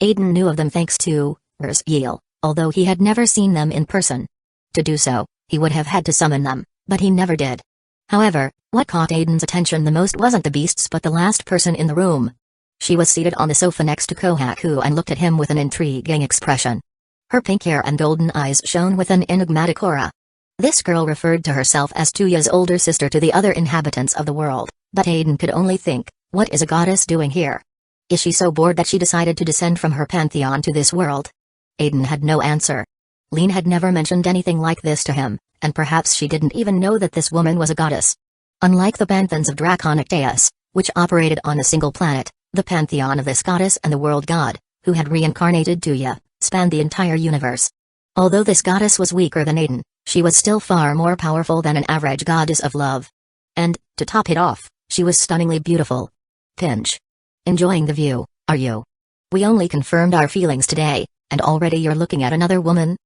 Aizen knew of them thanks to Yeel, although he had never seen them in person. To do so, he would have had to summon them, but he never did. However, what caught Aiden's attention the most wasn't the beasts but the last person in the room. She was seated on the sofa next to Kohaku and looked at him with an intriguing expression. Her pink hair and golden eyes shone with an enigmatic aura. This girl referred to herself as Tuya's older sister to the other inhabitants of the world, but Aizen could only think, what is a goddess doing here? Is she so bored that she decided to descend from her pantheon to this world? Aizen had no answer. Lin had never mentioned anything like this to him, and perhaps she didn't even know that this woman was a goddess. Unlike the pantheons of Draconic Deus, which operated on a single planet, the pantheon of this goddess and the world god, who had reincarnated Tuya, spanned the entire universe. Although this goddess was weaker than Aizen, she was still far more powerful than an average goddess of love. And, to top it off, she was stunningly beautiful. Pinch. Enjoying the view, are you? We only confirmed our feelings today, and already you're looking at another woman?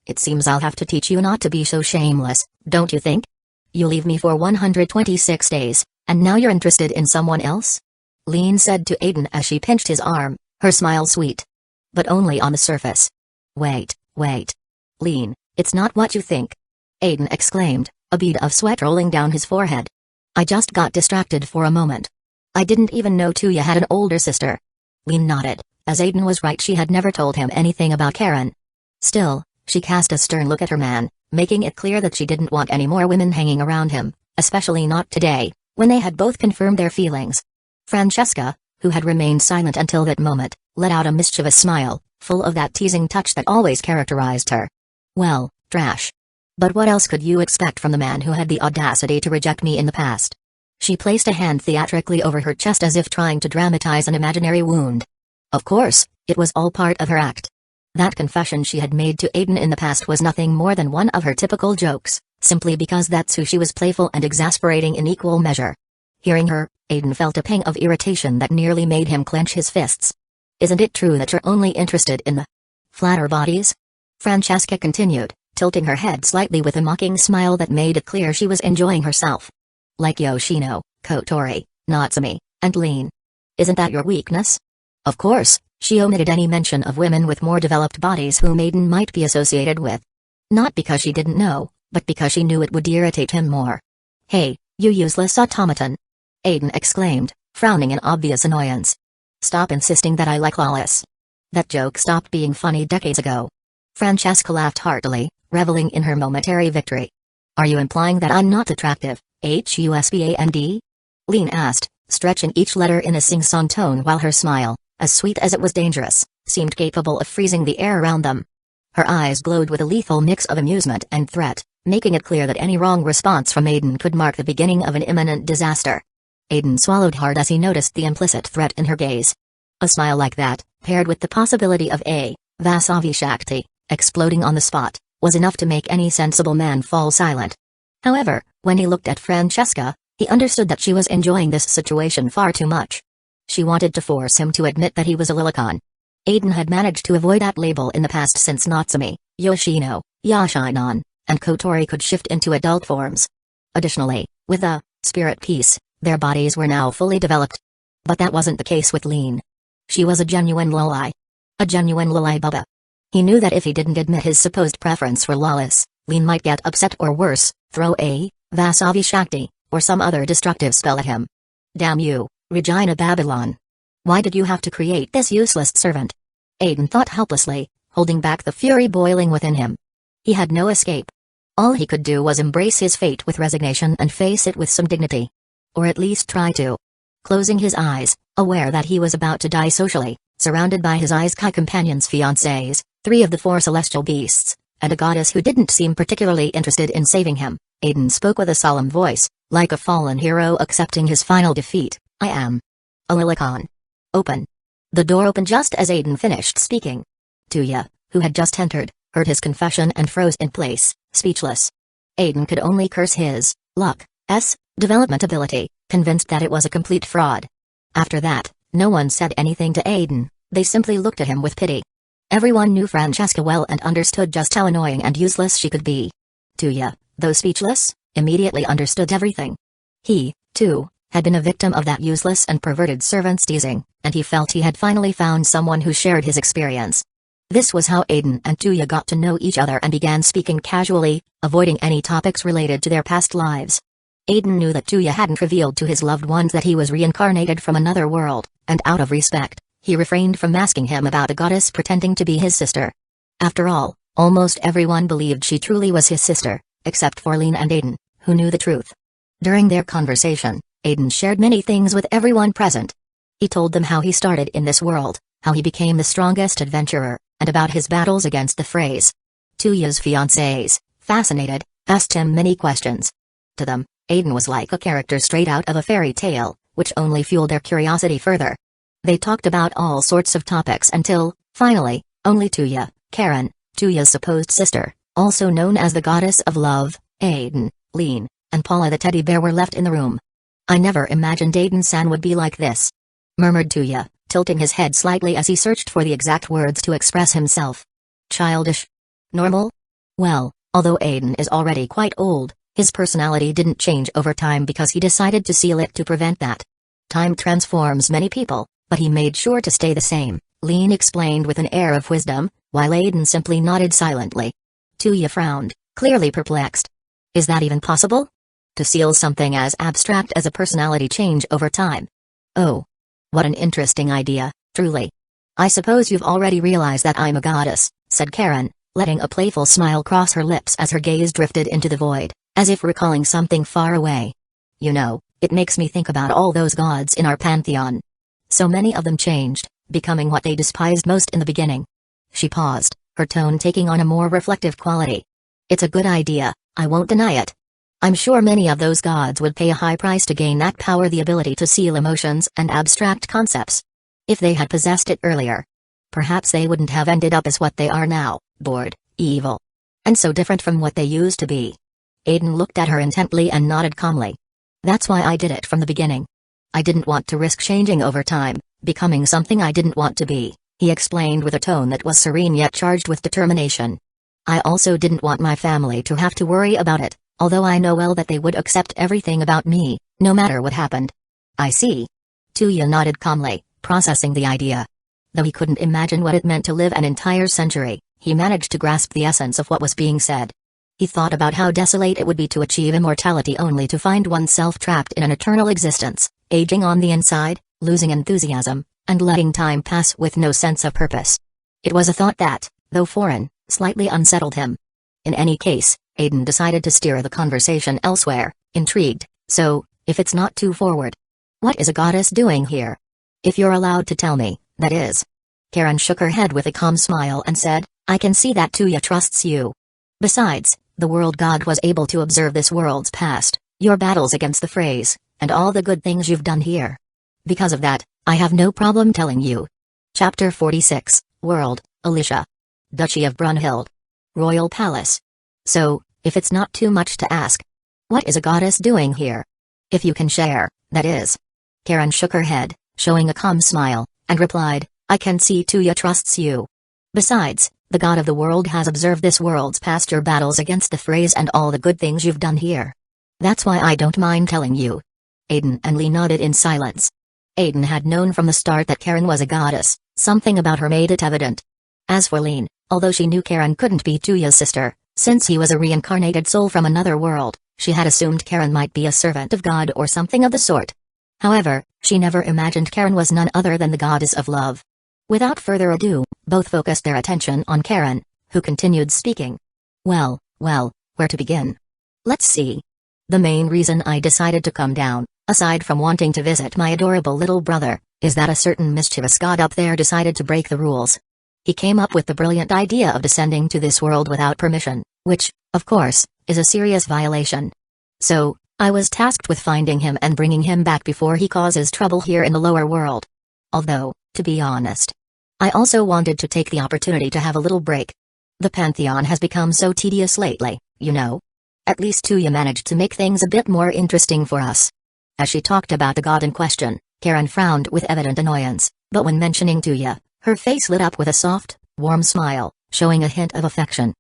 It seems I'll have to teach you not to be so shameless, don't you think? You leave me for 126 days, and now you're interested in someone else? Lean said to Aizen as she pinched his arm, her smile sweet. But only on the surface. Wait. Lean, it's not what you think. Aizen exclaimed, a bead of sweat rolling down his forehead. I just got distracted for a moment. I didn't even know Tuya had an older sister. Lean nodded, as Aizen was right, she had never told him anything about Karen. Still, she cast a stern look at her man, making it clear that she didn't want any more women hanging around him, especially not today, when they had both confirmed their feelings. Francesca, who had remained silent until that moment, let out a mischievous smile, full of that teasing touch that always characterized her. Well, trash. But what else could you expect from the man who had the audacity to reject me in the past? She placed a hand theatrically over her chest as if trying to dramatize an imaginary wound. Of course, it was all part of her act. That confession she had made to Aizen in the past was nothing more than one of her typical jokes, simply because that's who she was, playful and exasperating in equal measure. Hearing her, Aizen felt a pang of irritation that nearly made him clench his fists. Isn't it true that you're only interested in the flatter bodies? Francesca continued, tilting her head slightly with a mocking smile that made it clear she was enjoying herself. Like Yoshino, Kotori, Natsumi, and Lean. Isn't that your weakness? Of course, she omitted any mention of women with more developed bodies whom Aizen might be associated with. Not because she didn't know, but because she knew it would irritate him more. Hey, you useless automaton! Aizen exclaimed, frowning in obvious annoyance. Stop insisting that I like lawless. That joke stopped being funny decades ago. Francesca laughed heartily, reveling in her momentary victory. Are you implying that I'm not attractive, husband? Lean asked, stretching each letter in a sing-song tone while her smile, as sweet as it was dangerous, seemed capable of freezing the air around them. Her eyes glowed with a lethal mix of amusement and threat, making it clear that any wrong response from Aizen could mark the beginning of an imminent disaster. Aizen swallowed hard as he noticed the implicit threat in her gaze. A smile like that, paired with the possibility of a Vasavi Shakti exploding on the spot, was enough to make any sensible man fall silent. However, when he looked at Francesca, he understood that she was enjoying this situation far too much. She wanted to force him to admit that he was a lilicon. Aizen had managed to avoid that label in the past since Natsumi, Yoshino, Yashinon, and Kotori could shift into adult forms. Additionally, with a spirit piece, their bodies were now fully developed. But that wasn't the case with Lean. She was a genuine loli. A genuine loli bubba. He knew that if he didn't admit his supposed preference for lawless, Lean might get upset or worse, throw a Vasavi Shakti, or some other destructive spell at him. Damn you, Regina Babylon. Why did you have to create this useless servant? Aizen thought helplessly, holding back the fury boiling within him. He had no escape. All he could do was embrace his fate with resignation and face it with some dignity. Or at least try to. Closing his eyes, aware that he was about to die socially, surrounded by his Isekai companions' fiancés, 3 of the 4 celestial beasts, and a goddess who didn't seem particularly interested in saving him, Aizen spoke with a solemn voice, like a fallen hero accepting his final defeat. I am a lilicon. Open. The door opened just as Aizen finished speaking. Tuya, who had just entered, heard his confession and froze in place, speechless. Aizen could only curse his luck's development ability, convinced that it was a complete fraud. After that, no one said anything to Aizen, they simply looked at him with pity. Everyone knew Francesca well and understood just how annoying and useless she could be. Tuya, though speechless, immediately understood everything. He, too, had been a victim of that useless and perverted servant's teasing, and he felt he had finally found someone who shared his experience. This was how Aizen and Tuya got to know each other and began speaking casually, avoiding any topics related to their past lives. Aizen knew that Tuya hadn't revealed to his loved ones that he was reincarnated from another world, and out of respect, he refrained from asking him about a goddess pretending to be his sister. After all, almost everyone believed she truly was his sister, except for Lean and Aizen, who knew the truth. During their conversation, Aizen shared many things with everyone present. He told them how he started in this world, how he became the strongest adventurer, and about his battles against the Freys. Tuya's fiancés, fascinated, asked him many questions. To them, Aizen was like a character straight out of a fairy tale, which only fueled their curiosity further. They talked about all sorts of topics until, finally, Only Tuya, Karen, Tuya's supposed sister, also known as the goddess of love, Aiden, Lean, and Paula the teddy bear were left in the room. I never imagined Aiden-san would be like this, murmured Tuya, tilting his head slightly as he searched for the exact words to express himself. Childish? Normal? Well, although Aiden is already quite old, his personality didn't change over time because he decided to seal it to prevent that. Time transforms many people, but he made sure to stay the same, Lean explained with an air of wisdom, while Aiden simply nodded silently. Tuya frowned, clearly perplexed. Is that even possible? To seal something as abstract as a personality change over time? Oh. What an interesting idea, truly. I suppose you've already realized that I'm a goddess, said Karen, letting a playful smile cross her lips as her gaze drifted into the void, as if recalling something far away. You know, it makes me think about all those gods in our pantheon. So many of them changed, becoming what they despised most in the beginning. She paused, her tone taking on a more reflective quality. It's a good idea, I won't deny it. I'm sure many of those gods would pay a high price to gain that power, the ability to seal emotions and abstract concepts. If they had possessed it earlier, perhaps they wouldn't have ended up as what they are now, bored, evil, and so different from what they used to be. Aiden looked at her intently and nodded calmly. That's why I did it from the beginning. I didn't want to risk changing over time, becoming something I didn't want to be, he explained with a tone that was serene yet charged with determination. I also didn't want my family to have to worry about it, although I know well that they would accept everything about me, no matter what happened. I see. Tuya nodded calmly, processing the idea. Though he couldn't imagine what it meant to live an entire century, he managed to grasp the essence of what was being said. He thought about how desolate it would be to achieve immortality only to find oneself trapped in an eternal existence, aging on the inside, losing enthusiasm, and letting time pass with no sense of purpose. It was a thought that, though foreign, slightly unsettled him. In any case, Aiden decided to steer the conversation elsewhere, intrigued, so, if it's not too forward. What is a goddess doing here? If you're allowed to tell me, that is. Karen shook her head with a calm smile and said, I can see that Tuya trusts you. Besides, the world god was able to observe this world's past, your battles against the Freys, and all the good things you've done here. Because of that, I have no problem telling you. Chapter 46, World, Alicia. Duchy of Brunhild. Royal Palace. So, if it's not too much to ask, what is a goddess doing here? If you can share, that is. Karen shook her head, showing a calm smile, and replied, I can see Tuya trusts you. Besides, the god of the world has observed this world's past, your battles against the Freys and all the good things you've done here. That's why I don't mind telling you. Aiden and Lee nodded in silence. Aiden had known from the start that Karen was a goddess, something about her made it evident. As for Lean, although she knew Karen couldn't be Tuya's sister, since he was a reincarnated soul from another world, she had assumed Karen might be a servant of God or something of the sort. However, she never imagined Karen was none other than the goddess of love. Without further ado, both focused their attention on Karen, who continued speaking. Well, where to begin? Let's see. The main reason I decided to come down, aside from wanting to visit my adorable little brother, is that a certain mischievous god up there decided to break the rules. He came up with the brilliant idea of descending to this world without permission, which, of course, is a serious violation. So, I was tasked with finding him and bringing him back before he causes trouble here in the lower world. Although, to be honest, I also wanted to take the opportunity to have a little break. The Pantheon has become so tedious lately, you know. At least Tuya managed to make things a bit more interesting for us. As she talked about the god in question, Karen frowned with evident annoyance, but when mentioning Tuya, her face lit up with a soft, warm smile, showing a hint of affection.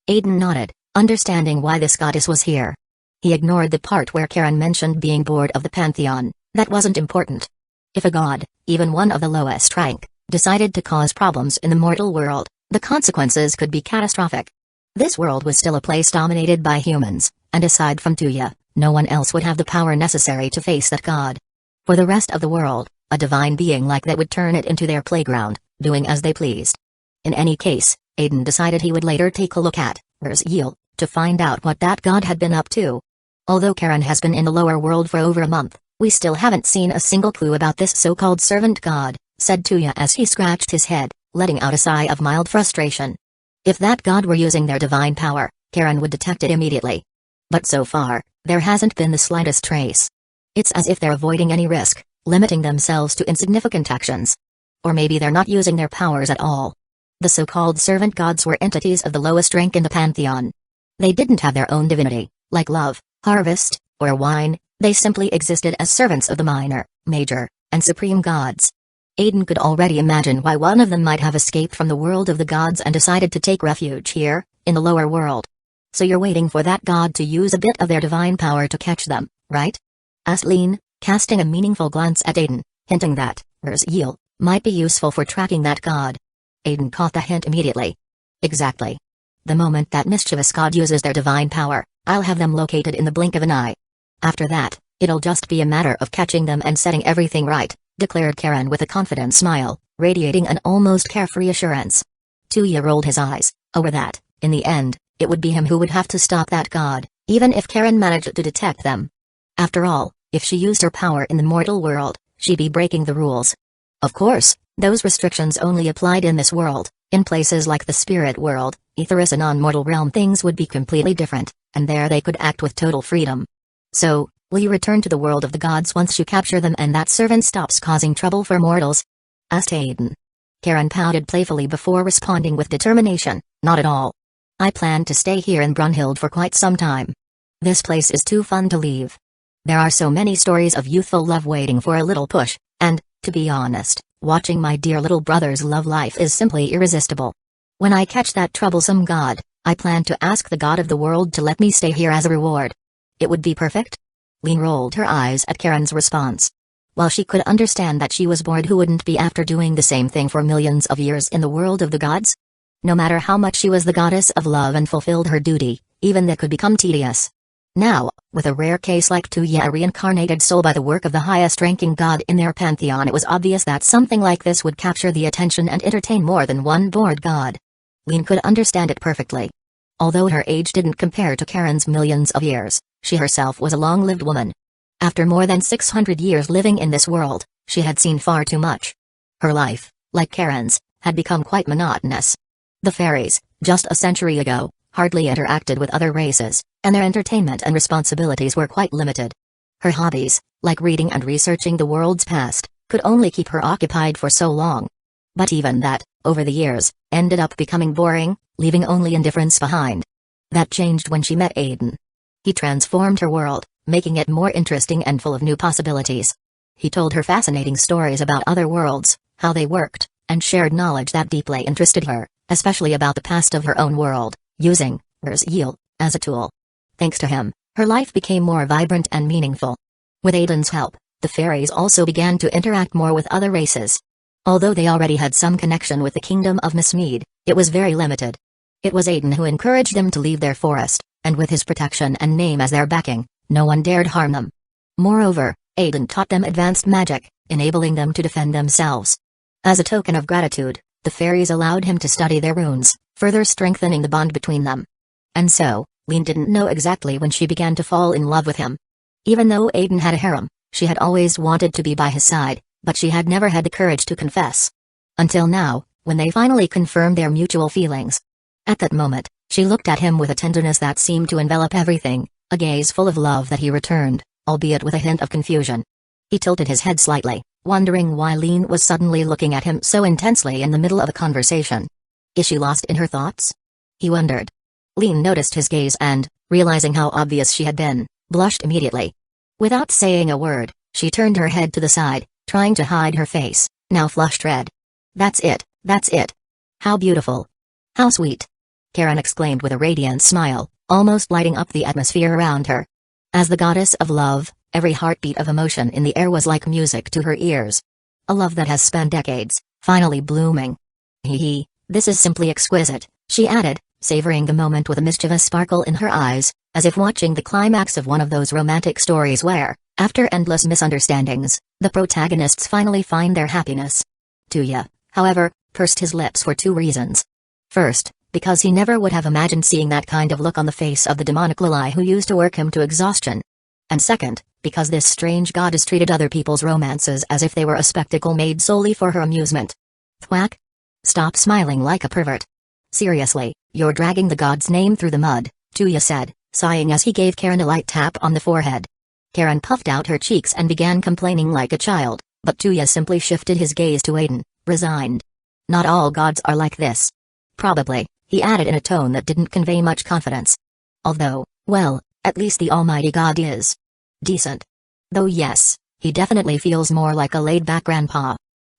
Aiden nodded, understanding why this goddess was here. He ignored the part where Karen mentioned being bored of the Pantheon. That wasn't important. If a god, even one of the lowest rank, decided to cause problems in the mortal world, the consequences could be catastrophic. This world was still a place dominated by humans, and aside from Tuya, no one else would have the power necessary to face that god. For the rest of the world, a divine being like that would turn it into their playground, doing as they pleased. In any case, Aiden decided he would later take a look at Erzeel, to find out what that god had been up to. Although Karen has been in the lower world for over a month, we still haven't seen a single clue about this so-called servant god, said Tuya as he scratched his head, letting out a sigh of mild frustration. If that god were using their divine power, Karen would detect it immediately. But so far, there hasn't been the slightest trace. It's as if they're avoiding any risk, limiting themselves to insignificant actions. Or maybe they're not using their powers at all. The so-called servant gods were entities of the lowest rank in the pantheon. They didn't have their own divinity, like love, harvest, or wine. They simply existed as servants of the minor, major, and supreme gods. Aizen could already imagine why one of them might have escaped from the world of the gods and decided to take refuge here, in the lower world. So you're waiting for that god to use a bit of their divine power to catch them, right? Asked Lin, casting a meaningful glance at Aizen, hinting that Yield might be useful for tracking that god. Aizen caught the hint immediately. Exactly. The moment that mischievous god uses their divine power, I'll have them located in the blink of an eye. After that, it'll just be a matter of catching them and setting everything right, declared Karen with a confident smile, radiating an almost carefree assurance. Tuya rolled his eyes, over that, in the end, it would be him who would have to stop that god, even if Karen managed to detect them. After all, if she used her power in the mortal world, she'd be breaking the rules. Of course, those restrictions only applied in this world. In places like the spirit world, Aetherus and non-mortal realm, things would be completely different, and there they could act with total freedom. So, will you return to the world of the gods once you capture them and that servant stops causing trouble for mortals? Asked Aizen. Karen pouted playfully before responding with determination, not at all. I plan to stay here in Brunhild for quite some time. This place is too fun to leave. There are so many stories of youthful love waiting for a little push, and, to be honest, watching my dear little brother's love life is simply irresistible. When I catch that troublesome god, I plan to ask the god of the world to let me stay here as a reward. It would be perfect? Lin rolled her eyes at Karen's response. While she could understand that she was bored, who wouldn't be after doing the same thing for millions of years in the world of the gods? No matter how much she was the goddess of love and fulfilled her duty, even that could become tedious. Now, with a rare case like Tuya, a reincarnated soul by the work of the highest-ranking god in their pantheon, it was obvious that something like this would capture the attention and entertain more than one bored god. Lin could understand it perfectly. Although her age didn't compare to Karen's millions of years, she herself was a long-lived woman. After more than 600 years living in this world, she had seen far too much. Her life, like Karen's, had become quite monotonous. The fairies, just a century ago, hardly interacted with other races, and their entertainment and responsibilities were quite limited. Her hobbies, like reading and researching the world's past, could only keep her occupied for so long. But even that, over the years, ended up becoming boring, leaving only indifference behind. That changed when she met Aizen. He transformed her world, making it more interesting and full of new possibilities. He told her fascinating stories about other worlds, how they worked, and shared knowledge that deeply interested her, especially about the past of her own world, using Yield as a tool. Thanks to him, her life became more vibrant and meaningful. With Aiden's help, the fairies also began to interact more with other races. Although they already had some connection with the kingdom of Miss Mead, it was very limited. It was Aizen who encouraged them to leave their forest, and with his protection and name as their backing, no one dared harm them. Moreover, Aizen taught them advanced magic, enabling them to defend themselves. As a token of gratitude, the fairies allowed him to study their runes, further strengthening the bond between them. And so, Lin didn't know exactly when she began to fall in love with him. Even though Aizen had a harem, she had always wanted to be by his side, but she had never had the courage to confess. Until now, when they finally confirmed their mutual feelings. At that moment, she looked at him with a tenderness that seemed to envelop everything, a gaze full of love that he returned, albeit with a hint of confusion. He tilted his head slightly, wondering why Lin was suddenly looking at him so intensely in the middle of a conversation. Is she lost in her thoughts? He wondered. Lin noticed his gaze and, realizing how obvious she had been, blushed immediately. Without saying a word, she turned her head to the side, trying to hide her face, now flushed red. That's it, that's it. How beautiful. How sweet. Karen exclaimed with a radiant smile, almost lighting up the atmosphere around her. As the goddess of love, every heartbeat of emotion in the air was like music to her ears. A love that has spent decades, finally blooming. Hee, this is simply exquisite, she added, savoring the moment with a mischievous sparkle in her eyes, as if watching the climax of one of those romantic stories where, after endless misunderstandings, the protagonists finally find their happiness. Tuya, however, pursed his lips for two reasons. First, because he never would have imagined seeing that kind of look on the face of the demonic Lilai who used to work him to exhaustion. And second, because this strange goddess treated other people's romances as if they were a spectacle made solely for her amusement. Thwack? Stop smiling like a pervert. Seriously, you're dragging the god's name through the mud, Tuya said, sighing as he gave Karen a light tap on the forehead. Karen puffed out her cheeks and began complaining like a child, but Tuya simply shifted his gaze to Aizen, resigned. Not all gods are like this. Probably, he added in a tone that didn't convey much confidence. Although, well, at least the Almighty God is decent. Though yes, he definitely feels more like a laid-back grandpa.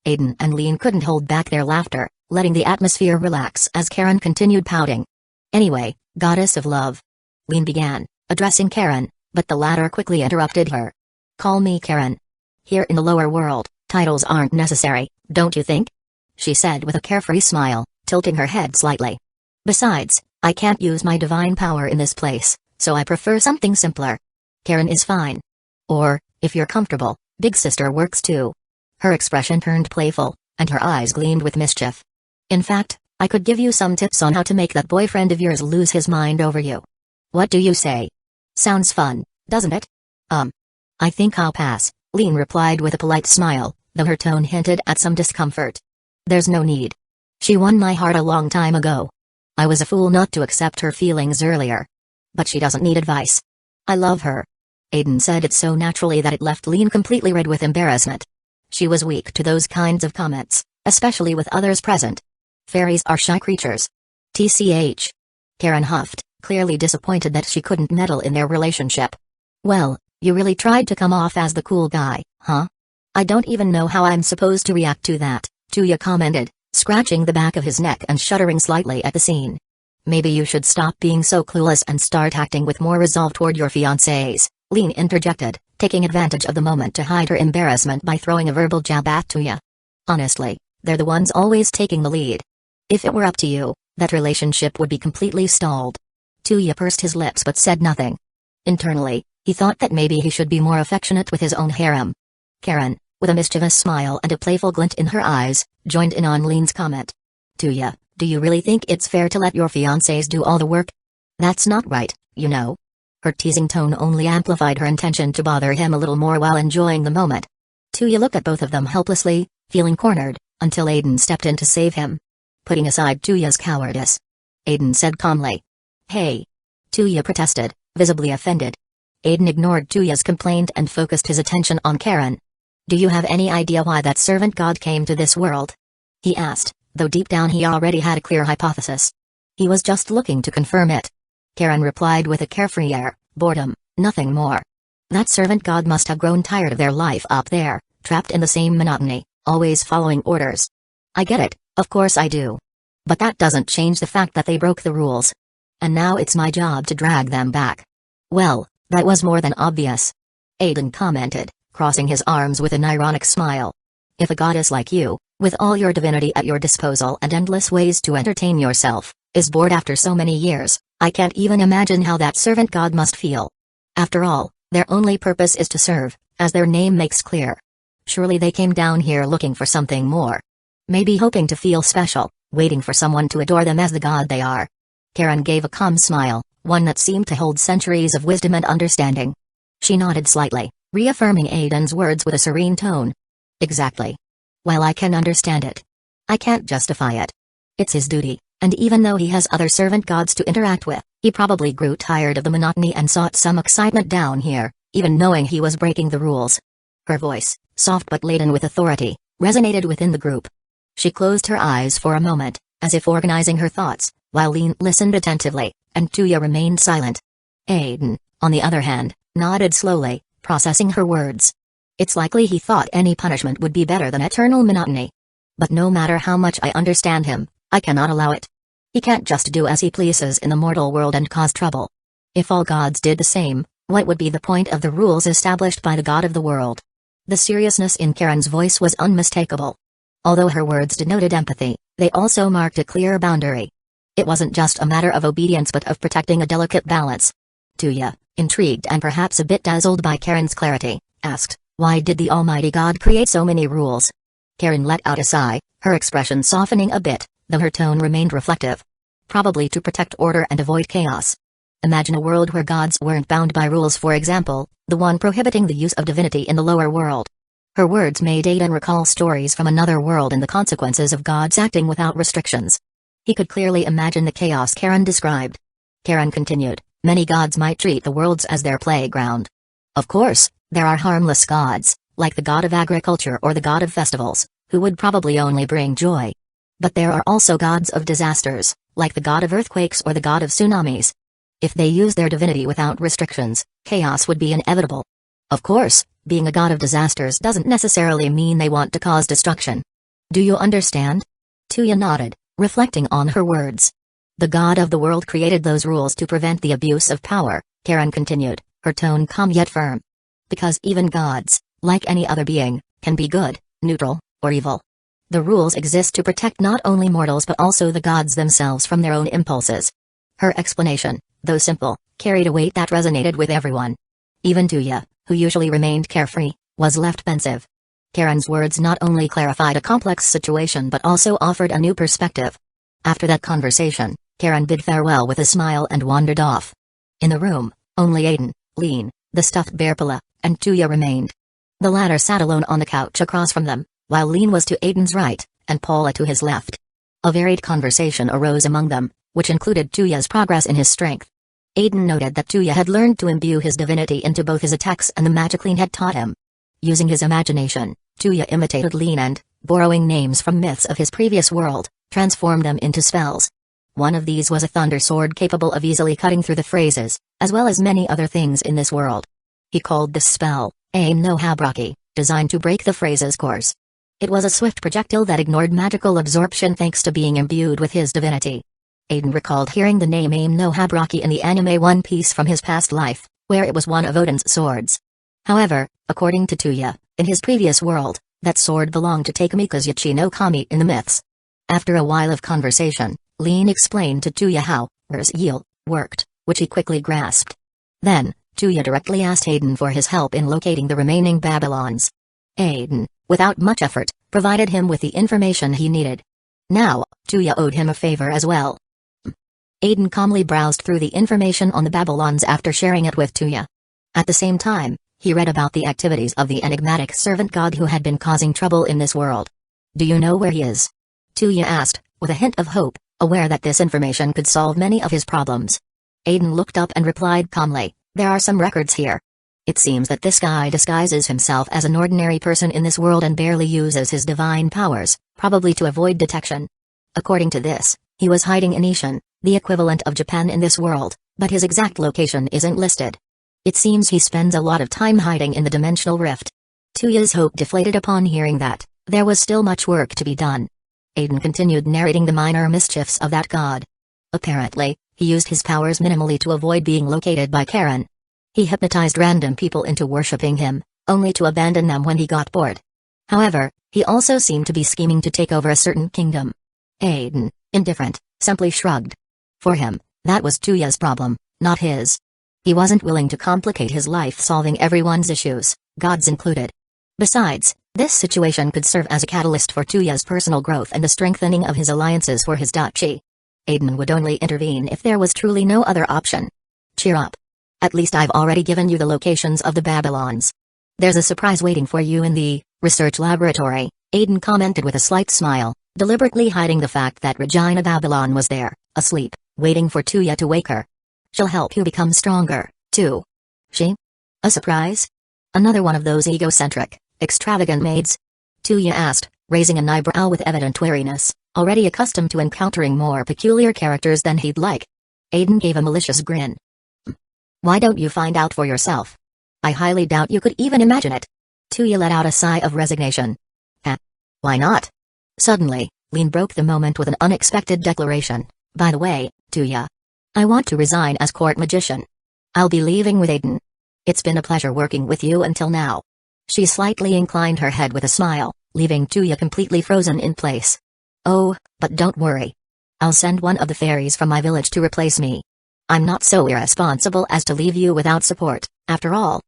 Aizen and Lean couldn't hold back their laughter, letting the atmosphere relax as Karen continued pouting. Anyway, goddess of love. Lean began, addressing Karen, but the latter quickly interrupted her. Call me Karen. Here in the lower world, titles aren't necessary, don't you think? She said with a carefree smile, tilting her head slightly. Besides, I can't use my divine power in this place, so I prefer something simpler. Karen is fine. Or, if you're comfortable, Big Sister works too. Her expression turned playful, and her eyes gleamed with mischief. In fact, I could give you some tips on how to make that boyfriend of yours lose his mind over you. What do you say? Sounds fun, doesn't it? I think I'll pass, Lean replied with a polite smile, though her tone hinted at some discomfort. There's no need. She won my heart a long time ago. I was a fool not to accept her feelings earlier. But she doesn't need advice. I love her. Aizen said it so naturally that it left Lean completely red with embarrassment. She was weak to those kinds of comments, especially with others present. Fairies are shy creatures. TCH. Karen huffed, clearly disappointed that she couldn't meddle in their relationship. Well, you really tried to come off as the cool guy, huh? I don't even know how I'm supposed to react to that, Tuya commented, scratching the back of his neck and shuddering slightly at the scene. Maybe you should stop being so clueless and start acting with more resolve toward your fiancés, Lean interjected, taking advantage of the moment to hide her embarrassment by throwing a verbal jab at Tuya. Honestly, they're the ones always taking the lead. If it were up to you, that relationship would be completely stalled. Tuya pursed his lips but said nothing. Internally, he thought that maybe he should be more affectionate with his own harem. Karen, with a mischievous smile and a playful glint in her eyes, joined in on Lean's comment. Tuya, do you really think it's fair to let your fiancés do all the work? That's not right, you know. Her teasing tone only amplified her intention to bother him a little more while enjoying the moment. Tuya looked at both of them helplessly, feeling cornered, until Aizen stepped in to save him. Putting aside Tuya's cowardice, Aizen said calmly. Hey. Tuya protested, visibly offended. Aizen ignored Tuya's complaint and focused his attention on Karen. Do you have any idea why that servant god came to this world? He asked, though deep down he already had a clear hypothesis. He was just looking to confirm it. Karen replied with a carefree air, boredom, nothing more. That servant god must have grown tired of their life up there, trapped in the same monotony, always following orders. I get it, of course I do. But that doesn't change the fact that they broke the rules. And now it's my job to drag them back. Well, that was more than obvious. Aizen commented, crossing his arms with an ironic smile. If a goddess like you, with all your divinity at your disposal and endless ways to entertain yourself, is bored after so many years, I can't even imagine how that servant god must feel. After all, their only purpose is to serve, as their name makes clear. Surely they came down here looking for something more. Maybe hoping to feel special, waiting for someone to adore them as the god they are. Karen gave a calm smile, one that seemed to hold centuries of wisdom and understanding. She nodded slightly, reaffirming Aiden's words with a serene tone. Exactly. While I can understand it, I can't justify it. It's his duty, and even though he has other servant gods to interact with, he probably grew tired of the monotony and sought some excitement down here, even knowing he was breaking the rules. Her voice, soft but laden with authority, resonated within the group. She closed her eyes for a moment, as if organizing her thoughts, while Lean listened attentively, and Tuya remained silent. Aizen, on the other hand, nodded slowly, processing her words. It's likely he thought any punishment would be better than eternal monotony. But no matter how much I understand him, I cannot allow it. He can't just do as he pleases in the mortal world and cause trouble. If all gods did the same, what would be the point of the rules established by the god of the world? The seriousness in Karen's voice was unmistakable. Although her words denoted empathy, they also marked a clear boundary. It wasn't just a matter of obedience but of protecting a delicate balance. Tuya, intrigued and perhaps a bit dazzled by Karen's clarity, asked, why did the Almighty God create so many rules? Karen let out a sigh, her expression softening a bit, though her tone remained reflective. Probably to protect order and avoid chaos. Imagine a world where gods weren't bound by rules, for example, the one prohibiting the use of divinity in the lower world. Her words made Aizen recall stories from another world and the consequences of gods acting without restrictions. He could clearly imagine the chaos Karen described. Karen continued, many gods might treat the worlds as their playground. Of course, there are harmless gods, like the god of agriculture or the god of festivals, who would probably only bring joy. But there are also gods of disasters, like the god of earthquakes or the god of tsunamis. If they use their divinity without restrictions, chaos would be inevitable. Of course, being a god of disasters doesn't necessarily mean they want to cause destruction. Do you understand? Tuya nodded, reflecting on her words. The god of the world created those rules to prevent the abuse of power, Karen continued, her tone calm yet firm. Because even gods, like any other being, can be good, neutral, or evil. The rules exist to protect not only mortals but also the gods themselves from their own impulses. Her explanation, though simple, carried a weight that resonated with everyone. Even Tuya, who usually remained carefree, was left pensive. Karen's words not only clarified a complex situation but also offered a new perspective. After that conversation, Karen bid farewell with a smile and wandered off. In the room, only Aizen, Lean, the stuffed bear Pala, and Tuya remained. The latter sat alone on the couch across from them, while Lean was to Aiden's right, and Paula to his left. A varied conversation arose among them, which included Tuya's progress in his strength. Aiden noted that Tuya had learned to imbue his divinity into both his attacks and the magic Lean had taught him. Using his imagination, Tuya imitated Lean and, borrowing names from myths of his previous world, transformed them into spells. One of these was a thunder sword capable of easily cutting through the phrases, as well as many other things in this world. He called this spell, Aim no Habraki, designed to break the phrase's course. It was a swift projectile that ignored magical absorption thanks to being imbued with his divinity. Aiden recalled hearing the name Aim no Habraki in the anime One Piece from his past life, where it was one of Odin's swords. However, according to Tuya, in his previous world, that sword belonged to Takamika's Yachi no Kami in the myths. After a while of conversation, Lean explained to Tuya how Urs Yeel worked, which he quickly grasped. Then, Tuya directly asked Aiden for his help in locating the remaining Babylons. Aiden, without much effort, provided him with the information he needed. Now, Tuya owed him a favor as well. Aiden calmly browsed through the information on the Babylons after sharing it with Tuya. At the same time, he read about the activities of the enigmatic servant god who had been causing trouble in this world. Do you know where he is? Tuya asked, with a hint of hope, aware that this information could solve many of his problems. Aiden looked up and replied calmly, there are some records here. It seems that this guy disguises himself as an ordinary person in this world and barely uses his divine powers, probably to avoid detection. According to this, he was hiding in Ishan, the equivalent of Japan in this world, but his exact location isn't listed. It seems he spends a lot of time hiding in the dimensional rift. Tuya's hope deflated upon hearing that there was still much work to be done. Aiden continued narrating the minor mischiefs of that god. Apparently, he used his powers minimally to avoid being located by Karen. He hypnotized random people into worshipping him, only to abandon them when he got bored. However, he also seemed to be scheming to take over a certain kingdom. Aiden, indifferent, simply shrugged. For him, that was Tuya's problem, not his. He wasn't willing to complicate his life solving everyone's issues, gods included. Besides, this situation could serve as a catalyst for Tuya's personal growth and the strengthening of his alliances for his duchy. Aiden would only intervene if there was truly no other option. Cheer up. At least I've already given you the locations of the Babylons. There's a surprise waiting for you in the research laboratory, Aiden commented with a slight smile, deliberately hiding the fact that Regina Babylon was there, asleep, waiting for Tuya to wake her. She'll help you become stronger, too. She? A surprise? Another one of those egocentric, extravagant maids? Tuya asked, raising an eyebrow with evident weariness, already accustomed to encountering more peculiar characters than he'd like. Aiden gave a malicious grin. Why don't you find out for yourself? I highly doubt you could even imagine it. Tuya let out a sigh of resignation. Why not? Suddenly, Lean broke the moment with an unexpected declaration. By the way, Tuya, I want to resign as court magician. I'll be leaving with Aiden. It's been a pleasure working with you until now. She slightly inclined her head with a smile, leaving Tuya completely frozen in place. Oh, but don't worry. I'll send one of the fairies from my village to replace me. I'm not so irresponsible as to leave you without support, after all.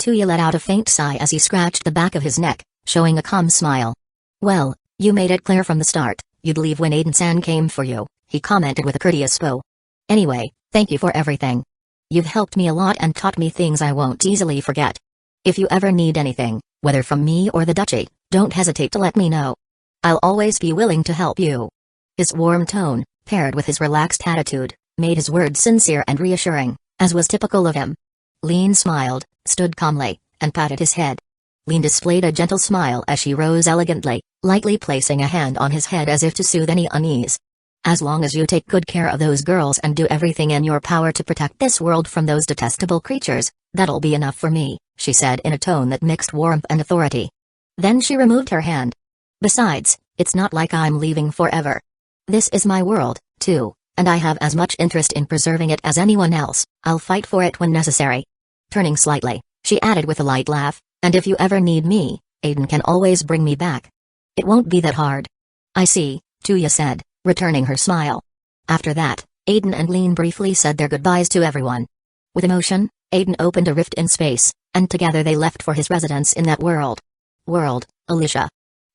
Tuya let out a faint sigh as he scratched the back of his neck, showing a calm smile. Well, you made it clear from the start, you'd leave when Aiden-san came for you, he commented with a courteous bow. Anyway, thank you for everything. You've helped me a lot and taught me things I won't easily forget. If you ever need anything, whether from me or the duchy, don't hesitate to let me know. I'll always be willing to help you. His warm tone, paired with his relaxed attitude, made his words sincere and reassuring, as was typical of him. Lean smiled, stood calmly, and patted his head. Lean displayed a gentle smile as she rose elegantly, lightly placing a hand on his head as if to soothe any unease. "As long as you take good care of those girls and do everything in your power to protect this world from those detestable creatures, that'll be enough for me," she said in a tone that mixed warmth and authority. Then she removed her hand. "Besides, it's not like I'm leaving forever. This is my world, too, and I have as much interest in preserving it as anyone else. I'll fight for it when necessary." Turning slightly, she added with a light laugh, "And if you ever need me, Aizen can always bring me back. It won't be that hard." "I see," Tuya said, returning her smile. After that, Aizen and Lean briefly said their goodbyes to everyone. With emotion, Aizen opened a rift in space, and together they left for his residence in that world. Alicia.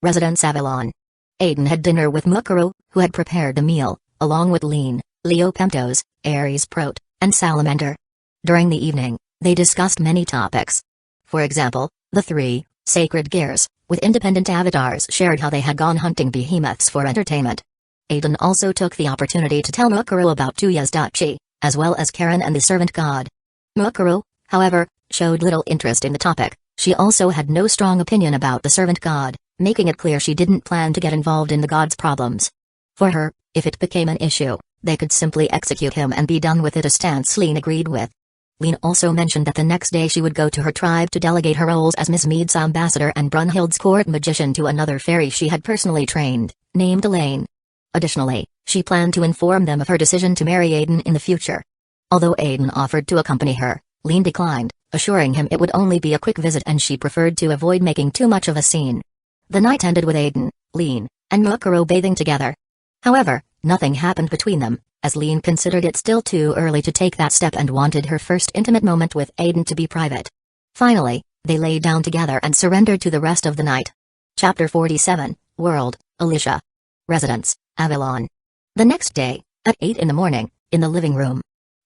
Residence Avalon. Aizen had dinner with Mukuro, who had prepared the meal, along with Lean, Leo Pentos, Ares Prot, and Salamander. During the evening, they discussed many topics. For example, the three sacred gears, with independent avatars, shared how they had gone hunting behemoths for entertainment. Aizen also took the opportunity to tell Mukuro about Tuya's Dachi, as well as Karen and the servant god. Mukuro, however, showed little interest in the topic. She also had no strong opinion about the servant god, making it clear she didn't plan to get involved in the god's problems. For her, if it became an issue, they could simply execute him and be done with it, a stance Lean agreed with. Lean also mentioned that the next day she would go to her tribe to delegate her roles as Miss Mead's ambassador and Brunhild's court magician to another fairy she had personally trained, named Elaine. Additionally, she planned to inform them of her decision to marry Aizen in the future. Although Aizen offered to accompany her, Lean declined, assuring him it would only be a quick visit and she preferred to avoid making too much of a scene. The night ended with Aizen, Lean, and Mukuro bathing together. However, nothing happened between them, as Lean considered it still too early to take that step and wanted her first intimate moment with Aizen to be private. Finally, they lay down together and surrendered to the rest of the night. Chapter 47, Alicia. Residence, Avalon. The next day, at 8 in the morning, in the living room.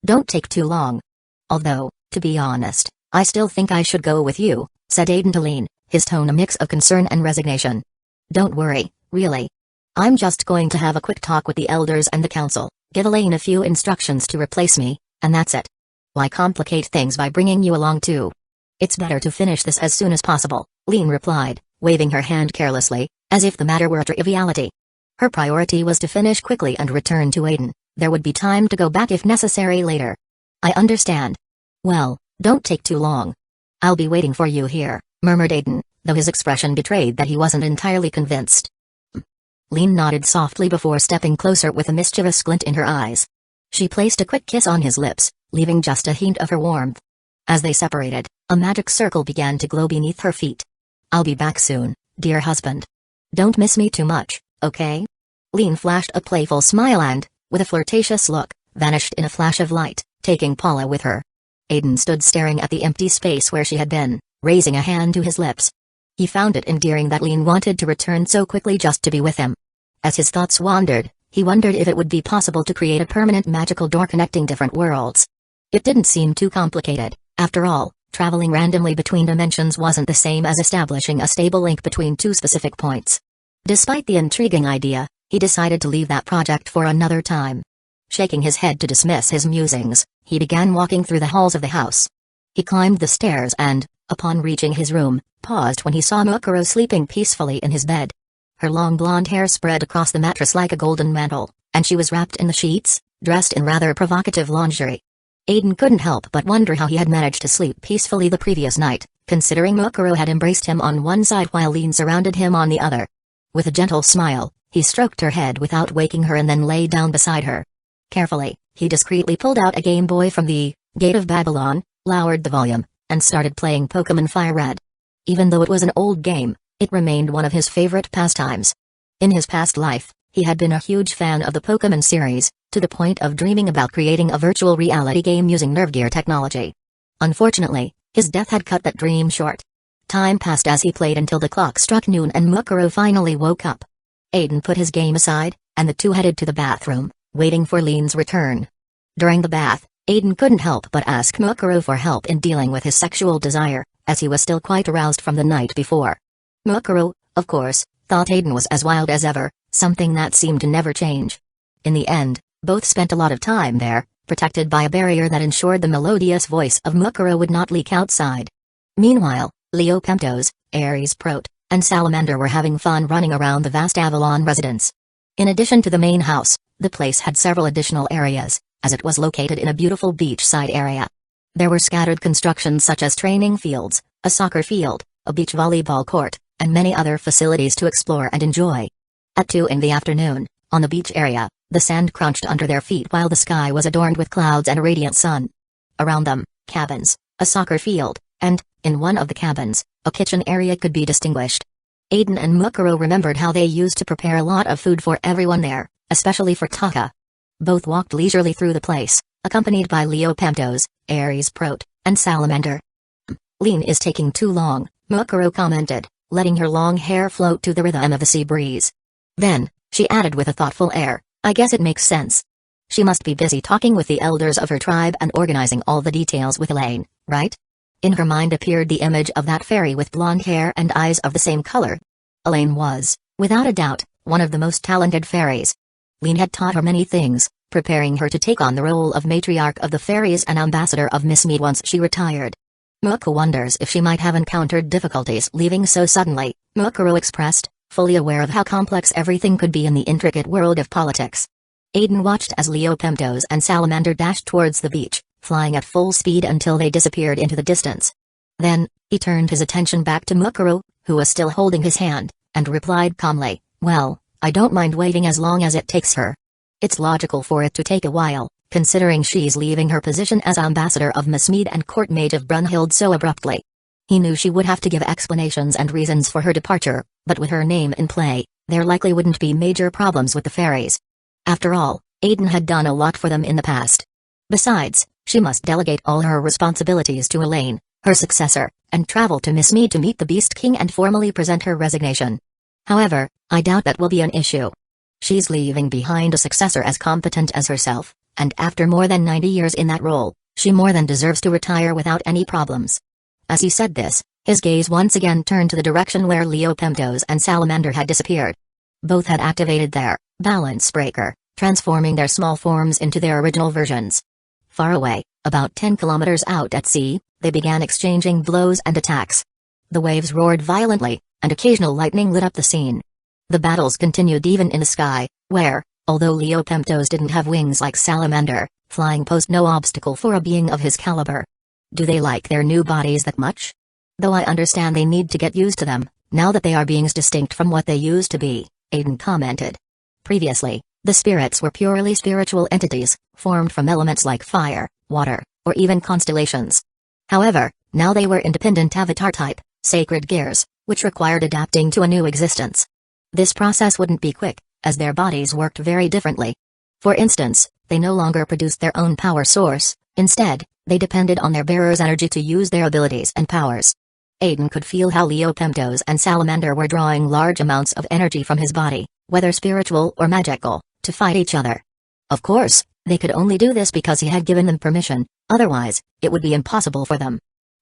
"Don't take too long. Although, to be honest, I still think I should go with you," said Aizen to Lean, his tone a mix of concern and resignation. "Don't worry, really. I'm just going to have a quick talk with the elders and the council, give Elaine a few instructions to replace me, and that's it. Why complicate things by bringing you along too? It's better to finish this as soon as possible," Lean replied, waving her hand carelessly, as if the matter were a triviality. Her priority was to finish quickly and return to Aizen. There would be time to go back if necessary later. "I understand. Well, don't take too long. I'll be waiting for you here," murmured Aizen, though his expression betrayed that he wasn't entirely convinced. Lean nodded softly before stepping closer with a mischievous glint in her eyes. She placed a quick kiss on his lips, leaving just a hint of her warmth. As they separated, a magic circle began to glow beneath her feet. "I'll be back soon, dear husband. Don't miss me too much, okay?" Lean flashed a playful smile and, with a flirtatious look, vanished in a flash of light, taking Paula with her. Aizen stood staring at the empty space where she had been, raising a hand to his lips. He found it endearing that Lean wanted to return so quickly just to be with him. As his thoughts wandered, he wondered if it would be possible to create a permanent magical door connecting different worlds. It didn't seem too complicated. After all, traveling randomly between dimensions wasn't the same as establishing a stable link between two specific points. Despite the intriguing idea, he decided to leave that project for another time. Shaking his head to dismiss his musings, he began walking through the halls of the house. He climbed the stairs and, upon reaching his room, paused when he saw Mukuro sleeping peacefully in his bed. Her long blonde hair spread across the mattress like a golden mantle, and she was wrapped in the sheets, dressed in rather provocative lingerie. Aizen couldn't help but wonder how he had managed to sleep peacefully the previous night, considering Mukuro had embraced him on one side while Lean surrounded him on the other. With a gentle smile, he stroked her head without waking her and then lay down beside her. Carefully, he discreetly pulled out a Game Boy from the Gate of Babylon, lowered the volume, and started playing Pokémon Fire Red. Even though it was an old game, it remained one of his favorite pastimes. In his past life, he had been a huge fan of the Pokémon series, to the point of dreaming about creating a virtual reality game using Nervegear technology. Unfortunately, his death had cut that dream short. Time passed as he played until the clock struck noon and Mukuro finally woke up. Aizen put his game aside, and the two headed to the bathroom, waiting for Lean's return. During the bath, Aizen couldn't help but ask Mukuro for help in dealing with his sexual desire, as he was still quite aroused from the night before. Mukuro, of course, thought Aizen was as wild as ever, something that seemed to never change. In the end, both spent a lot of time there, protected by a barrier that ensured the melodious voice of Mukuro would not leak outside. Meanwhile, Leo Pentos, Ares Prot, and Salamander were having fun running around the vast Avalon residence. In addition to the main house, the place had several additional areas, as it was located in a beautiful beachside area. There were scattered constructions such as training fields, a soccer field, a beach volleyball court, and many other facilities to explore and enjoy. At 2 in the afternoon, on the beach area, the sand crunched under their feet while the sky was adorned with clouds and a radiant sun. Around them, cabins, a soccer field, and, in one of the cabins, a kitchen area could be distinguished. Aizen and Mukuro remembered how they used to prepare a lot of food for everyone there, especially for Taka. Both walked leisurely through the place, accompanied by Leopemptos, Ares Prot, and Salamander. "Lean is taking too long," Mukuro commented, letting her long hair float to the rhythm of the sea breeze. Then, she added with a thoughtful air, "I guess it makes sense. She must be busy talking with the elders of her tribe and organizing all the details with Elaine, right?" In her mind appeared the image of that fairy with blonde hair and eyes of the same color. Elaine was, without a doubt, one of the most talented fairies. Lean had taught her many things, preparing her to take on the role of matriarch of the fairies and ambassador of Miss Mead once she retired. Mukuro wonders if she might have encountered difficulties leaving so suddenly, Mukuro expressed, fully aware of how complex everything could be in the intricate world of politics. Aizen watched as Leopemptos and Salamander dashed towards the beach, flying at full speed until they disappeared into the distance. Then, he turned his attention back to Mukuro, who was still holding his hand, and replied calmly, "Well, I don't mind waiting as long as it takes her. It's logical for it to take a while, considering she's leaving her position as ambassador of Miss Mead and court mage of Brunhild so abruptly." He knew she would have to give explanations and reasons for her departure, but with her name in play, there likely wouldn't be major problems with the fairies. After all, Aizen had done a lot for them in the past. Besides, she must delegate all her responsibilities to Elaine, her successor, and travel to Miss Mead to meet the Beast King and formally present her resignation. However, I doubt that will be an issue. She's leaving behind a successor as competent as herself, and after more than 90 years in that role, she more than deserves to retire without any problems. As he said this, his gaze once again turned to the direction where Leopemptos and Salamander had disappeared. Both had activated their balance breaker, transforming their small forms into their original versions. Far away, about 10 kilometers out at sea, they began exchanging blows and attacks. The waves roared violently, and occasional lightning lit up the scene. The battles continued even in the sky, where, although Leopemptos didn't have wings like Salamander, flying posed no obstacle for a being of his caliber. "Do they like their new bodies that much? Though I understand they need to get used to them, now that they are beings distinct from what they used to be," Aizen commented. Previously, the spirits were purely spiritual entities, formed from elements like fire, water, or even constellations. However, now they were independent avatar type, sacred gears, which required adapting to a new existence. This process wouldn't be quick, as their bodies worked very differently. For instance, they no longer produced their own power source, instead, they depended on their bearer's energy to use their abilities and powers. Aizen could feel how Leopemptos and Salamander were drawing large amounts of energy from his body, whether spiritual or magical, to fight each other. Of course, they could only do this because he had given them permission, otherwise, it would be impossible for them.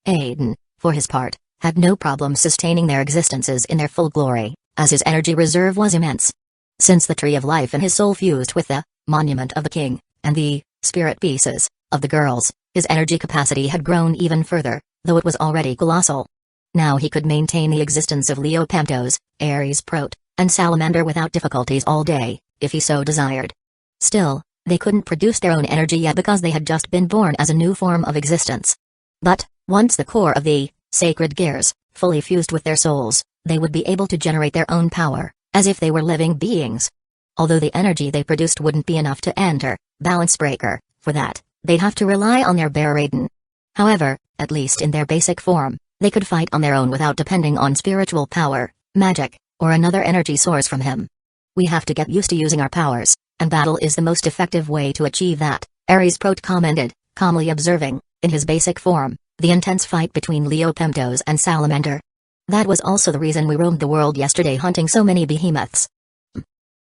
Aizen, for his part, had no problem sustaining their existences in their full glory, as his energy reserve was immense. Since the Tree of Life in his soul fused with the Monument of the King, and the Spirit Pieces of the girls, his energy capacity had grown even further, though it was already colossal. Now he could maintain the existence of Leopemptos, Ares Prot, and Salamander without difficulties all day, if he so desired. Still, they couldn't produce their own energy yet because they had just been born as a new form of existence. But, once the core of the sacred gears fully fused with their souls, they would be able to generate their own power, as if they were living beings. Although the energy they produced wouldn't be enough to enter Balance Breaker, for that, they'd have to rely on their bearer Aizen. However, at least in their basic form, they could fight on their own without depending on spiritual power, magic, or another energy source from him. "We have to get used to using our powers, and battle is the most effective way to achieve that," Ares Prot commented, calmly observing, in his basic form, the intense fight between Leopemptos and Salamander. "That was also the reason we roamed the world yesterday hunting so many behemoths."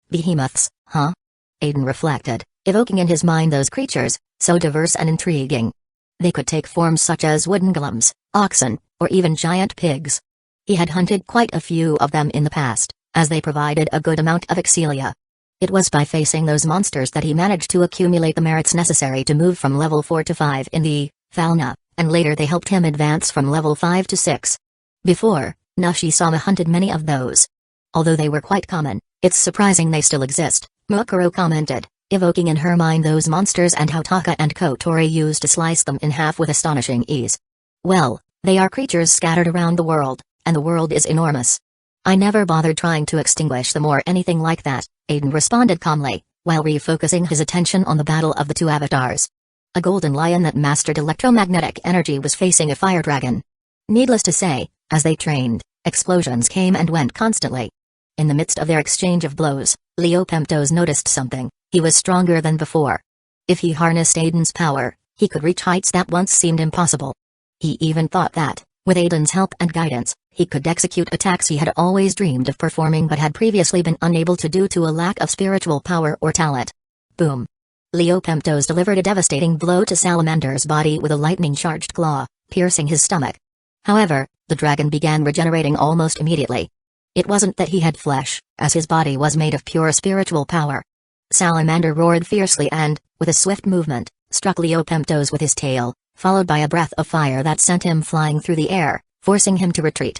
"Behemoths, huh?" Aizen reflected, evoking in his mind those creatures, so diverse and intriguing. They could take forms such as wooden golems, oxen, or even giant pigs. He had hunted quite a few of them in the past, as they provided a good amount of excelia. It was by facing those monsters that he managed to accumulate the merits necessary to move from level 4 to 5 in the Falna, and later they helped him advance from level 5 to 6. Before, Nashizama hunted many of those. Although they were quite common, it's surprising they still exist, Mukuro commented, evoking in her mind those monsters and how Taka and Kotori used to slice them in half with astonishing ease. Well, they are creatures scattered around the world, and the world is enormous. I never bothered trying to extinguish them or anything like that, Aizen responded calmly, while refocusing his attention on the battle of the two avatars. A golden lion that mastered electromagnetic energy was facing a fire dragon. Needless to say, as they trained, explosions came and went constantly. In the midst of their exchange of blows, Leopemptos noticed something: he was stronger than before. If he harnessed Aiden's power, he could reach heights that once seemed impossible. He even thought that, with Aiden's help and guidance, he could execute attacks he had always dreamed of performing but had previously been unable to due to a lack of spiritual power or talent. Boom! Leopemptos delivered a devastating blow to Salamander's body with a lightning-charged claw, piercing his stomach. However, the dragon began regenerating almost immediately. It wasn't that he had flesh, as his body was made of pure spiritual power. Salamander roared fiercely and, with a swift movement, struck Leopemptos with his tail, followed by a breath of fire that sent him flying through the air, forcing him to retreat.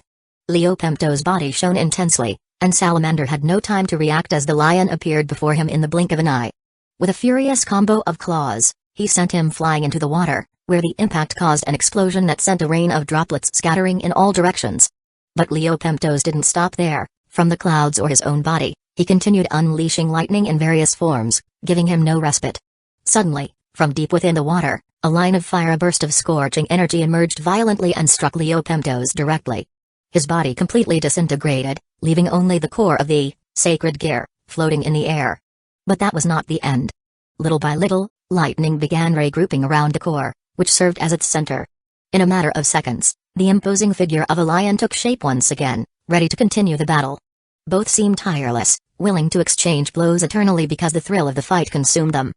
Leopemptos' body shone intensely, and Salamander had no time to react as the lion appeared before him in the blink of an eye. With a furious combo of claws, he sent him flying into the water, where the impact caused an explosion that sent a rain of droplets scattering in all directions. But Leopemptos didn't stop there. From the clouds or his own body, he continued unleashing lightning in various forms, giving him no respite. Suddenly, from deep within the water, a line of fire, a burst of scorching energy emerged violently and struck Leopemptos directly. His body completely disintegrated, leaving only the core of the sacred gear floating in the air. But that was not the end. Little by little, lightning began regrouping around the core, which served as its center. In a matter of seconds, the imposing figure of a lion took shape once again, ready to continue the battle. Both seemed tireless, willing to exchange blows eternally because the thrill of the fight consumed them.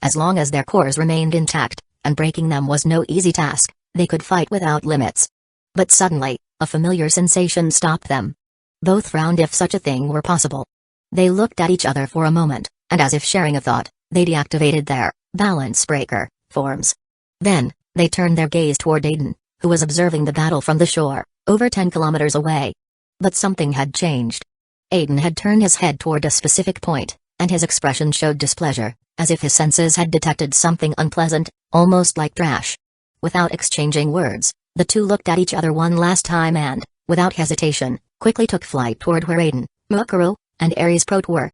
As long as their cores remained intact, and breaking them was no easy task, they could fight without limits. But suddenly, a familiar sensation stopped them. Both frowned if such a thing were possible. They looked at each other for a moment, and as if sharing a thought, they deactivated their balance breaker forms. Then, they turned their gaze toward Aiden, who was observing the battle from the shore, over 10 kilometers away. But something had changed. Aiden had turned his head toward a specific point, and his expression showed displeasure, as if his senses had detected something unpleasant, almost like trash. Without exchanging words, the two looked at each other one last time and, without hesitation, quickly took flight toward where Aiden, Mukuro, and Ares Prot were.